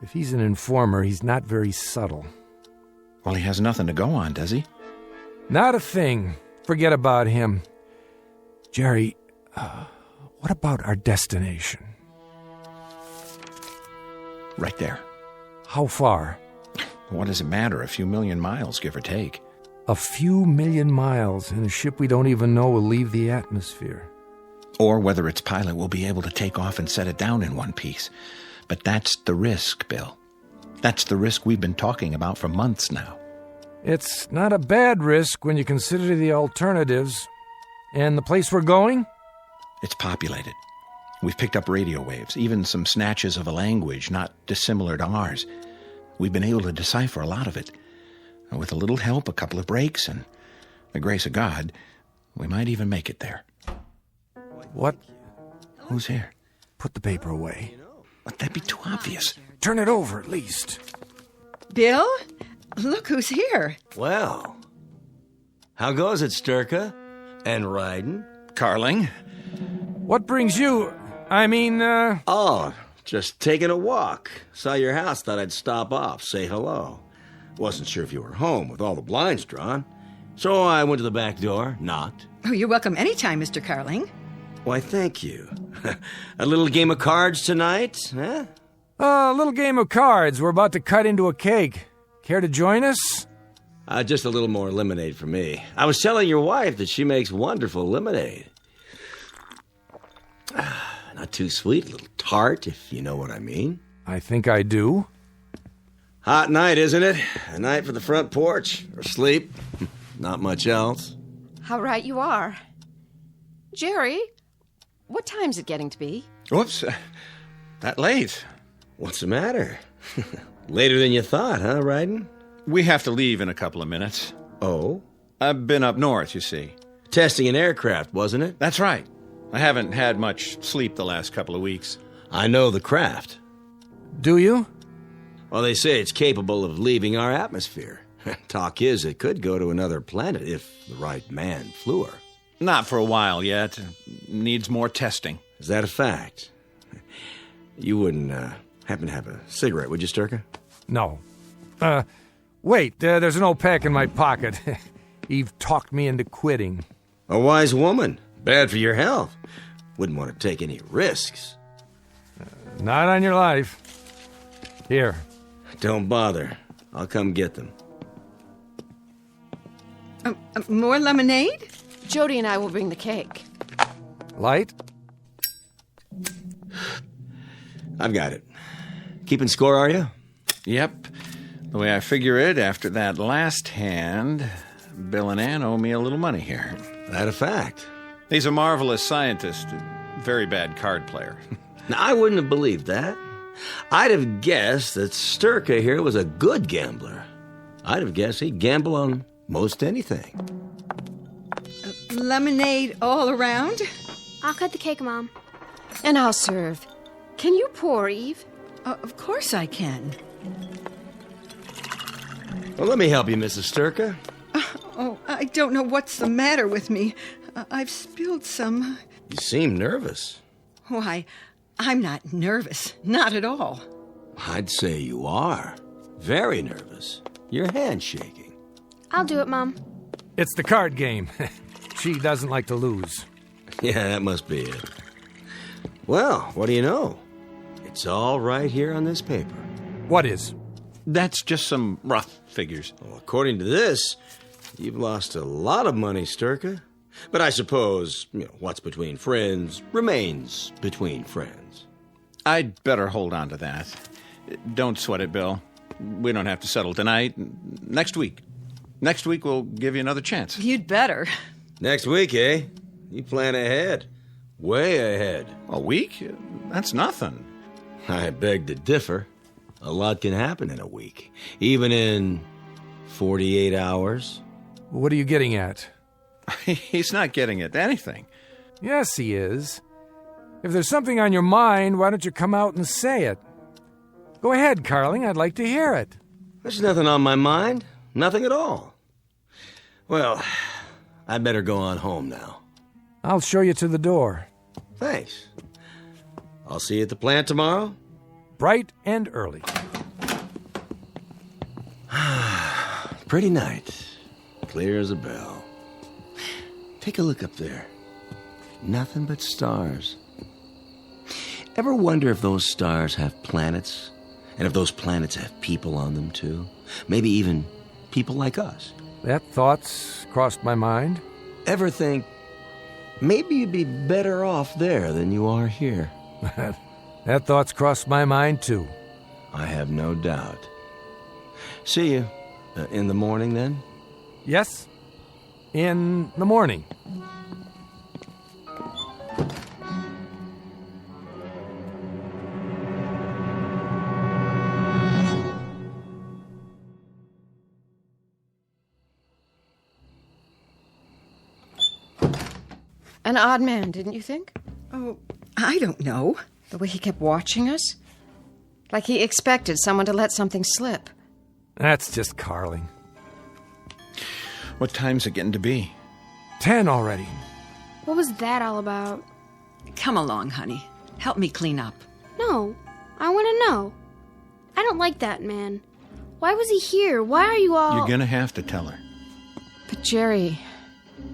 If he's an informer, he's not very subtle. Well, he has nothing to go on, does he? Not a thing. Forget about him. Jerry, what about our destination? Right there. How far? What does it matter? A few million miles, give or take. A few million miles, and a ship we don't even know will leave the atmosphere. Or whether its pilot will be able to take off and set it down in one piece. But that's the risk, Bill. That's the risk we've been talking about for months now. It's not a bad risk when you consider the alternatives. And the place we're going? It's populated. We've picked up radio waves, even some snatches of a language not dissimilar to ours. We've been able to decipher a lot of it. And with a little help, a couple of breaks, and the grace of God, we might even make it there. What? Who's here? Put the paper away. Let that be too obvious. Turn it over, at least. Bill? Look who's here. Well, how goes it, Sturka? And riding? Carling? What brings you... Oh, just taking a walk. Saw your house, thought I'd stop off, say hello. Wasn't sure if you were home with all the blinds drawn. So I went to the back door, knocked. Oh, you're welcome anytime, Mr. Carling. Why, thank you. A little game of cards tonight, huh? A little game of cards. We're about to cut into a cake. Care to join us? Just a little more lemonade for me. I was telling your wife that she makes wonderful lemonade. Not too sweet, a little tart, if you know what I mean. I think I do. Hot night, isn't it? A night for the front porch, or sleep. Not much else. How right you are. Jerry, what time's it getting to be? Whoops, that late. What's the matter? Later than you thought, huh, Ryden? We have to leave in a couple of minutes. Oh? I've been up north, you see. Testing an aircraft, wasn't it? That's right. I haven't had much sleep the last couple of weeks. I know the craft. Do you? Well, they say it's capable of leaving our atmosphere. Talk is, it could go to another planet if the right man flew her. Not for a while yet. Needs more testing. Is that a fact? You wouldn't happen to have a cigarette, would you, Sturka? No. Wait, there's an old pack in my pocket. Eve talked me into quitting. A wise woman. Bad for your health. Wouldn't want to take any risks. Not on your life. Here. Don't bother. I'll come get them. More lemonade? Jody and I will bring the cake. Light? I've got it. Keeping score, are you? Yep. The way I figure it, after that last hand, Bill and Ann owe me a little money here. That a fact? He's a marvelous scientist, a very bad card player. Now, I wouldn't have believed that. I'd have guessed that Sturka here was a good gambler. I'd have guessed he'd gamble on most anything. Lemonade all around? I'll cut the cake, Mom. And I'll serve. Can you pour, Eve? Of course I can. Well, let me help you, Mrs. Sturka. Oh, I don't know what's the matter with me. I've spilled some. You seem nervous. Why, I'm not nervous. Not at all. I'd say you are. Very nervous. Your hand's shaking. I'll do it, Mom. It's the card game. She doesn't like to lose. Yeah, that must be it. Well, what do you know? It's all right here on this paper. What is? That's just some rough figures. Well, according to this, you've lost a lot of money, Sturka. But I suppose, what's between friends remains between friends. I'd better hold on to that. Don't sweat it, Bill. We don't have to settle tonight. Next week. Next week we'll give you another chance. You'd better. Next week, eh? You plan ahead. Way ahead. A week? That's nothing. I beg to differ. A lot can happen in a week. Even in 48 hours. What are you getting at? He's not getting at anything. Yes, he is. If there's something on your mind, why don't you come out and say it? Go ahead, Carling. I'd like to hear it. There's nothing on my mind. Nothing at all. Well, I'd better go on home now. I'll show you to the door. Thanks. I'll see you at the plant tomorrow. Bright and early. Pretty night. Clear as a bell. Take a look up there. Nothing but stars. Ever wonder if those stars have planets? And if those planets have people on them, too? Maybe even people like us? That thought's crossed my mind. Ever think maybe you'd be better off there than you are here? That thought's crossed my mind, too. I have no doubt. See you in the morning, then? Yes, in the morning. An odd man, didn't you think? Oh, I don't know. The way he kept watching us? Like he expected someone to let something slip. That's just Carling. What time's it getting to be? 10 already. What was that all about? Come along, honey. Help me clean up. No, I want to know. I don't like that man. Why was he here? Why are you all... You're gonna have to tell her. But Jerry,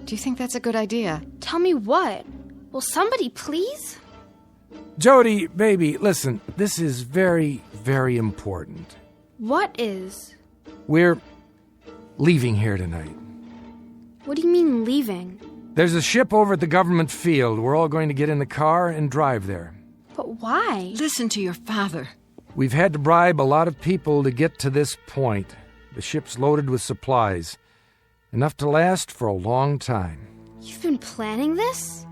do you think that's a good idea? Tell me what? Will somebody please? Jody, baby, listen, this is very, very important. What is? We're leaving here tonight. What do you mean leaving? There's a ship over at the government field. We're all going to get in the car and drive there. But why? Listen to your father. We've had to bribe a lot of people to get to this point. The ship's loaded with supplies. Enough to last for a long time. You've been planning this?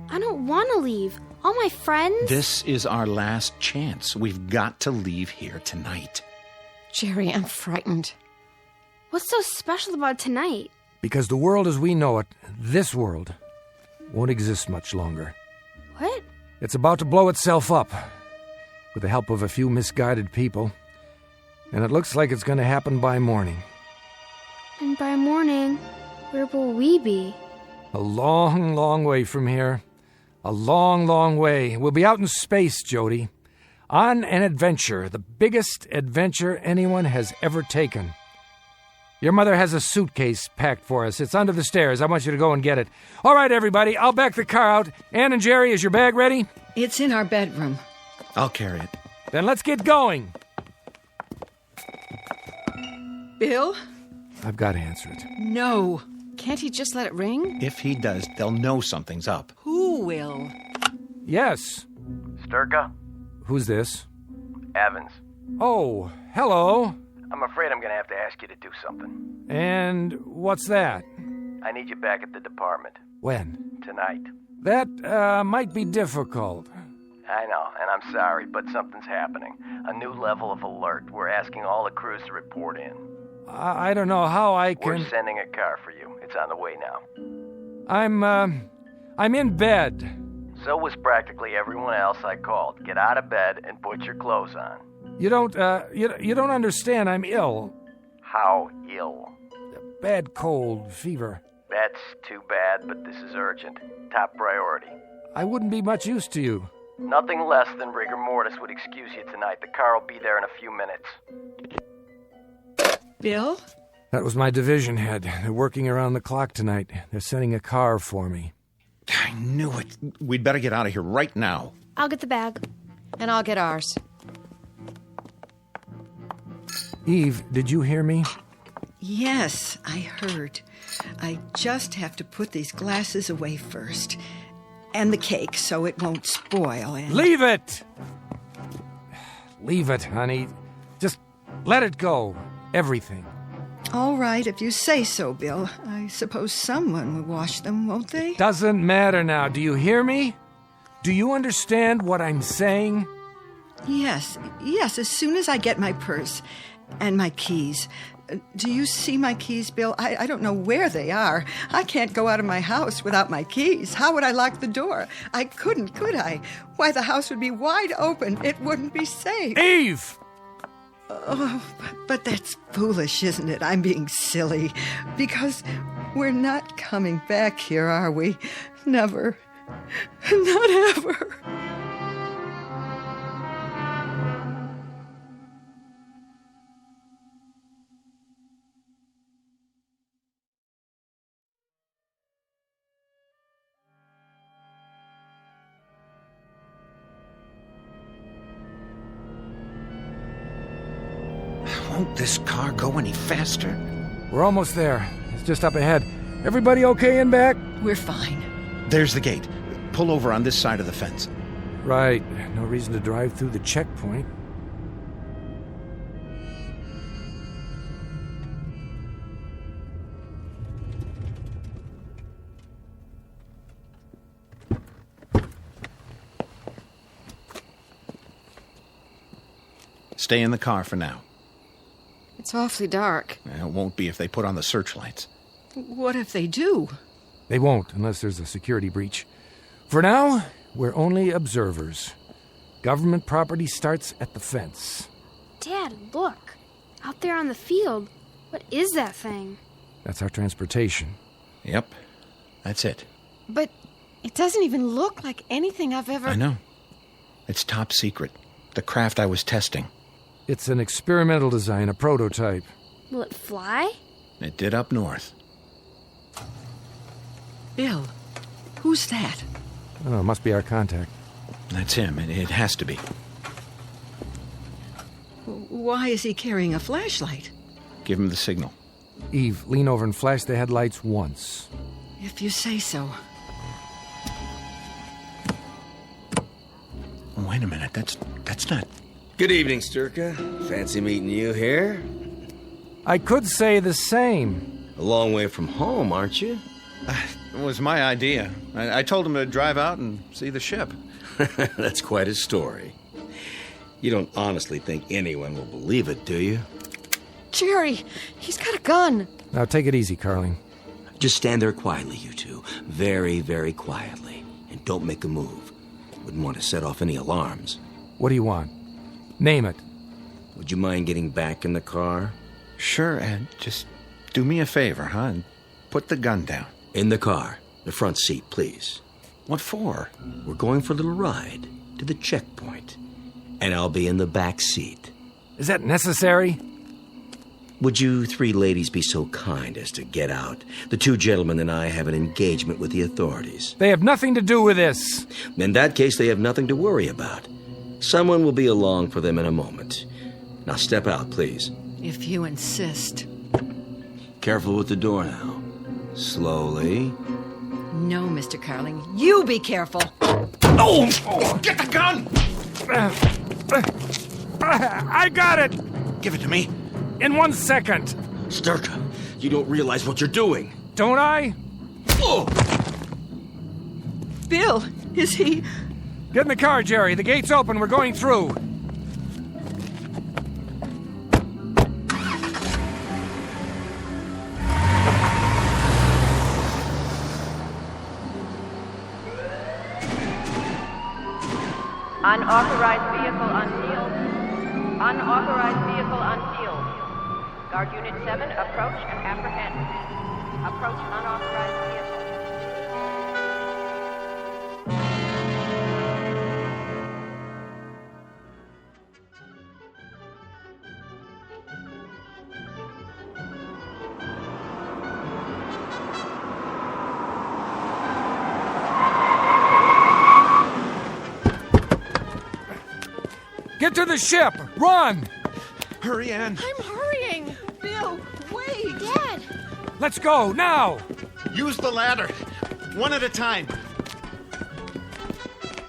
I don't want to leave. All my friends... This is our last chance. We've got to leave here tonight. Jerry, I'm frightened. What's so special about tonight? Because the world as we know it, this world, won't exist much longer. What? It's about to blow itself up, with the help of a few misguided people. And it looks like it's going to happen by morning. And by morning, where will we be? A long, long way from here. A long, long way. We'll be out in space, Jody. On an adventure, the biggest adventure anyone has ever taken. Your mother has a suitcase packed for us. It's under the stairs. I want you to go and get it. All right, everybody, I'll back the car out. Ann and Jerry, is your bag ready? It's in our bedroom. I'll carry it. Then let's get going. Bill? I've got to answer it. No. Can't he just let it ring? If he does, they'll know something's up. Who will? Yes. Sturka? Who's this? Evans. Oh, hello. I'm afraid I'm going to have to ask you to do something. And what's that? I need you back at the department. When? Tonight. That might be difficult. I know, and I'm sorry, but something's happening. A new level of alert. We're asking all the crews to report in. I don't know how I can... We're sending a car for you. It's on the way now. I'm in bed. So was practically everyone else I called. Get out of bed and put your clothes on. You don't understand. I'm ill. How ill? Bad cold, fever. That's too bad, but this is urgent. Top priority. I wouldn't be much use to you. Nothing less than rigor mortis would excuse you tonight. The car will be there in a few minutes. Bill? That was my division head. They're working around the clock tonight. They're sending a car for me. I knew it. We'd better get out of here right now. I'll get the bag. And I'll get ours. Eve, did you hear me? Yes, I heard. I just have to put these glasses away first. And the cake, so it won't spoil. And... Leave it! Leave it, honey. Just let it go. Everything. All right, if you say so, Bill. I suppose someone will wash them, won't they? Doesn't matter now. Do you hear me? Do you understand what I'm saying? Yes, as soon as I get my purse and my keys. Do you see my keys, Bill? I don't know where they are. I can't go out of my house without my keys. How would I lock the door? I couldn't, could I? Why, the house would be wide open. It wouldn't be safe. Eve! Oh, but that's foolish, isn't it? I'm being silly. Because we're not coming back here, are we? Never. Not ever. Won't this car go any faster? We're almost there. It's just up ahead. Everybody okay in back? We're fine. There's the gate. Pull over on this side of the fence. Right. No reason to drive through the checkpoint. Stay in the car for now. It's awfully dark. It won't be if they put on the searchlights. What if they do? They won't, unless there's a security breach. For now, we're only observers. Government property starts at the fence. Dad, look. Out there on the field. What is that thing? That's our transportation. Yep, that's it. But it doesn't even look like anything I've ever... I know. It's top secret. The craft I was testing. It's an experimental design, a prototype. Will it fly? It did up north. Bill, who's that? Oh, it must be our contact. That's him. It has to be. Why is he carrying a flashlight? Give him the signal. Eve, lean over and flash the headlights once. If you say so. Wait a minute. That's not... Good evening, Sturka. Fancy meeting you here. I could say the same. A long way from home, aren't you? It was my idea. I told him to drive out and see the ship. That's quite a story. You don't honestly think anyone will believe it, do you? Jerry, he's got a gun. Now take it easy, Carling. Just stand there quietly, you two. Very, very quietly. And don't make a move. Wouldn't want to set off any alarms. What do you want? Name it. Would you mind getting back in the car? Sure, Ed. Just do me a favor, huh? And put the gun down. In the car. The front seat, please. What for? We're going for a little ride to the checkpoint. And I'll be in the back seat. Is that necessary? Would you three ladies be so kind as to get out? The two gentlemen and I have an engagement with the authorities. They have nothing to do with this. In that case, they have nothing to worry about. Someone will be along for them in a moment. Now step out, please. If you insist. Careful with the door now. Slowly. No, Mr. Carling. You be careful. Oh! Get the gun! I got it! Give it to me. In 1 second. Sturka, you don't realize what you're doing. Don't I? Oh! Bill, is he... Get in the car, Jerry. The gate's open. We're going through. Unauthorized vehicle on field. Unauthorized vehicle on field. Guard Unit 7, approach and apprehend. Approach unauthorized vehicle. Get to the ship! Run! Hurry, Ann. I'm hurrying. Bill, wait. Dad! Let's go, now! Use the ladder. One at a time.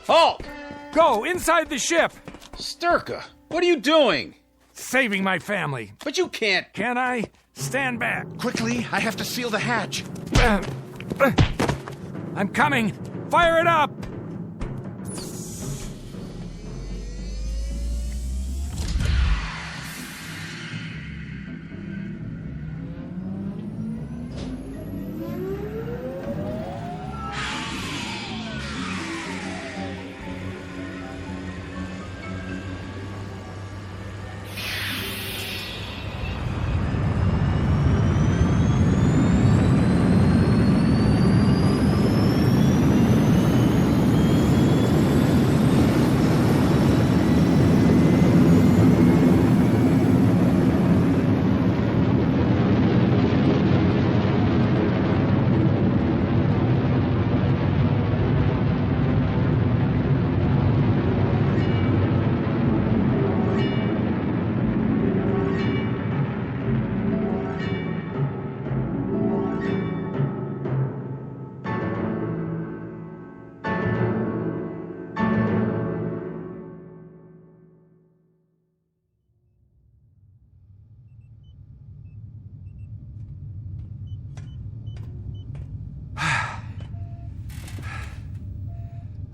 Halt! Go, inside the ship! Sturka, what are you doing? Saving my family. But you can't. Can I? Stand back. Quickly, I have to seal the hatch. I'm coming. Fire it up!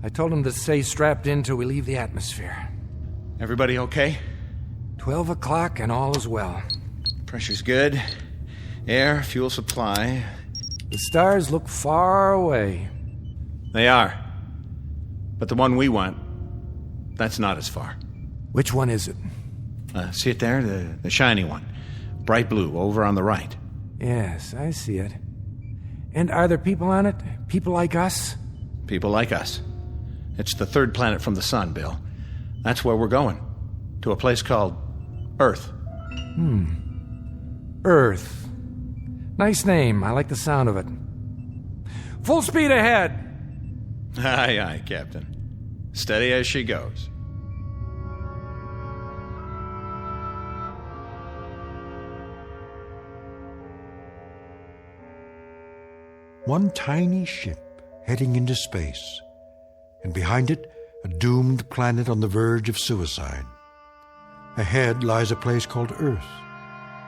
I told him to stay strapped in till we leave the atmosphere. Everybody okay? 12 o'clock and all is well. Pressure's good. Air, fuel supply. The stars look far away. They are. But the one we want, that's not as far. Which one is it? See it there? The shiny one. Bright blue, over on the right. Yes, I see it. And are there people on it? People like us? People like us. It's the third planet from the sun, Bill. That's where we're going. To a place called Earth. Earth. Nice name. I like the sound of it. Full speed ahead! Aye, aye, Captain. Steady as she goes. One tiny ship heading into space, and behind it, a doomed planet on the verge of suicide. Ahead lies a place called Earth,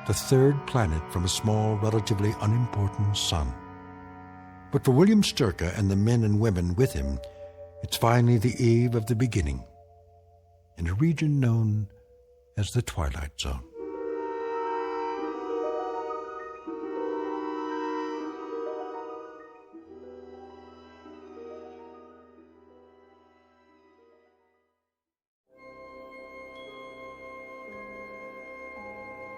the third planet from a small, relatively unimportant sun. But for William Sturka and the men and women with him, it's finally the eve of the beginning, in a region known as the Twilight Zone.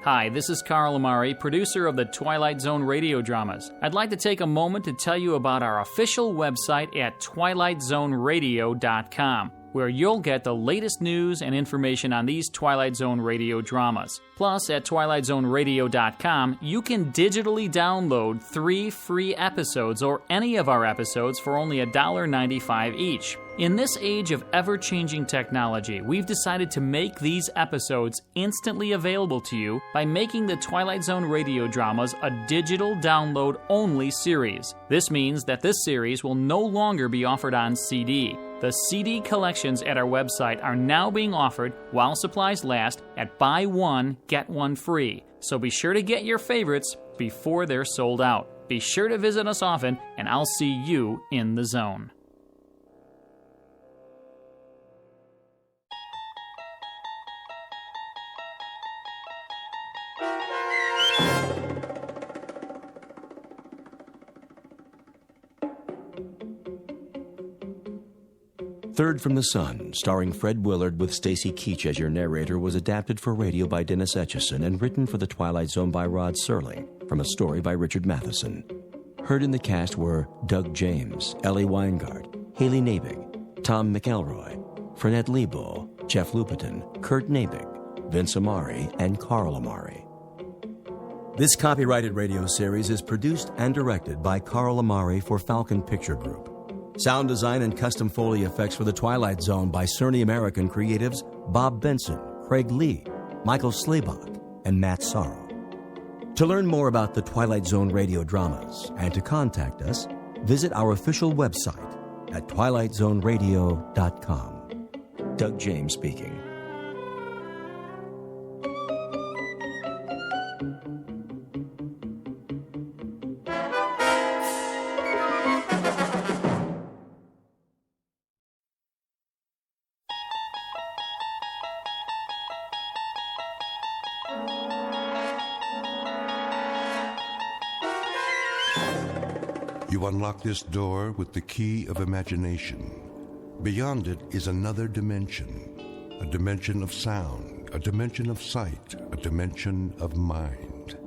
Hi, this is Carl Amari, producer of the Twilight Zone Radio Dramas. I'd like to take a moment to tell you about our official website at twilightzoneradio.com, where you'll get the latest news and information on these Twilight Zone Radio dramas. Plus, at twilightzoneradio.com, you can digitally download 3 free episodes or any of our episodes for only $1.95 each. In this age of ever-changing technology, we've decided to make these episodes instantly available to you by making the Twilight Zone Radio Dramas a digital download-only series. This means that this series will no longer be offered on CD. The CD collections at our website are now being offered while supplies last at buy one, get one free. So be sure to get your favorites before they're sold out. Be sure to visit us often, and I'll see you in the zone. Third from the Sun, starring Fred Willard with Stacy Keach as your narrator, was adapted for radio by Dennis Etchison and written for The Twilight Zone by Rod Serling, from a story by Richard Matheson. Heard in the cast were Doug James, Ellie Weingart, Haley Nabig, Tom McElroy, Frenette Lebo, Jeff Lupetin, Kurt Nabig, Vince Amari, and Carl Amari. This copyrighted radio series is produced and directed by Carl Amari for Falcon Picture Group. Sound design and custom Foley effects for The Twilight Zone by Cerny American creatives Bob Benson, Craig Lee, Michael Slaybach, and Matt Sorrow. To learn more about the Twilight Zone radio dramas and to contact us, visit our official website at twilightzoneradio.com. Doug James speaking. You unlock this door with the key of imagination. Beyond it is another dimension, a dimension of sound, a dimension of sight, a dimension of mind.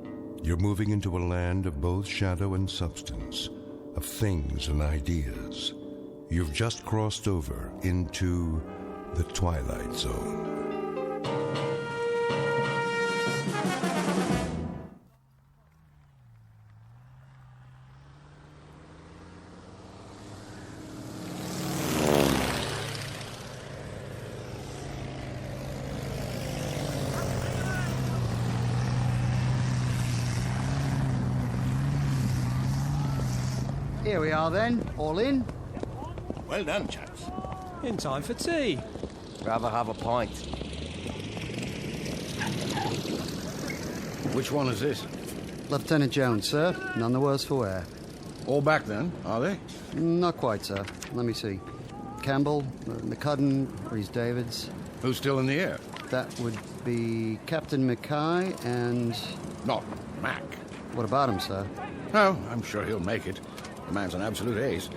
You're moving into a land of both shadow and substance, of things and ideas. You've just crossed over into the Twilight Zone. Here we are then, all in. Well done, chaps. In time for tea. Rather have a pint. Which one is this? Lieutenant Jones, sir. None the worse for wear. All back then, are they? Not quite, sir. Let me see. Campbell, McCudden, Rhys-Davids. Who's still in the air? That would be Captain Mackay and... Not Mac. What about him, sir? Oh, I'm sure he'll make it. The man's an absolute ace.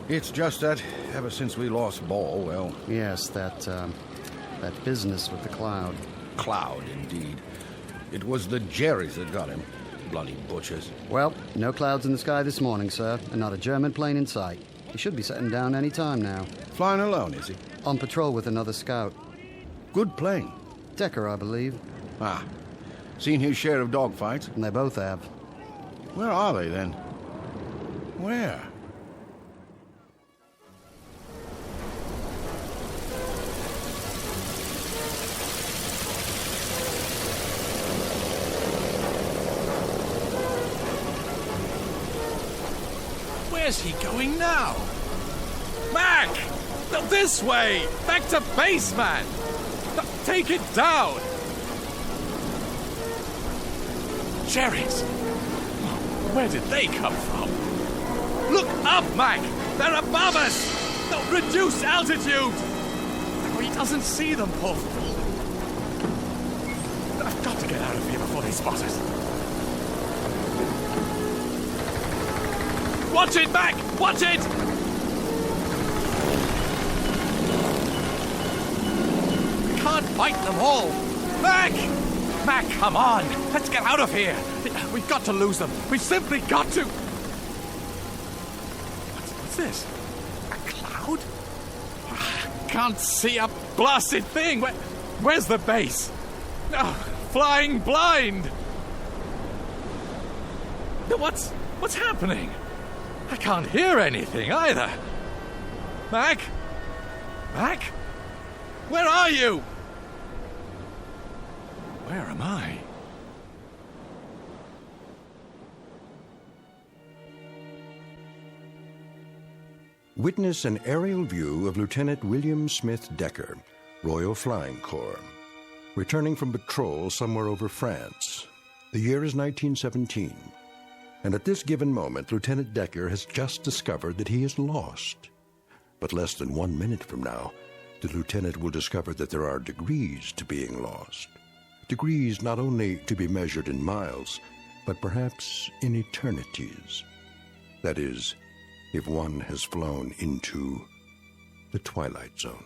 It's just that ever since we lost Ball, well... Yes, that business with the cloud. Cloud, indeed. It was the Jerrys that got him. Bloody butchers. Well, no clouds in the sky this morning, sir, and not a German plane in sight. He should be setting down any time now. Flying alone, is he? On patrol with another scout. Good plane. Decker, I believe. Ah. Seen his share of dogfights? And they both have. Where are they, then? Where? Where's he going now? Mac! No, this way! Back to base, man! No, take it down! Cherries! Where did they come from? Look up, Mac! They're above us! No, reduce altitude! Oh, he doesn't see them, poor fool. I've got to get out of here before they spot us. Watch it, Mac! Watch it! We can't fight them all. Mac! Mac, come on! Let's get out of here! We've got to lose them. We've simply got to! What's this? A cloud? Can't see a blasted thing! Where's the base? Oh, flying blind! What's happening? I can't hear anything either. Mac? Mac? Where are you? Where am I? Witness an aerial view of Lieutenant William Smith Decker, Royal Flying Corps, returning from patrol somewhere over France. The year is 1917. And at this given moment, Lieutenant Decker has just discovered that he is lost. But less than 1 minute from now, the lieutenant will discover that there are degrees to being lost. Degrees not only to be measured in miles, but perhaps in eternities. That is, if one has flown into the Twilight Zone.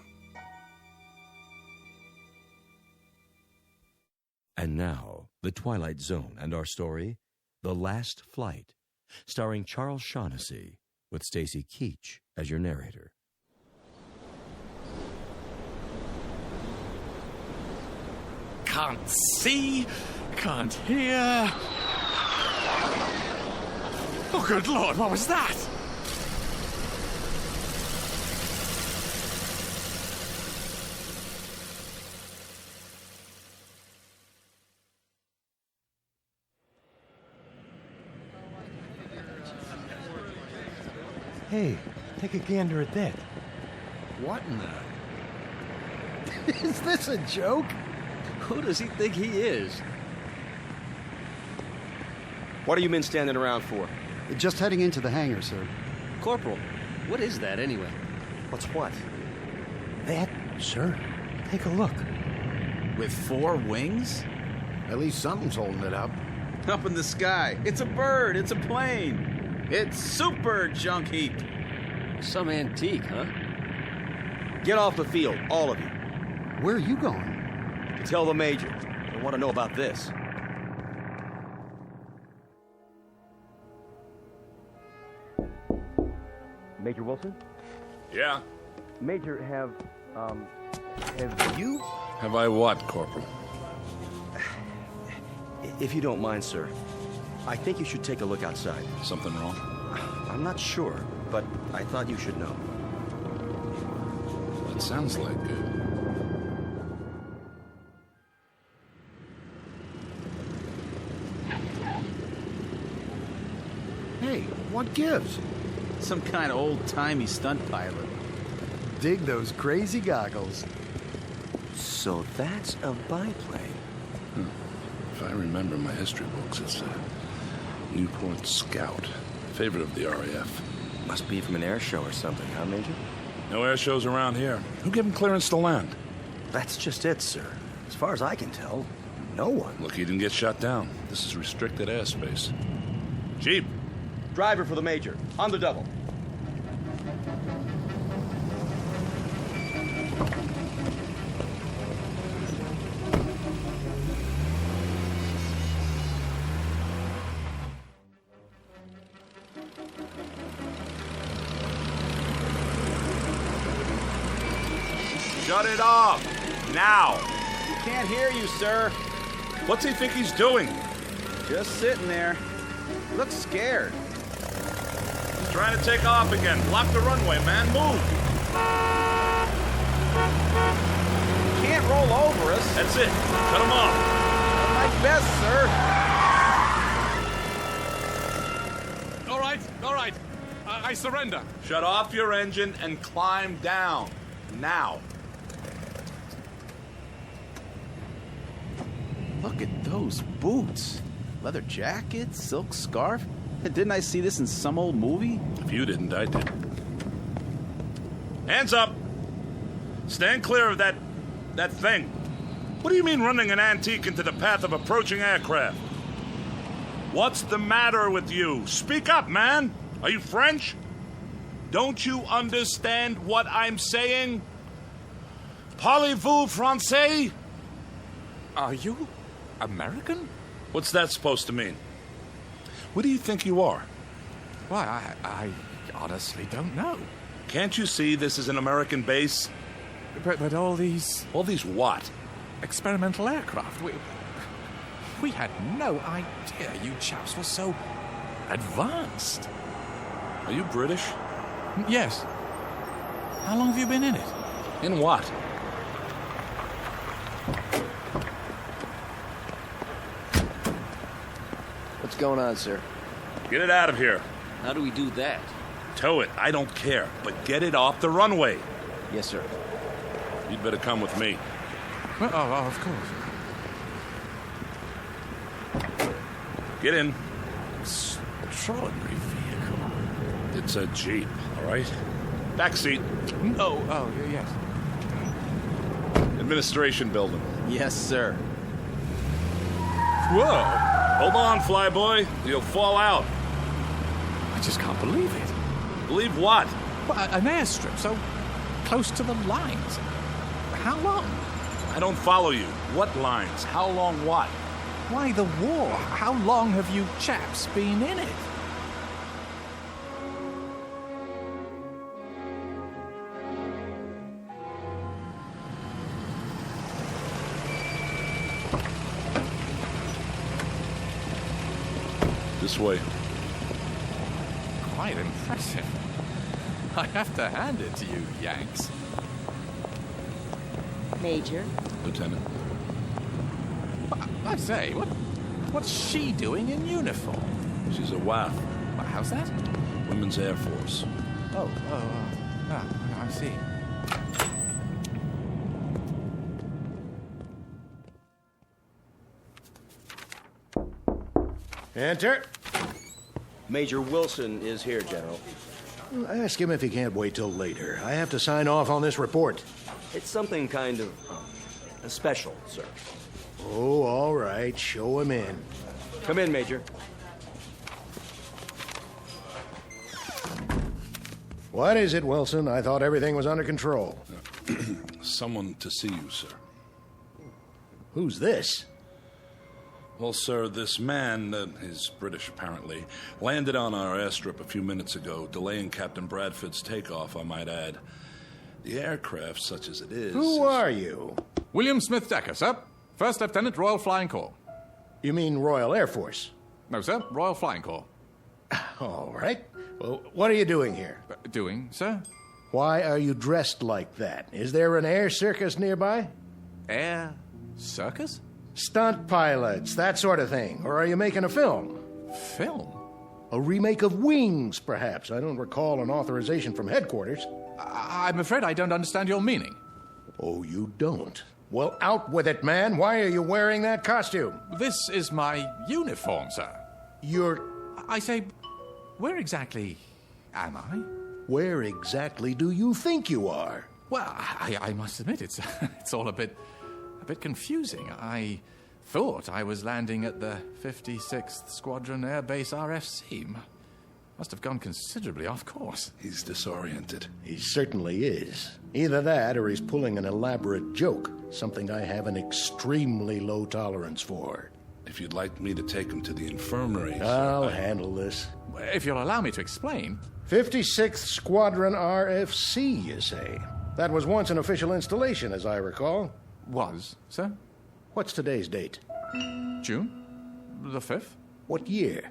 And now, The Twilight Zone and our story, The Last Flight, starring Charles Shaughnessy, with Stacy Keach as your narrator. Can't see, can't hear. Oh, good Lord, what was that? Hey, take a gander at that. What in the... Is this a joke? Who does he think he is? What are you men standing around for? Just heading into the hangar, sir. Corporal, what is that anyway? What's what? That, sir. Take a look. With 4 wings? At least something's holding it up. Up in the sky. It's a bird. It's a plane. It's super junk heap. Some antique, huh? Get off the field, all of you. Where are you going? To tell the Major. I want to know about this. Major Wilson? Yeah? Major, have you? Have I what, Corporal? If you don't mind, sir, I think you should take a look outside. Something wrong? I'm not sure, but I thought you should know. That sounds like it. Hey, what gives? Some kind of old-timey stunt pilot. Dig those crazy goggles. So that's a biplane. If I remember my history books, it's a Newport Scout. Favorite of the RAF. Must be from an air show or something, huh, Major? No air shows around here. Who gave him clearance to land? That's just it, sir. As far as I can tell, no one. Look, he didn't get shot down. This is restricted airspace. Jeep. Driver for the Major. On the double. Shut it off! Now! Can't hear you, sir. What's he think he's doing? Just sitting there. Looks scared. He's trying to take off again. Block the runway, man. Move! Can't roll over us. That's it. Cut him off. My best, sir. All right. I surrender. Shut off your engine and climb down. Now. Look at those boots. Leather jacket, silk scarf. Didn't I see this in some old movie? If you didn't, I did. Hands up! Stand clear of that thing. What do you mean running an antique into the path of approaching aircraft? What's the matter with you? Speak up, man! Are you French? Don't you understand what I'm saying? Parlez-vous français? Are you American? What's that supposed to mean? What do you think you are? Why, I honestly don't know. Can't you see this is an American base? But all these... All these what? Experimental aircraft. We had no idea you chaps were so advanced. Are you British? Yes. How long have you been in it? In what? What's going on, sir? Get it out of here. How do we do that? Tow it. I don't care. But get it off the runway. Yes, sir. You'd better come with me. Well, of course. Get in. Extraordinary vehicle. It's a Jeep, all right? Back seat. Oh, yes. Administration building. Yes, sir. Whoa! Hold on, flyboy. You'll fall out. I just can't believe it. Believe what? Well, an airstrip so close to the lines. How long? I don't follow you. What lines? How long what? Why, the war. How long have you chaps been in it? This way. Quite impressive. I have to hand it to you, Yanks. Major? Lieutenant. I say, what's she doing in uniform? She's a WAF. How's that? Women's Air Force. I see. Enter. Major Wilson is here, General. Ask him if he can't wait till later. I have to sign off on this report. It's something kind of special, sir. Oh, all right. Show him in. Come in, Major. What is it, Wilson? I thought everything was under control. Someone to see you, sir. Who's this? Well, sir, this man, he's British apparently, landed on our airstrip a few minutes ago, delaying Captain Bradford's takeoff, I might add. The aircraft, such as it is... Who are you? William Smith Decker, sir. First Lieutenant, Royal Flying Corps. You mean Royal Air Force? No, sir. Royal Flying Corps. All right. Well, what are you doing here? Doing, sir? Why are you dressed like that? Is there an air circus nearby? Air circus? Stunt pilots, that sort of thing. Or are you making a film? Film? A remake of Wings, perhaps. I don't recall an authorization from headquarters. I'm afraid I don't understand your meaning. Oh, you don't? Well, out with it, man. Why are you wearing that costume? This is my uniform, sir. You're... I say, where exactly am I? Where exactly do you think you are? Well, I must admit, it's all a bit confusing. I thought I was landing at the 56th Squadron Air Base RFC. Must have gone considerably off course. He's disoriented. He certainly is. Either that or he's pulling an elaborate joke, something I have an extremely low tolerance for. If you'd like me to take him to the infirmary... I'll handle this. If you'll allow me to explain... 56th Squadron RFC, you say? That was once an official installation, as I recall. Was, sir? What's today's date? June the 5th. What year?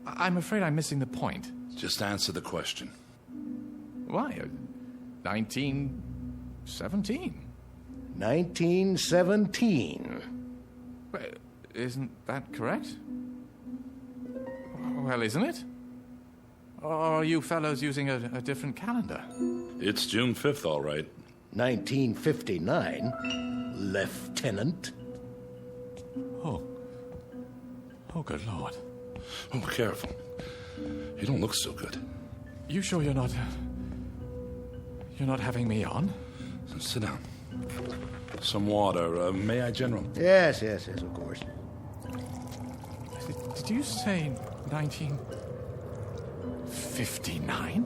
I'm afraid I'm missing the point. Just answer the question. Why? 1917. 1917. Isn't that correct? Well, isn't it? Or are you fellows using a different calendar? It's June 5th, all right. 1959, Lieutenant. Oh, good Lord. Oh, careful. You don't look so good. You sure you're not having me on? Sit down. Some water. May I, General? Yes, of course. Did you say 1959?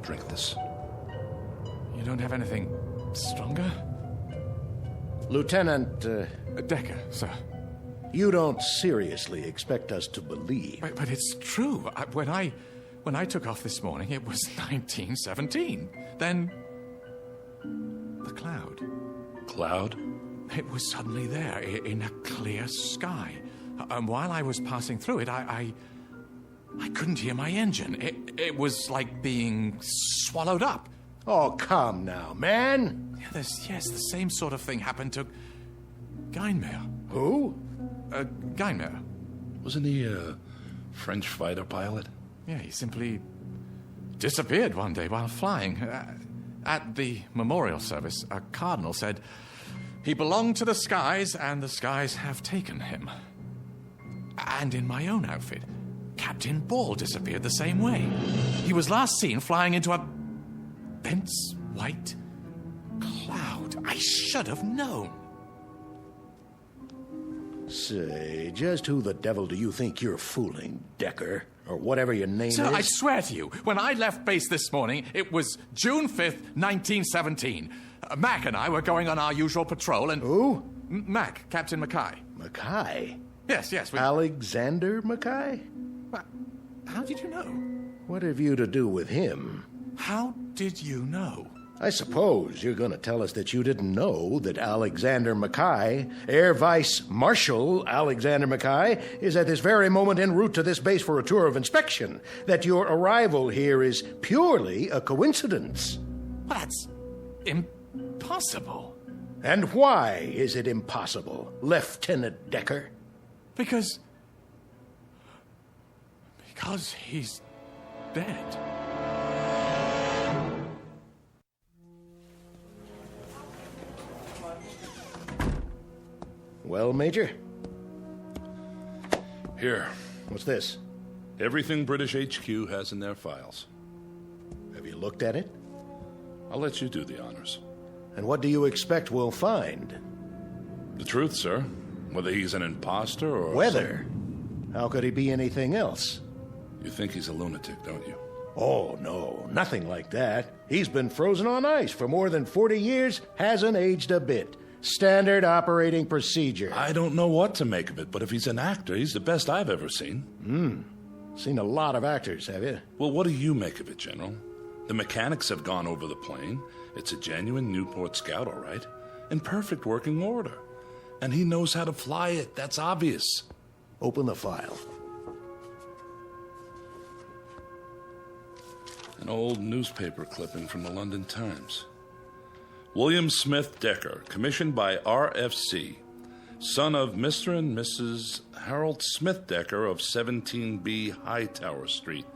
Drink this. You don't have anything stronger? Lieutenant... Decker, sir. You don't seriously expect us to believe... But it's true. When I took off this morning, it was 1917. Then... the cloud. Cloud? It was suddenly there, in a clear sky. And while I was passing through it, I couldn't hear my engine. It was like being swallowed up. Oh, come now, man. Yes, the same sort of thing happened to Geinmeyer. Who? Geinmeyer. Wasn't he a French fighter pilot? Yeah, he simply disappeared one day while flying. At the memorial service, a cardinal said he belonged to the skies, and the skies have taken him. And in my own outfit, Captain Ball disappeared the same way. He was last seen flying into a dense white cloud. I should have known. Say, just who the devil do you think you're fooling, Decker? Or whatever your name Sir, is? I swear to you, when I left base this morning, it was June 5th, 1917. Mac and I were going on our usual patrol and... Who? Mac, Captain Mackay. Mackay? Yes. Alexander Mackay? How did you know? What have you to do with him? How did you know? I suppose you're going to tell us that you didn't know that Alexander Mackay, Air Vice Marshal Alexander Mackay, is at this very moment en route to this base for a tour of inspection, that your arrival here is purely a coincidence. That's impossible. And why is it impossible, Lieutenant Decker? Because he's dead. Well, Major? Here. What's this? Everything British HQ has in their files. Have you looked at it? I'll let you do the honors. And what do you expect we'll find? The truth, sir. Whether he's an imposter or... Whether? How could he be anything else? You think he's a lunatic, don't you? Oh, no. Nothing like that. He's been frozen on ice for more than 40 years, hasn't aged a bit. Standard operating procedure. I don't know what to make of it, but if he's an actor, he's the best I've ever seen. Seen a lot of actors, have you? Well, what do you make of it, General? The mechanics have gone over the plane. It's a genuine Newport Scout, all right. In perfect working order. And he knows how to fly it. That's obvious. Open the file. An old newspaper clipping from the London Times. William Smith Decker, commissioned by RFC, son of Mr. and Mrs. Harold Smith Decker of 17B Hightower Street,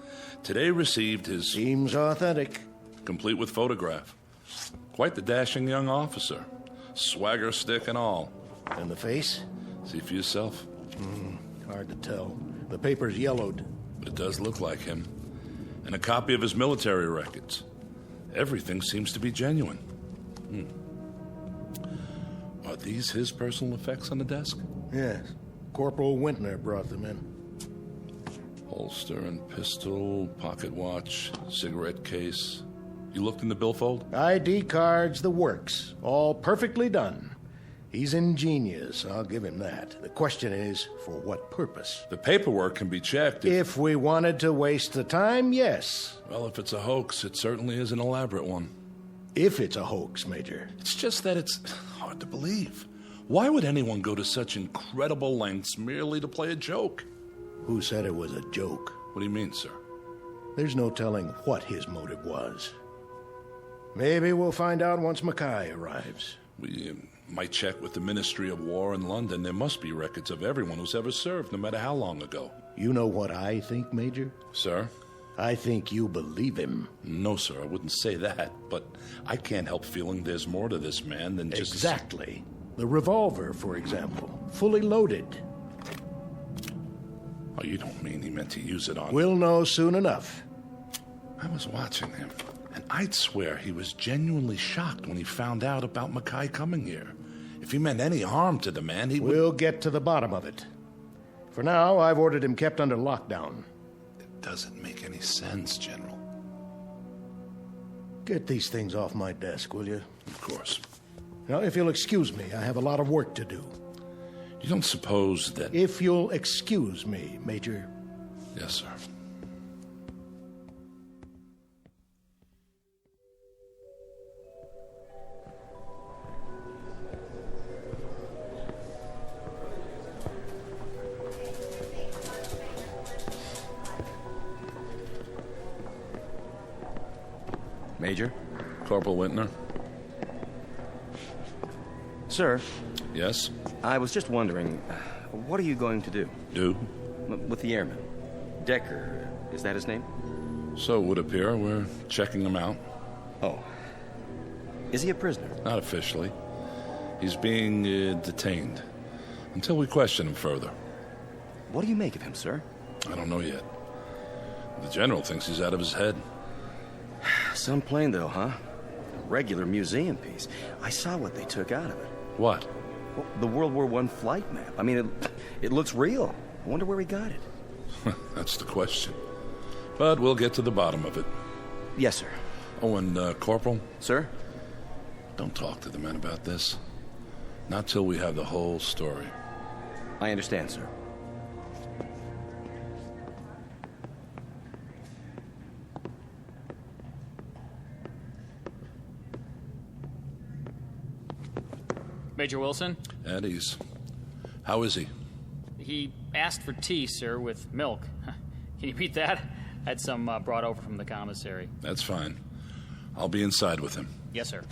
today received his... Seems authentic. Complete with photograph. Quite the dashing young officer. Swagger stick and all. And the face? See for yourself. Hard to tell. The paper's yellowed. It does look like him. and a copy of his military records. Everything seems to be genuine. Are these his personal effects on the desk? Yes. Corporal Wintner brought them in. Holster and pistol, pocket watch, cigarette case. You looked in the billfold? ID cards, the works. All perfectly done. He's ingenious, I'll give him that. The question is, for what purpose? The paperwork can be checked. If we wanted to waste the time, yes. Well, if it's a hoax, it certainly is an elaborate one. If it's a hoax, Major. It's just that it's hard to believe. Why would anyone go to such incredible lengths merely to play a joke? Who said it was a joke? What do you mean, sir? There's no telling what his motive was. Maybe we'll find out once Mackay arrives. We might check with the Ministry of War in London. There must be records of everyone who's ever served, no matter how long ago. You know what I think, Major? Sir? I think you believe him. No, sir, I wouldn't say that, but I can't help feeling there's more to this man than just... Exactly. The revolver, for example, fully loaded. Oh, you don't mean he meant to use it on... We'll know soon enough. I was watching him, and I'd swear he was genuinely shocked when he found out about Mackay coming here. If he meant any harm to the man, he would... We'll get to the bottom of it. For now, I've ordered him kept under lockdown. It doesn't make any sense, General. Get these things off my desk, will you? Of course. Now, if you'll excuse me, I have a lot of work to do. You don't suppose that... If you'll excuse me, Major. Yes, sir. Major? Corporal Wintner? Sir? Yes? I was just wondering, what are you going to do? Do? With the airman. Decker, is that his name? So it would appear. We're checking him out. Oh. Is he a prisoner? Not officially. He's being detained until we question him further. What do you make of him, sir? I don't know yet. The general thinks he's out of his head. Some plane, though, huh? A regular museum piece. I saw what they took out of it. What? Well, the World War I flight map. I mean, it looks real. I wonder where he got it. That's the question. But we'll get to the bottom of it. Yes, sir. Oh, and Corporal? Sir? Don't talk to the men about this. Not till we have the whole story. I understand, sir. Major Wilson? At ease. How is he? He asked for tea, sir, with milk. Can you beat that? I had some brought over from the commissary. That's fine. I'll be inside with him. Yes, sir.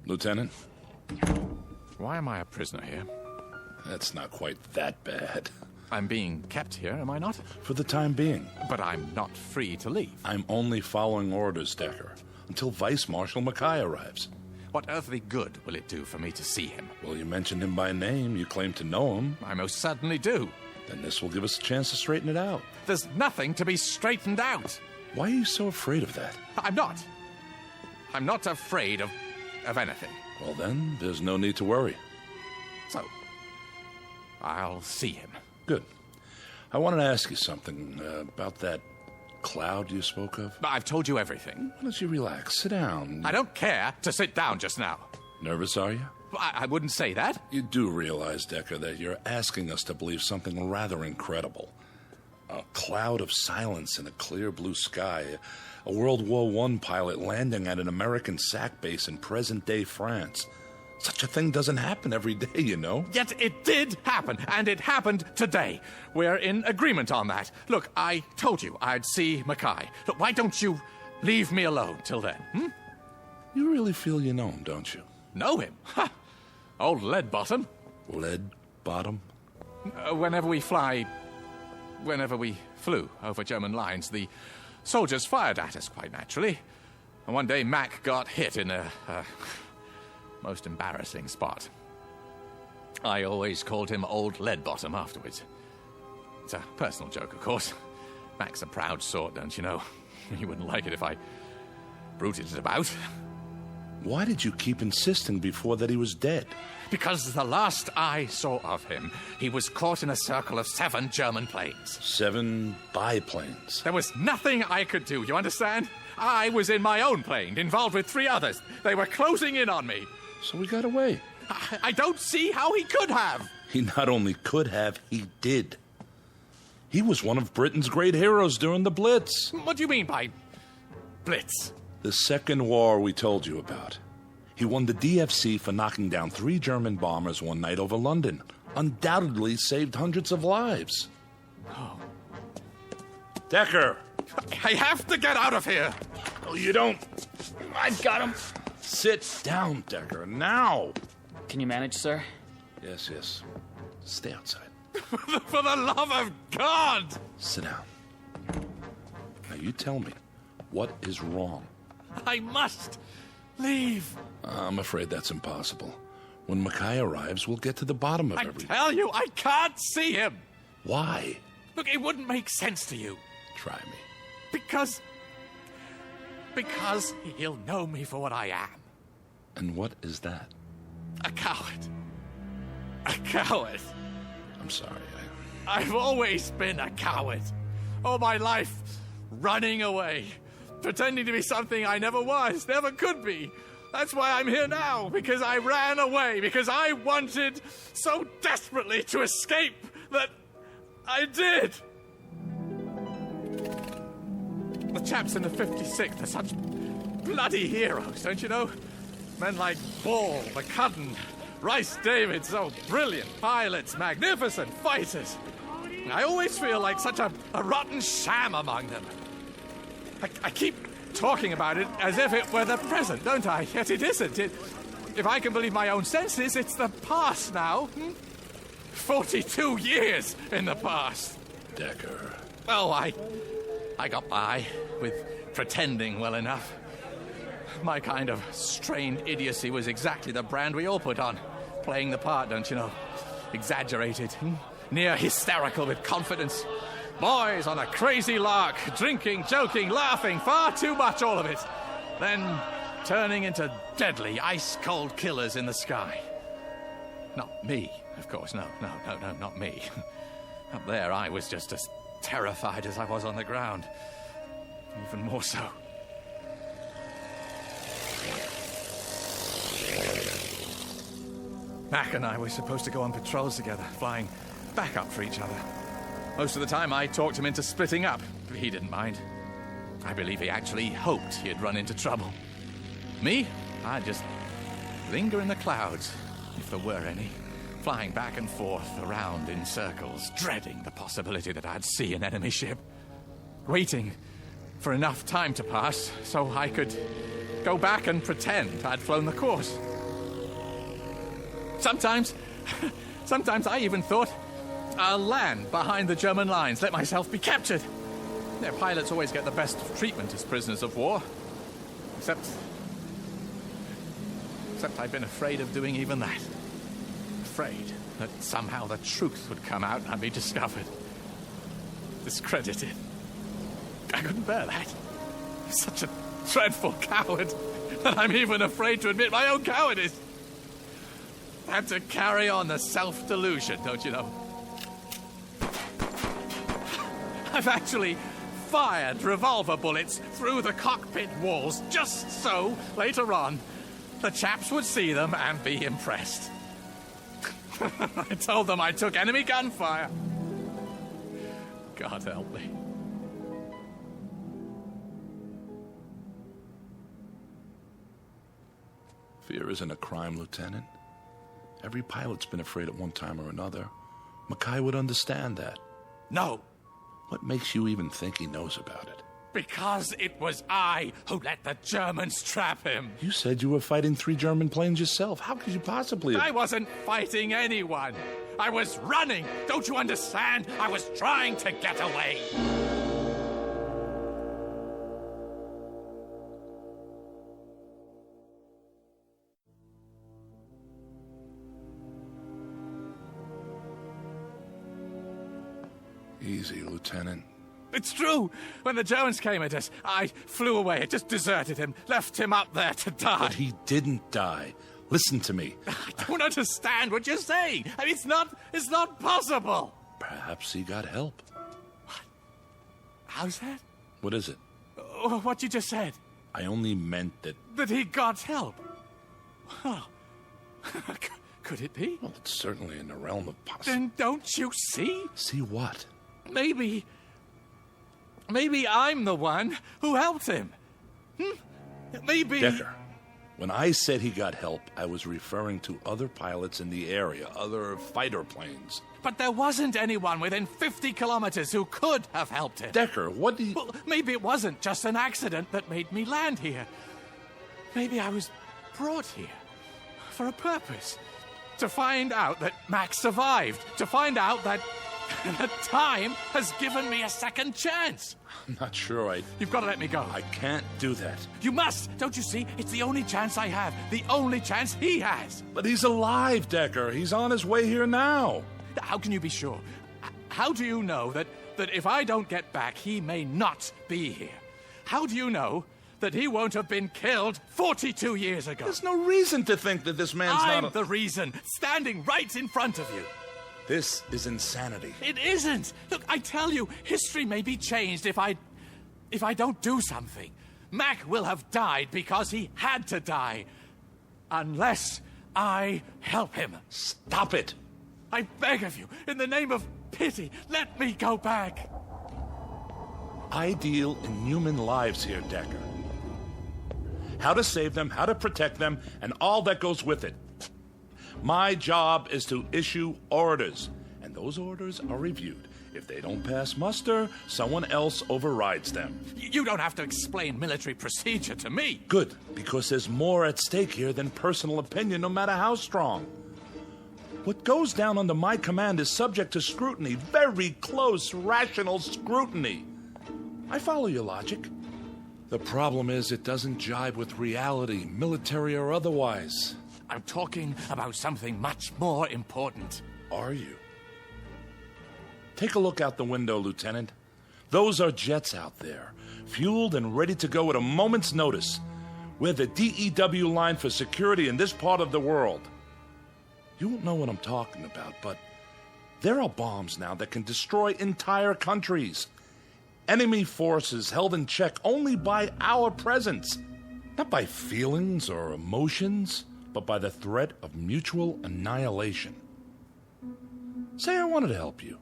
Lieutenant? Why am I a prisoner here? That's not quite that bad. I'm being kept here, am I not? For the time being. But I'm not free to leave. I'm only following orders, Decker, until Vice Marshal Mackay arrives. What earthly good will it do for me to see him? Well, you mentioned him by name. You claim to know him. I most certainly do. Then this will give us a chance to straighten it out. There's nothing to be straightened out. Why are you so afraid of that? I'm not. I'm not afraid of anything. Well, then, there's no need to worry. So, I'll see him. Good. I wanted to ask you something about that cloud you spoke of. I've told you everything. Why don't you relax? Sit down. I don't care to sit down just now. Nervous, are you? I wouldn't say that. You do realize, Decker, that you're asking us to believe something rather incredible. A cloud of silence in a clear blue sky. A World War I pilot landing at an American SAC base in present-day France. Such a thing doesn't happen every day, you know. Yet it did happen, and it happened today. We're in agreement on that. Look, I told you I'd see Mackay. Look, why don't you leave me alone till then, You really feel you know him, don't you? Know him? Ha! Old lead bottom. Lead bottom? Whenever we flew over German lines, the soldiers fired at us, quite naturally. And one day Mac got hit in a most embarrassing spot. I always called him Old Lead Bottom afterwards. It's a personal joke, of course. Mac's a proud sort, don't you know? He wouldn't like it if I bruited it about. Why did you keep insisting before that he was dead? Because the last I saw of him, he was caught in a circle of 7 German planes. 7 biplanes. There was nothing I could do, you understand? I was in my own plane, involved with 3 others. They were closing in on me. So he got away. I don't see how he could have. He not only could have, he did. He was one of Britain's great heroes during the Blitz. What do you mean by Blitz? The second war we told you about. He won the DFC for knocking down 3 German bombers one night over London. Undoubtedly saved hundreds of lives. Oh. Decker! I have to get out of here! Oh, you don't. I've got him. Sit down, Decker, now. Can you manage, sir? Yes. Stay outside. For the love of God! Sit down. Now you tell me, what is wrong? I must leave. I'm afraid that's impossible. When Mackay arrives, we'll get to the bottom of everything. I tell you, I can't see him. Why? Look, it wouldn't make sense to you. Try me. Because he'll know me for what I am. And what is that? A coward. A coward. I'm sorry. I've always been a coward. All my life, running away. Pretending to be something I never was, never could be. That's why I'm here now, because I ran away, because I wanted so desperately to escape that I did. The chaps in the 56th are such bloody heroes, don't you know? Men like Ball, McCudden, Rice David, so brilliant pilots, magnificent fighters. I always feel like such a rotten sham among them. I keep talking about it as if it were the present, don't I? Yet it isn't. If I can believe my own senses, it's the past now. 42 years in the past. Decker. Oh, I got by with pretending well enough. My kind of strained idiocy was exactly the brand we all put on. Playing the part, don't you know? Exaggerated, near hysterical with confidence. Boys on a crazy lark, drinking, joking, laughing, far too much, all of it. Then turning into deadly, ice-cold killers in the sky. Not me, of course, no, not me. Up there, I was just as terrified as I was on the ground. Even more so. Mac and I were supposed to go on patrols together, flying backup for each other. Most of the time, I talked him into splitting up, but he didn't mind. I believe he actually hoped he'd run into trouble. Me, I'd just linger in the clouds, if there were any, flying back and forth around in circles, dreading the possibility that I'd see an enemy ship, waiting for enough time to pass so I could go back and pretend I'd flown the course. Sometimes I even thought I'll land behind the German lines, let myself be captured. Their pilots always get the best of treatment as prisoners of war. Except I've been afraid of doing even that. Afraid that somehow the truth would come out and I'd be discovered. Discredited. I couldn't bear that. I'm such a dreadful coward that I'm even afraid to admit my own cowardice. I had to carry on the self-delusion, don't you know? I've actually fired revolver bullets through the cockpit walls just so, later on, the chaps would see them and be impressed. I told them I took enemy gunfire. God help me. Fear isn't a crime, Lieutenant. Every pilot's been afraid at one time or another. Mackay would understand that. No. What makes you even think he knows about it? Because it was I who let the Germans trap him. You said you were fighting 3 German planes yourself. How could you possibly... I wasn't fighting anyone. I was running. Don't you understand? I was trying to get away. Easy, Lieutenant. It's true. When the Jones came at us, I flew away. I just deserted him, left him up there to die. But he didn't die. Listen to me. I don't understand what you're saying. I mean, it's not possible. Perhaps he got help. What? How's that? What is it? What you just said. I only meant that... That he got help. Well, could it be? Well, it's certainly in the realm of possibility. Then don't you see? See what? Maybe I'm the one who helped him. Maybe... Decker, when I said he got help, I was referring to other pilots in the area, other fighter planes. But there wasn't anyone within 50 kilometers who could have helped him. Decker, what do you... Well, maybe it wasn't just an accident that made me land here. Maybe I was brought here for a purpose. To find out that Max survived. To find out that time has given me a second chance. I'm not sure You've got to let me go. I can't do that. You must. Don't you see? It's the only chance I have. The only chance he has. But he's alive, Decker. He's on his way here now. How can you be sure? How do you know that if I don't get back, he may not be here? How do you know that he won't have been killed 42 years ago? There's no reason to think that this man's I'm the reason, standing right in front of you. This is insanity. It isn't. Look, I tell you, history may be changed if I don't do something. Mac will have died because he had to die. Unless I help him. Stop it. I beg of you, in the name of pity, let me go back. I deal in human lives here, Decker. How to save them, how to protect them, and all that goes with it. My job is to issue orders, and those orders are reviewed. If they don't pass muster, someone else overrides them. You don't have to explain military procedure to me. Good, because there's more at stake here than personal opinion, no matter how strong. What goes down under my command is subject to scrutiny, very close, rational scrutiny. I follow your logic. The problem is it doesn't jibe with reality, military or otherwise. I'm talking about something much more important. Are you? Take a look out the window, Lieutenant. Those are jets out there, fueled and ready to go at a moment's notice. We're the DEW line for security in this part of the world. You won't know what I'm talking about, but there are bombs now that can destroy entire countries. Enemy forces held in check only by our presence. Not by feelings or emotions, but by the threat of mutual annihilation. Say I wanted to help you.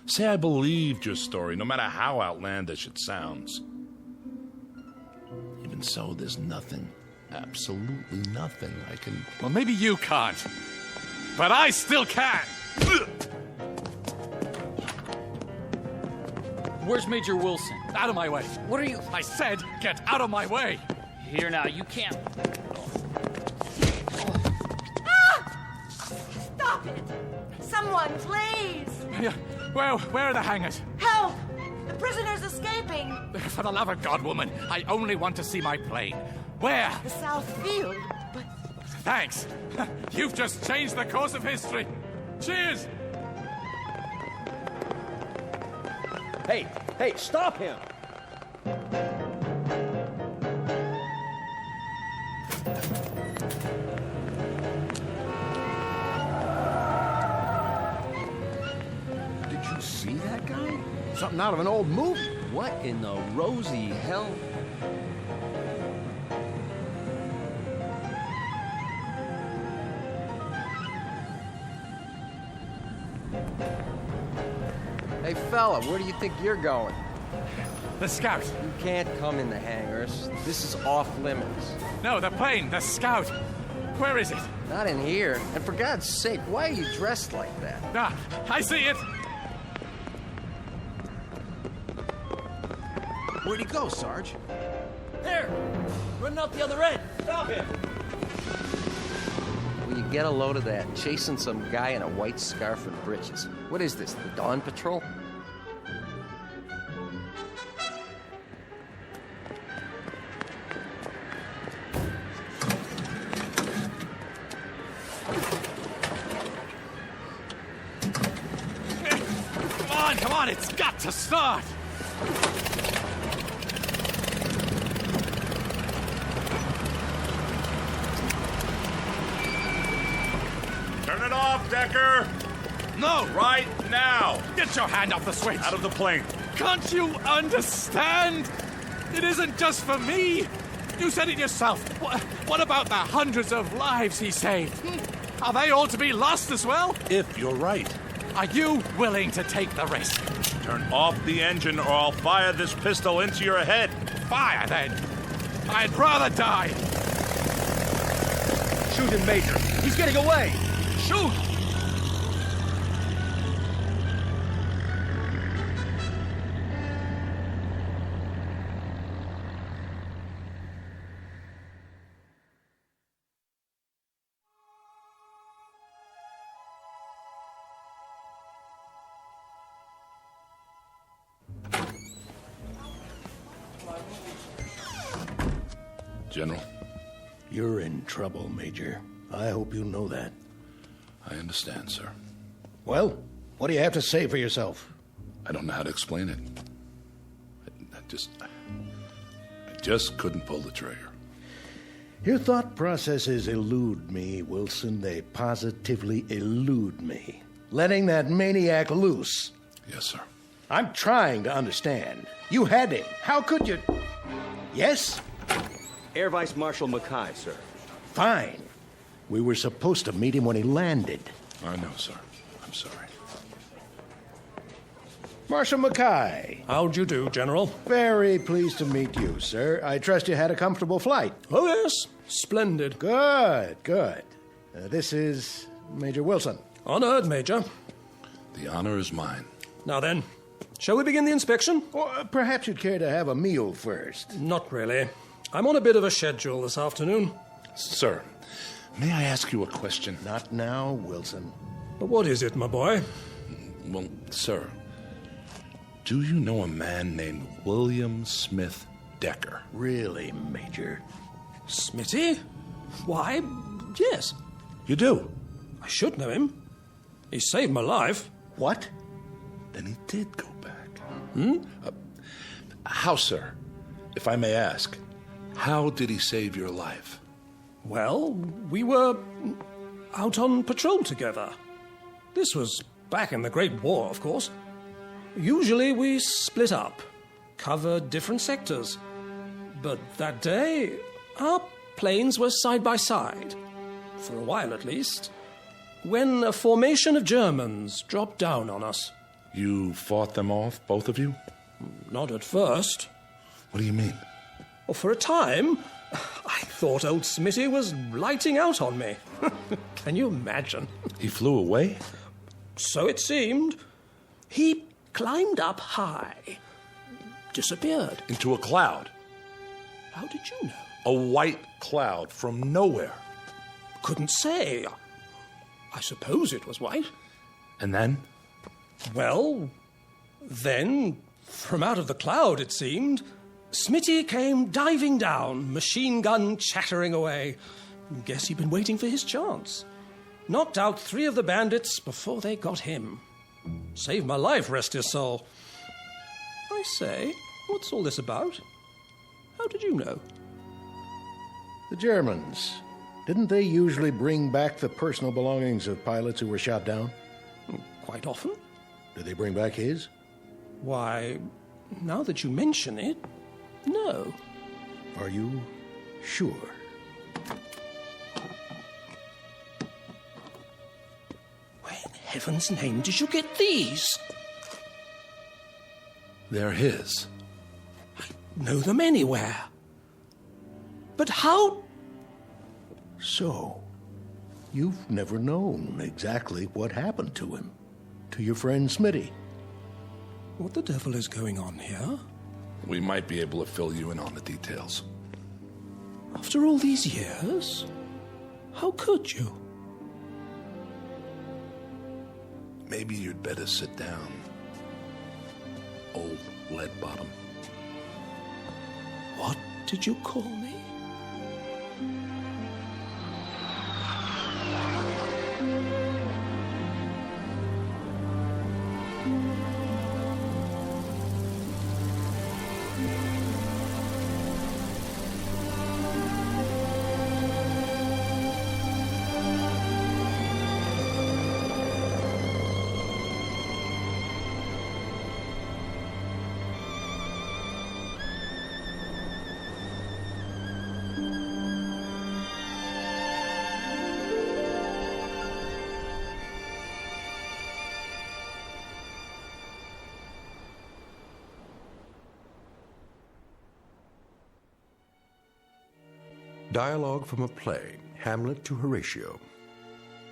Say I believed your story, no matter how outlandish it sounds. Even so, there's nothing, absolutely nothing I can... Well, maybe you can't, but I still can. Where's Major Wilson? Out of my way. What are you... I said, get out of my way. Here now, you can't... Stop it! Someone, please! Where are the hangars? Help! The prisoner's escaping! For the love of God, woman, I only want to see my plane. Where? The South Field, but... Thanks. You've just changed the course of history. Cheers! Hey, stop him! Did you see that guy? Something out of an old movie. What in the rosy hell? Hey, fella, where do you think you're going? The Scout. You can't come in the hangars. This is off limits. No, the plane, the Scout. Where is it? Not in here. And for God's sake, why are you dressed like that? Ah, I see it. Where'd he go, Sarge? There! Running out the other end! Stop him! Will you get a load of that? Chasing some guy in a white scarf and breeches. What is this, the Dawn Patrol? Come on! Come on, it's got to start! Turn it off, Decker! No! Right now! Get your hand off the switch! Out of the plane. Can't you understand? It isn't just for me. You said it yourself. What about the hundreds of lives he saved? Are they all to be lost as well? If you're right. Are you willing to take the risk? Turn off the engine or I'll fire this pistol into your head. Fire, then. I'd rather die. Shoot him, Major. He's getting away. Shoot! General? You're in trouble, Major. I hope you know that. I understand, sir. Well, what do you have to say for yourself? I don't know how to explain it. I just couldn't pull the trigger. Your thought processes elude me, Wilson. They positively elude me. Letting that maniac loose. Yes, sir. I'm trying to understand. You had him. How could you... Yes? Air Vice Marshal Mackay, sir. Fine. We were supposed to meet him when he landed. I know, sir. I'm sorry. Marshal Mackay. How'd you do, General? Very pleased to meet you, sir. I trust you had a comfortable flight. Oh, yes. Splendid. Good, good. This is Major Wilson. Honored, Major. The honor is mine. Now then, shall we begin the inspection? Or perhaps you'd care to have a meal first. Not really. I'm on a bit of a schedule this afternoon. Sir, may I ask you a question? Not now, Wilson. But what is it, my boy? Well, sir, do you know a man named William Smith Decker? Really, Major? Smitty? Why, yes. You do? I should know him. He saved my life. What? Then he did go back. How, sir? If I may ask, how did he save your life? Well, we were out on patrol together. This was back in the Great War, of course. Usually we split up, covered different sectors. But that day, our planes were side by side, for a while at least, when a formation of Germans dropped down on us. You fought them off, both of you? Not at first. What do you mean? Well, for a time, I thought old Smitty was lighting out on me. Can you imagine? He flew away? So it seemed. He climbed up high, disappeared. Into a cloud? How did you know? A white cloud from nowhere. Couldn't say. I suppose it was white. And then? Well, then, from out of the cloud, it seemed, Smitty came diving down, machine gun chattering away. Guess he'd been waiting for his chance. Knocked out 3 of the bandits before they got him. Saved my life, rest his soul. I say, what's all this about? How did you know? The Germans. Didn't they usually bring back the personal belongings of pilots who were shot down? Quite often. Did they bring back his? Why, now that you mention it, no. Are you sure? Where in heaven's name did you get these? They're his. I know them anywhere. But how? So, you've never known exactly what happened to him. To your friend Smitty. What the devil is going on here? We might be able to fill you in on the details. After all these years? How could you? Maybe you'd better sit down, old lead bottom. What did you call me? Dialogue from a play, Hamlet to Horatio.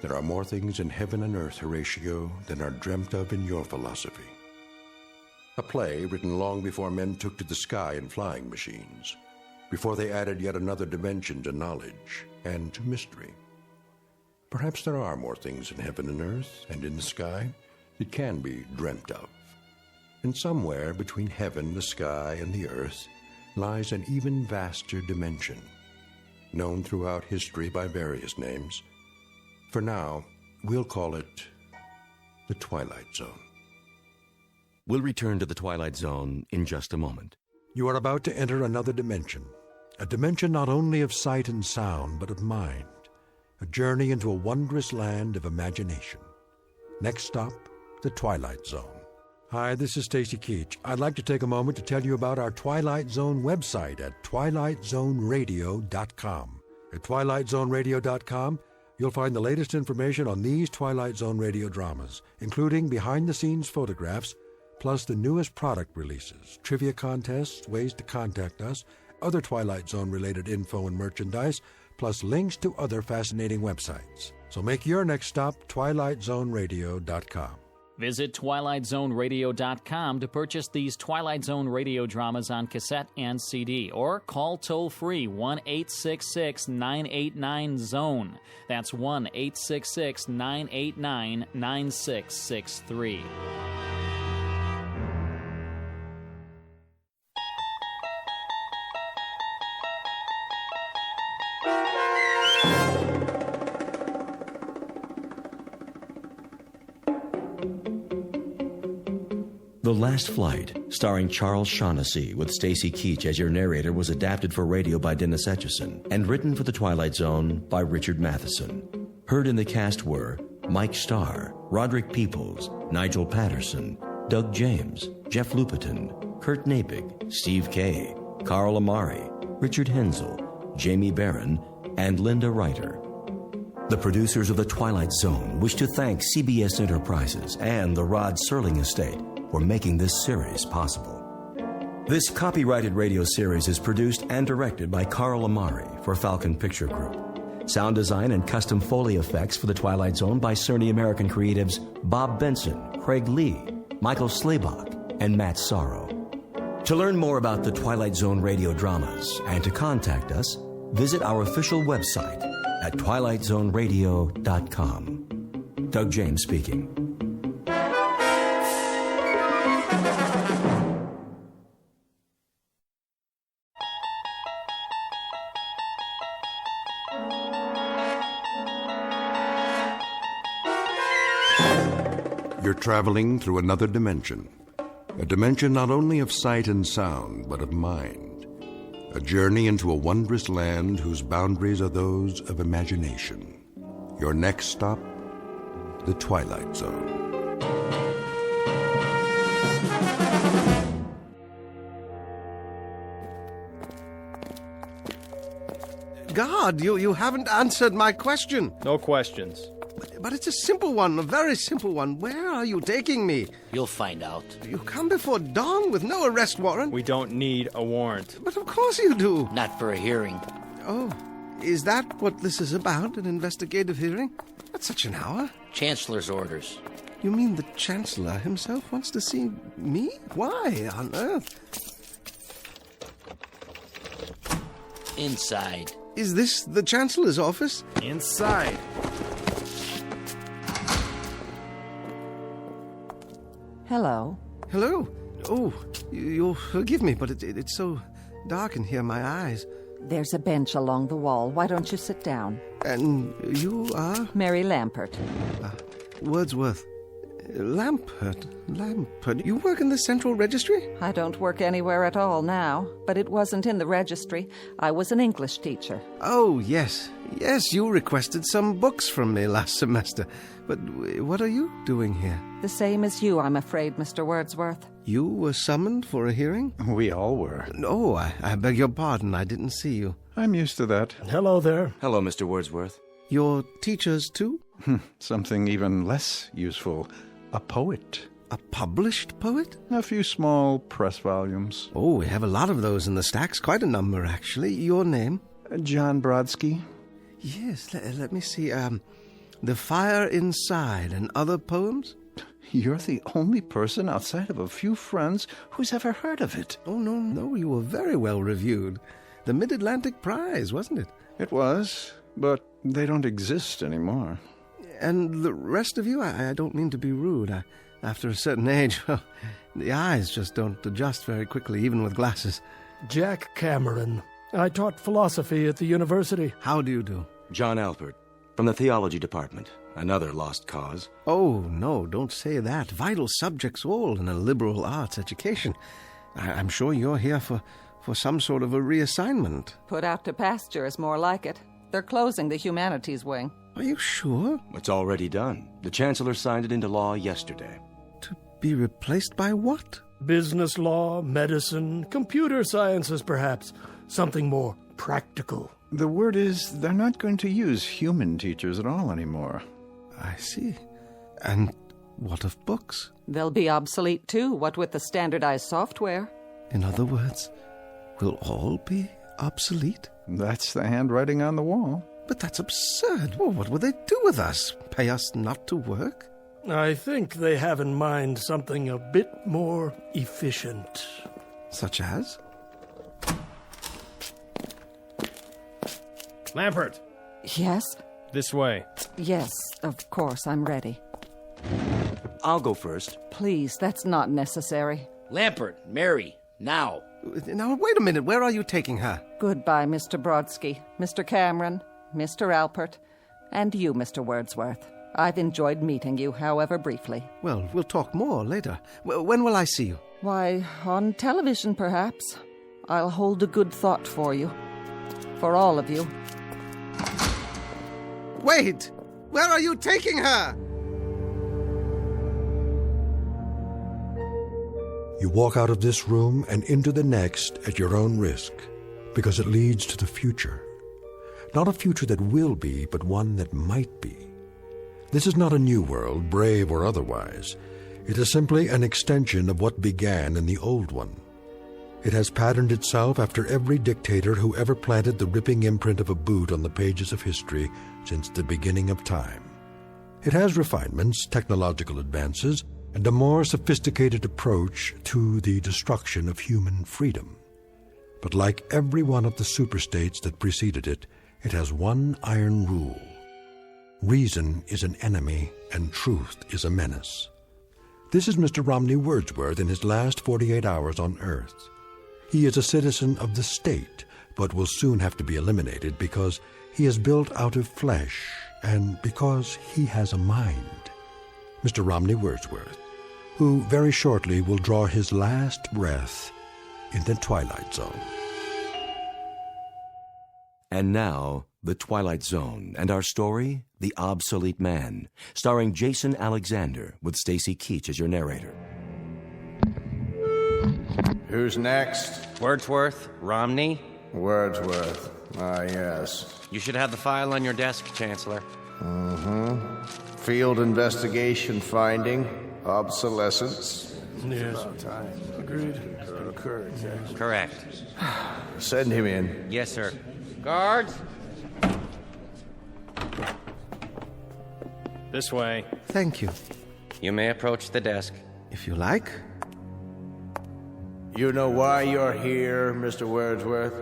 There are more things in heaven and earth, Horatio, than are dreamt of in your philosophy. A play written long before men took to the sky in flying machines, before they added yet another dimension to knowledge and to mystery. Perhaps there are more things in heaven and earth and in the sky that can be dreamt of. And somewhere between heaven, the sky, and the earth lies an even vaster dimension, known throughout history by various names. For now, we'll call it the Twilight Zone. We'll return to the Twilight Zone in just a moment. You are about to enter another dimension, a dimension not only of sight and sound, but of mind, a journey into a wondrous land of imagination. Next stop, the Twilight Zone. Hi, this is Stacy Keach. I'd like to take a moment to tell you about our Twilight Zone website at twilightzoneradio.com. At twilightzoneradio.com, you'll find the latest information on these Twilight Zone radio dramas, including behind-the-scenes photographs, plus the newest product releases, trivia contests, ways to contact us, other Twilight Zone-related info and merchandise, plus links to other fascinating websites. So make your next stop twilightzoneradio.com. Visit twilightzoneradio.com to purchase these Twilight Zone radio dramas on cassette and CD, or call toll-free 1-866-989-ZONE. That's 1-866-989-9663. The Last Flight, starring Charles Shaughnessy with Stacy Keach as your narrator, was adapted for radio by Dennis Etchison and written for The Twilight Zone by Richard Matheson. Heard in the cast were Mike Starr, Roderick Peoples, Nigel Patterson, Doug James, Jeff Lupetin, Kurt Napig, Steve Kay, Carl Amari, Richard Hensel, Jamie Barron, and Linda Reiter. The producers of The Twilight Zone wish to thank CBS Enterprises and the Rod Serling Estate for making this series possible. This copyrighted radio series is produced and directed by Carl Amari for Falcon Picture Group. Sound design and custom Foley effects for The Twilight Zone by Cerny American creatives Bob Benson, Craig Lee, Michael Slaybach, and Matt Sorrow. To learn more about the Twilight Zone radio dramas and to contact us, visit our official website at twilightzoneradio.com. Doug James speaking. You're traveling through another dimension. A dimension not only of sight and sound, but of mind. A journey into a wondrous land whose boundaries are those of imagination. Your next stop, the Twilight Zone. God, you haven't answered my question. No questions. But it's a simple one, a very simple one. Where are you taking me? You'll find out. You come before dawn with no arrest warrant? We don't need a warrant. But of course you do. Not for a hearing. Oh, is that what this is about, an investigative hearing? At such an hour? Chancellor's orders. You mean the Chancellor himself wants to see me? Why on earth? Inside. Is this the Chancellor's office? Inside. Hello. Hello. Oh, you'll forgive me, but it's so dark in here, my eyes. There's a bench along the wall. Why don't you sit down? And you are? Mary Lampert. Wordsworth. Lampert. You work in the Central Registry? I don't work anywhere at all now, but it wasn't in the registry. I was an English teacher. Oh, yes. Yes, you requested some books from me last semester. But what are you doing here? The same as you, I'm afraid, Mr. Wordsworth. You were summoned for a hearing? We all were. No, I beg your pardon. I didn't see you. I'm used to that. Hello there. Hello, Mr. Wordsworth. You're teachers, too? Something even less useful. A poet. A published poet? A few small press volumes. Oh, we have a lot of those in the stacks. Quite a number, actually. Your name? John Brodsky? Yes, let me see. The Fire Inside and Other Poems? You're the only person outside of a few friends who's ever heard of it. Oh, no, you were very well reviewed. The Mid-Atlantic Prize, wasn't it? It was, but they don't exist anymore. And the rest of you, I don't mean to be rude. After a certain age, well, the eyes just don't adjust very quickly, even with glasses. Jack Cameron. I taught philosophy at the university. How do you do? John Alpert, from the theology department. Another lost cause. Oh, no, don't say that. Vital subjects all in a liberal arts education. I'm sure you're here for some sort of a reassignment. Put out to pasture is more like it. They're closing the humanities wing. Are you sure? It's already done. The Chancellor signed it into law yesterday. To be replaced by what? Business law, medicine, computer sciences, perhaps. Something more practical. The word is they're not going to use human teachers at all anymore. I see. And what of books? They'll be obsolete too, what with the standardized software. In other words, will all be obsolete? That's the handwriting on the wall. But that's absurd. Well, what will they do with us? Pay us not to work? I think they have in mind something a bit more efficient. Such as? Lampert! Yes? This way. Yes, of course, I'm ready. I'll go first. Please, that's not necessary. Lampert, Mary, now. Now, wait a minute. Where are you taking her? Goodbye, Mr. Brodsky, Mr. Cameron, Mr. Alpert, and you, Mr. Wordsworth. I've enjoyed meeting you, however briefly. Well, we'll talk more later. When will I see you? Why, on television, perhaps. I'll hold a good thought for you. For all of you. Wait! Where are you taking her? You walk out of this room and into the next at your own risk, because it leads to the future. Not a future that will be, but one that might be. This is not a new world, brave or otherwise. It is simply an extension of what began in the old one. It has patterned itself after every dictator who ever planted the ripping imprint of a boot on the pages of history since the beginning of time. It has refinements, technological advances, and a more sophisticated approach to the destruction of human freedom. But like every one of the superstates that preceded it, it has one iron rule. Reason is an enemy and truth is a menace. This is Mr. Romney Wordsworth in his last 48 hours on Earth. He is a citizen of the state, but will soon have to be eliminated because he is built out of flesh and because he has a mind. Mr. Romney Wordsworth, who very shortly will draw his last breath in the Twilight Zone. And now, The Twilight Zone, and our story, The Obsolete Man, starring Jason Alexander, with Stacy Keach as your narrator. Who's next? Wordsworth, Romney. Wordsworth. Ah, yes. You should have the file on your desk, Chancellor. Mm-hmm. Field investigation finding, obsolescence. Yes. Agreed. Correct. Send him in. Yes, sir. Guards! This way. Thank you. You may approach the desk. If you like. You know why you're here, Mr. Wordsworth?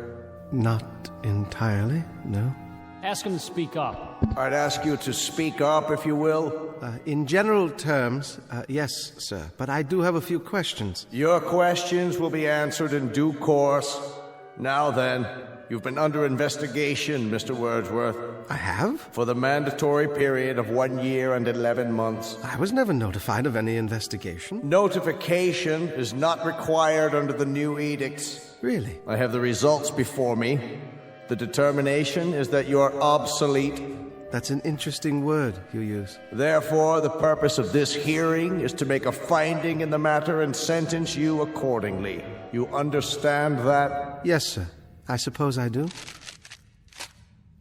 Not entirely, no. Ask him to speak up. I'd ask you to speak up, if you will. In general terms, yes, sir. But I do have a few questions. Your questions will be answered in due course. Now then, you've been under investigation, Mr. Wordsworth. I have? For the mandatory period of 1 year and 11 months. I was never notified of any investigation. Notification is not required under the new edicts. Really? I have the results before me. The determination is that you're obsolete. That's an interesting word you use. Therefore, the purpose of this hearing is to make a finding in the matter and sentence you accordingly. You understand that? Yes, sir. I suppose I do.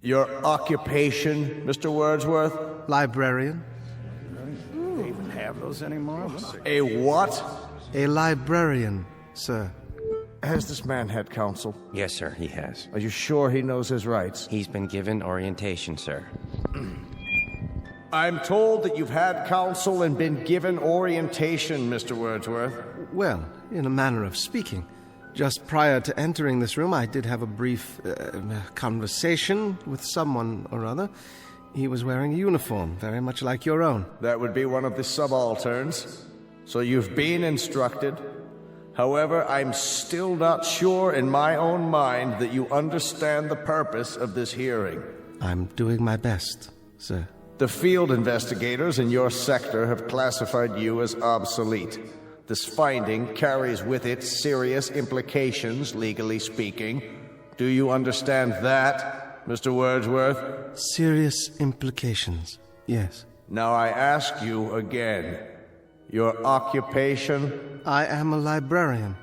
Your occupation, Mr. Wordsworth? Librarian. They even have those anymore? A what? A librarian, sir. Has this man had counsel? Yes, sir, he has. Are you sure he knows his rights? He's been given orientation, sir. I'm told that you've had counsel and been given orientation, Mr. Wordsworth. Well, in a manner of speaking. Just prior to entering this room, I did have a brief conversation with someone or other. He was wearing a uniform, very much like your own. That would be one of the subalterns. So you've been instructed. However, I'm still not sure in my own mind that you understand the purpose of this hearing. I'm doing my best, sir. The field investigators in your sector have classified you as obsolete. This finding carries with it serious implications, legally speaking. Do you understand that, Mr. Wordsworth? Serious implications, yes. Now I ask you again. Your occupation? I am a librarian.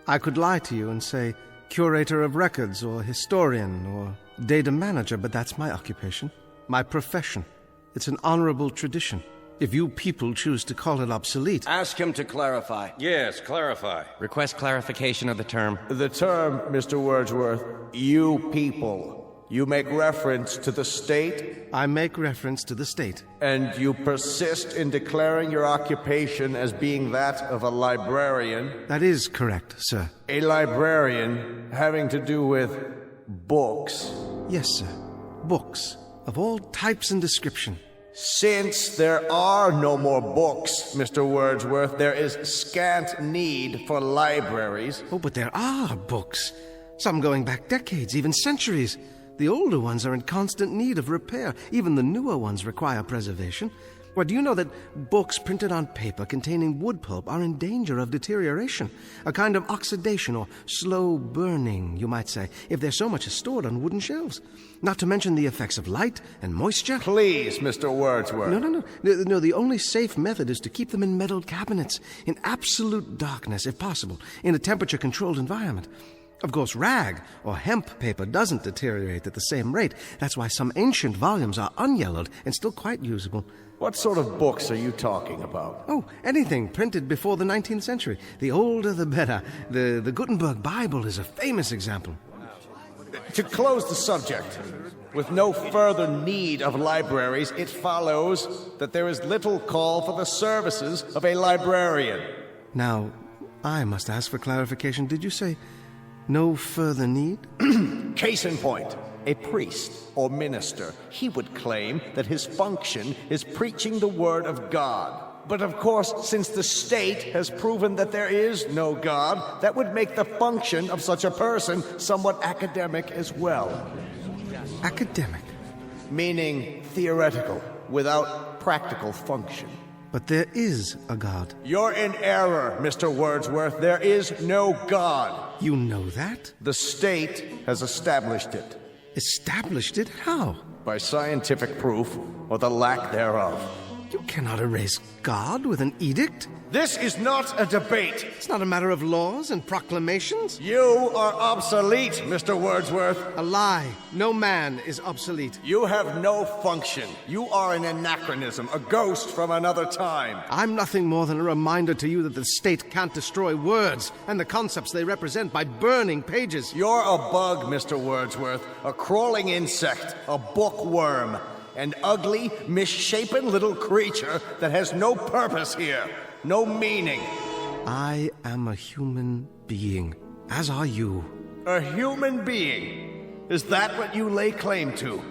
I could lie to you and say curator of records or historian or data manager, but that's my occupation, my profession. It's an honorable tradition. If you people choose to call it obsolete... Ask him to clarify. Yes, clarify. Request clarification of the term. The term, Mr. Wordsworth, you people. You make reference to the state? I make reference to the state. And you persist in declaring your occupation as being that of a librarian? That is correct, sir. A librarian having to do with books? Yes, sir. Books of all types and description. Since there are no more books, Mr. Wordsworth, there is scant need for libraries. Oh, but there are books. Some going back decades, even centuries. The older ones are in constant need of repair. Even the newer ones require preservation. Well, do you know that books printed on paper containing wood pulp are in danger of deterioration? A kind of oxidation or slow burning, you might say, if they're so much as stored on wooden shelves. Not to mention the effects of light and moisture. Please, Mr. Wordsworth. No, the only safe method is to keep them in metal cabinets, in absolute darkness, if possible, in a temperature-controlled environment. Of course, rag or hemp paper doesn't deteriorate at the same rate. That's why some ancient volumes are unyellowed and still quite usable. What sort of books are you talking about? Oh, anything printed before the 19th century. The older, the better. The Gutenberg Bible is a famous example. To close the subject, with no further need of libraries, it follows that there is little call for the services of a librarian. Now, I must ask for clarification. Did you say no further need? Case in point, a priest or minister, he would claim that his function is preaching the word of God. But of course, since the state has proven that there is no God, that would make the function of such a person somewhat academic as well. Academic? Meaning theoretical, without practical function. But there is a God. You're in error, Mr. Wordsworth. There is no God. You know that? The state has established it. Established it? How? By scientific proof, or the lack thereof. You cannot erase God with an edict. This is not a debate. It's not a matter of laws and proclamations. You are obsolete, Mr. Wordsworth. A lie. No man is obsolete. You have no function. You are an anachronism, a ghost from another time. I'm nothing more than a reminder to you that the state can't destroy words and the concepts they represent by burning pages. You're a bug, Mr. Wordsworth, a crawling insect, a bookworm, an ugly, misshapen little creature that has no purpose here. No meaning. I am a human being, as are you. A human being? Is that what you lay claim to?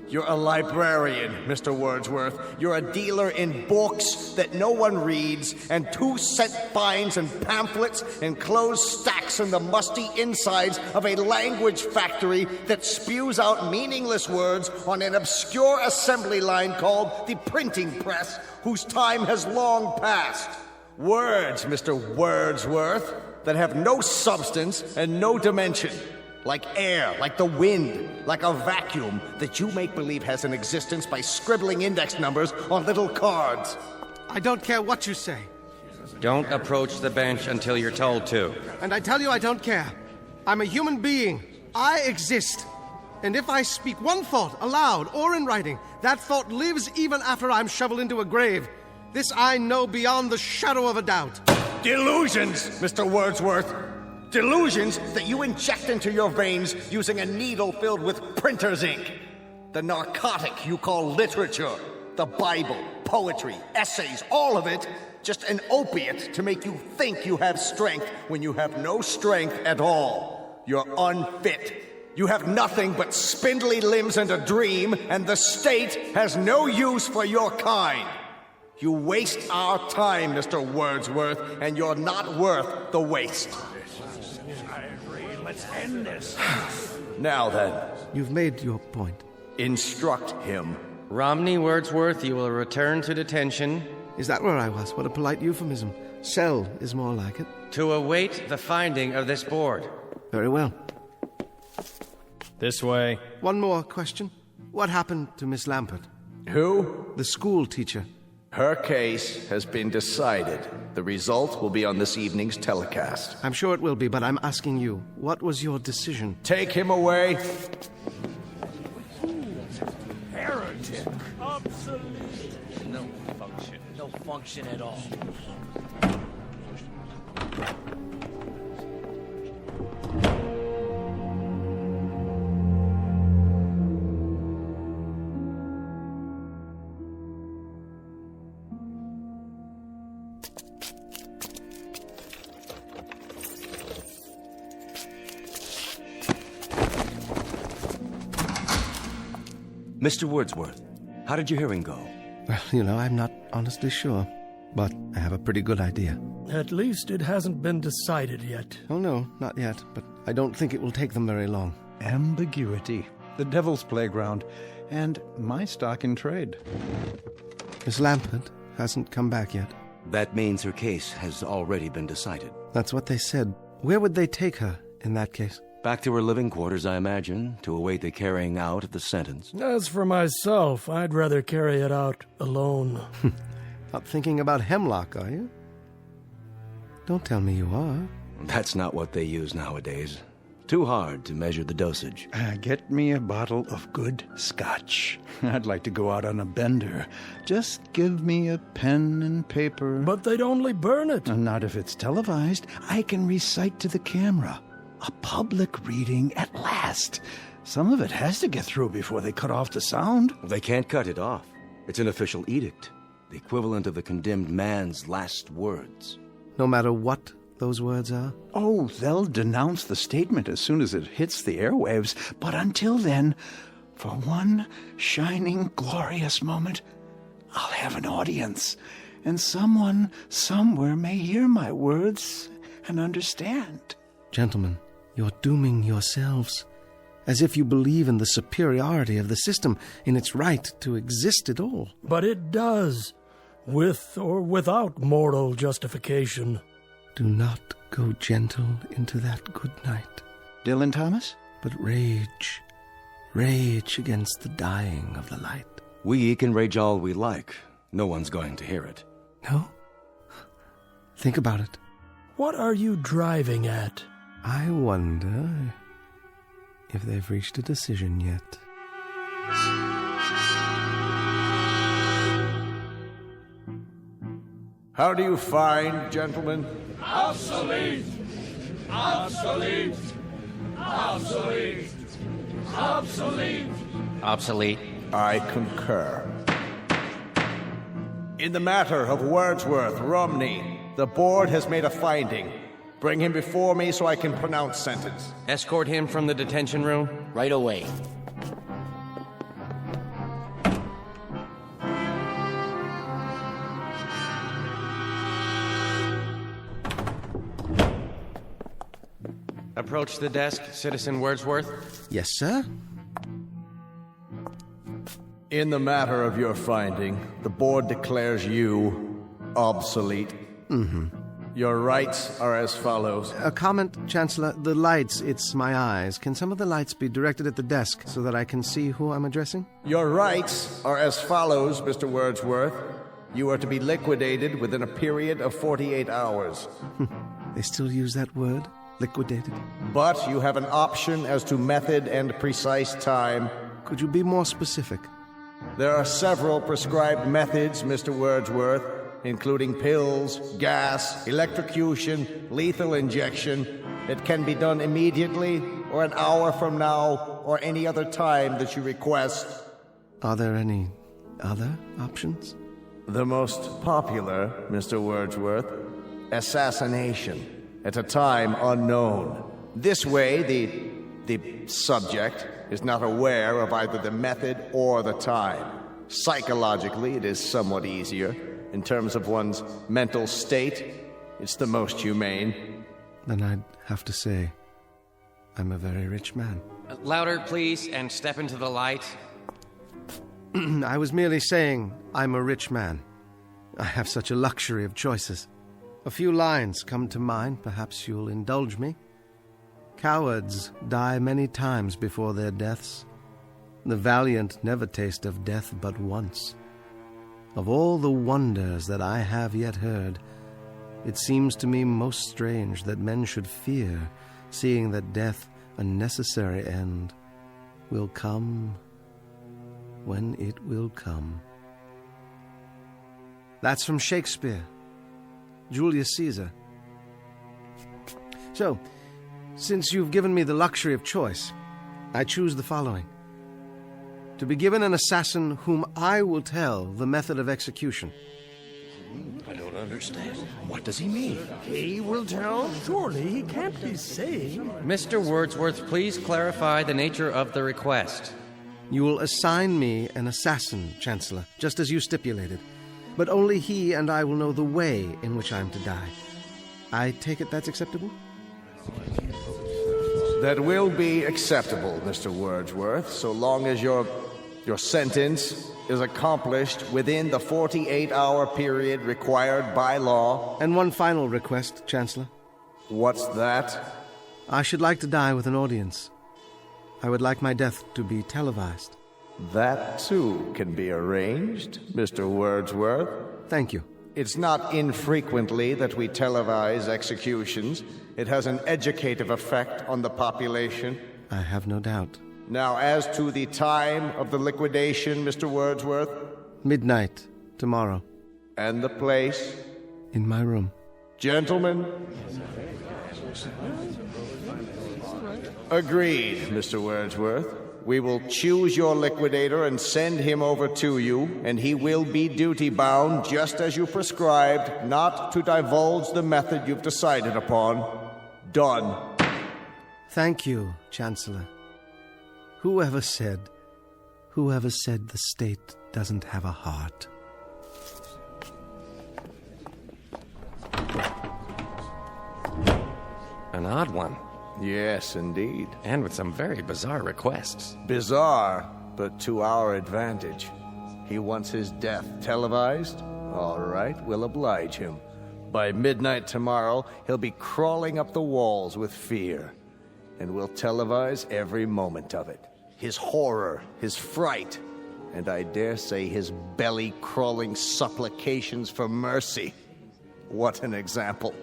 You're a librarian, Mr. Wordsworth. You're a dealer in books that no one reads, and 2-cent fines and pamphlets, and closed stacks in the musty insides of a language factory that spews out meaningless words on an obscure assembly line called the printing press, whose time has long passed. Words, Mr. Wordsworth, that have no substance and no dimension. Like air, like the wind, like a vacuum that you make believe has an existence by scribbling index numbers on little cards. I don't care what you say. Don't approach the bench until you're told to. And I tell you I don't care. I'm a human being. I exist. And if I speak one thought aloud or in writing, that thought lives even after I'm shoveled into a grave. This I know beyond the shadow of a doubt. Delusions, Mr. Wordsworth. Delusions that you inject into your veins using a needle filled with printer's ink. The narcotic you call literature. The Bible, poetry, essays, all of it, just an opiate to make you think you have strength when you have no strength at all. You're unfit. You have nothing but spindly limbs and a dream, and the state has no use for your kind. You waste our time, Mr. Wordsworth, and you're not worth the waste. I agree. Let's end this. Now then. You've made your point. Instruct him. Romney Wordsworth, you will return to detention. Is that where I was? What a polite euphemism. Cell is more like it. To await the finding of this board. Very well. This way. One more question. What happened to Miss Lampert? Who? The school teacher. Her case has been decided. The result will be on this evening's telecast. I'm sure it will be, but I'm asking you, what was your decision? Take him away. Heretic. Obsolete. No function. No function at all. Mr. Wordsworth, how did your hearing go? Well, I'm not honestly sure, but I have a pretty good idea. At least it hasn't been decided yet. Oh, no, not yet, but I don't think it will take them very long. Ambiguity, the devil's playground, and my stock in trade. Miss Lampert hasn't come back yet. That means her case has already been decided. That's what they said. Where would they take her in that case? Back to her living quarters, I imagine, to await the carrying out of the sentence. As for myself, I'd rather carry it out alone. Not thinking about hemlock, are you? Don't tell me you are. That's not what they use nowadays. Too hard to measure the dosage. Get me a bottle of good scotch. I'd like to go out on a bender. Just give me a pen and paper. But they'd only burn it. Not if it's televised. I can recite to the camera. A public reading at last. Some of it has to get through before they cut off the sound. They can't cut it off. It's an official edict. The equivalent of the condemned man's last words. No matter what those words are? Oh, they'll denounce the statement as soon as it hits the airwaves. But until then, for one shining, glorious moment, I'll have an audience. And someone somewhere may hear my words and understand. Gentlemen, you're dooming yourselves. As if you believe in the superiority of the system, in its right to exist at all. But it does, with or without moral justification. Do not go gentle into that good night. Dylan Thomas? But rage. Rage against the dying of the light. We can rage all we like. No one's going to hear it. No? Think about it. What are you driving at? I wonder if they've reached a decision yet. How do you find, gentlemen? Obsolete! Obsolete! Obsolete! Obsolete! Obsolete. I concur. In the matter of Wordsworth Romney, the board has made a finding. Bring him before me so I can pronounce sentence. Escort him from the detention room. Right away. Approach the desk, Citizen Wordsworth. Yes, sir? In the matter of your finding, the board declares you obsolete. Mm-hmm. Your rights are as follows. A comment, Chancellor. The lights, it's my eyes. Can some of the lights be directed at the desk so that I can see who I'm addressing? Your rights are as follows, Mr. Wordsworth. You are to be liquidated within a period of 48 hours. They still use that word? Liquidated? But you have an option as to method and precise time. Could you be more specific? There are several prescribed methods, Mr. Wordsworth, including pills, gas, electrocution, lethal injection, It can be done immediately, or an hour from now, or any other time that you request. Are there any other options? The most popular, Mr. Wordsworth, assassination at a time unknown. This way, the subject is not aware of either the method or the time. Psychologically, it is somewhat easier. In terms of one's mental state, it's the most humane. Then I'd have to say, I'm a very rich man. Louder, please, and step into the light. I was merely saying I'm a rich man. I have such a luxury of choices. A few lines come to mind, perhaps you'll indulge me. Cowards die many times before their deaths. The valiant never taste of death but once. Of all the wonders that I have yet heard, it seems to me most strange that men should fear, seeing that death, a necessary end, will come when it will come. That's from Shakespeare, Julius Caesar. So, since you've given me the luxury of choice, I choose the following. To be given an assassin whom I will tell the method of execution. I don't understand. What does he mean? He will tell? Surely he can't be saying... Mr. Wordsworth, please clarify the nature of the request. You will assign me an assassin, Chancellor, just as you stipulated. But only he and I will know the way in which I am to die. I take it that's acceptable? That will be acceptable, Mr. Wordsworth, so long as your sentence is accomplished within the 48-hour period required by law. And one final request, Chancellor. What's that? I should like to die with an audience. I would like my death to be televised. That, too, can be arranged, Mr. Wordsworth. Thank you. It's not infrequently that we televise executions. It has an educative effect on the population. I have no doubt. Now, as to the time of the liquidation, Mr. Wordsworth? Midnight, tomorrow. And the place? In my room. Gentlemen? Agreed, Mr. Wordsworth. We will choose your liquidator and send him over to you, and he will be duty-bound, just as you prescribed, not to divulge the method you've decided upon. Done. Thank you, Chancellor. Whoever said the state doesn't have a heart? An odd one. Yes, indeed. And with some very bizarre requests. Bizarre, but to our advantage. He wants his death televised? All right, we'll oblige him. By midnight tomorrow, he'll be crawling up the walls with fear. And we'll televise every moment of it. His horror, his fright, and I dare say his belly-crawling supplications for mercy. What an example.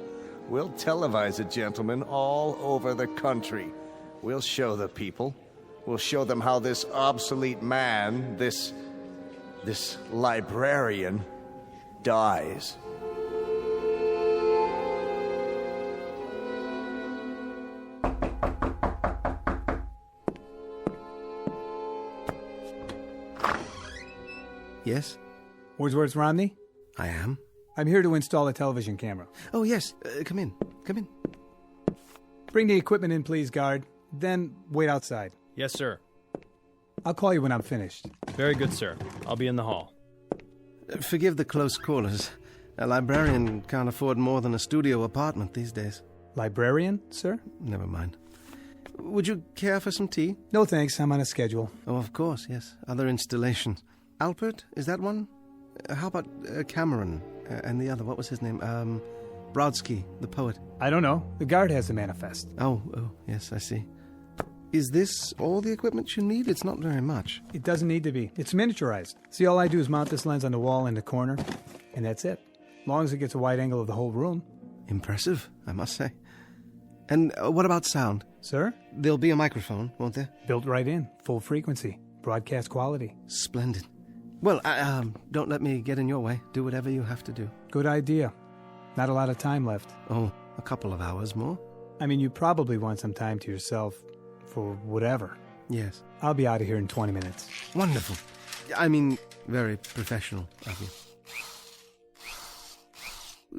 We'll televise it, gentlemen, all over the country. We'll show the people. We'll show them how this obsolete man, this librarian, dies. Yes? Wordsworth Romney? I am. I'm here to install a television camera. Oh, yes. Come in. Come in. Bring the equipment in, please, guard. Then wait outside. Yes, sir. I'll call you when I'm finished. Very good, sir. I'll be in the hall. Forgive the close quarters. A librarian can't afford more than a studio apartment these days. Librarian, sir? Never mind. Would you care for some tea? No, thanks. I'm on a schedule. Oh, of course, yes. Other installations. Alpert, is that one? How about Cameron? And the other, what was his name? Brodsky, the poet. I don't know. The guard has the manifest. Oh, yes, I see. Is this all the equipment you need? It's not very much. It doesn't need to be. It's miniaturized. See, all I do is mount this lens on the wall in the corner, and that's it. As long as it gets a wide angle of the whole room. Impressive, I must say. And what about sound? Sir? There'll be a microphone, won't there? Built right in. Full frequency. Broadcast quality. Splendid. Well, don't let me get in your way. Do whatever you have to do. Good idea. Not a lot of time left. Oh, a couple of hours more. I mean, you probably want some time to yourself for whatever. Yes. I'll be out of here in 20 minutes. Wonderful. I mean, very professional of you.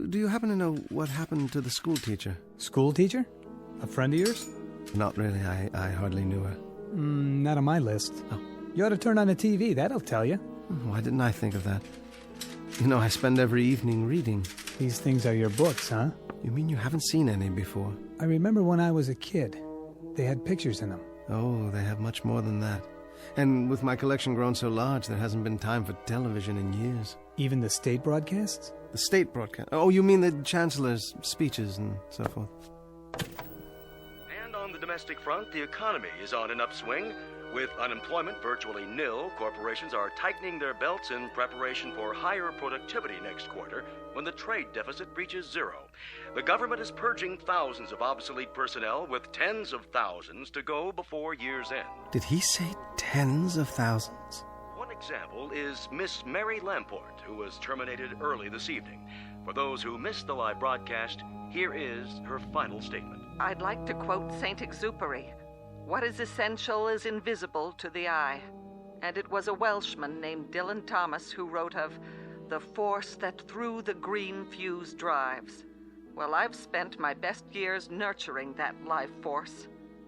Do you happen to know what happened to the school teacher? School teacher? A friend of yours? Not really. I hardly knew her. Not on my list. Oh. You ought to turn on the TV. That'll tell you. Why didn't I think of that? You know, I spend every evening reading. These things are your books, huh? You mean you haven't seen any before? I remember when I was a kid. They had pictures in them. Oh, they have much more than that. And with my collection grown so large, there hasn't been time for television in years. Even the state broadcasts? The state broadcast? Oh, you mean the chancellor's speeches and so forth. And on the domestic front, the economy is on an upswing. With unemployment virtually nil, corporations are tightening their belts in preparation for higher productivity next quarter when the trade deficit reaches zero. The government is purging thousands of obsolete personnel with tens of thousands to go before year's end. Did he say tens of thousands? One example is Miss Mary Lamport, who was terminated early this evening. For those who missed the live broadcast, here is her final statement. I'd like to quote Saint Exupery. What is essential is invisible to the eye. And it was a Welshman named Dylan Thomas who wrote of the force that through the green fuse drives. Well, I've spent my best years nurturing that life force,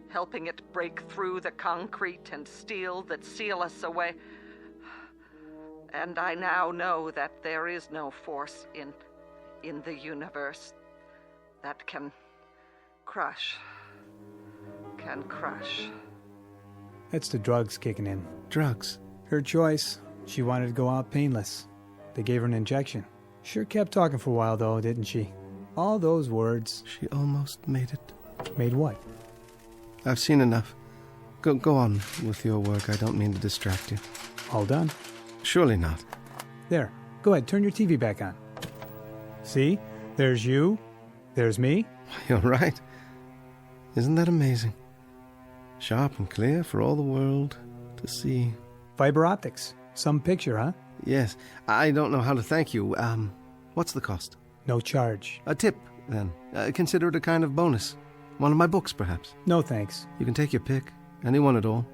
helping it break through the concrete and steel that seal us away. And I now know that there is no force in the universe that can crush. That's the drugs kicking in. Drugs? Her choice. She wanted to go out painless. They gave her an injection. Sure kept talking for a while, though, didn't she? All those words. She almost made it. Made what? I've seen enough. Go on with your work. I don't mean to distract you. All done? Surely not. There. Go ahead, turn your TV back on. See? There's you. There's me. You're right. Isn't that amazing? Sharp and clear for all the world to see. Fiber optics. Some picture, huh? Yes. I don't know how to thank you. What's the cost? No charge. A tip, then. Consider it a kind of bonus. One of my books, perhaps. No, thanks. You can take your pick. Any one at all.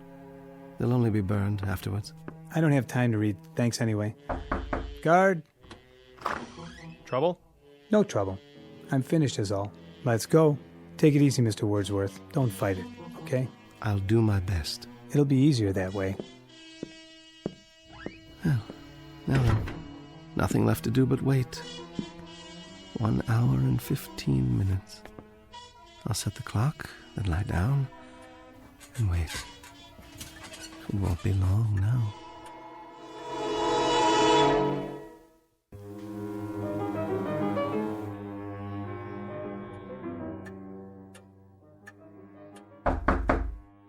They'll only be burned afterwards. I don't have time to read. Thanks anyway. Guard. Trouble? No trouble. I'm finished is all. Let's go. Take it easy, Mr. Wordsworth. Don't fight it, okay? I'll do my best. It'll be easier that way. Well, now then. Nothing left to do but wait. 1 hour and 15 minutes. I'll set the clock, then lie down, and wait. It won't be long now.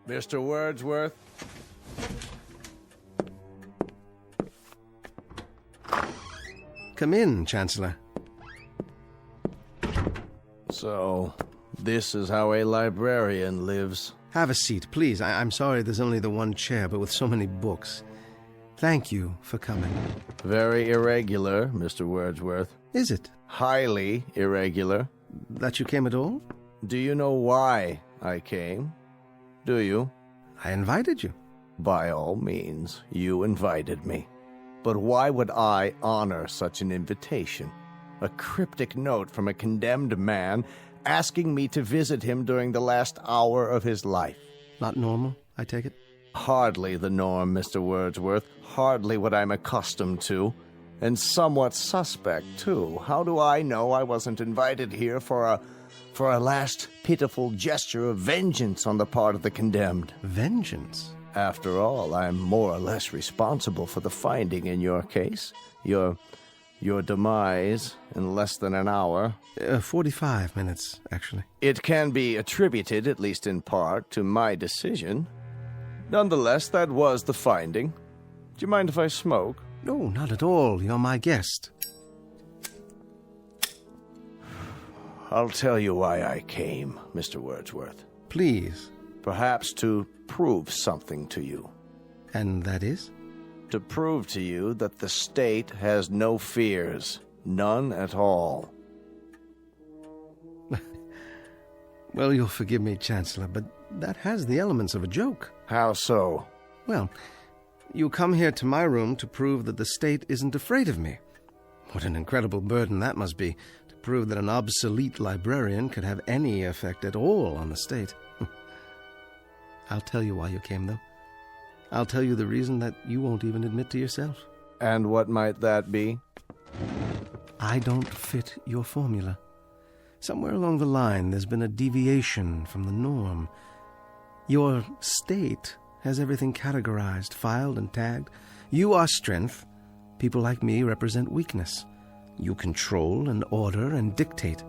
Mr. Wordsworth? Come in, Chancellor. So, this is how a librarian lives. Have a seat, please. I'm sorry there's only the one chair, but with so many books. Thank you for coming. Very irregular, Mr. Wordsworth. Is it? Highly irregular. That you came at all? Do you know why I came? Do you? I invited you. By all means, you invited me. But why would I honor such an invitation? A cryptic note from a condemned man asking me to visit him during the last hour of his life. Not normal, I take it? Hardly the norm, Mr. Wordsworth. Hardly what I'm accustomed to. And somewhat suspect, too. How do I know I wasn't invited here for a last pitiful gesture of vengeance on the part of the condemned? Vengeance? After all, I'm more or less responsible for the finding in your case. Your demise in less than an hour. 45 minutes, actually. It can be attributed, at least in part, to my decision. Nonetheless, that was the finding. Do you mind if I smoke? No, not at all. You're my guest. I'll tell you why I came, Mr. Wordsworth. Please. Perhaps to prove something to you. And that is? To prove to you that the state has no fears. None at all. Well, you'll forgive me, Chancellor, but that has the elements of a joke. How so? Well, you come here to my room to prove that the state isn't afraid of me. What an incredible burden that must be, to prove that an obsolete librarian could have any effect at all on the state. I'll tell you why you came, though. I'll tell you the reason that you won't even admit to yourself. And what might that be? I don't fit your formula. Somewhere along the line, there's been a deviation from the norm. Your state has everything categorized, filed, and tagged. You are strength. People like me represent weakness. You control and order and dictate.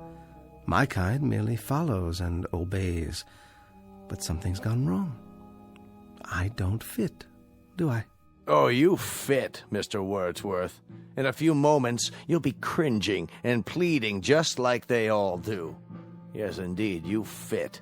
My kind merely follows and obeys. But something's gone wrong. I don't fit, do I? Oh, you fit, Mr. Wordsworth. In a few moments, you'll be cringing and pleading just like they all do. Yes, indeed, you fit.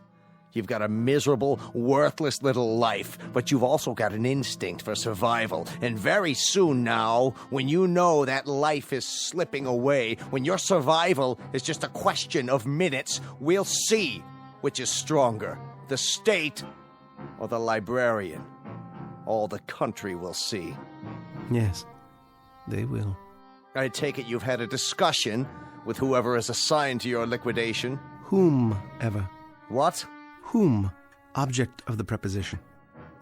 You've got a miserable, worthless little life, but you've also got an instinct for survival. And very soon now, when you know that life is slipping away, when your survival is just a question of minutes, we'll see which is stronger, the state or the librarian. All the country will see. Yes, they will. I take it you've had a discussion with whoever is assigned to your liquidation. Whomever. What? Whom, object of the preposition.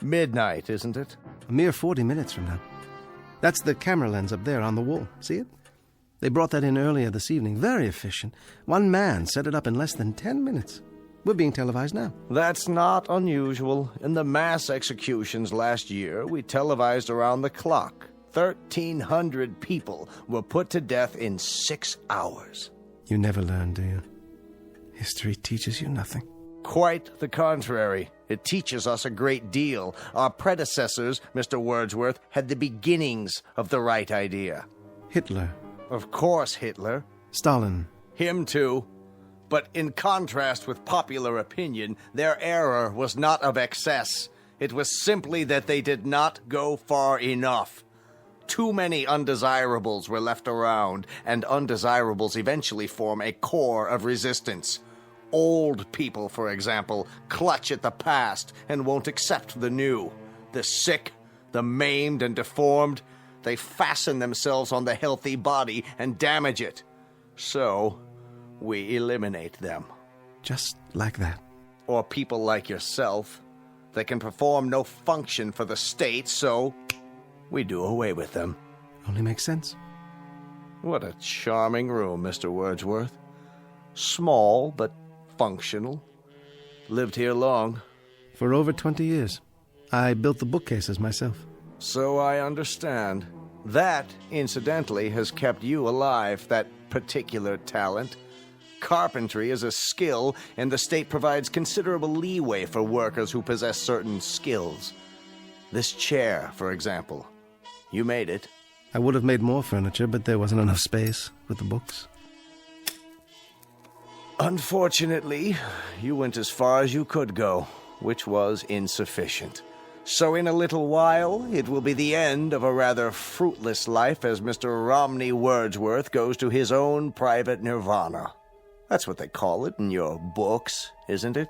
Midnight, isn't it? A mere 40 minutes from now. That's the camera lens up there on the wall. See it? They brought that in earlier this evening. Very efficient. One man set it up in less than 10 minutes. We're being televised now. That's not unusual. In the mass executions last year, we televised around the clock. 1,300 people were put to death in 6 hours. You never learn, do you? History teaches you nothing. Quite the contrary. It teaches us a great deal. Our predecessors, Mr. Wordsworth, had the beginnings of the right idea. Hitler. Of course, Hitler. Stalin. Him too. But in contrast with popular opinion, their error was not of excess. It was simply that they did not go far enough. Too many undesirables were left around, and undesirables eventually form a core of resistance. Old people, for example, clutch at the past and won't accept the new. The sick, the maimed and deformed, they fasten themselves on the healthy body and damage it. So we eliminate them. Just like that. Or people like yourself. They can perform no function for the state, so we do away with them. Only makes sense. What a charming room, Mr. Wordsworth. Small, but functional. Lived here long. For over 20 years. I built the bookcases myself. So I understand. That, incidentally, has kept you alive, that particular talent. Carpentry is a skill, and the state provides considerable leeway for workers who possess certain skills. This chair, for example. You made it. I would have made more furniture, but there wasn't enough space with the books. Unfortunately, you went as far as you could go, which was insufficient. So in a little while, it will be the end of a rather fruitless life as Mr. Romney Wordsworth goes to his own private nirvana. That's what they call it in your books, isn't it?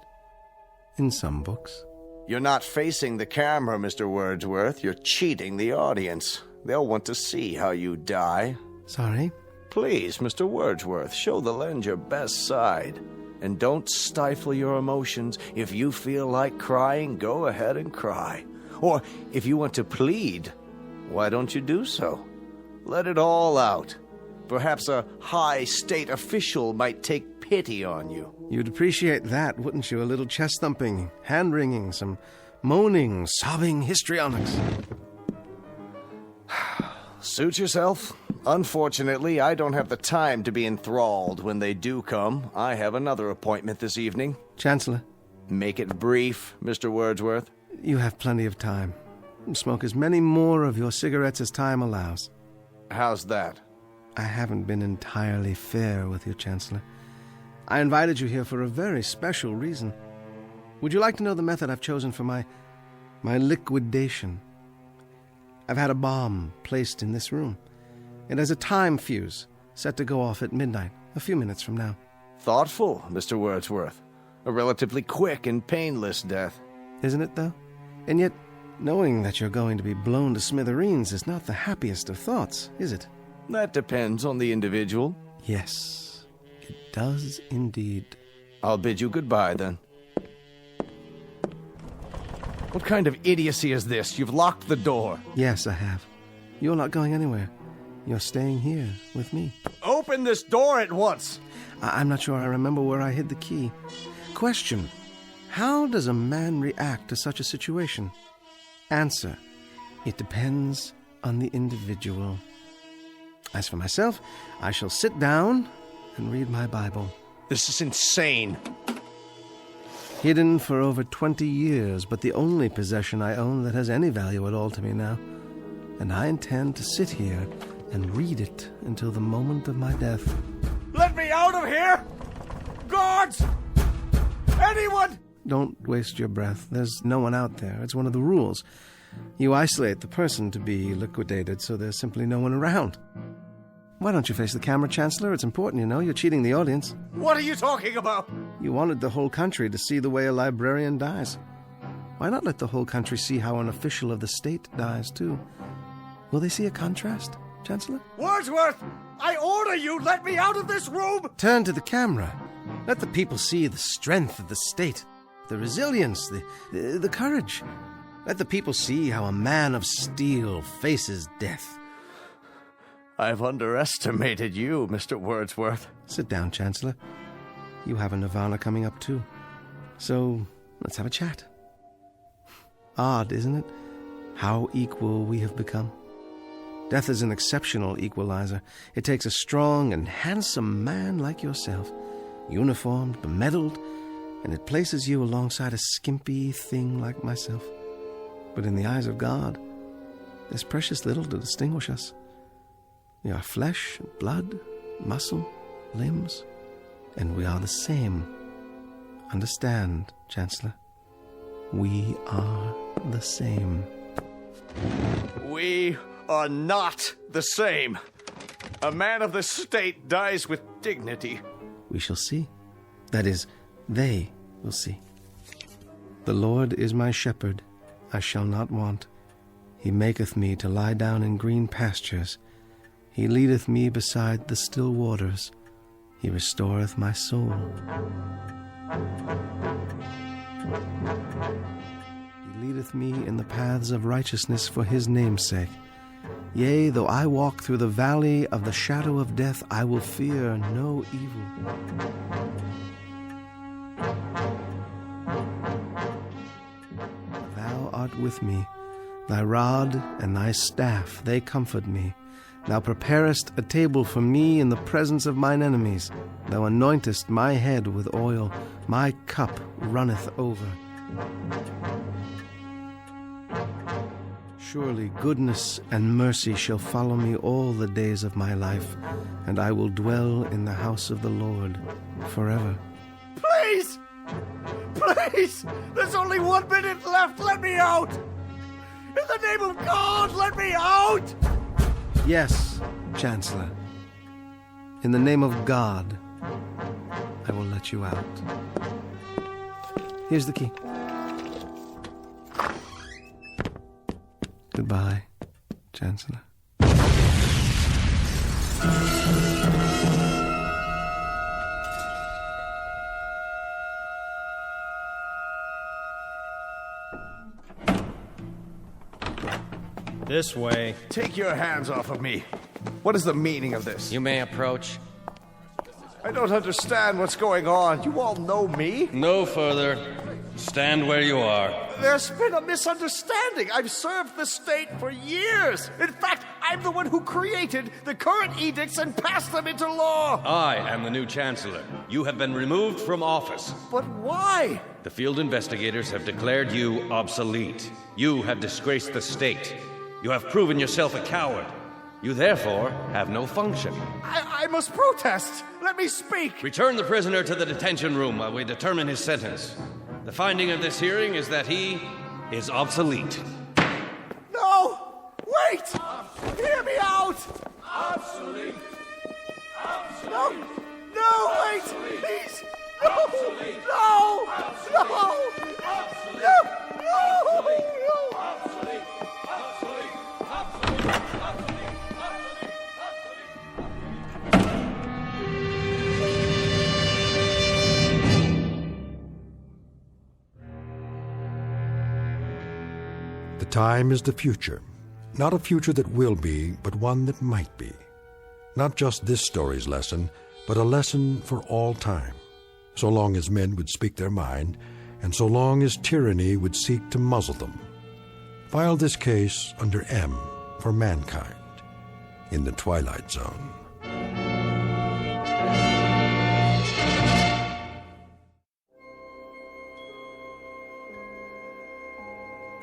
In some books. You're not facing the camera, Mr. Wordsworth. You're cheating the audience. They'll want to see how you die. Sorry? Please, Mr. Wordsworth, show the lens your best side. And don't stifle your emotions. If you feel like crying, go ahead and cry. Or if you want to plead, why don't you do so? Let it all out. Perhaps a high state official might take pity on you. You'd appreciate that, wouldn't you? A little chest-thumping, hand-wringing, some moaning, sobbing histrionics. Suit yourself. Unfortunately, I don't have the time to be enthralled when they do come. I have another appointment this evening. Chancellor. Make it brief, Mr. Wordsworth. You have plenty of time. Smoke as many more of your cigarettes as time allows. How's that? I haven't been entirely fair with you, Chancellor. I invited you here for a very special reason. Would you like to know the method I've chosen for my liquidation? I've had a bomb placed in this room. It has a time fuse set to go off at midnight, a few minutes from now. Thoughtful, Mr. Wordsworth. A relatively quick and painless death. Isn't it, though? And yet, knowing that you're going to be blown to smithereens is not the happiest of thoughts, is it? That depends on the individual. Yes, it does indeed. I'll bid you goodbye, then. What kind of idiocy is this? You've locked the door. Yes, I have. You're not going anywhere. You're staying here with me. Open this door at once! I'm not sure I remember where I hid the key. Question: how does a man react to such a situation? Answer: it depends on the individual. As for myself, I shall sit down and read my Bible. This is insane. Hidden for over 20 years, but the only possession I own that has any value at all to me now. And I intend to sit here and read it until the moment of my death. Let me out of here! Guards! Anyone! Don't waste your breath. There's no one out there. It's one of the rules. You isolate the person to be liquidated, so there's simply no one around. Why don't you face the camera, Chancellor? It's important, you know. You're cheating the audience. What are you talking about? You wanted the whole country to see the way a librarian dies. Why not let the whole country see how an official of the state dies, too? Will they see a contrast, Chancellor? Wordsworth! I order you, let me out of this room! Turn to the camera. Let the people see the strength of the state, the resilience, the courage. Let the people see how a man of steel faces death. I've underestimated you, Mr. Wordsworth. Sit down, Chancellor. You have a Nirvana coming up, too. So, let's have a chat. Odd, isn't it? How equal we have become. Death is an exceptional equalizer. It takes a strong and handsome man like yourself, uniformed, bemedaled, and it places you alongside a skimpy thing like myself. But in the eyes of God, there's precious little to distinguish us. We are flesh, blood, muscle, limbs, and we are the same. Understand, Chancellor? We are the same. We are not the same. A man of the state dies with dignity. We shall see. That is, they will see. The Lord is my shepherd, I shall not want. He maketh me to lie down in green pastures. He leadeth me beside the still waters. He restoreth my soul. He leadeth me in the paths of righteousness for his name's sake. Yea, though I walk through the valley of the shadow of death, I will fear no evil. Thou art with me. Thy rod and thy staff, they comfort me. Thou preparest a table for me in the presence of mine enemies. Thou anointest my head with oil. My cup runneth over. Surely goodness and mercy shall follow me all the days of my life, and I will dwell in the house of the Lord forever. Please! Please! There's only 1 minute left! Let me out! In the name of God, let me out! Yes, Chancellor. In the name of God, I will let you out. Here's the key. Goodbye, Chancellor. This way. Take your hands off of me. What is the meaning of this? You may approach. I don't understand what's going on. You all know me? No further. Stand where you are. There's been a misunderstanding. I've served the state for years. In fact, I'm the one who created the current edicts and passed them into law. I am the new chancellor. You have been removed from office. But why? The field investigators have declared you obsolete. You have disgraced the state. You have proven yourself a coward. You therefore have no function. I must protest. Let me speak. Return the prisoner to the detention room while we determine his sentence. The finding of this hearing is that he is obsolete. No! Wait! Hear me out! Obsolete! No! No, wait! Please! No! Obsolete! No! No! Obsolete! The time is the future. Not a future that will be, but one that might be. Not just this story's lesson, but a lesson for all time, so long as men would speak their mind, and so long as tyranny would seek to muzzle them. File this case under M for Mankind in the Twilight Zone.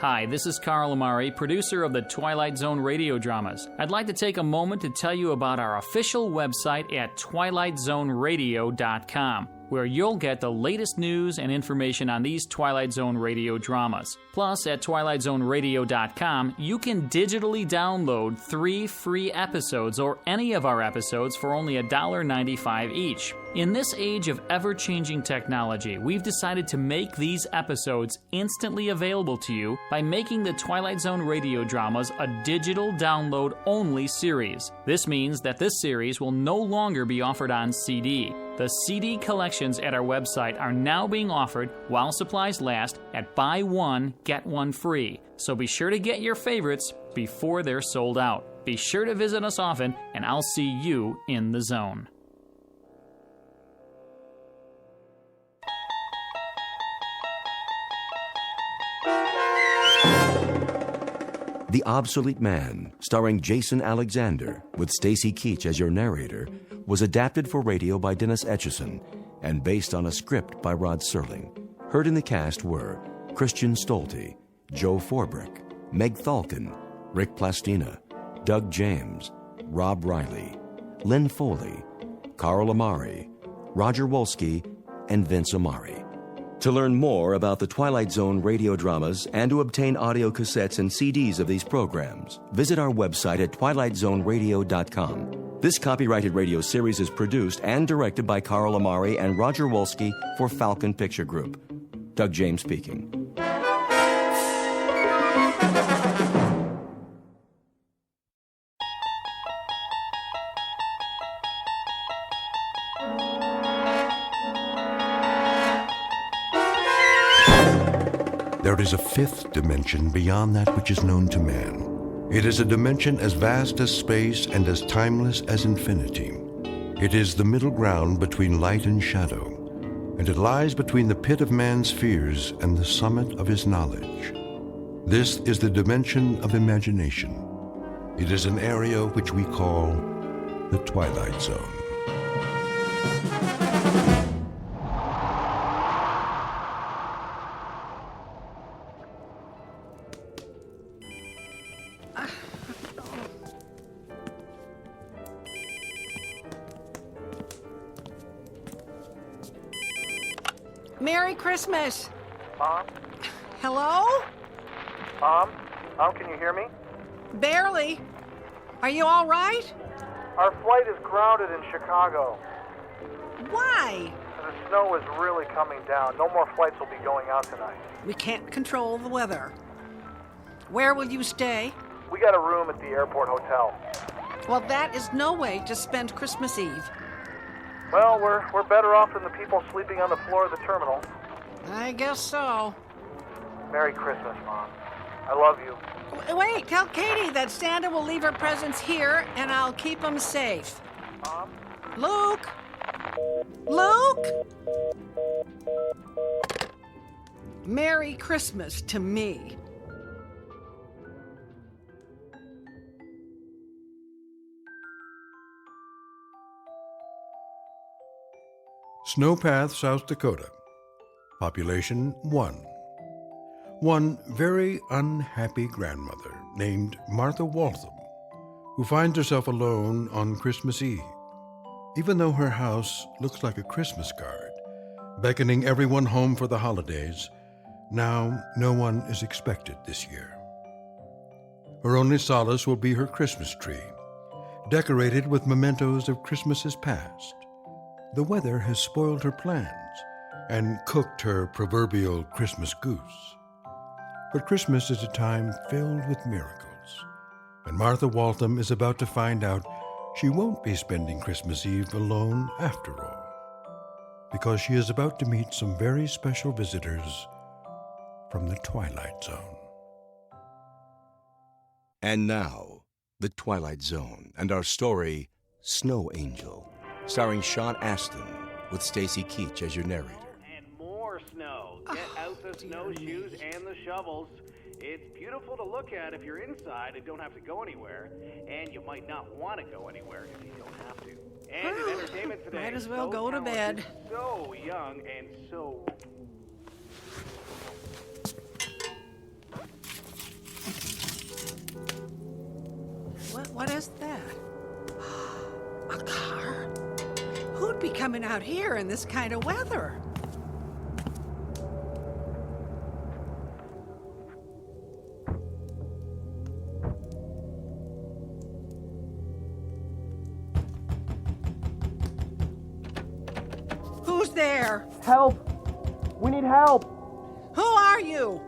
Hi, this is Carl Amari, producer of the Twilight Zone Radio Dramas. I'd like to take a moment to tell you about our official website at twilightzoneradio.com, where you'll get the latest news and information on these Twilight Zone Radio dramas. Plus, at twilightzoneradio.com, you can digitally download 3 free episodes or any of our episodes for only $1.95 each. In this age of ever-changing technology, we've decided to make these episodes instantly available to you by making the Twilight Zone Radio Dramas a digital download-only series. This means that this series will no longer be offered on CD. The CD collections at our website are now being offered, while supplies last, at buy one, get one free. So be sure to get your favorites before they're sold out. Be sure to visit us often, and I'll see you in the zone. The Obsolete Man, starring Jason Alexander, with Stacy Keach as your narrator, was adapted for radio by Dennis Etchison and based on a script by Rod Serling. Heard in the cast were Christian Stolte, Joe Forbrick, Meg Thalken, Rick Plastina, Doug James, Rob Riley, Lynn Foley, Carl Amari, Roger Wolski, and Vince Amari. To learn more about the Twilight Zone radio dramas and to obtain audio cassettes and CDs of these programs, visit our website at twilightzoneradio.com. This copyrighted radio series is produced and directed by Carl Amari and Roger Wolski for Falcon Picture Group. Doug James speaking. There is a fifth dimension beyond that which is known to man. It is a dimension as vast as space and as timeless as infinity. It is the middle ground between light and shadow, and it lies between the pit of man's fears and the summit of his knowledge. This is the dimension of imagination. It is an area which we call the Twilight Zone. Merry Christmas! Mom? Hello? Mom, can you hear me? Barely. Are you all right? Our flight is grounded in Chicago. Why? The snow is really coming down. No more flights will be going out tonight. We can't control the weather. Where will you stay? We got a room at the airport hotel. Well, that is no way to spend Christmas Eve. Well, we're better off than the people sleeping on the floor of the terminal. I guess so. Merry Christmas, Mom. I love you. Wait, tell Katie that Santa will leave her presents here, and I'll keep them safe. Mom? Luke? Luke? Merry Christmas to me. Snowpath, South Dakota. Population 1. One very unhappy grandmother named Martha Waltham, who finds herself alone on Christmas Eve, even though her house looks like a Christmas card, beckoning everyone home for the holidays. Now no one is expected this year. Her only solace will be her Christmas tree, decorated with mementos of Christmases past. The weather has spoiled her plans, and cooked her proverbial Christmas goose. But Christmas is a time filled with miracles, and Martha Waltham is about to find out she won't be spending Christmas Eve alone after all, because she is about to meet some very special visitors from the Twilight Zone. And now, The Twilight Zone and our story, Snow Angel, starring Sean Astin with Stacy Keach as your narrator. And more snow. Get out the snowshoes and the shovels. It's beautiful to look at if you're inside and don't have to go anywhere. And you might not want to go anywhere if you don't have to. And in entertainment today, might as well so go to bed. So young and so... What is that? A car? Who'd be coming out here in this kind of weather? Who's there? Help! We need help! Who are you?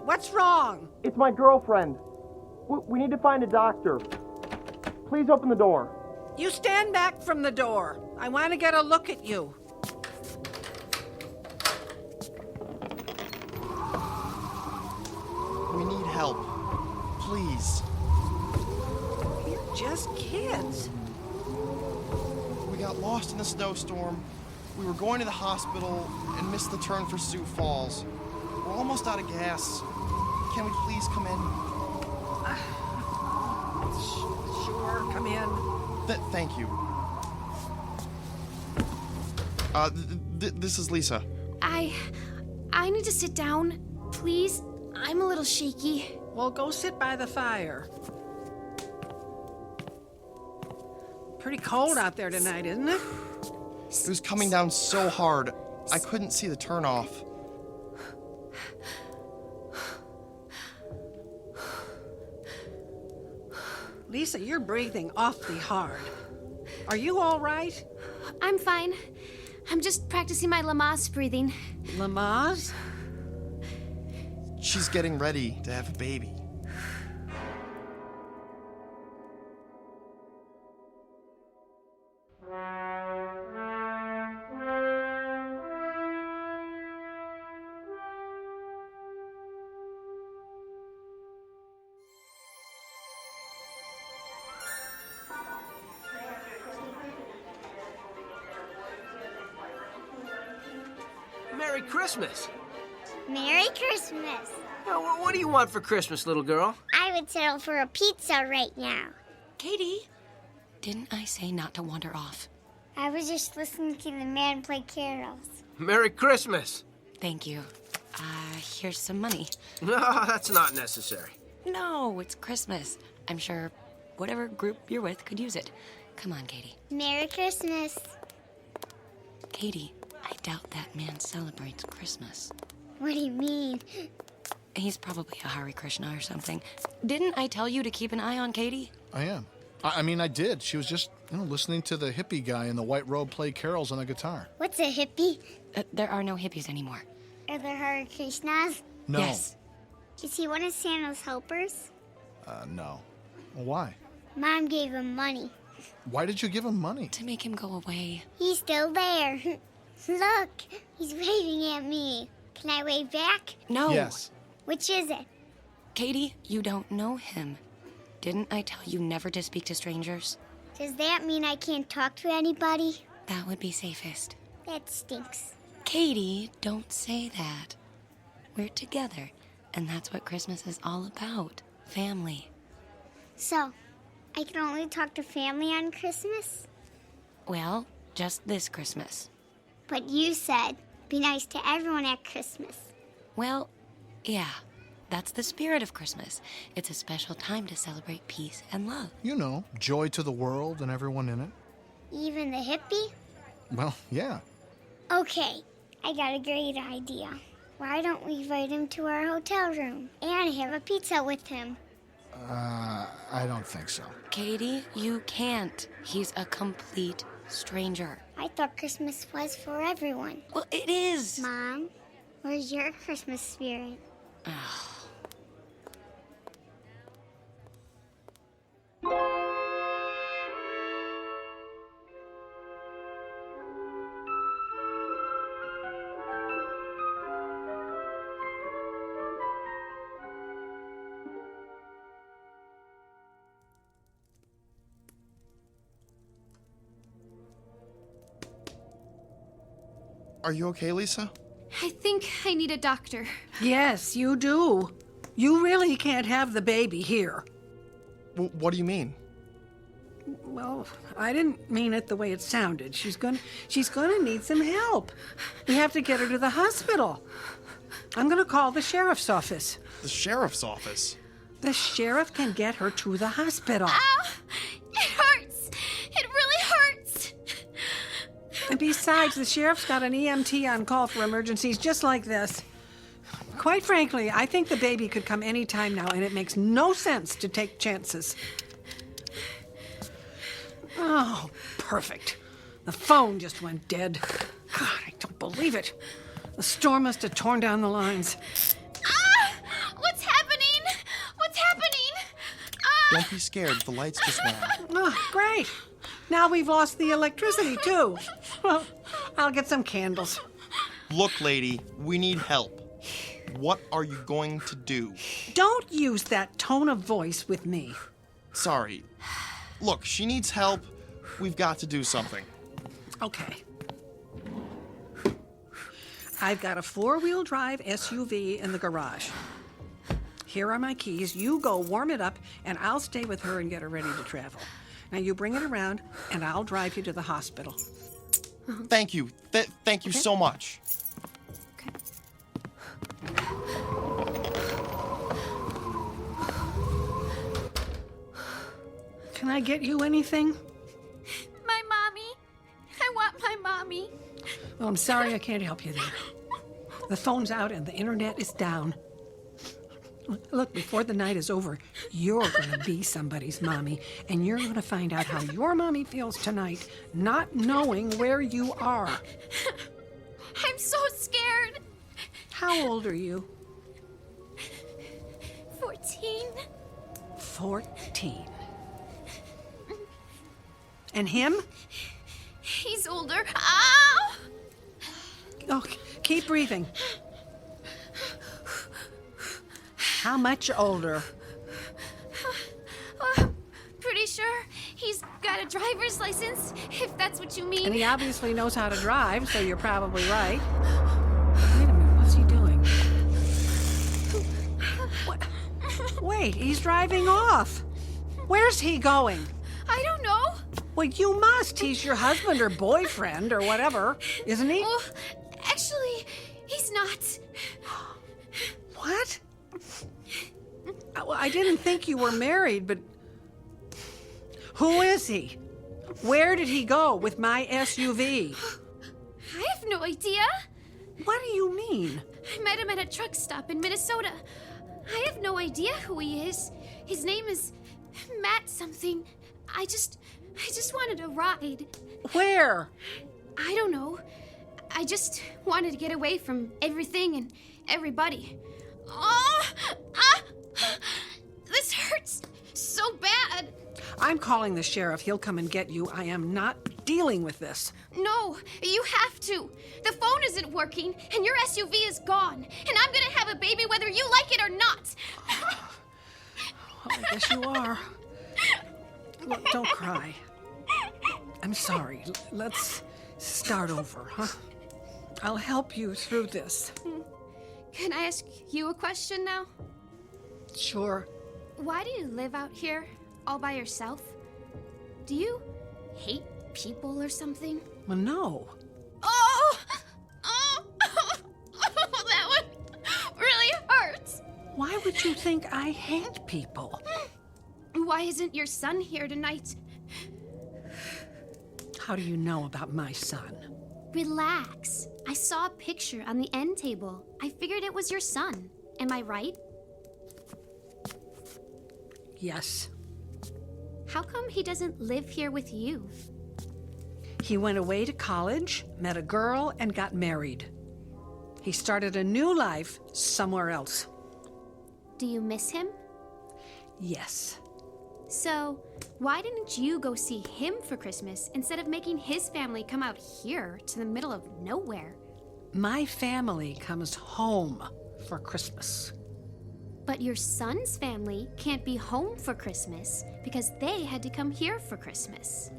What's wrong? It's my girlfriend. We need to find a doctor. Please open the door. You stand back from the door. I want to get a look at you. We need help. Please. You're just kids. We got lost in the snowstorm. We were going to the hospital and missed the turn for Sioux Falls. We're almost out of gas. Can we please come in? Sure, come in. Thank you. This is Lisa. I need to sit down. Please, I'm a little shaky. Well, go sit by the fire. Pretty cold out there tonight, isn't it? It was coming down so hard, I couldn't see the turnoff. Lisa, you're breathing awfully hard. Are you all right? I'm fine. I'm just practicing my Lamaze breathing. Lamaze? She's getting ready to have a baby. Merry Christmas! Merry Christmas! What do you want for Christmas, little girl? I would settle for a pizza right now. Katie, didn't I say not to wander off? I was just listening to the man play carols. Merry Christmas! Thank you. Here's some money. No, that's not necessary. No, it's Christmas. I'm sure whatever group you're with could use it. Come on, Katie. Merry Christmas. Katie, I doubt that man celebrates Christmas. What do you mean? He's probably a Hare Krishna or something. Didn't I tell you to keep an eye on Katie? I am. I mean, I did. She was just, listening to the hippie guy in the white robe play carols on a guitar. What's a hippie? There are no hippies anymore. Are there Hare Krishnas? No. Yes. Is he one of Santa's helpers? No. Well, why? Mom gave him money. Why did you give him money? To make him go away. He's still there. Look, he's waving at me. Can I wave back? No. Yes. Which is it? Katie, you don't know him. Didn't I tell you never to speak to strangers? Does that mean I can't talk to anybody? That would be safest. That stinks. Katie, don't say that. We're together, and that's what Christmas is all about. Family. So, I can only talk to family on Christmas? Well, just this Christmas. But you said, be nice to everyone at Christmas. Well, yeah. That's the spirit of Christmas. It's a special time to celebrate peace and love. Joy to the world and everyone in it. Even the hippie? Well, yeah. Okay, I got a great idea. Why don't we invite him to our hotel room and have a pizza with him? I don't think so. Katie, you can't. He's a complete Stranger. I thought Christmas was for everyone. Well, it is. Mom, where's your Christmas spirit? Are you okay, Lisa? I think I need a doctor. Yes, you do. You really can't have the baby here. What do you mean? Well, I didn't mean it the way it sounded. She's gonna need some help. We have to get her to the hospital. I'm gonna call the sheriff's office. The sheriff's office? The sheriff can get her to the hospital. Ow! It hurts! It really hurts! And besides, the sheriff's got an EMT on call for emergencies just like this. Quite frankly, I think the baby could come any time now, and it makes no sense to take chances. Oh, perfect. The phone just went dead. God, I don't believe it. The storm must have torn down the lines. Ah! What's happening? What's happening? Ah! Don't be scared. The lights just went out. Oh, great. Now we've lost the electricity, too. Well, I'll get some candles. Look, lady, we need help. What are you going to do? Don't use that tone of voice with me. Sorry. Look, she needs help. We've got to do something. Okay. I've got a 4-wheel drive SUV in the garage. Here are my keys. You go warm it up, and I'll stay with her and get her ready to travel. Now you bring it around, and I'll drive you to the hospital. Thank you. Thank you so much. Can I get you anything? My mommy. I want my mommy. Oh, I'm sorry I can't help you there. The phone's out and the internet is down. Look, before the night is over, you're going to be somebody's mommy, and you're going to find out how your mommy feels tonight, not knowing where you are. I'm so scared. How old are you? 14. 14. And him? He's older. Ow! Oh, keep breathing. How much older? Pretty sure he's got a driver's license, if that's what you mean. And he obviously knows how to drive, so you're probably right. Wait a minute, what's he doing? What? Wait, he's driving off. Where's he going? I don't know. Well, you must. He's your husband or boyfriend or whatever, isn't he? Well, actually, he's not. What? Well, I didn't think you were married, but who is he? Where did he go with my SUV? I have no idea. What do you mean? I met him at a truck stop in Minnesota. I have no idea who he is. His name is Matt something. I just wanted a ride. Where? I don't know. I just wanted to get away from everything and everybody. Oh! Ah! This hurts so bad. I'm calling the sheriff. He'll come and get you. I am not dealing with this. No, you have to. The phone isn't working, and your SUV is gone. And I'm gonna have a baby whether you like it or not. Well, I guess you are. Look, don't cry. I'm sorry. Let's start over, huh? I'll help you through this. Can I ask you a question now? Sure. Why do you live out here all by yourself? Do you hate people or something? Well, no. Oh! Oh! That one really hurts. Why would you think I hate people? Why isn't your son here tonight? How do you know about my son? Relax. I saw a picture on the end table. I figured it was your son. Am I right? Yes. How come he doesn't live here with you? He went away to college, met a girl, and got married. He started a new life somewhere else. Do you miss him? Yes. So, why didn't you go see him for Christmas instead of making his family come out here to the middle of nowhere? My family comes home for Christmas. But your son's family can't be home for Christmas because they had to come here for Christmas.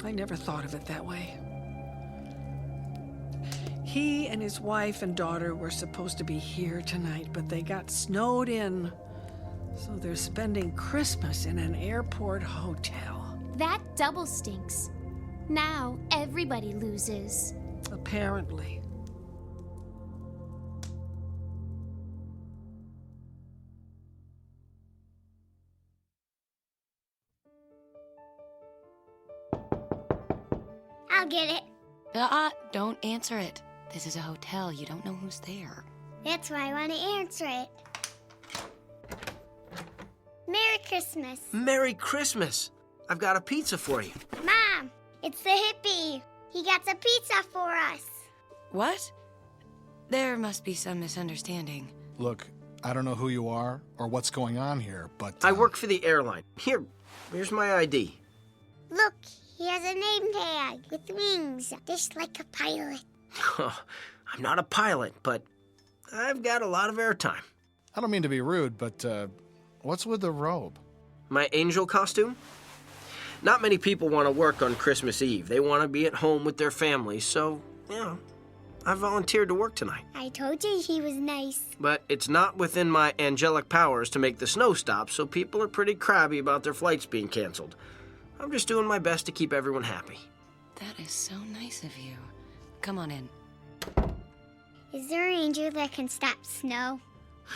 I never thought of it that way. He and his wife and daughter were supposed to be here tonight, but they got snowed in. So they're spending Christmas in an airport hotel. That double stinks. Now everybody loses. Apparently. I'll get it. Don't answer it. This is a hotel. You don't know who's there. That's why I want to answer it. Merry Christmas. Merry Christmas. I've got a pizza for you. Mom, it's the hippie. He got a pizza for us. What? There must be some misunderstanding. Look, I don't know who you are or what's going on here, but... I work for the airline. Here's my ID. Look, he has a name tag with wings, just like a pilot. I'm not a pilot, but I've got a lot of airtime. I don't mean to be rude, but what's with the robe? My angel costume? Not many people want to work on Christmas Eve. They want to be at home with their families, so, I volunteered to work tonight. I told you he was nice. But it's not within my angelic powers to make the snow stop, so people are pretty crabby about their flights being canceled. I'm just doing my best to keep everyone happy. That is so nice of you. Come on in. Is there an angel that can stop snow?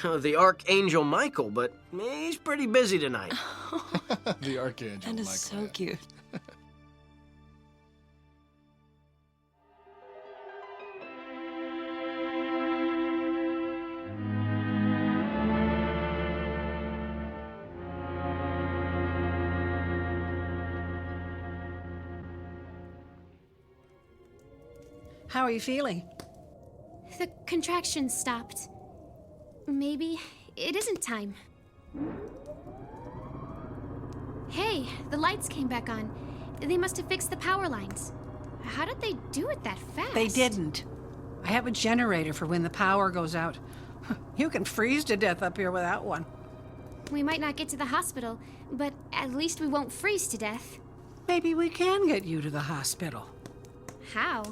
The Archangel Michael, but he's pretty busy tonight. The Archangel That is Michael. so cute. How are you feeling? The contraction stopped. Maybe it isn't time. Hey, the lights came back on. They must have fixed the power lines. How did they do it that fast? They didn't. I have a generator for when the power goes out. You can freeze to death up here without one. We might not get to the hospital, but at least we won't freeze to death. Maybe we can get you to the hospital. How?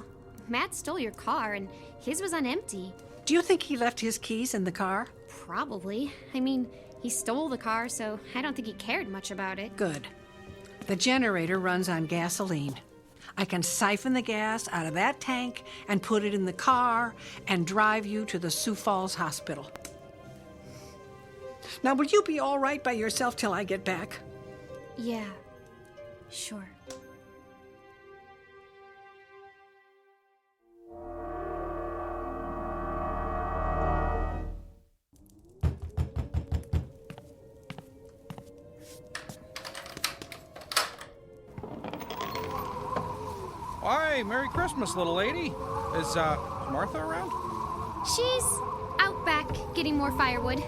Matt stole your car, and his was on empty. Do you think he left his keys in the car? Probably. I mean, he stole the car, so I don't think he cared much about it. Good. The generator runs on gasoline. I can siphon the gas out of that tank and put it in the car and drive you to the Sioux Falls Hospital. Now, will you be all right by yourself till I get back? Yeah, sure. Hi, Merry Christmas, little lady. Is Martha around? She's out back getting more firewood.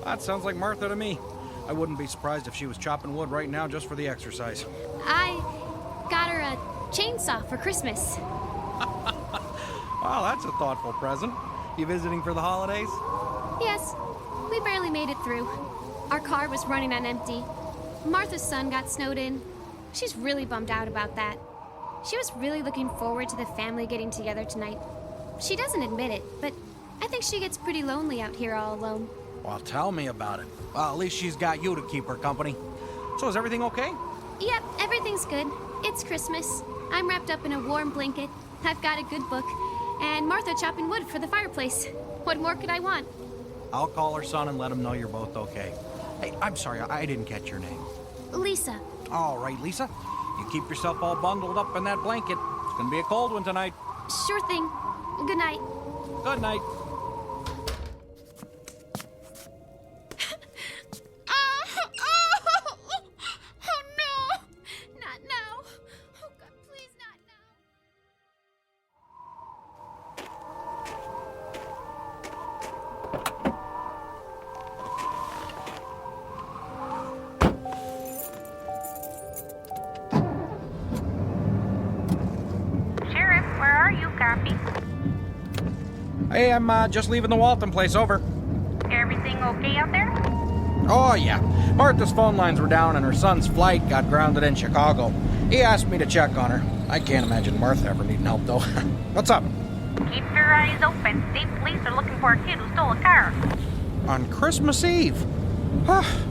That sounds like Martha to me. I wouldn't be surprised if she was chopping wood right now just for the exercise. I got her a chainsaw for Christmas. Wow, that's a thoughtful present. You visiting for the holidays? Yes, we barely made it through. Our car was running on empty. Martha's son got snowed in. She's really bummed out about that. She was really looking forward to the family getting together tonight. She doesn't admit it, but I think she gets pretty lonely out here all alone. Well, tell me about it. Well, at least she's got you to keep her company. So is everything okay? Yep, everything's good. It's Christmas. I'm wrapped up in a warm blanket. I've got a good book. And Martha chopping wood for the fireplace. What more could I want? I'll call her son and let him know you're both okay. Hey, I'm sorry, I didn't catch your name. Lisa. All right, Lisa. You keep yourself all bundled up in that blanket. It's gonna be a cold one tonight. Sure thing. Good night. Good night. Oh no! copy. Hey, I'm just leaving the Walton place, over. Everything okay out there? Oh, yeah. Martha's phone lines were down and her son's flight got grounded in Chicago. He asked me to check on her. I can't imagine Martha ever needing help, though. What's up? Keep your eyes open. State police are looking for a kid who stole a car. On Christmas Eve?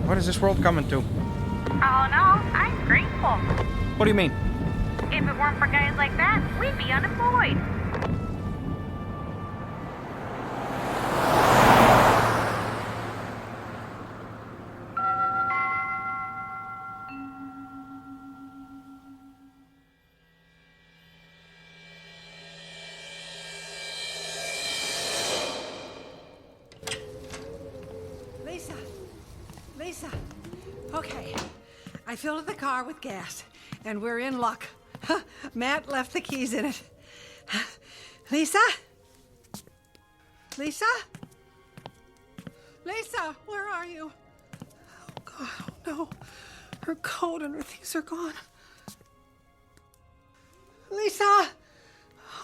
What is this world coming to? Oh, no. I'm grateful. What do you mean? If it weren't for guys like that, we'd be unemployed. Lisa. Okay. I filled the car with gas, and we're in luck. Matt left the keys in it. Lisa? Lisa? Lisa, where are you? Oh, God, oh, no. Her coat and her things are gone. Lisa!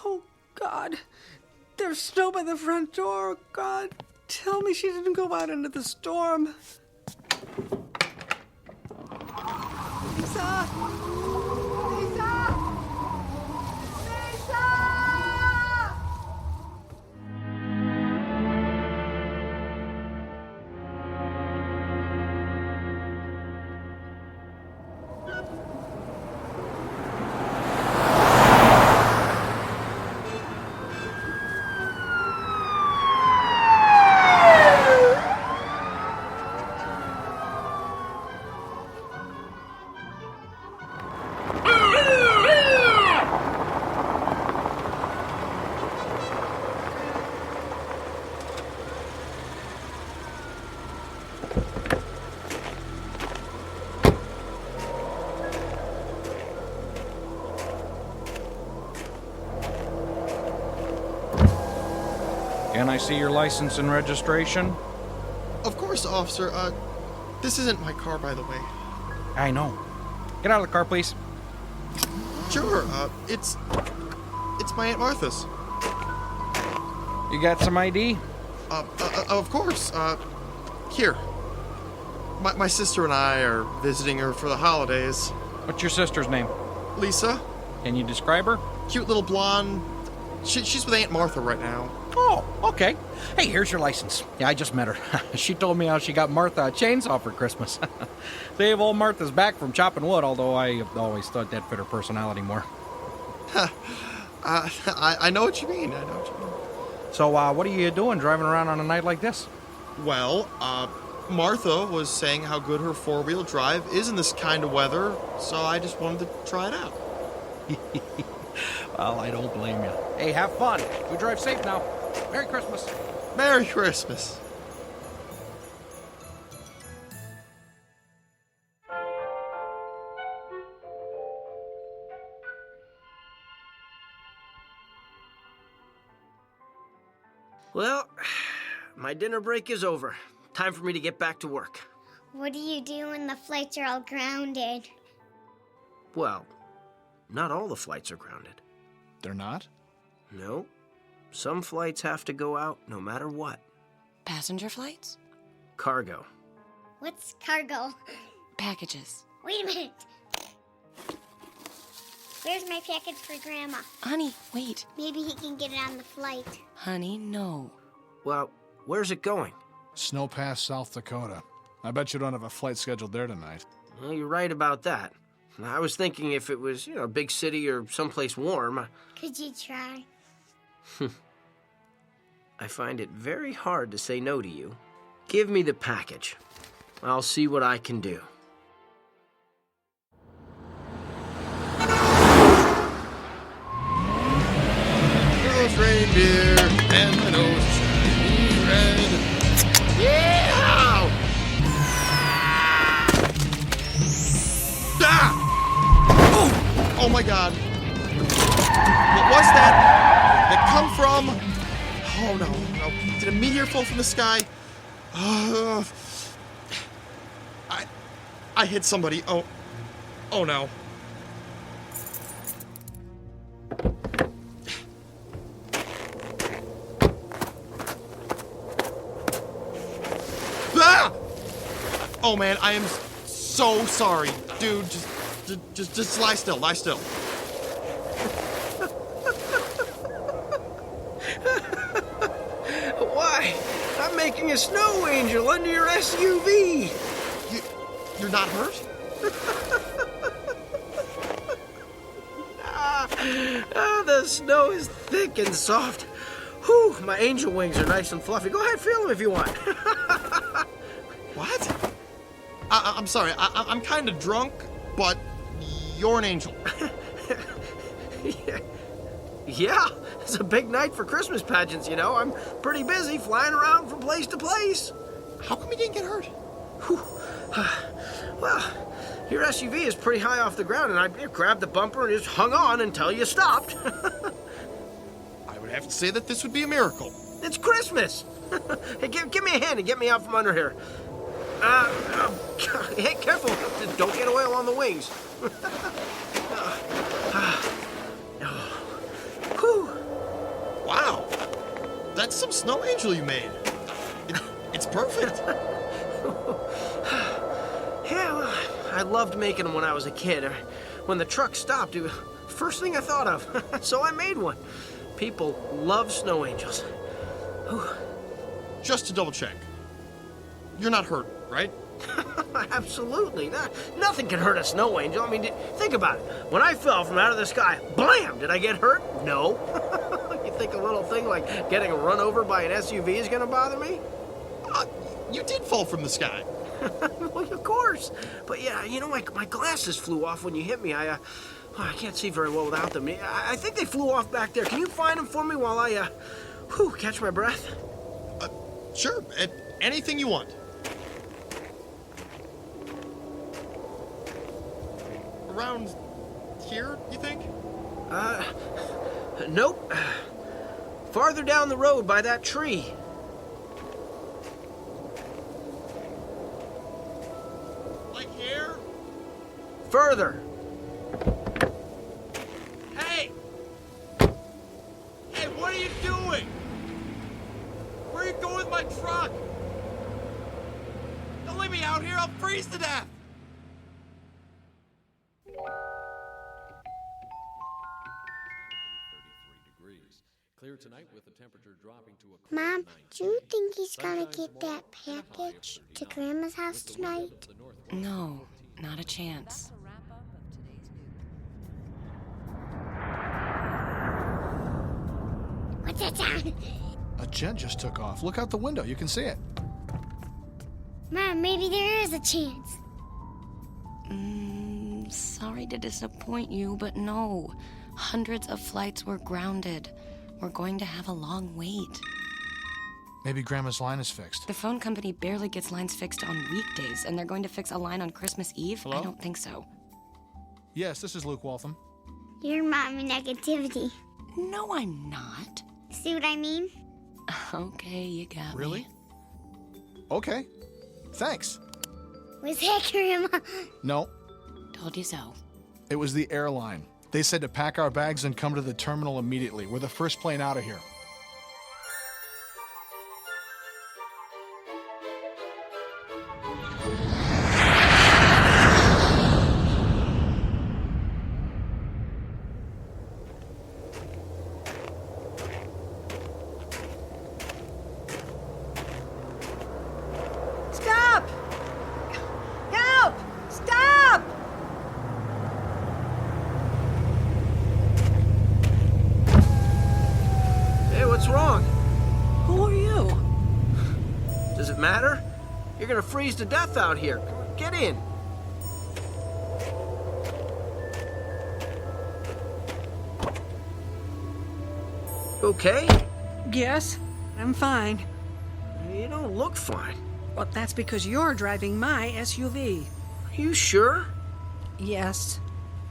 Oh, God. There's snow by the front door. God, tell me she didn't go out into the storm. Lisa! Lisa! Lisa! Can I see your license and registration? Of course, officer. This isn't my car, by the way. I know. Get out of the car, please. Sure, it's my Aunt Martha's. You got some ID? Of course. Here. My sister and I are visiting her for the holidays. What's your sister's name? Lisa. Can you describe her? Cute little blonde. She's with Aunt Martha right now. Oh, okay. Hey, here's your license. Yeah, I just met her. She told me how she got Martha a chainsaw for Christmas. Save old Martha's back from chopping wood, although I always thought that fit her personality more. I know what you mean. I know what you mean. So, what are you doing driving around on a night like this? Well, Martha was saying how good her four-wheel drive is in this kind of weather, so I just wanted to try it out. Well, I don't blame you. Hey, have fun. You drive safe now. Merry Christmas. Merry Christmas. Well, my dinner break is over. Time for me to get back to work. What do you do when the flights are all grounded? Well, not all the flights are grounded. They're not? No. Some flights have to go out no matter what. Passenger flights? Cargo. What's cargo? Packages. Wait a minute. Where's my package for Grandma? Honey, wait. Maybe he can get it on the flight. Honey, no. Well, where's it going? Snow Pass, South Dakota. I bet you don't have a flight scheduled there tonight. Well, you're right about that. I was thinking if it was, a big city or someplace warm. Could you try? I find it very hard to say no to you. Give me the package. I'll see what I can do. Those reindeer and the nose shiny red. Yeah! Ah! Oh my God! What was that? That come from? Oh no! Did a meteor fall from the sky? I hit somebody. Oh no! Oh man, I am so sorry. Dude, just lie still, lie still. Why? I'm making a snow angel under your SUV. You're not hurt? The snow is thick and soft. Whew, my angel wings are nice and fluffy. Go ahead, feel them if you want. What? I'm sorry, I'm kind of drunk, but you're an angel. Yeah, it's a big night for Christmas pageants, you know. I'm pretty busy flying around from place to place. How come you didn't get hurt? Well, your SUV is pretty high off the ground, and I grabbed the bumper and just hung on until you stopped. I would have to say that this would be a miracle. It's Christmas. Hey, give me a hand and get me out from under here. Hey, careful. Don't get oil on the wings. Wow. That's some snow angel you made. It's perfect. Yeah, well, I loved making them when I was a kid. When the truck stopped, it was the first thing I thought of. So I made one. People love snow angels. Just to double check, you're not hurt, right? Absolutely. Nothing can hurt a snow angel. I mean, think about it. When I fell from out of the sky, blam! Did I get hurt? No. You think a little thing like getting run over by an SUV is going to bother me? You did fall from the sky. Well, of course. But yeah, you know, my glasses flew off when you hit me. I can't see very well without them. I think they flew off back there. Can you find them for me while I, catch my breath? Sure. Anything you want. Around here, you think? Nope. Farther down the road by that tree. Like here? Further. Hey! Hey, what are you doing? Where are you going with my truck? Don't leave me out here, I'll freeze to death! Clear tonight with the temperature dropping to a Mom, do you think he's gonna get that package to Grandma's house tonight? No, not a chance. What's that sound? A jet just took off. Look out the window. You can see it. Mom, maybe there is a chance. Sorry to disappoint you, but no. Hundreds of flights were grounded. We're going to have a long wait. Maybe Grandma's line is fixed. The phone company barely gets lines fixed on weekdays, and they're going to fix a line on Christmas Eve? Hello? I don't think so. Yes, this is Luke Waltham. You're mommy negativity. No, I'm not. See what I mean? Okay, you got me. Really? Okay. Thanks. Was that Grandma? No. Told you so. It was the airline. They said to pack our bags and come to the terminal immediately. We're the first plane out of here. Stop! Help! Stop! Hey, what's wrong? Who are you? Does it matter? You're gonna freeze to death out here. Get in. Okay? Yes, I'm fine. You don't look fine. Well, that's because you're driving my SUV. You sure? Yes.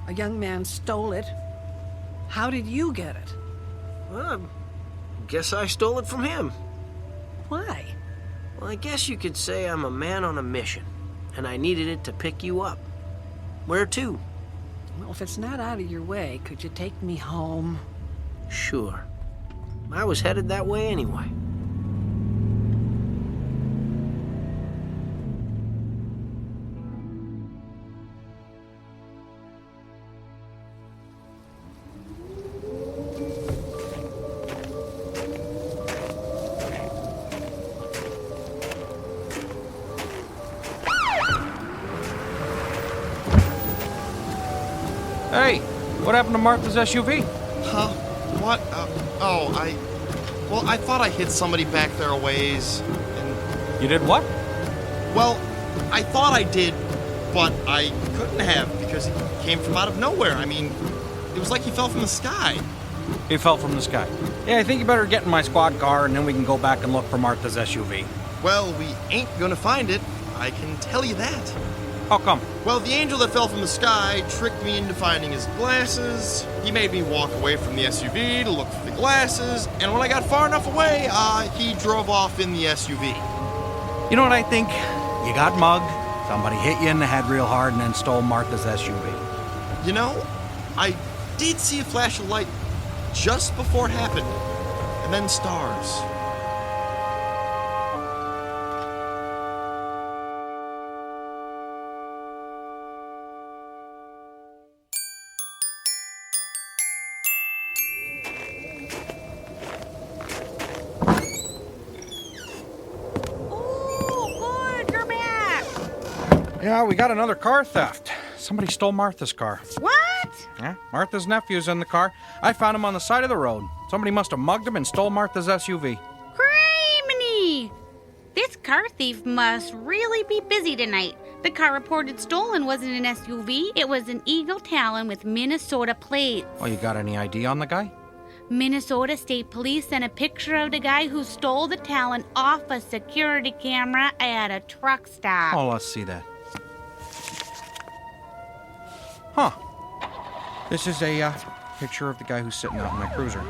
A young man stole it. How did you get it? Well, I guess I stole it from him. Why? Well, I guess you could say I'm a man on a mission, and I needed it to pick you up. Where to? Well, if it's not out of your way, could you take me home? Sure. I was headed that way anyway. What happened to Martha's SUV? Huh? What? I thought I hit somebody back there a ways, and... You did what? Well, I thought I did, but I couldn't have because he came from out of nowhere. I mean, it was like he fell from the sky. He fell from the sky. Yeah, I think you better get in my squad car, and then we can go back and look for Martha's SUV. Well, we ain't gonna find it. I can tell you that. How come? Well, the angel that fell from the sky tricked me into finding his glasses. He made me walk away from the SUV to look for the glasses, and when I got far enough away, he drove off in the SUV. You know what I think? You got mugged, somebody hit you in the head real hard, and then stole Martha's SUV. You know, I did see a flash of light just before it happened, and then stars. Yeah, we got another car theft. Somebody stole Martha's car. What? Yeah, Martha's nephew's in the car. I found him on the side of the road. Somebody must have mugged him and stole Martha's SUV. Criminy! This car thief must really be busy tonight. The car reported stolen wasn't an SUV. It was an Eagle Talon with Minnesota plates. Oh, you got any ID on the guy? Minnesota State Police sent a picture of the guy who stole the Talon off a security camera at a truck stop. Oh, let's see that. Huh. This is a picture of the guy who's sitting out in my cruiser.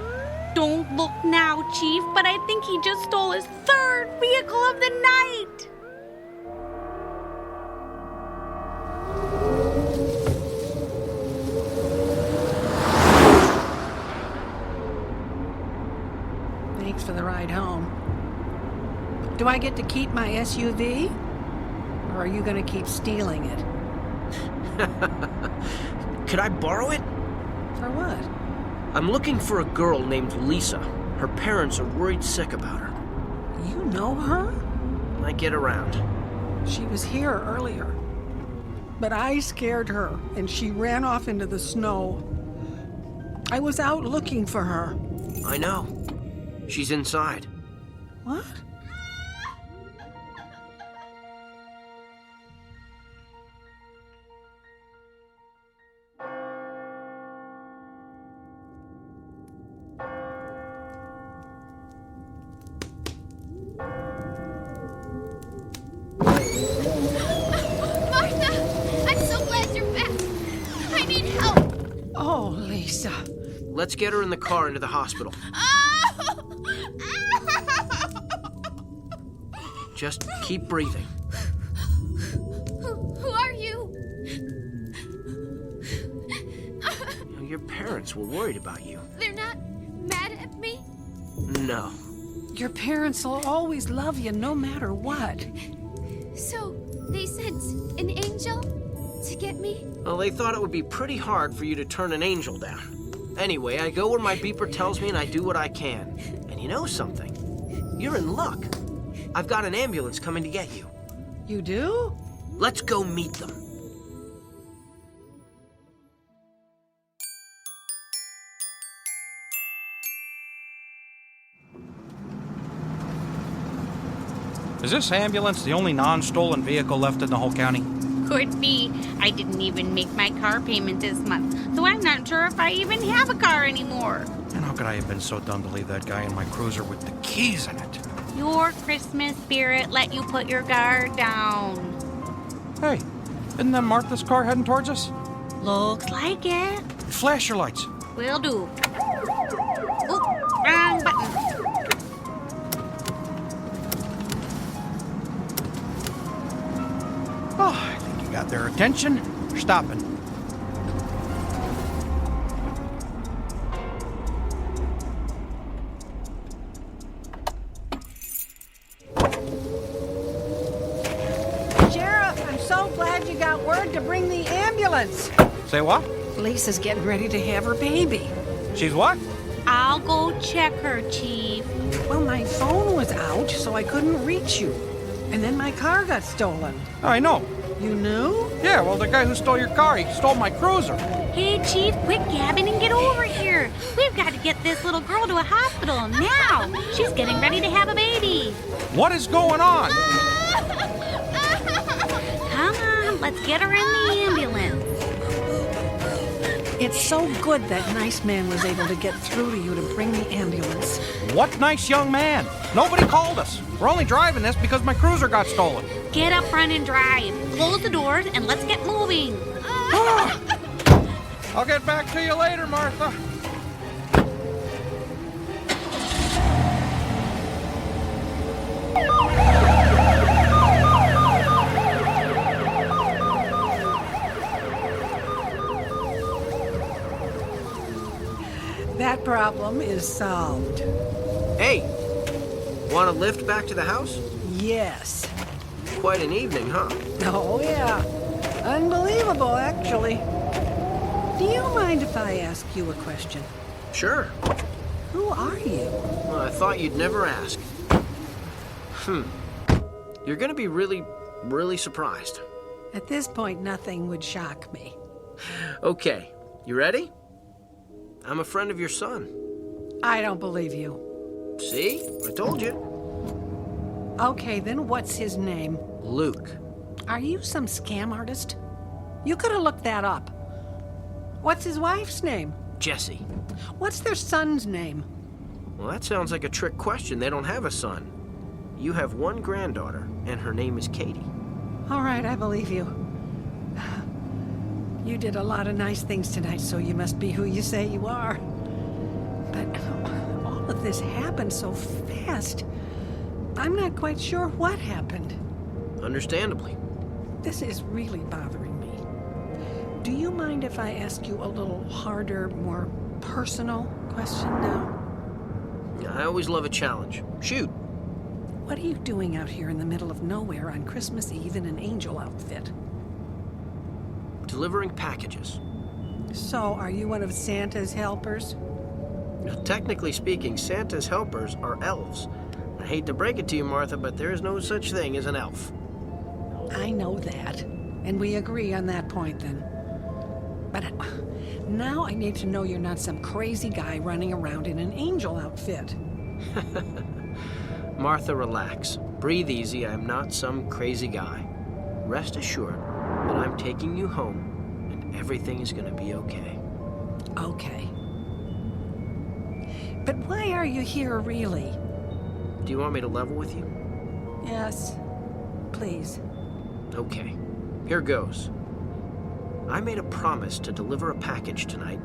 Don't look now, Chief, but I think he just stole his third vehicle of the night. Thanks for the ride home. Do I get to keep my SUV? Or are you going to keep stealing it? Could I borrow it? For what? I'm looking for a girl named Lisa. Her parents are worried sick about her. You know her? I get around. She was here earlier. But I scared her, and she ran off into the snow. I was out looking for her. I know. She's inside. What? Let's get her in the car into the hospital. Just keep breathing. Who are you? Your parents were worried about you. They're not mad at me? No. Your parents will always love you no matter what. So, they sent an angel to get me? Well, they thought it would be pretty hard for you to turn an angel down. Anyway, I go where my beeper tells me and I do what I can. And you know something? You're in luck. I've got an ambulance coming to get you. You do? Let's go meet them. Is this ambulance the only non-stolen vehicle left in the whole county? Could be. I didn't even make my car payment this month, so I'm not sure if I even have a car anymore. And how could I have been so dumb to leave that guy in my cruiser with the keys in it? Your Christmas spirit let you put your guard down. Hey, isn't that Martha's car heading towards us? Looks like it. Flash your lights. Will do. Oop, wrong button. Oh, I think you got their attention. They're stopping. Sheriff, I'm so glad you got word to bring the ambulance. Say what? Lisa's getting ready to have her baby. She's what? I'll go check her, Chief. Well, my phone was out, so I couldn't reach you. And then my car got stolen. I know. You knew? Yeah, well, the guy who stole your car, he stole my cruiser. Hey, Chief, quick, Gavin, and get over here. We've got to get this little girl to a hospital now. She's getting ready to have a baby. What is going on? Come on, let's get her in the ambulance. It's so good that nice man was able to get through to you to bring the ambulance. What nice young man? Nobody called us. We're only driving this because my cruiser got stolen. Get up front and drive. Close the doors and let's get moving. I'll get back to you later, Martha. That problem is solved. Hey, want a lift back to the house? Yes. Quite an evening, huh? Oh, yeah. Unbelievable, actually. Do you mind if I ask you a question? Sure. Who are you? Well, I thought you'd never ask. You're gonna be really, really surprised. At this point, nothing would shock me. Okay, you ready? I'm a friend of your son. I don't believe you. See? I told you. Okay, then what's his name? Luke. Are you some scam artist? You could have looked that up. What's his wife's name? Jesse. What's their son's name? Well, that sounds like a trick question. They don't have a son. You have one granddaughter, and her name is Katie. All right, I believe you. You did a lot of nice things tonight, so you must be who you say you are. But all of this happened so fast. I'm not quite sure what happened. Understandably. This is really bothering me. Do you mind if I ask you a little harder, more personal question now? I always love a challenge. Shoot. What are you doing out here in the middle of nowhere on Christmas Eve in an angel outfit? Delivering packages. So, are you one of Santa's helpers? Now, technically speaking, Santa's helpers are elves. I hate to break it to you, Martha, but there is no such thing as an elf. I know that, and we agree on that point then. But now I need to know you're not some crazy guy running around in an angel outfit. Martha, relax. Breathe easy. I'm not some crazy guy. Rest assured that I'm taking you home, and everything is going to be okay. Okay. But why are you here, really? Do you want me to level with you? Yes, please. Okay, here goes. I made a promise to deliver a package tonight,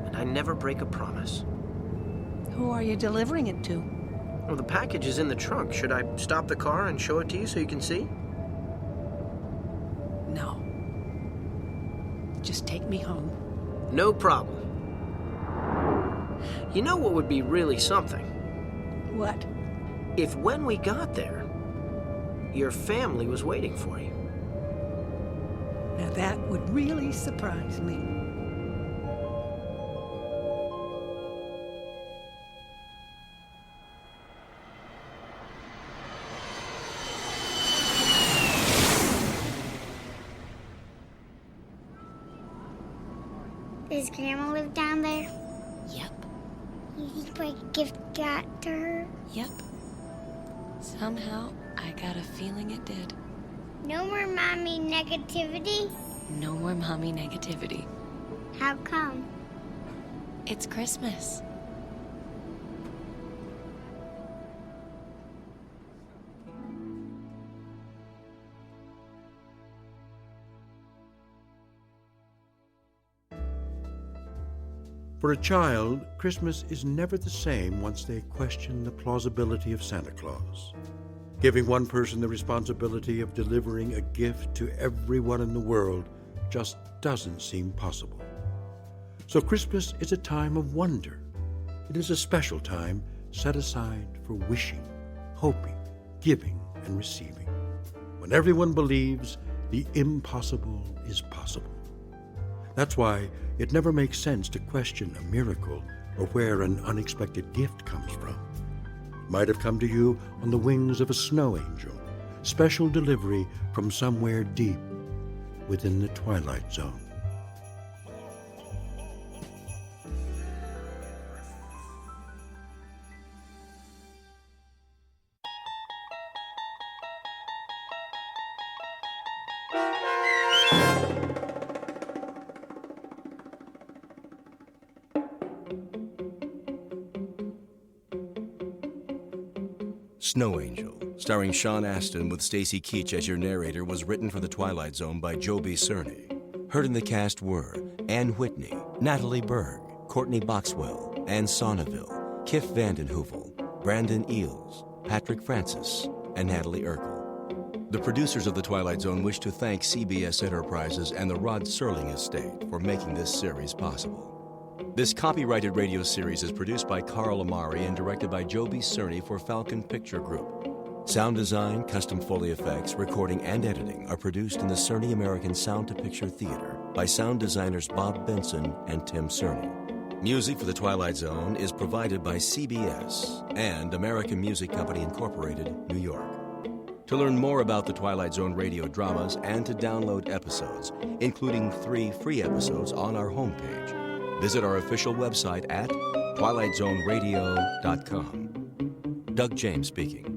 and I never break a promise. Who are you delivering it to? Well, the package is in the trunk. Should I stop the car and show it to you so you can see? No. Just take me home. No problem. You know what would be really something? What? If when we got there, your family was waiting for you. Now that would really surprise me. Does Grandma live down there? Yep. You think my gift got to her? Yep. Somehow, I got a feeling it did. No more mommy negativity? No more mommy negativity. How come? It's Christmas. For a child, Christmas is never the same once they question the plausibility of Santa Claus. Giving one person the responsibility of delivering a gift to everyone in the world just doesn't seem possible. So Christmas is a time of wonder. It is a special time set aside for wishing, hoping, giving, and receiving, when everyone believes the impossible is possible. That's why it never makes sense to question a miracle or where an unexpected gift comes from. It might have come to you on the wings of a snow angel, special delivery from somewhere deep within the Twilight Zone. Snow Angel, starring Sean Astin with Stacy Keach as your narrator, was written for The Twilight Zone by Joby Cerny. Heard in the cast were Ann Whitney, Natalie Berg, Courtney Boxwell, Ann Sonneville, Kif Vandenhoevel, Brandon Eels, Patrick Francis, and Natalie Urkel. The producers of The Twilight Zone wish to thank CBS Enterprises and the Rod Serling Estate for making this series possible. This copyrighted radio series is produced by Carl Amari and directed by Joby Cerny for Falcon Picture Group. Sound design, custom Foley effects, recording, and editing are produced in the Cerny American Sound to Picture Theater by sound designers Bob Benson and Tim Cerny. Music for The Twilight Zone is provided by CBS and American Music Company Incorporated, New York. To learn more about the Twilight Zone radio dramas and to download episodes, including 3 free episodes on our homepage, visit our official website at twilightzoneradio.com. Doug James speaking.